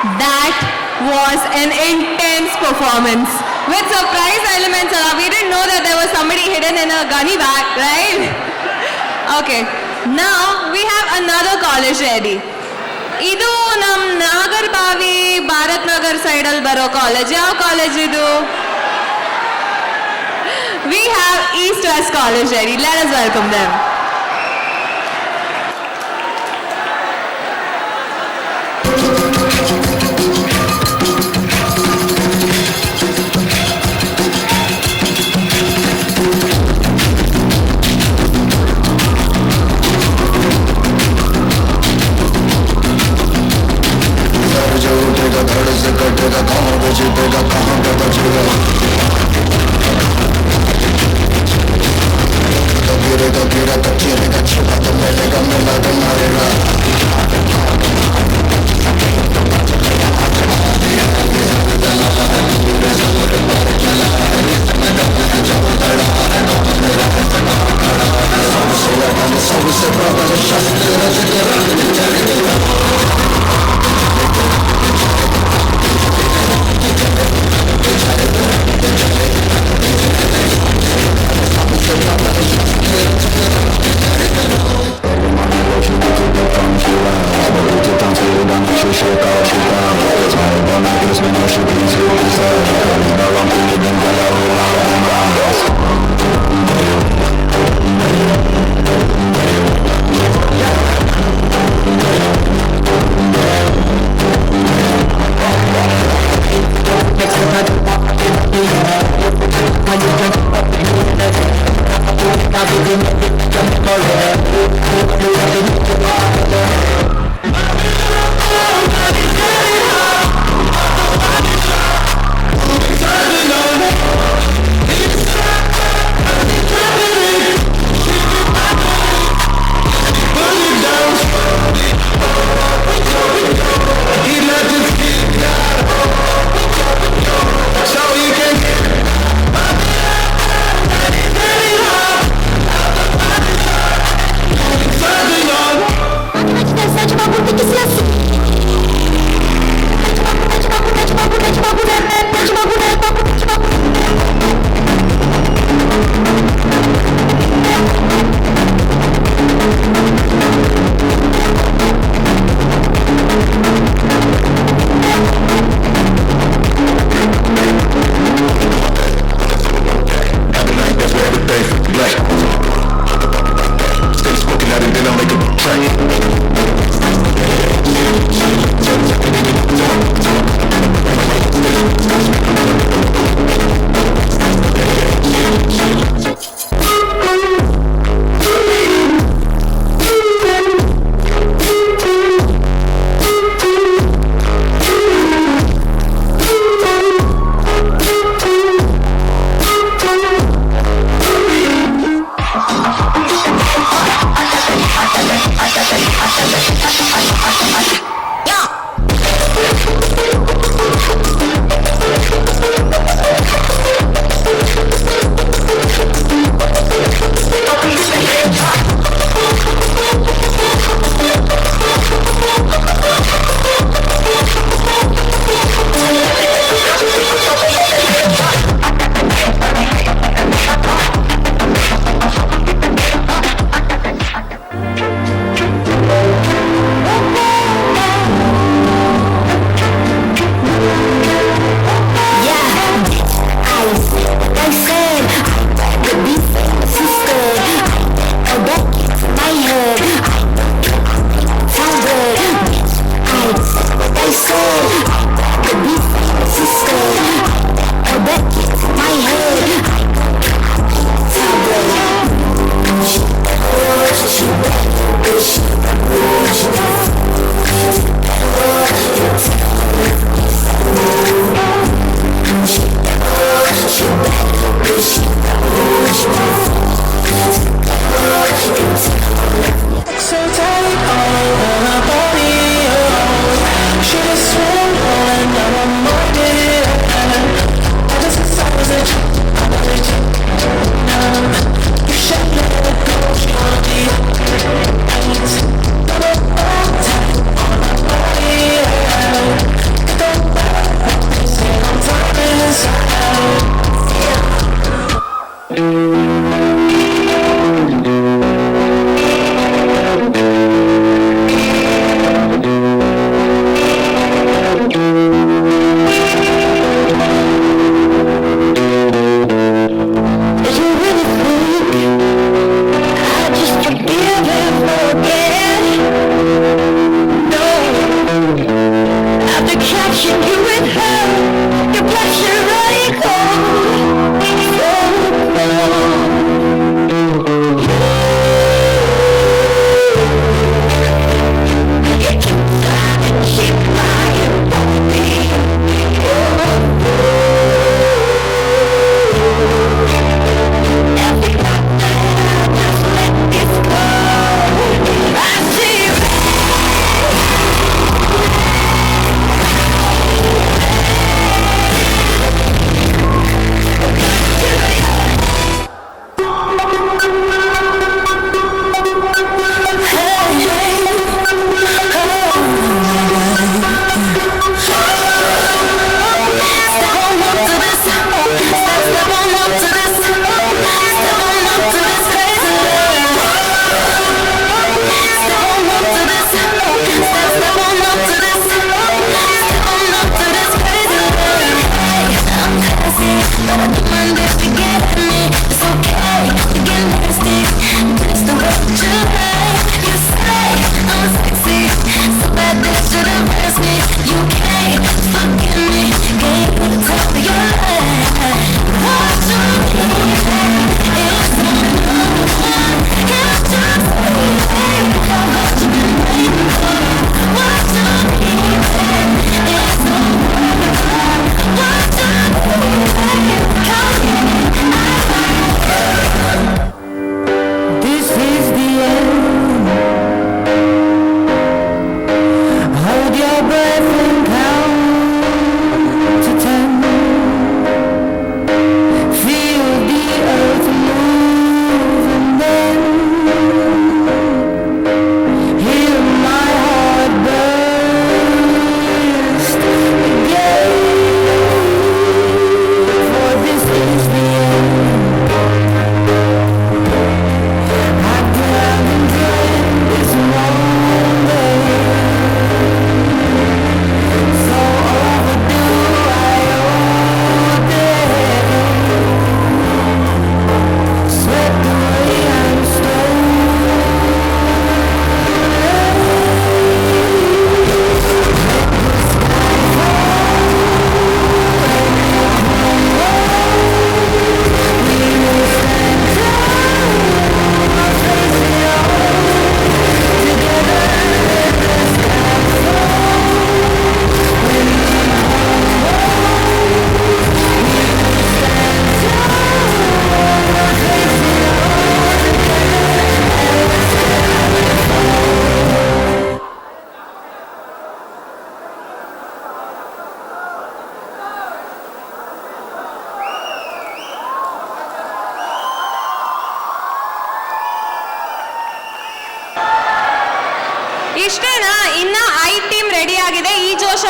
That was an intense performance with surprise elements. We didn't know that there was somebody hidden in a gunny bag, right? Okay, now we have another college ready. ಇದು ನಮ್ಮ ನಾಗರ್ಬಾವಿ ಭಾರತ್ ನಗರ್ ಸೈಡಲ್ಲಿ ಬರೋ college. ಯಾವ college ಇದು? We have East West College ready. Let us welcome them.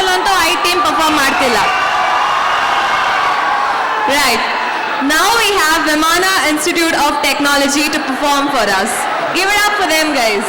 ಅಲ್ಲಂತೂ I team perform ಮಾಡ್ತಿಲ್ಲ. Right. Now we have Vimana Institute of Technology to perform for us. Give it up for them, guys.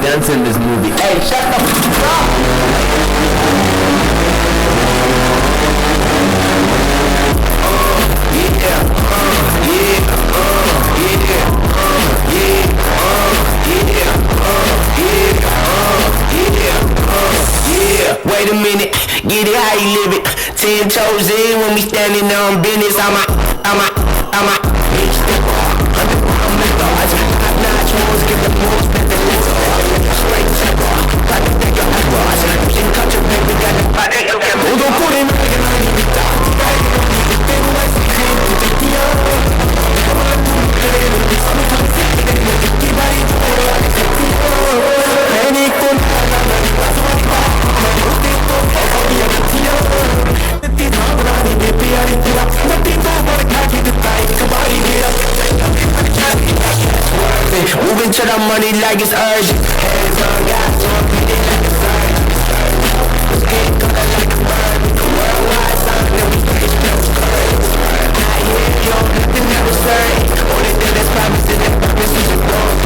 dance in this movie. Hey, shut the f*** up! Wait a minute, get it how you live it. 10 toes in when we standing on business. I'm a big stepper, underground methods. Top notch ones, give the most better letter. Straight temper, got to take your efforts. In country, baby, got the body. Hold on, put in. Moving to the money like it's urgent. Hands on God, so I'm beating like a surgeon. Skin color like a bird. Worldwide sign that we face no courage. Not here, yo, nothing that was certain. Only thing that's promised is that purpose is a growth.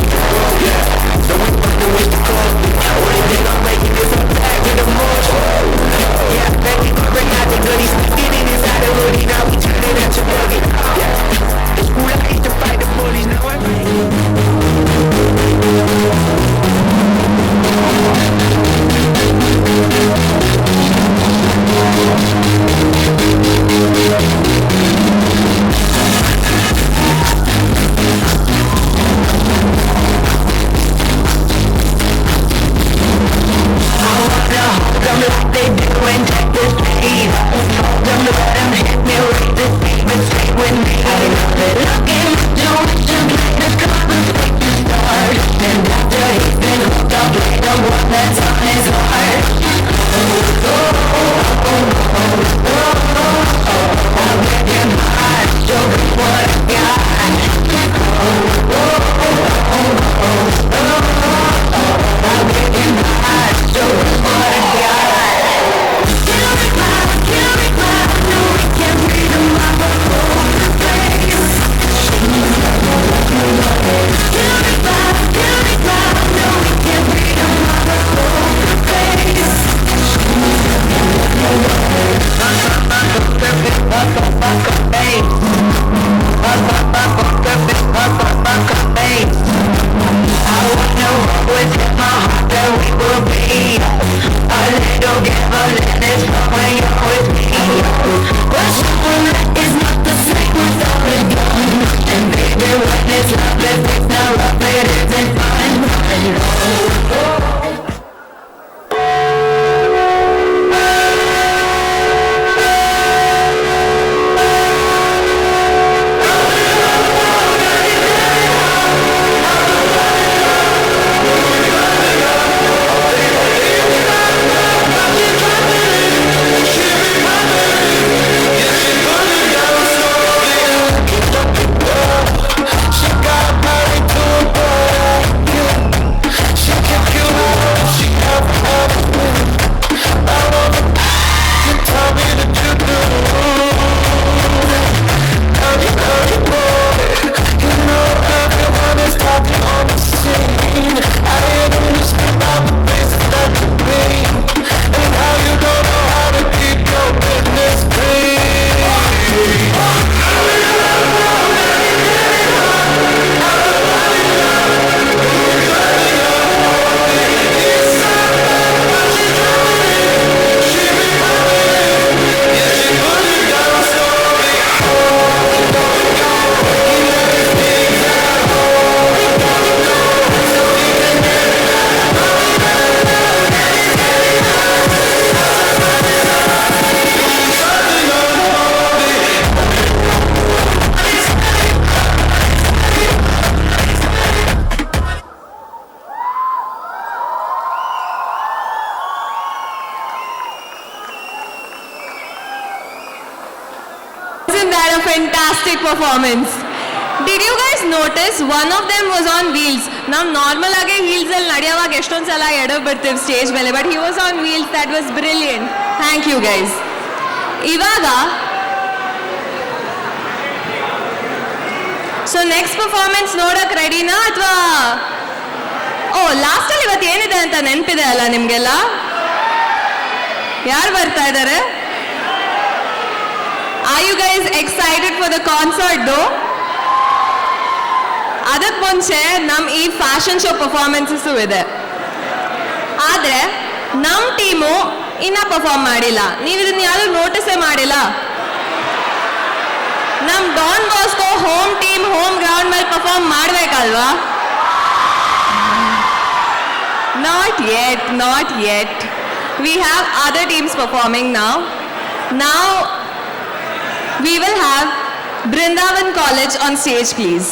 fantastic performance. Did you guys notice one of them was on wheels? Now normal ಆಗಿ heels ಅಲ್ಲಿ ನಡೆಯುವಾಗ ಎಷ್ಟೊಂದು ಸಲ ಎಡ ಬರ್ತೀವಿ stage ಮೇಲೆ, but he was on wheels. That was brilliant. Thank you guys. ಇವಾಗ so next performance ನೋಡಕ್ ರೆಡಿನಾ ಅಥವಾ ಲಾಸ್ಟ್ ಅಲ್ಲಿ ಇವತ್ತು ಏನಿದೆ ಅಂತ ನೆನಪಿದೆ ಅಲ್ಲ ನಿಮ್ಗೆಲ್ಲ? ಯಾರು ಬರ್ತಾ ಇದ್ದಾರೆ? Are you guys excited for the concert though? ಅದಕ್ಕೆ ಮುಂಚೆ ಈ ಫ್ಯಾಷನ್ ಶೋ ಪರ್ಫಾರ್ಮೆನ್ಸಸ್ ಇದೆ. ಆದ್ರೆ ನಮ್ಮ ಟೀಮು ಇನ್ನ ಪರ್ಫಾರ್ಮ್ ಮಾಡಿಲ್ಲ. ನೀವು ಇದನ್ನ ಯಾರು ನೋಟಿಸೇ ಮಾಡಿಲ್ಲ. ನಮ್ Don Bosco home team home ground ಮೇಲೆ ಪರ್ಫಾರ್ಮ್ ಮಾಡ್ಬೇಕಲ್ವಾ? Not yet. We have other teams performing now. Now we will have Brindavan College on stage, please.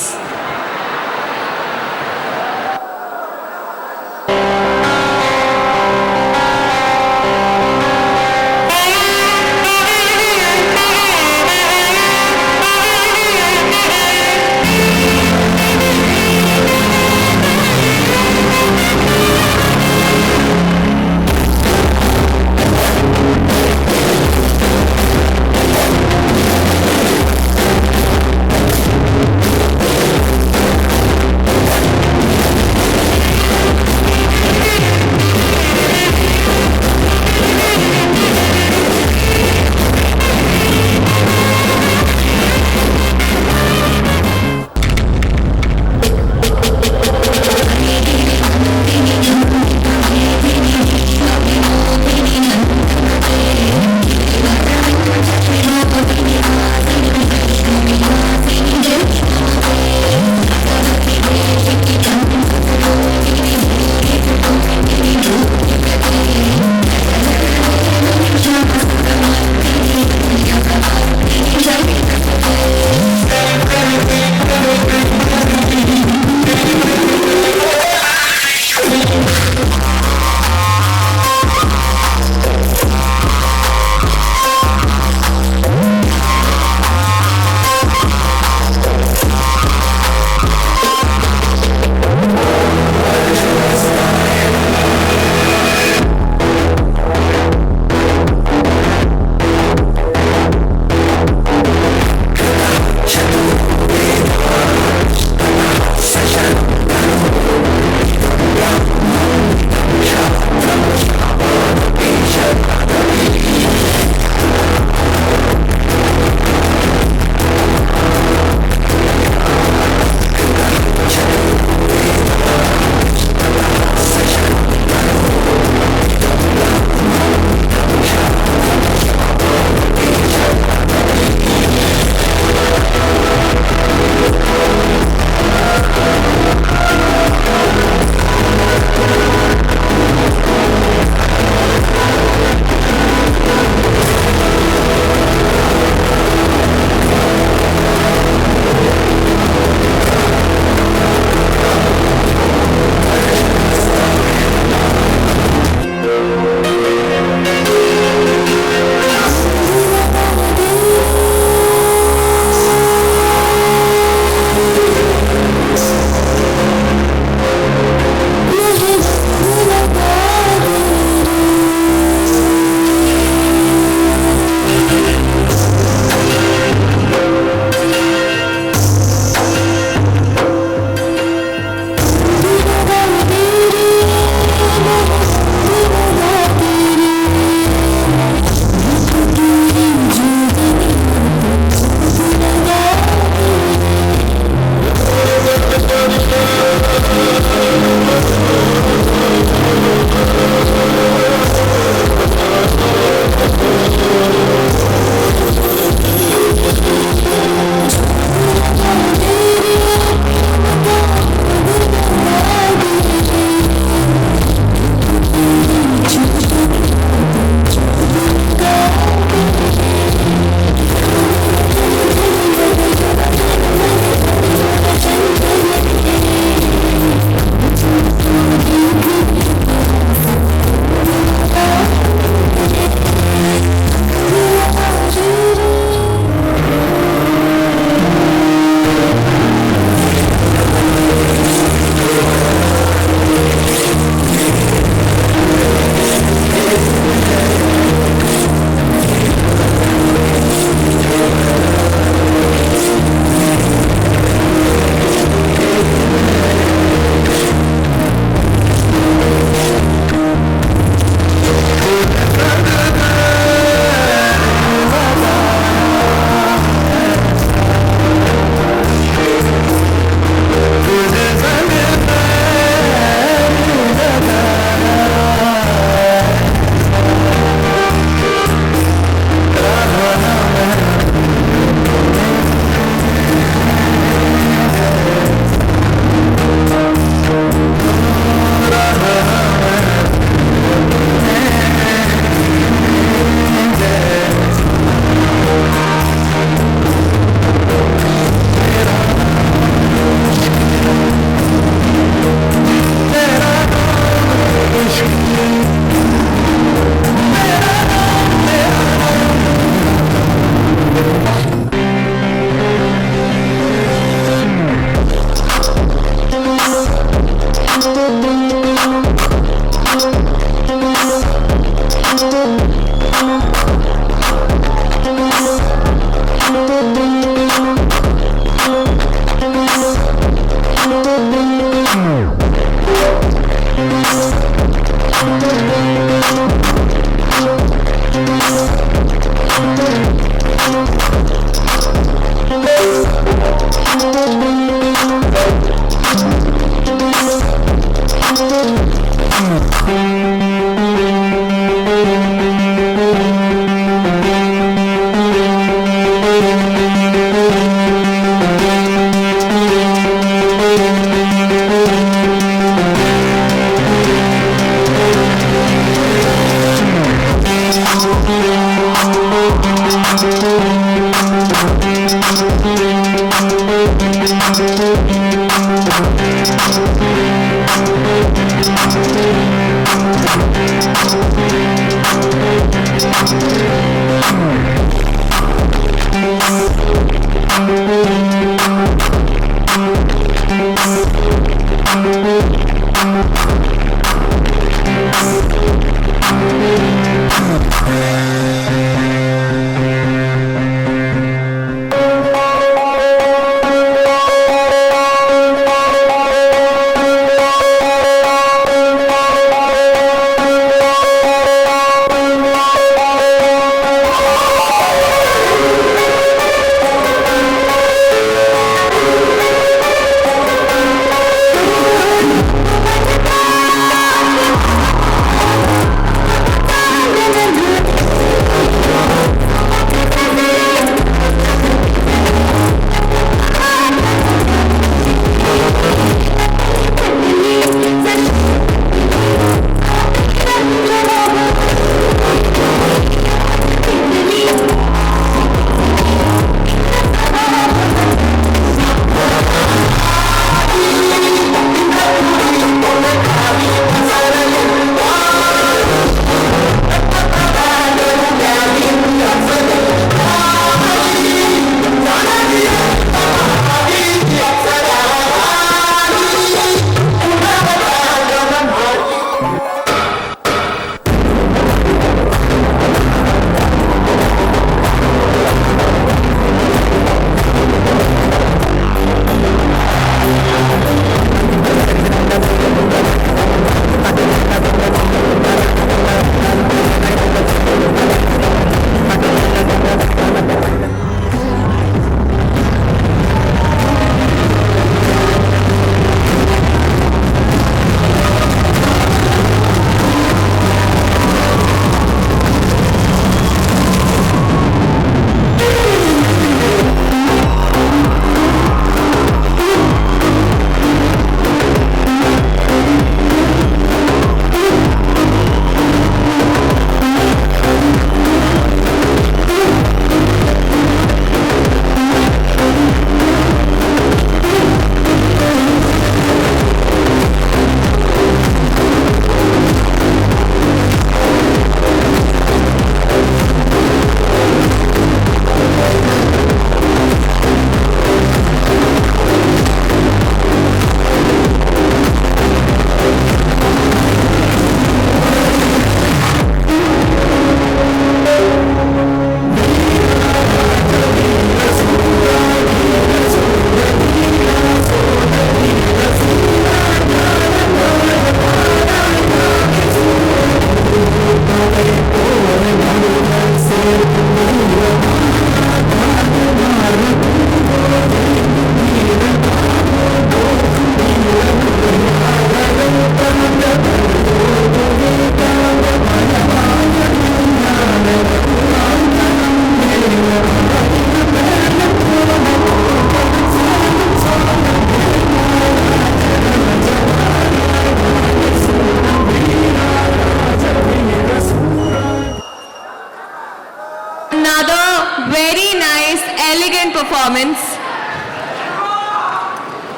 performance.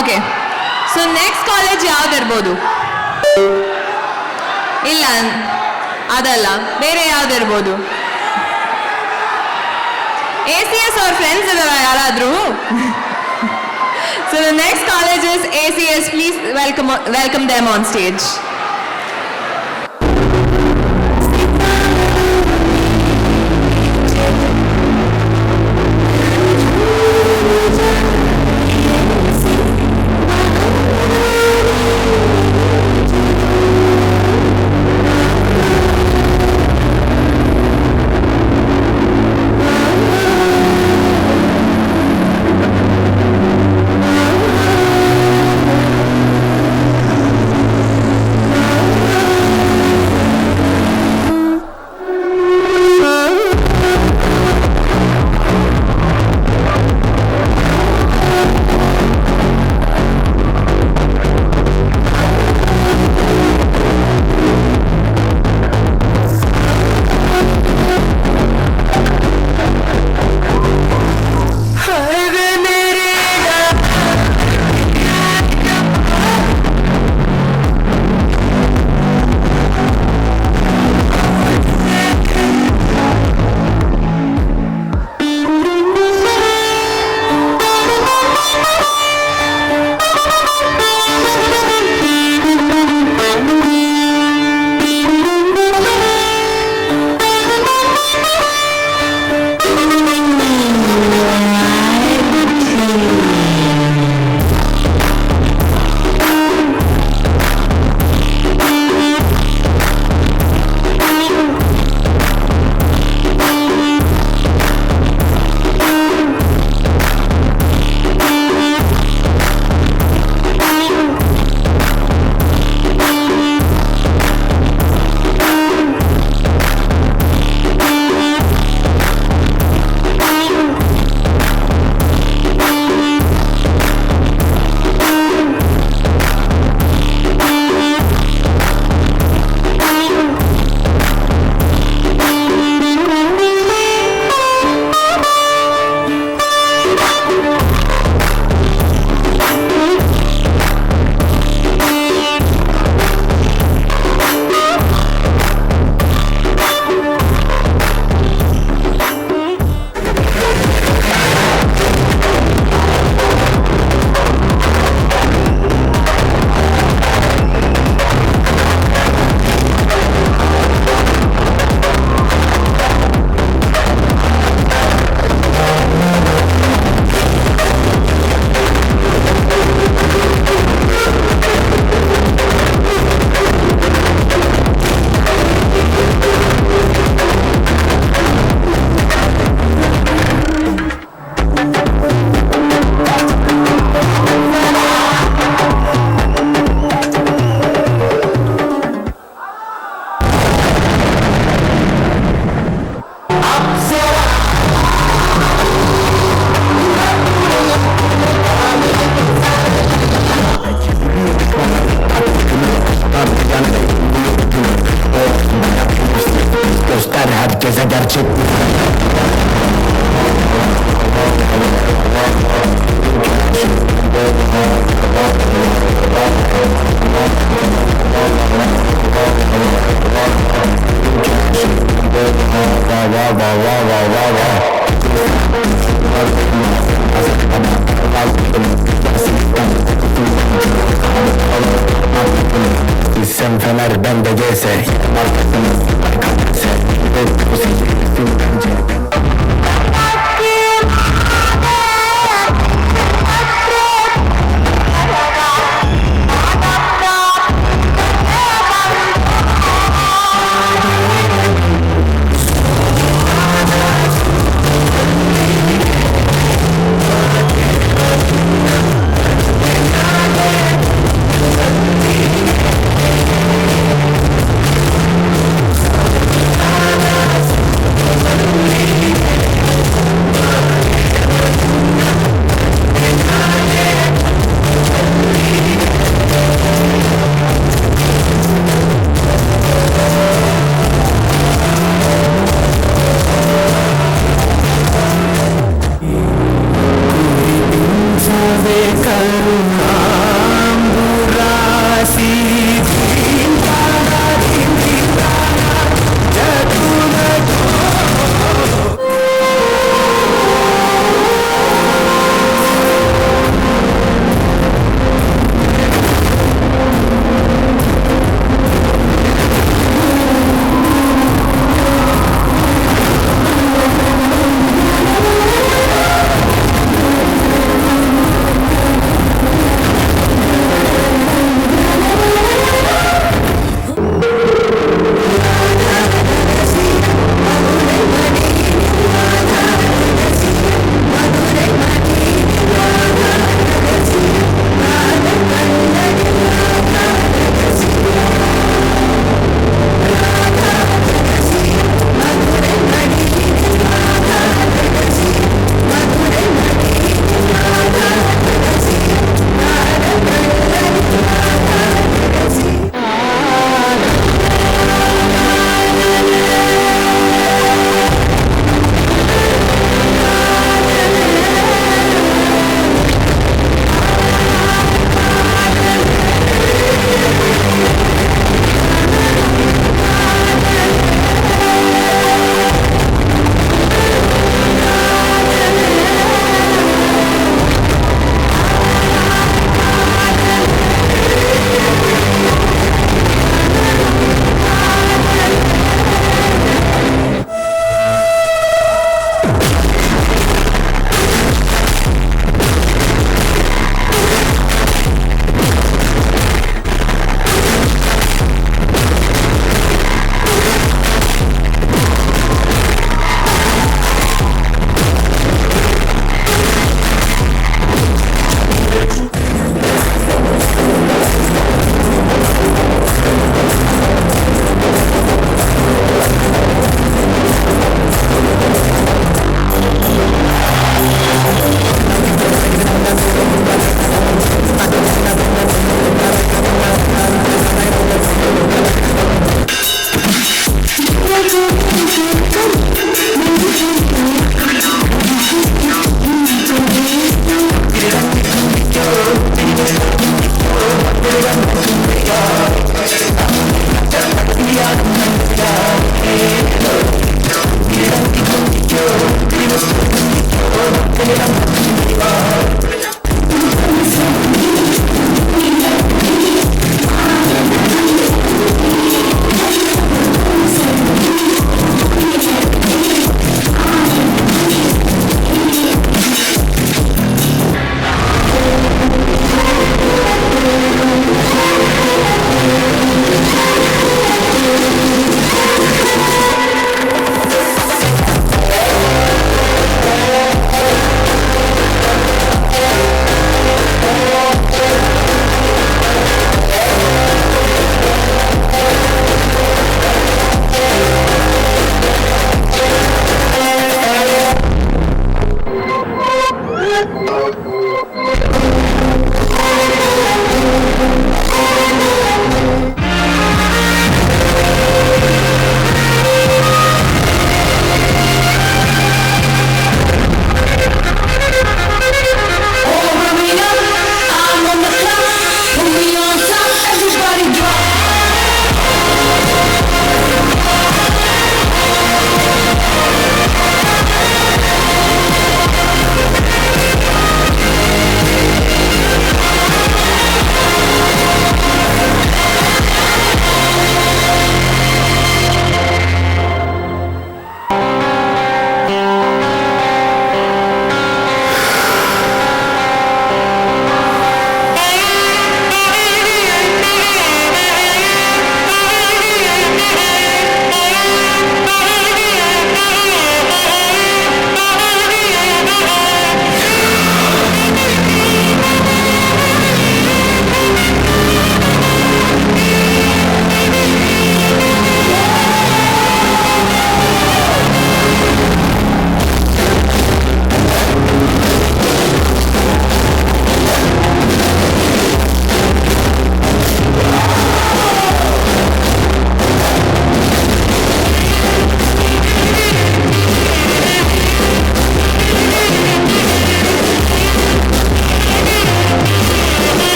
Okay. So next college ಯಾವ್ದಿರ್ಬೋದು? ಇಲ್ಲ ಅದಲ್ಲ, ಬೇರೆ ಯಾವ್ದಿರ್ಬೋದು? ACS ಅವ್ರ ಫ್ರೆಂಡ್ಸ್ ಇದಾರ ಯಾರಾದ್ರೂ? So the next college is ACS. Please welcome them on stage. ركز اگر چه Sen fener bende gelse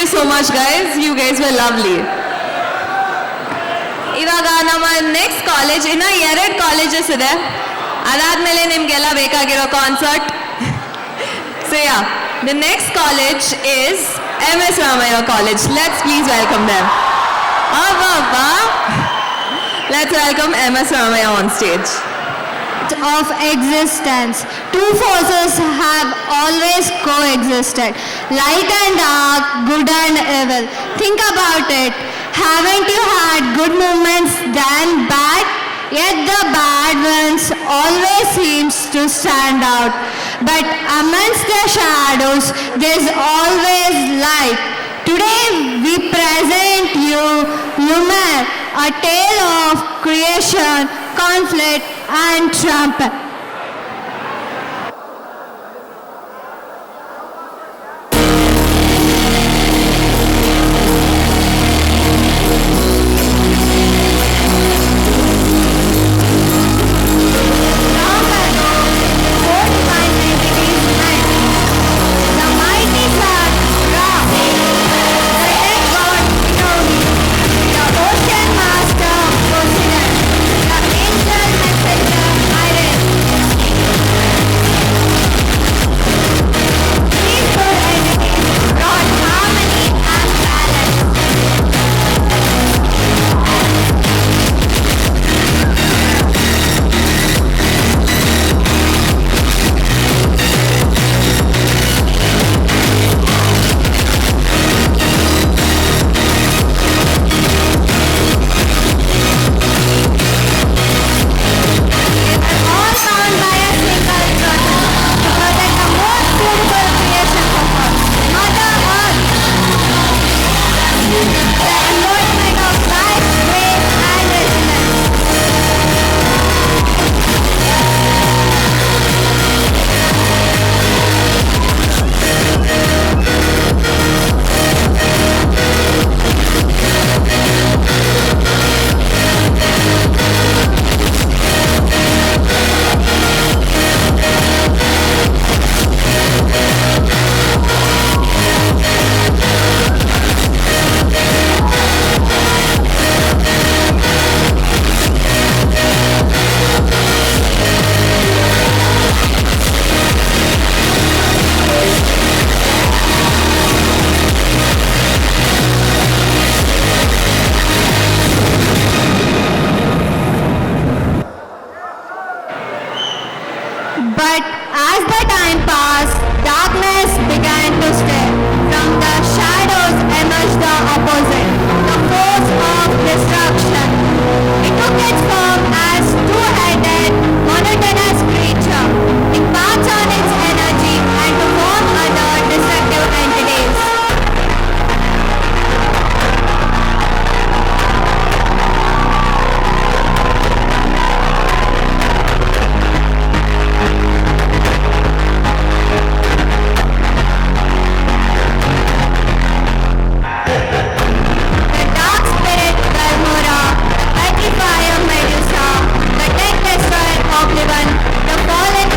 so much, guys. You guys were lovely. ಇವಾಗ ನಮ್ಮ next college ಇನ್ನ 2 colleges ಇದೆ. ಅದಾದ್ಮೇಲೆ ನಿಮ್ಗೆಲ್ಲ ಬೇಕಾಗಿರೋ concert. So yeah, the next college is MS Ramaya College. Let's please welcome them. Let's welcome MS Ramaya on stage. Of existence. Two forces have always coexisted. Light and dark, good and evil. Think about it. Haven't you had good moments then bad? Yet the bad ones always seems to stand out. But amongst the shadows, there's always light. Today we present you Lumen, a tale of creation, conflict and triumph. But as the time passed, darkness began to stay. From the shadows emerged the opposite, the force of destruction. It took its form as two-headed, monotonous creature. It passed on its energy and to form other destructive entities. The fallen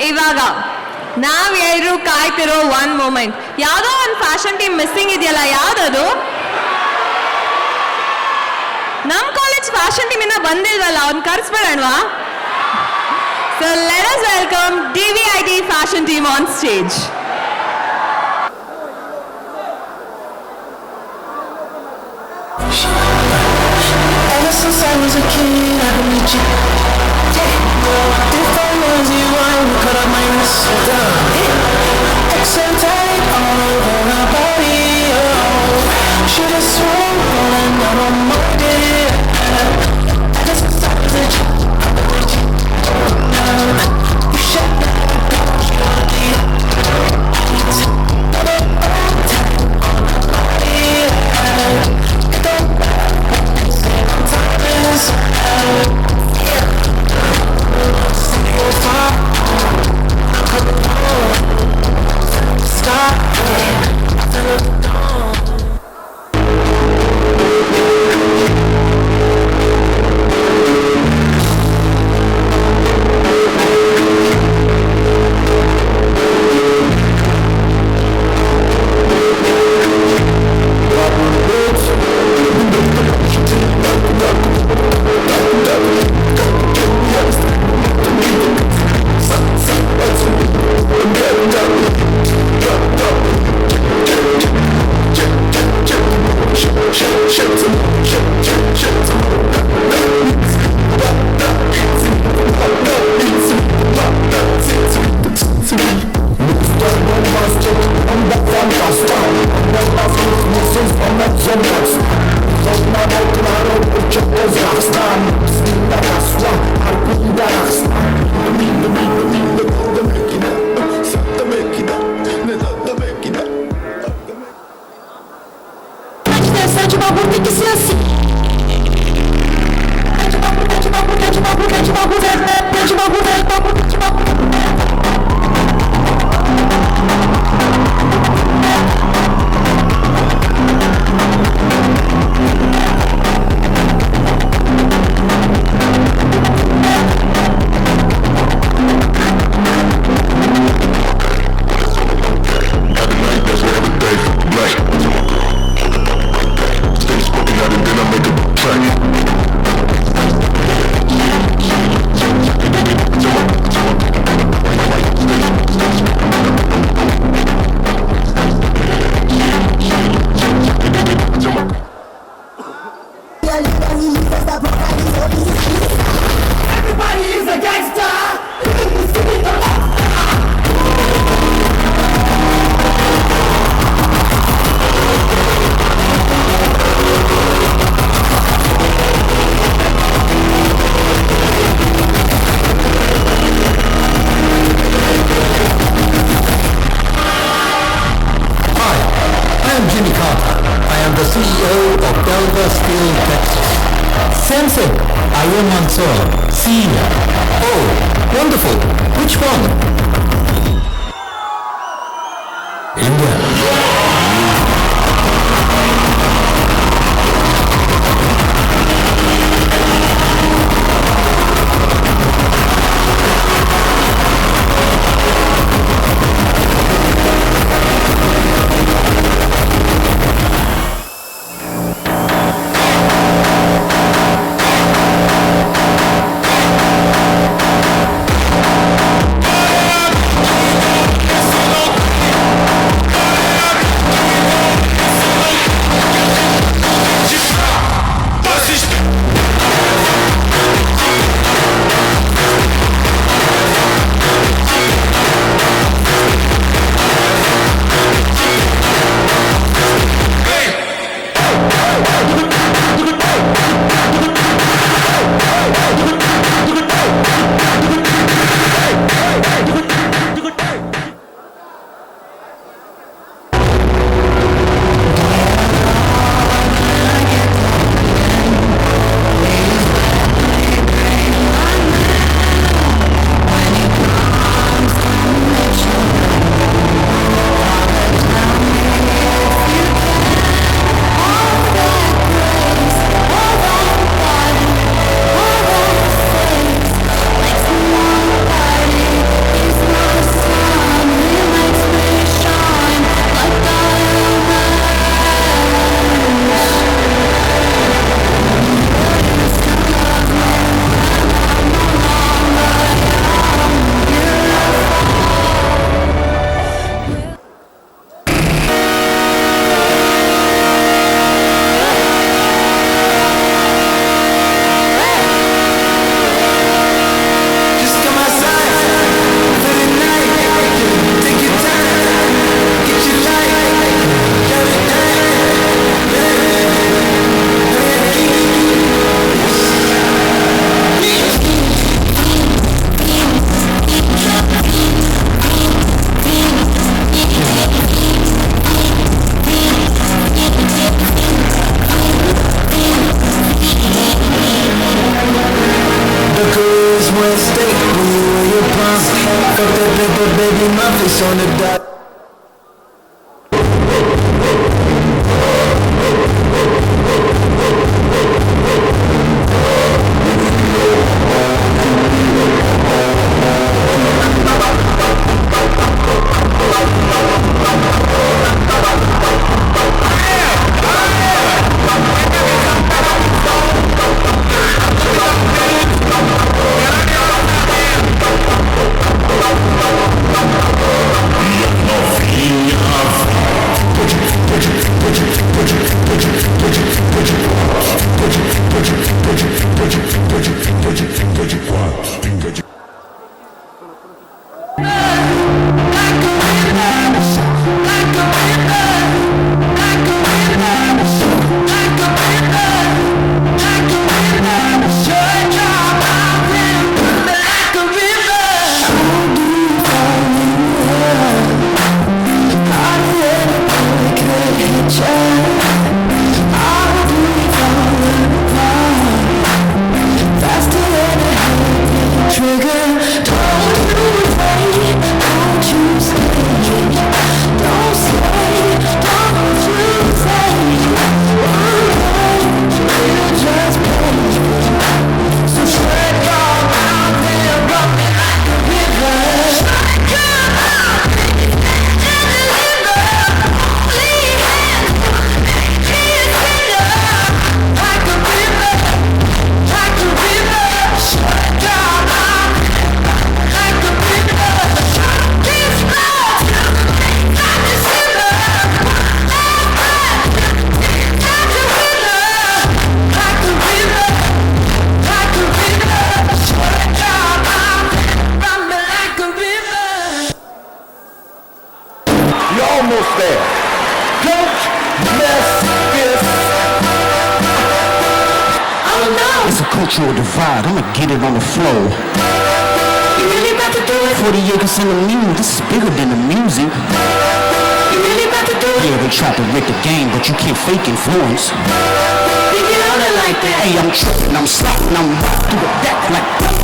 ಇವಾಗ ನಾವೆಲ್ಲರೂ ಕಾಯ್ತಿರೋ one moment. ಯಾವುದೋ ಒಂದು fashion team missing ಇದೆಯಲ್ಲ, ಯಾವುದದು? ನಮ್ಮ college fashion team ಇನ್ನ ಬಂದಿಲ್ವಲ್ಲ, ಅವ್ನು ಕರೆಸ್ಬಿಡೋಣವಾ? So let us welcome DVIT fashion team on stage. Ever since I was a kid, I could meet you. If I was you, I would cut up my wrist so down. Extra tight all over my body. Oh, should've sworn falling out on my day. Ever since I was a kid, you shut me down. Fuck that paper, baby, my face on the dot. Cultural divide, I'ma get it on the floor. You really about to do it? 40 acres in the mule, this is bigger than the music. You really about to do it? Yeah, they tried to wreck the game, but you can't fake influence. They get on it like that. Hey, I'm tripping, I'm slapping, I'm right through the back like that.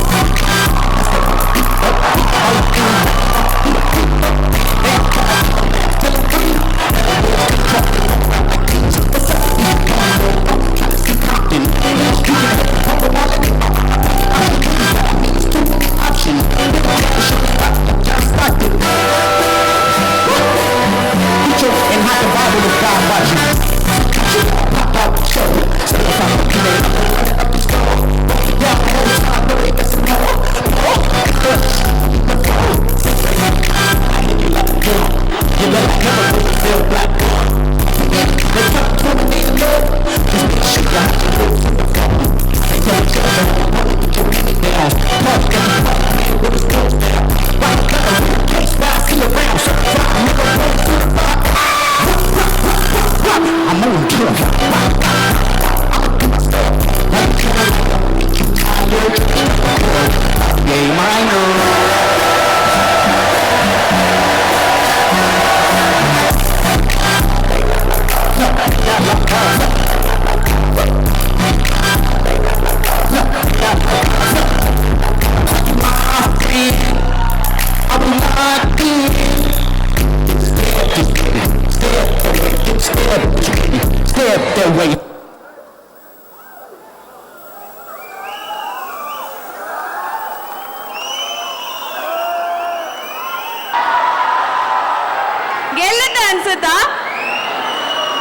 ಗೆಲ್ಲುತ್ತೆ ಅನ್ಸುತ್ತಾ?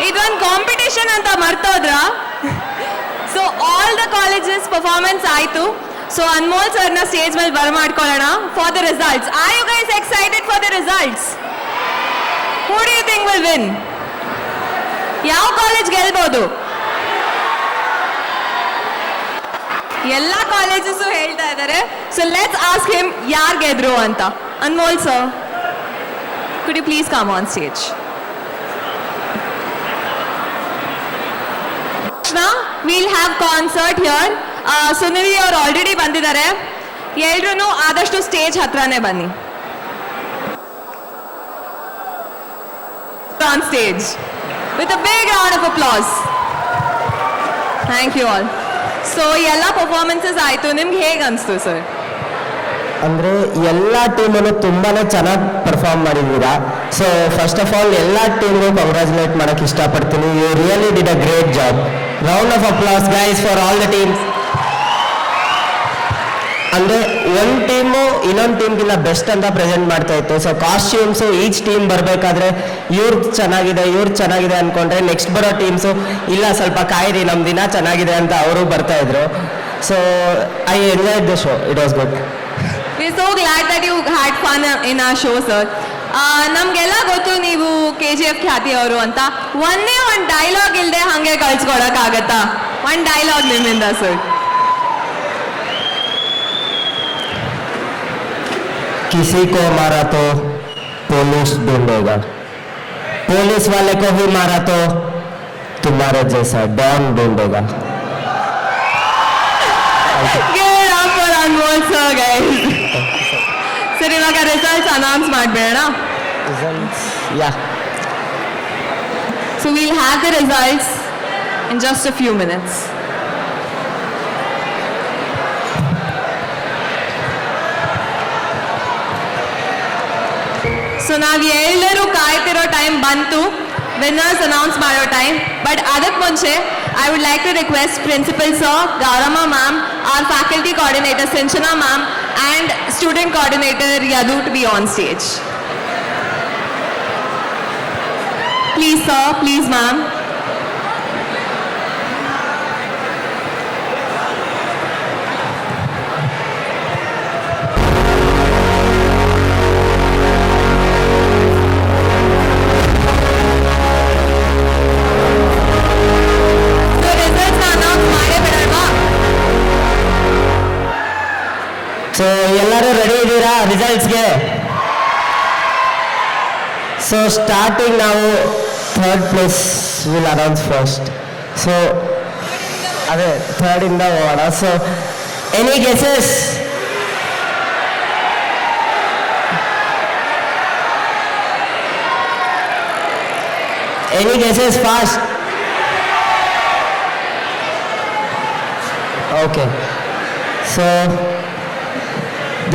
ಇದೊಂದು competition ಅಂತ ಮರ್ತೋದ್ರ? So all the colleges performance ಆಯ್ತು. So Anmol ಸರ್ನ stage ಮೇಲೆ ಬರಮಾಡ್ಕೊಳ್ಳೋಣ for the results. Are you guys excited for the results? Who do you think will win? ಯಾವ college ಗೆಲ್ಬೋದು? ಎಲ್ಲ ಕಾಲೇಜಸ್ ಹೇಳ್ತಾ ಇದ್ದಾರೆ. ಸೊ ಲೆಟ್ಸ್ ಆಸ್ಕ್ ಹಿಮ್ ಯಾರು ಗೆದ್ರು ಅಂತ. Anmol sir, could you please come on stage? Now we'll have concert here. Sunil ಅವರು already ಬಂದಿದ್ದಾರೆ. ಎಲ್ರೂ ಆದಷ್ಟು ಸ್ಟೇಜ್ ಹತ್ರನೇ ಬನ್ನಿ. On stage with a big round of applause. Thank you all. So ಎಲ್ಲ performances ಆಯಿತು. ನಿಮ್ಗೆ ಹೇಗೆ ಅನಿಸ್ತು ಸರ್? ಅಂದರೆ ಎಲ್ಲ ಟೀಮನ್ನು ತುಂಬಾ ಚೆನ್ನಾಗಿ ಪರ್ಫಾರ್ಮ್ ಮಾಡಿದ್ದೀರಾ. ಸೊ ಫಸ್ಟ್ ಆಫ್ ಆಲ್ ಎಲ್ಲ ಟೀಮ್ಗೂ ಕಂಗ್ರ್ಯಾಚುಲೇಟ್ ಮಾಡೋಕ್ಕೆ ಇಷ್ಟಪಡ್ತೀನಿ. You really did a great job. Round of applause guys for all the teams. ಅಂದರೆ ಒಂದು ಟೀಮು ಇನ್ನೊಂದು ಟೀಮ್ಗಿಂತ ಬೆಸ್ಟ್ ಅಂತ ಪ್ರೆಸೆಂಟ್ ಮಾಡ್ತಾ ಇತ್ತು. ಸೊ ಕಾಸ್ಟ್ಯೂಮ್ಸು ಈಚ್ ಟೀಮ್ ಬರಬೇಕಾದ್ರೆ ಇವ್ರದ್ದು ಚೆನ್ನಾಗಿದೆ ಅಂದ್ಕೊಂಡ್ರೆ ನೆಕ್ಸ್ಟ್ ಬರೋ ಟೀಮ್ಸು ಇಲ್ಲ ಸ್ವಲ್ಪ ಕಾಯಿರಿ ನಮ್ಮ ದಿನ ಚೆನ್ನಾಗಿದೆ ಅಂತ ಅವರು ಬರ್ತಾಯಿದ್ರು. So I enjoyed the show. It was good. We are so glad that you had fun in a show sir. ನಮಗೆಲ್ಲ ಗೊತ್ತು ನೀವು KGF ಖ್ಯಾತಿ ಅವರು ಅಂತ. ಒಂದು ಡೈಲಾಗ್ ಇಲ್ಲದೆ ಹಾಗೆ ಕಳ್ಸ್ಕೊಳಕ್ಕಾಗತ್ತಾ? ಒಂದು ಡೈಲಾಗ್ ನಿಮ್ಮಿಂದ ಸರ್. किसी को मारा तो पुलिस ढूंढेगा, पुलिस वाले को ही मारा तो तुम्हारे जैसा डॉन ढूंढेगा. ಸರ್ ಇವಾಗ ರಿಸಲ್ಟ್ಸ್ ಅನೌನ್ಸ್ ಮಾಡಬೇಡ. Yeah. So will have the results in just a few minutes. So ನಾವು ಎಲ್ಲರೂ ಕಾಯ್ತಿರೋ ಟೈಮ್ ಬಂತು, ವಿನ್ನರ್ಸ್ ಅನೌನ್ಸ್ ಮಾಡೋ ಟೈಮ್. ಬಟ್ ಅದಕ್ಕೆ ಮುಂಚೆ I would like to request Principal Sir, Gaurama Ma'am, our Faculty Coordinator Sinchana Ma'am and Student Coordinator Yadu to be on stage. Please Sir, please Ma'am. So ಎಲ್ಲರೂ ready ಇದ್ದೀರಾ ರಿಸಲ್ಟ್ಸ್ಗೆ? So starting ನಾವು third place will announce first. So ಅದೇ ಥರ್ಡಿಂದ ಹೋಗೋಣ. So any guesses? Any guesses fast? Okay. So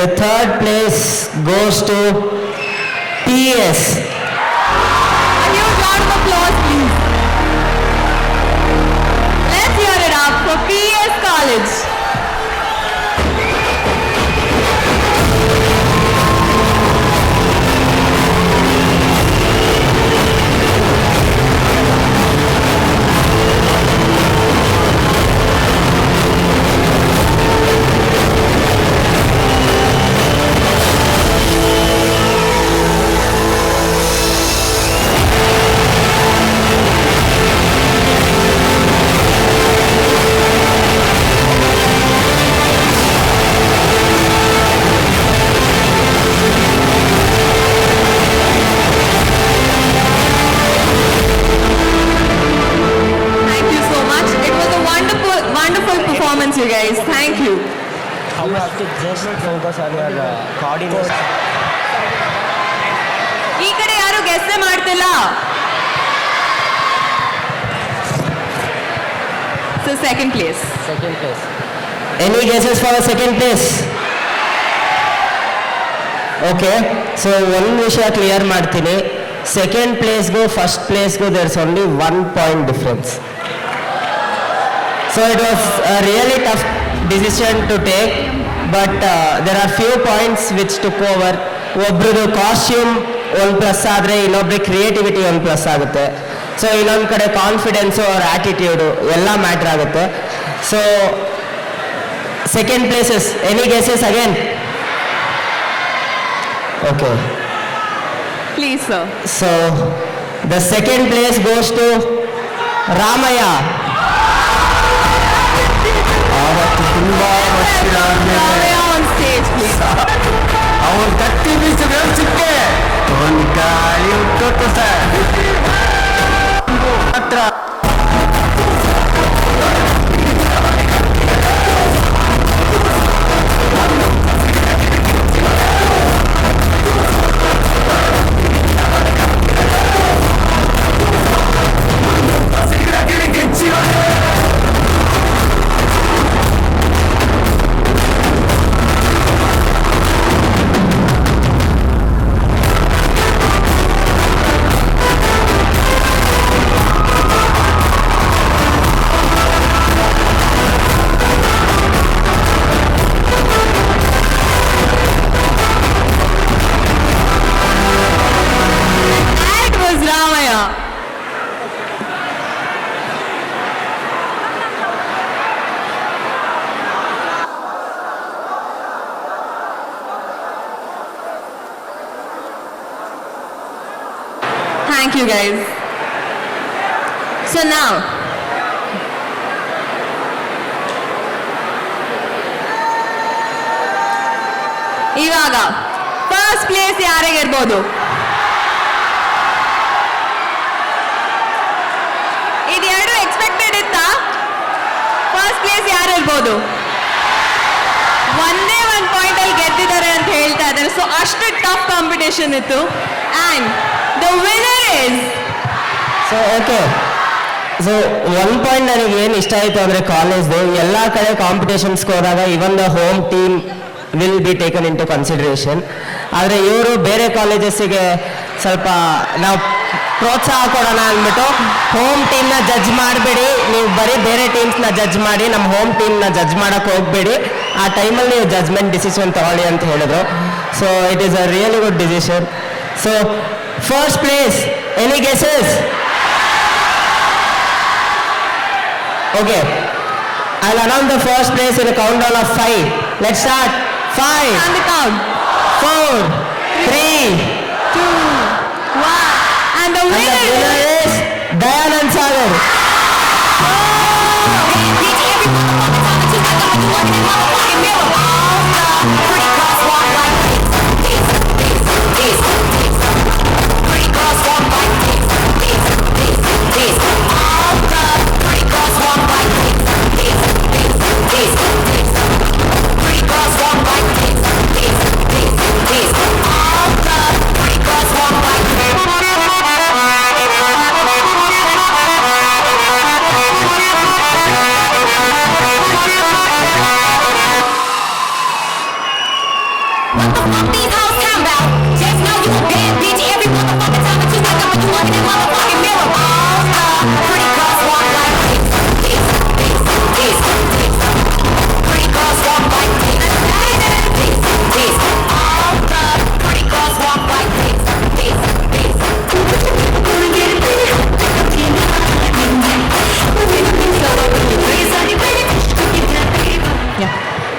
the third place goes to PS. A huge round of applause, please. Let's hear it up for PS College. You guys, thank you. You have to just focus on your coordination. ಈ ಕಡೆ ಯಾರು guess ಮಾಡ್ತಿಲ್ಲ. So second place. Any guesses for the second place? Okay, so one ವಿಷಯ clear ಮಾಡ್ತೀನಿ. Second ಪ್ಲೇಸ್ಗೂ first ಪ್ಲೇಸ್ಗೂ there is only 1 point difference. So it was a really tough decision to take, but there are few points which took over. ಒಬ್ರದ್ದು costume 1+ ಆದರೆ ಇನ್ನೊಬ್ರಿಗೆ creativity 1+ ಆಗುತ್ತೆ. So ಇನ್ನೊಂದು ಕಡೆ ಕಾನ್ಫಿಡೆನ್ಸು ಅವ್ರ ಆ್ಯಟಿಟ್ಯೂಡು ಎಲ್ಲ ಮ್ಯಾಟ್ರ್ ಆಗುತ್ತೆ. So second places, any guesses again? Okay, please sir. So the second place goes to Ramaiah. ತುಂಬಾ ಅವ್ರು ಕಟ್ಟಿ ಬೀಸಿದ್ರೆ ಸಿಕ್ಕೆ ಒಂದು ಕಾಯಿ ಉಟ್ಟು ಸರ್ ಹತ್ರ Thank you guys. So now, ಇವಾಗ ಫಸ್ಟ್ ಪ್ಲೇಸ್ ಯಾರಿಗಿರ್ಬೋದು? ಇದೆರಡು ಎಕ್ಸ್ಪೆಕ್ಟೆಡ್ ಇತ್ತಾ? ಫಸ್ಟ್ ಪ್ಲೇಸ್ ಯಾರಿರ್ಬೋದು? ಒಂದೇ ಒಂದು ಪಾಯಿಂಟ್ ಅಲ್ಲಿ ಗೆದ್ದಿದ್ದಾರೆ ಅಂತ ಹೇಳ್ತಾ ಇದ್ದಾರೆ. ಸೊ ಅಷ್ಟು ಟಫ್ ಕಾಂಪಿಟೇಷನ್ ಇತ್ತು. And the winner is okay. So one point ನನಗೆ ಏನು ಇಷ್ಟ ಆಯಿತು ಅಂದರೆ ಕಾಲೇಜ್ದು ಎಲ್ಲ ಕಡೆ ಕಾಂಪಿಟೇಷನ್ಸ್ಗೆ ಹೋದಾಗ even the home team will be taken into consideration. ಆದರೆ ಇವರು ಬೇರೆ ಕಾಲೇಜಸ್ಸಿಗೆ ಸ್ವಲ್ಪ ನಾವು ಪ್ರೋತ್ಸಾಹ ಕೊಡೋಣ ಅಂದ್ಬಿಟ್ಟು ಹೋಮ್ ಟೀಮ್ನ ಜಡ್ಜ್ ಮಾಡಬೇಡಿ, ನೀವು ಬರೀ ಬೇರೆ ಟೀಮ್ಸ್ನ ಜಡ್ಜ್ ಮಾಡಿ, ನಮ್ಮ ಹೋಮ್ ಟೀಮ್ನ ಜಡ್ಜ್ ಮಾಡೋಕ್ಕೆ ಹೋಗಬೇಡಿ, ಆ ಟೈಮಲ್ಲಿ ನೀವು ಜಡ್ಜ್ಮೆಂಟ್ ಡಿಸಿಷನ್ ತಗೊಳ್ಳಿ ಅಂತ ಹೇಳಿದ್ರು. So it is a really good decision. So first place, any guesses? Okay, I'll announce the first place in a countdown of 5. Let's start. 5. On the count. 4, 3, 2, 1. And the winner is Dayanand Sagar.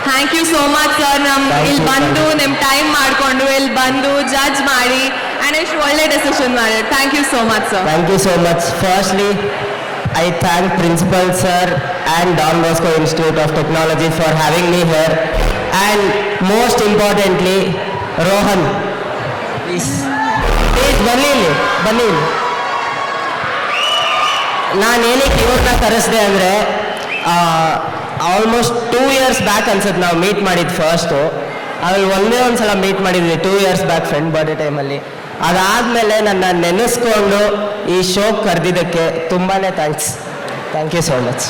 Thank you so much sir. ಇಲ್ಲಿ ಬಂದು ನಿಮ್ಮ time ಮಾಡಿಕೊಂಡು ಇಲ್ಲಿ ಬಂದು judge ಮಾಡಿ and ಇಷ್ಟು ಒಳ್ಳೆ decision ಮಾಡಿ. Thank you so much sir. Thank you so much. Firstly, I thank Principal Sir and Don Bosco Institute of Technology for having me here. And most importantly, Rohan. Please ಬನ್ನಿ ಇಲ್ಲಿ. ನಾನು ಏನಕ್ಕೆ ಇವ್ರನ್ನ ಕರೆಸಿದೆ ಅಂದರೆ almost 2 years back ಅನ್ಸುತ್ತೆ ನಾವು meet ಮಾಡಿದ್ದು first. ಅಲ್ಲಿ ಒಂದೇ ಒಂದು ಸಲ ಮೀಟ್ ಮಾಡಿದ್ವಿ 2 years ಬ್ಯಾಕ್ ಫ್ರೆಂಡ್ ಬರ್ಡೇ ಟೈಮಲ್ಲಿ. ಅದಾದಮೇಲೆ ನನ್ನ ನೆನೆಸ್ಕೊಂಡು ಈ ಶೋಗೆ ಕರೆದಿದ್ದಕ್ಕೆ ತುಂಬಾ thanks. Thank you so much.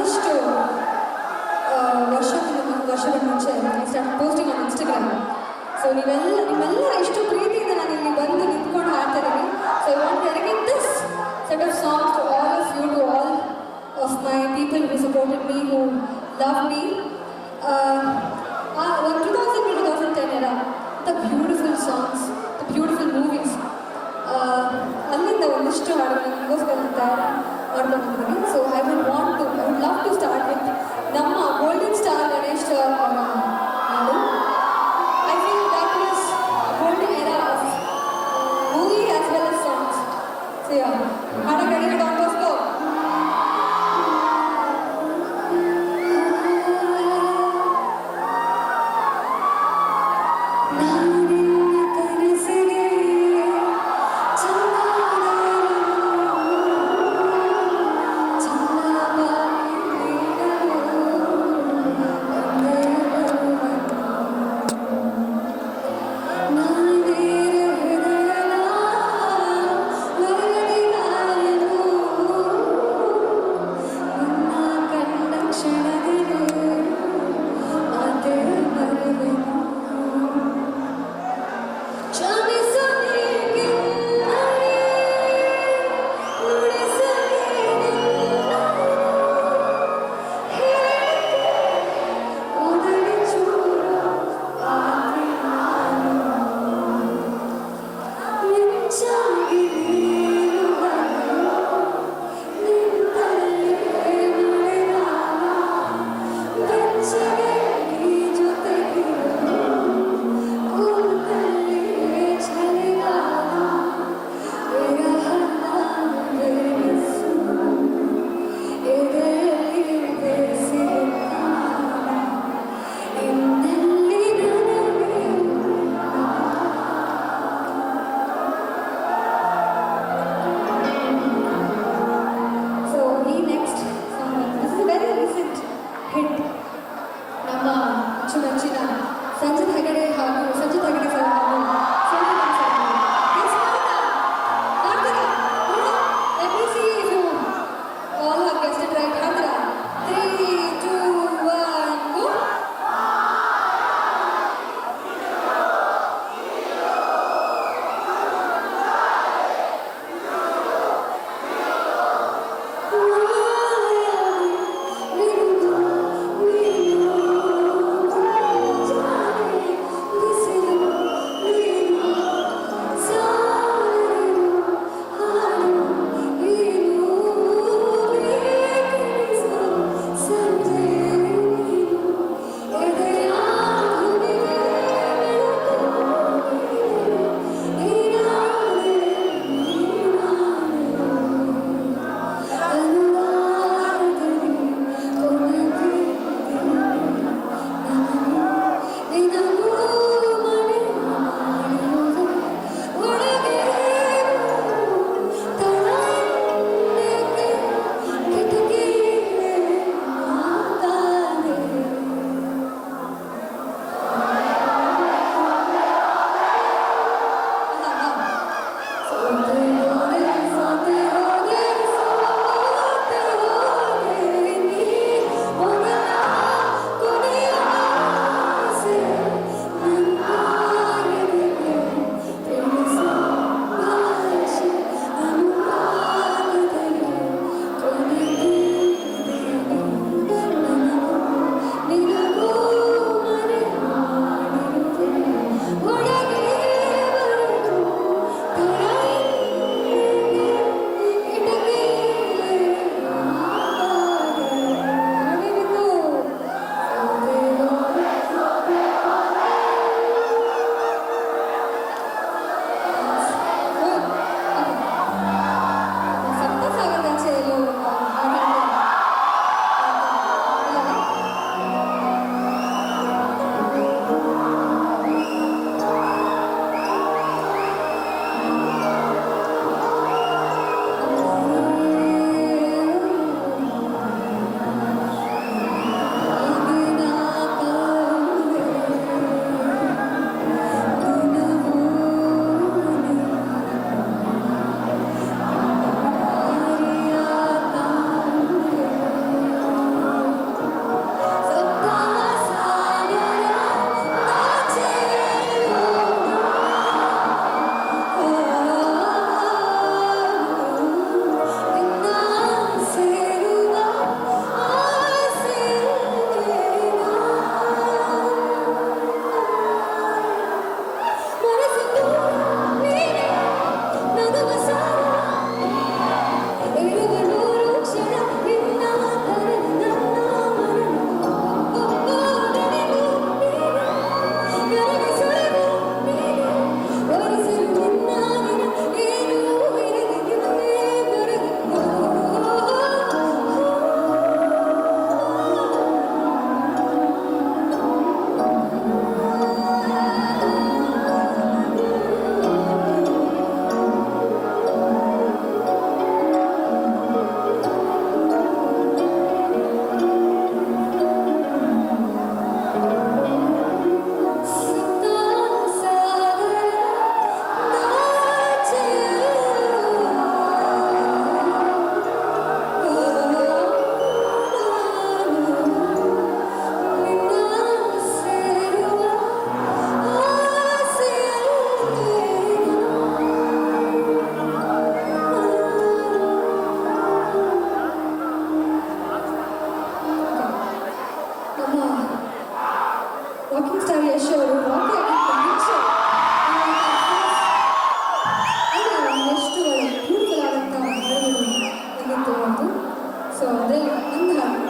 ಒಂದಿಷ್ಟು ವರ್ಷಗಳ ಮುಂಚೆ I start posting on Instagram. So ನಿಮ್ಮೆಲ್ಲ ಇಷ್ಟು ಪ್ರೀತಿಯಿಂದ ನಾನು ಇಲ್ಲಿ ಬಂದು ನಿಂತ್ಕೊಂಡು ಹಾಡ್ತಾ ಇದ್ದೀನಿ. So I want to dedicate this set of songs to all of you, to all of my people who supported me, who loved me. 2000-2010 era, the beautiful songs, the beautiful movies. ಅಲ್ಲಿಂದ ಒಂದಿಷ್ಟು ಹಾಡುಗಳನ್ನು ನಿಮಗೋಸ್ಕರ ತಯಾರಿ ಮಾಡ್ಕೊಂಡಿದ್ದೀನಿ. So I would love to start with ನಮ್ಮ golden star Ganesh ಅವರ ಹಾಡು. I feel that was golden era of movie as well as songs. So yeah, ಹಾಡಕ್ಕೆ ready Don Bosco? ಅದರಲ್ಲಿ ಒಂದು ಹಾಡು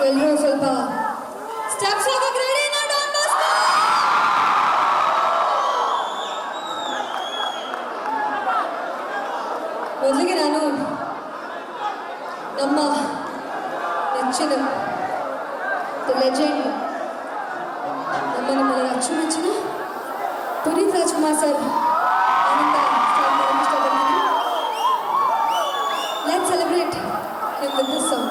ಎಲ್ಲರೂ ಸ್ವಲ್ಪ ಸ್ಟೆಪ್ಸ್ ಹಾಕಕ್ಕೆ ರೆಡಿ ನಾ ಡಾನ್ ಬಾಸ್ಕೋ. ಮೊದಲಿಗೆ ನಾನು ನಮ್ಮ ನೆಚ್ಚಿನ ಲೆಜೆಂಡ್ ನಮ್ಮನೆಲ್ಲ ಅಚ್ಚುಮೆಚ್ಚಿನ ಪುನೀತ್ ರಾಜ್ಕುಮಾರ್ ಸರ್ ಅವರಿಂದ ಸ್ಟಾರ್ಟ್ ಮಾಡಕ್ಕೆ ಇಷ್ಟಪಡ್ತೀನಿ. Let's celebrate him with this song.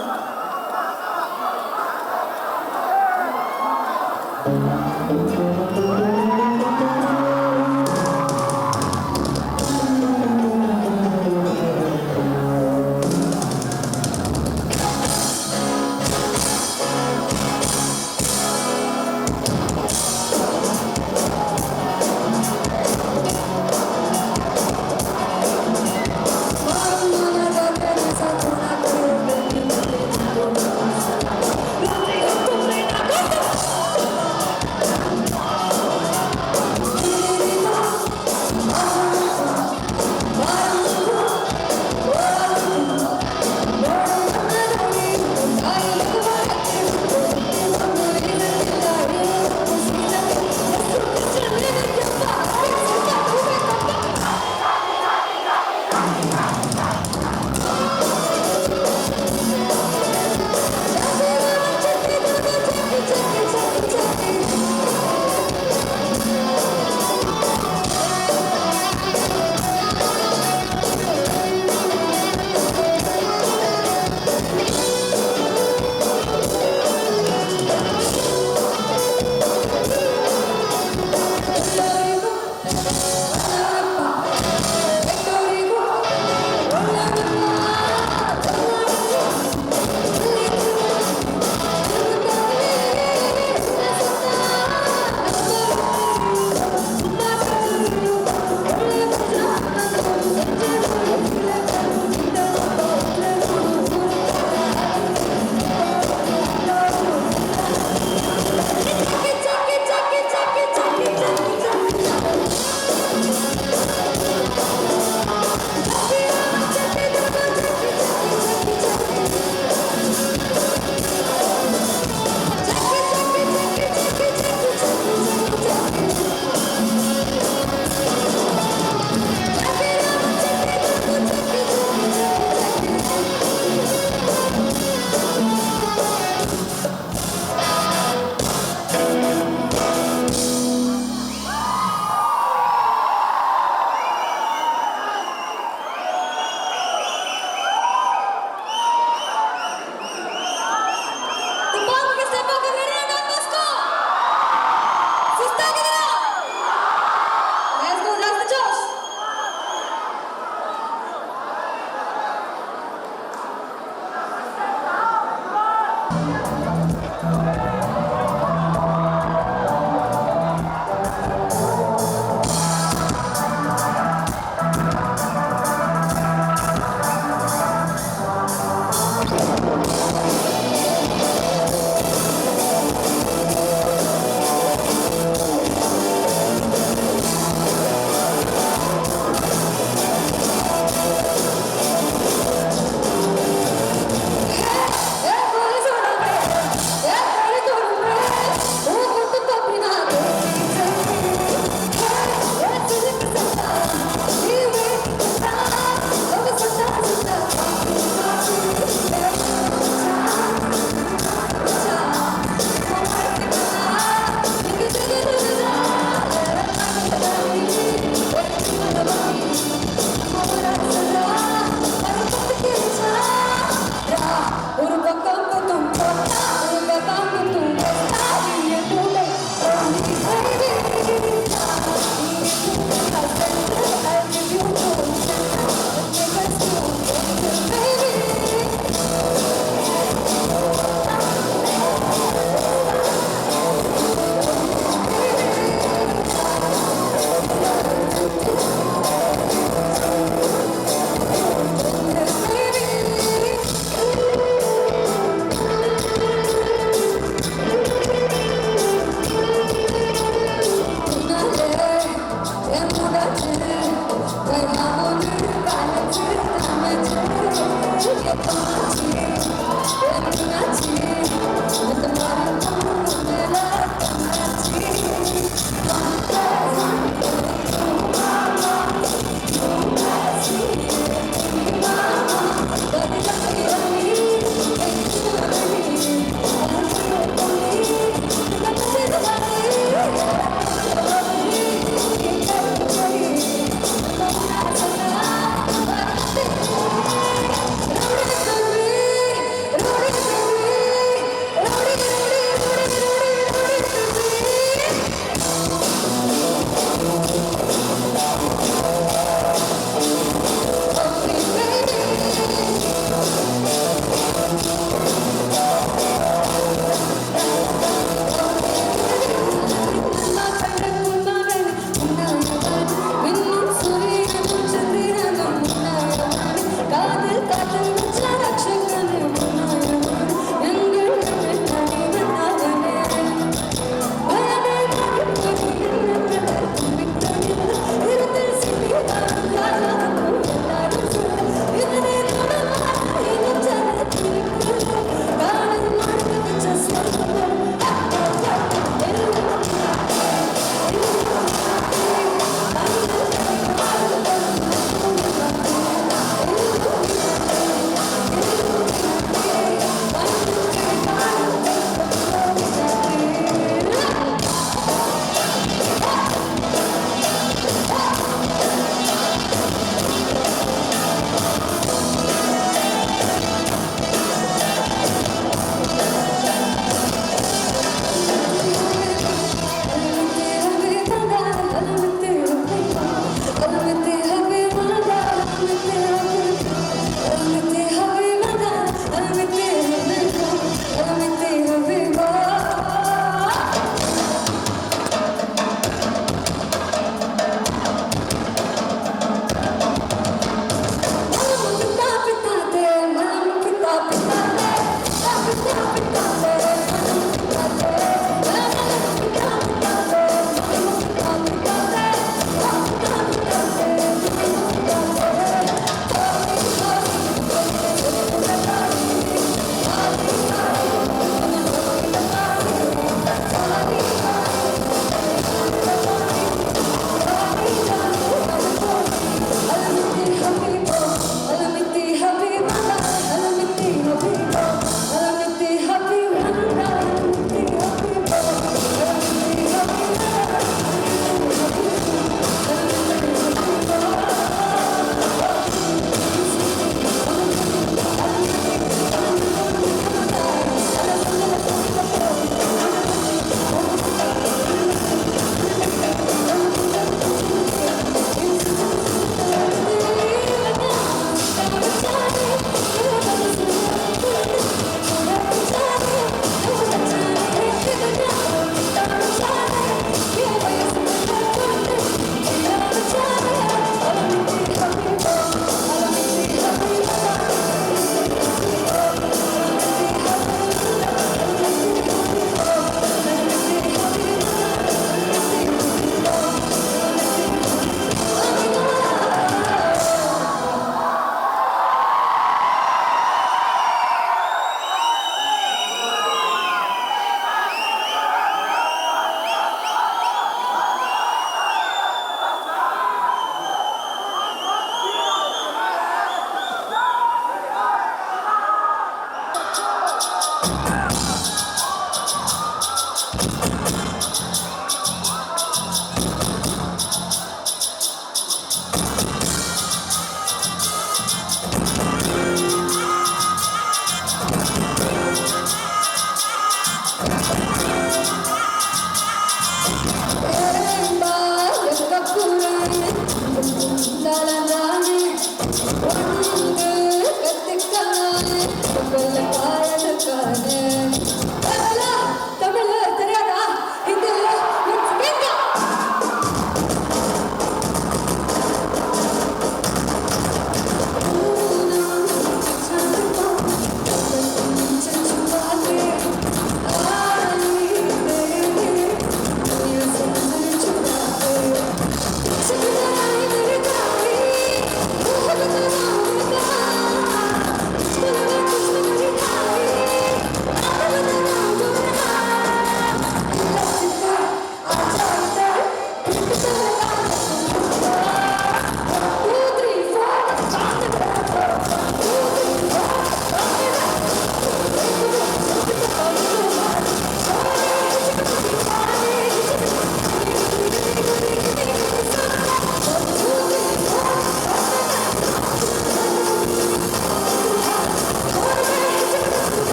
Tamil தெரியாதா Hindi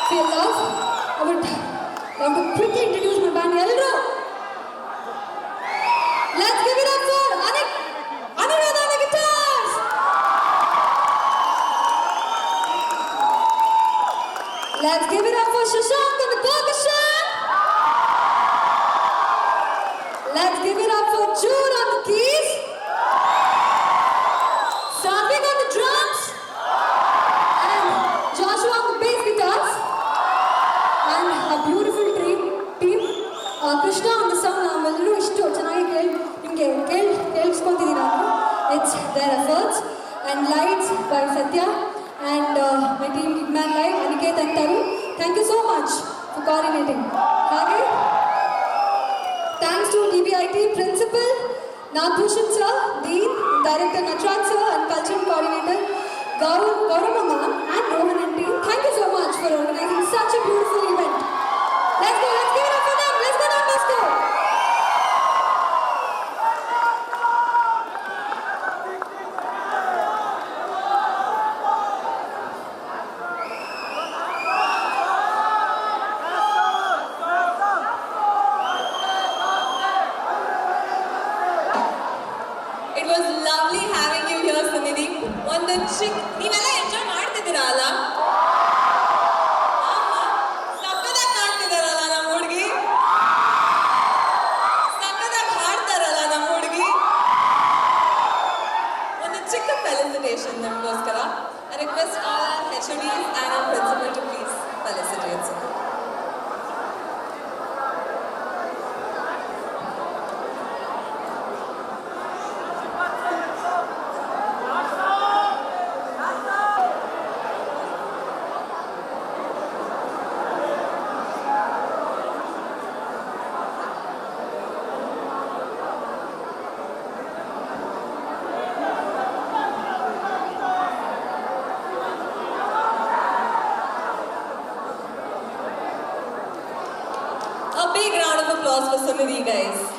for your love. I would love to quickly introduce my band. Elro. Let's give it up for Anirudh on the guitars. Let's give it up for Shashank on the percussion. Let's give it up for Jude on the keys. Satvik on the drums. And Joshua on the bass guitars. And a beautiful team. Krishna on the sound. ನಾವೆಲ್ಲರೂ ಇಷ್ಟು ಚೆನ್ನಾಗಿ ಕೇಳಿಸ್ಕೊತಿದ್ದೀರಾ. It's their efforts. And lights by Satya. And my team Gigman Live, Aniket and Taru. Thank you so much for coordinating. Okay? Thanks to DBIT Principal Nagbhushan Sir, Dean, Director Nachraj Sir and Cultural Coordinator Gaurama Ma'am and Rohan and team. Thank you so much for organizing such a beautiful event. Let's go, let's give it up for them. Let's go down, Bosco. It was lovely having you here, Sunidhi. ಒಂದು ಚಿಕ್ಕ ನೀವೆಲ್ಲ enjoy ಮಾಡ್ತಿದ್ದೀರಾ ಅಲ್ಲ? ಸಕ್ಕತ್ತಾಗಿ ಕಾಣ್ತಿದಾರಲ್ಲ ನಮ್ಮ ಹುಡುಗಿ, ಸಕ್ಕತ್ತಾಗಿ ಹಾಡ್ತಾರಲ್ಲ ನಮ್ಮ ಹುಡುಗಿ. ಒಂದು ಚಿಕ್ಕ ಫೆಲಿಸಿಟೇಷನ್ ನಮಗೋಸ್ಕರ. I request all our HODs and our principal to please felicitate Sunidhi. A big round of applause for Sunidhi, guys.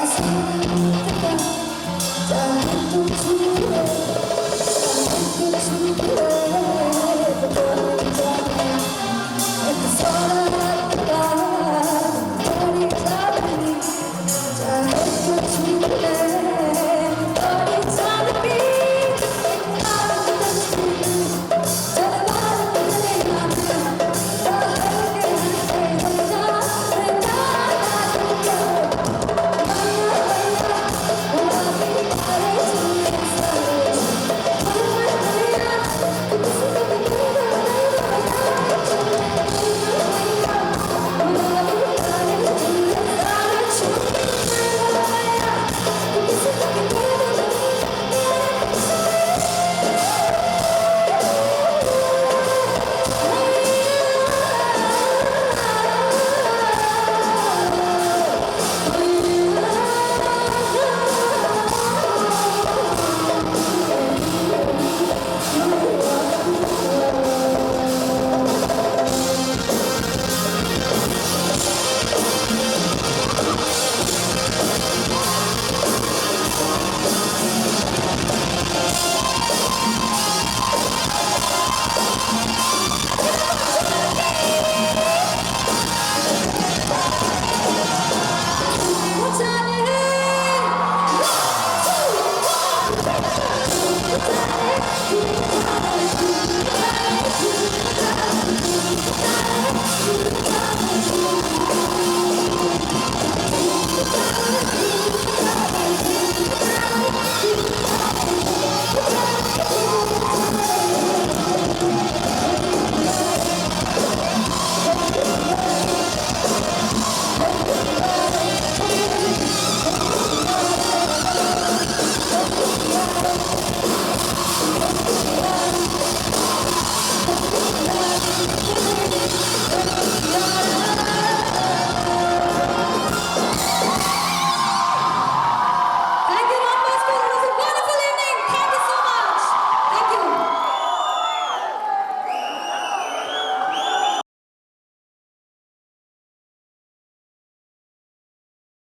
Yes.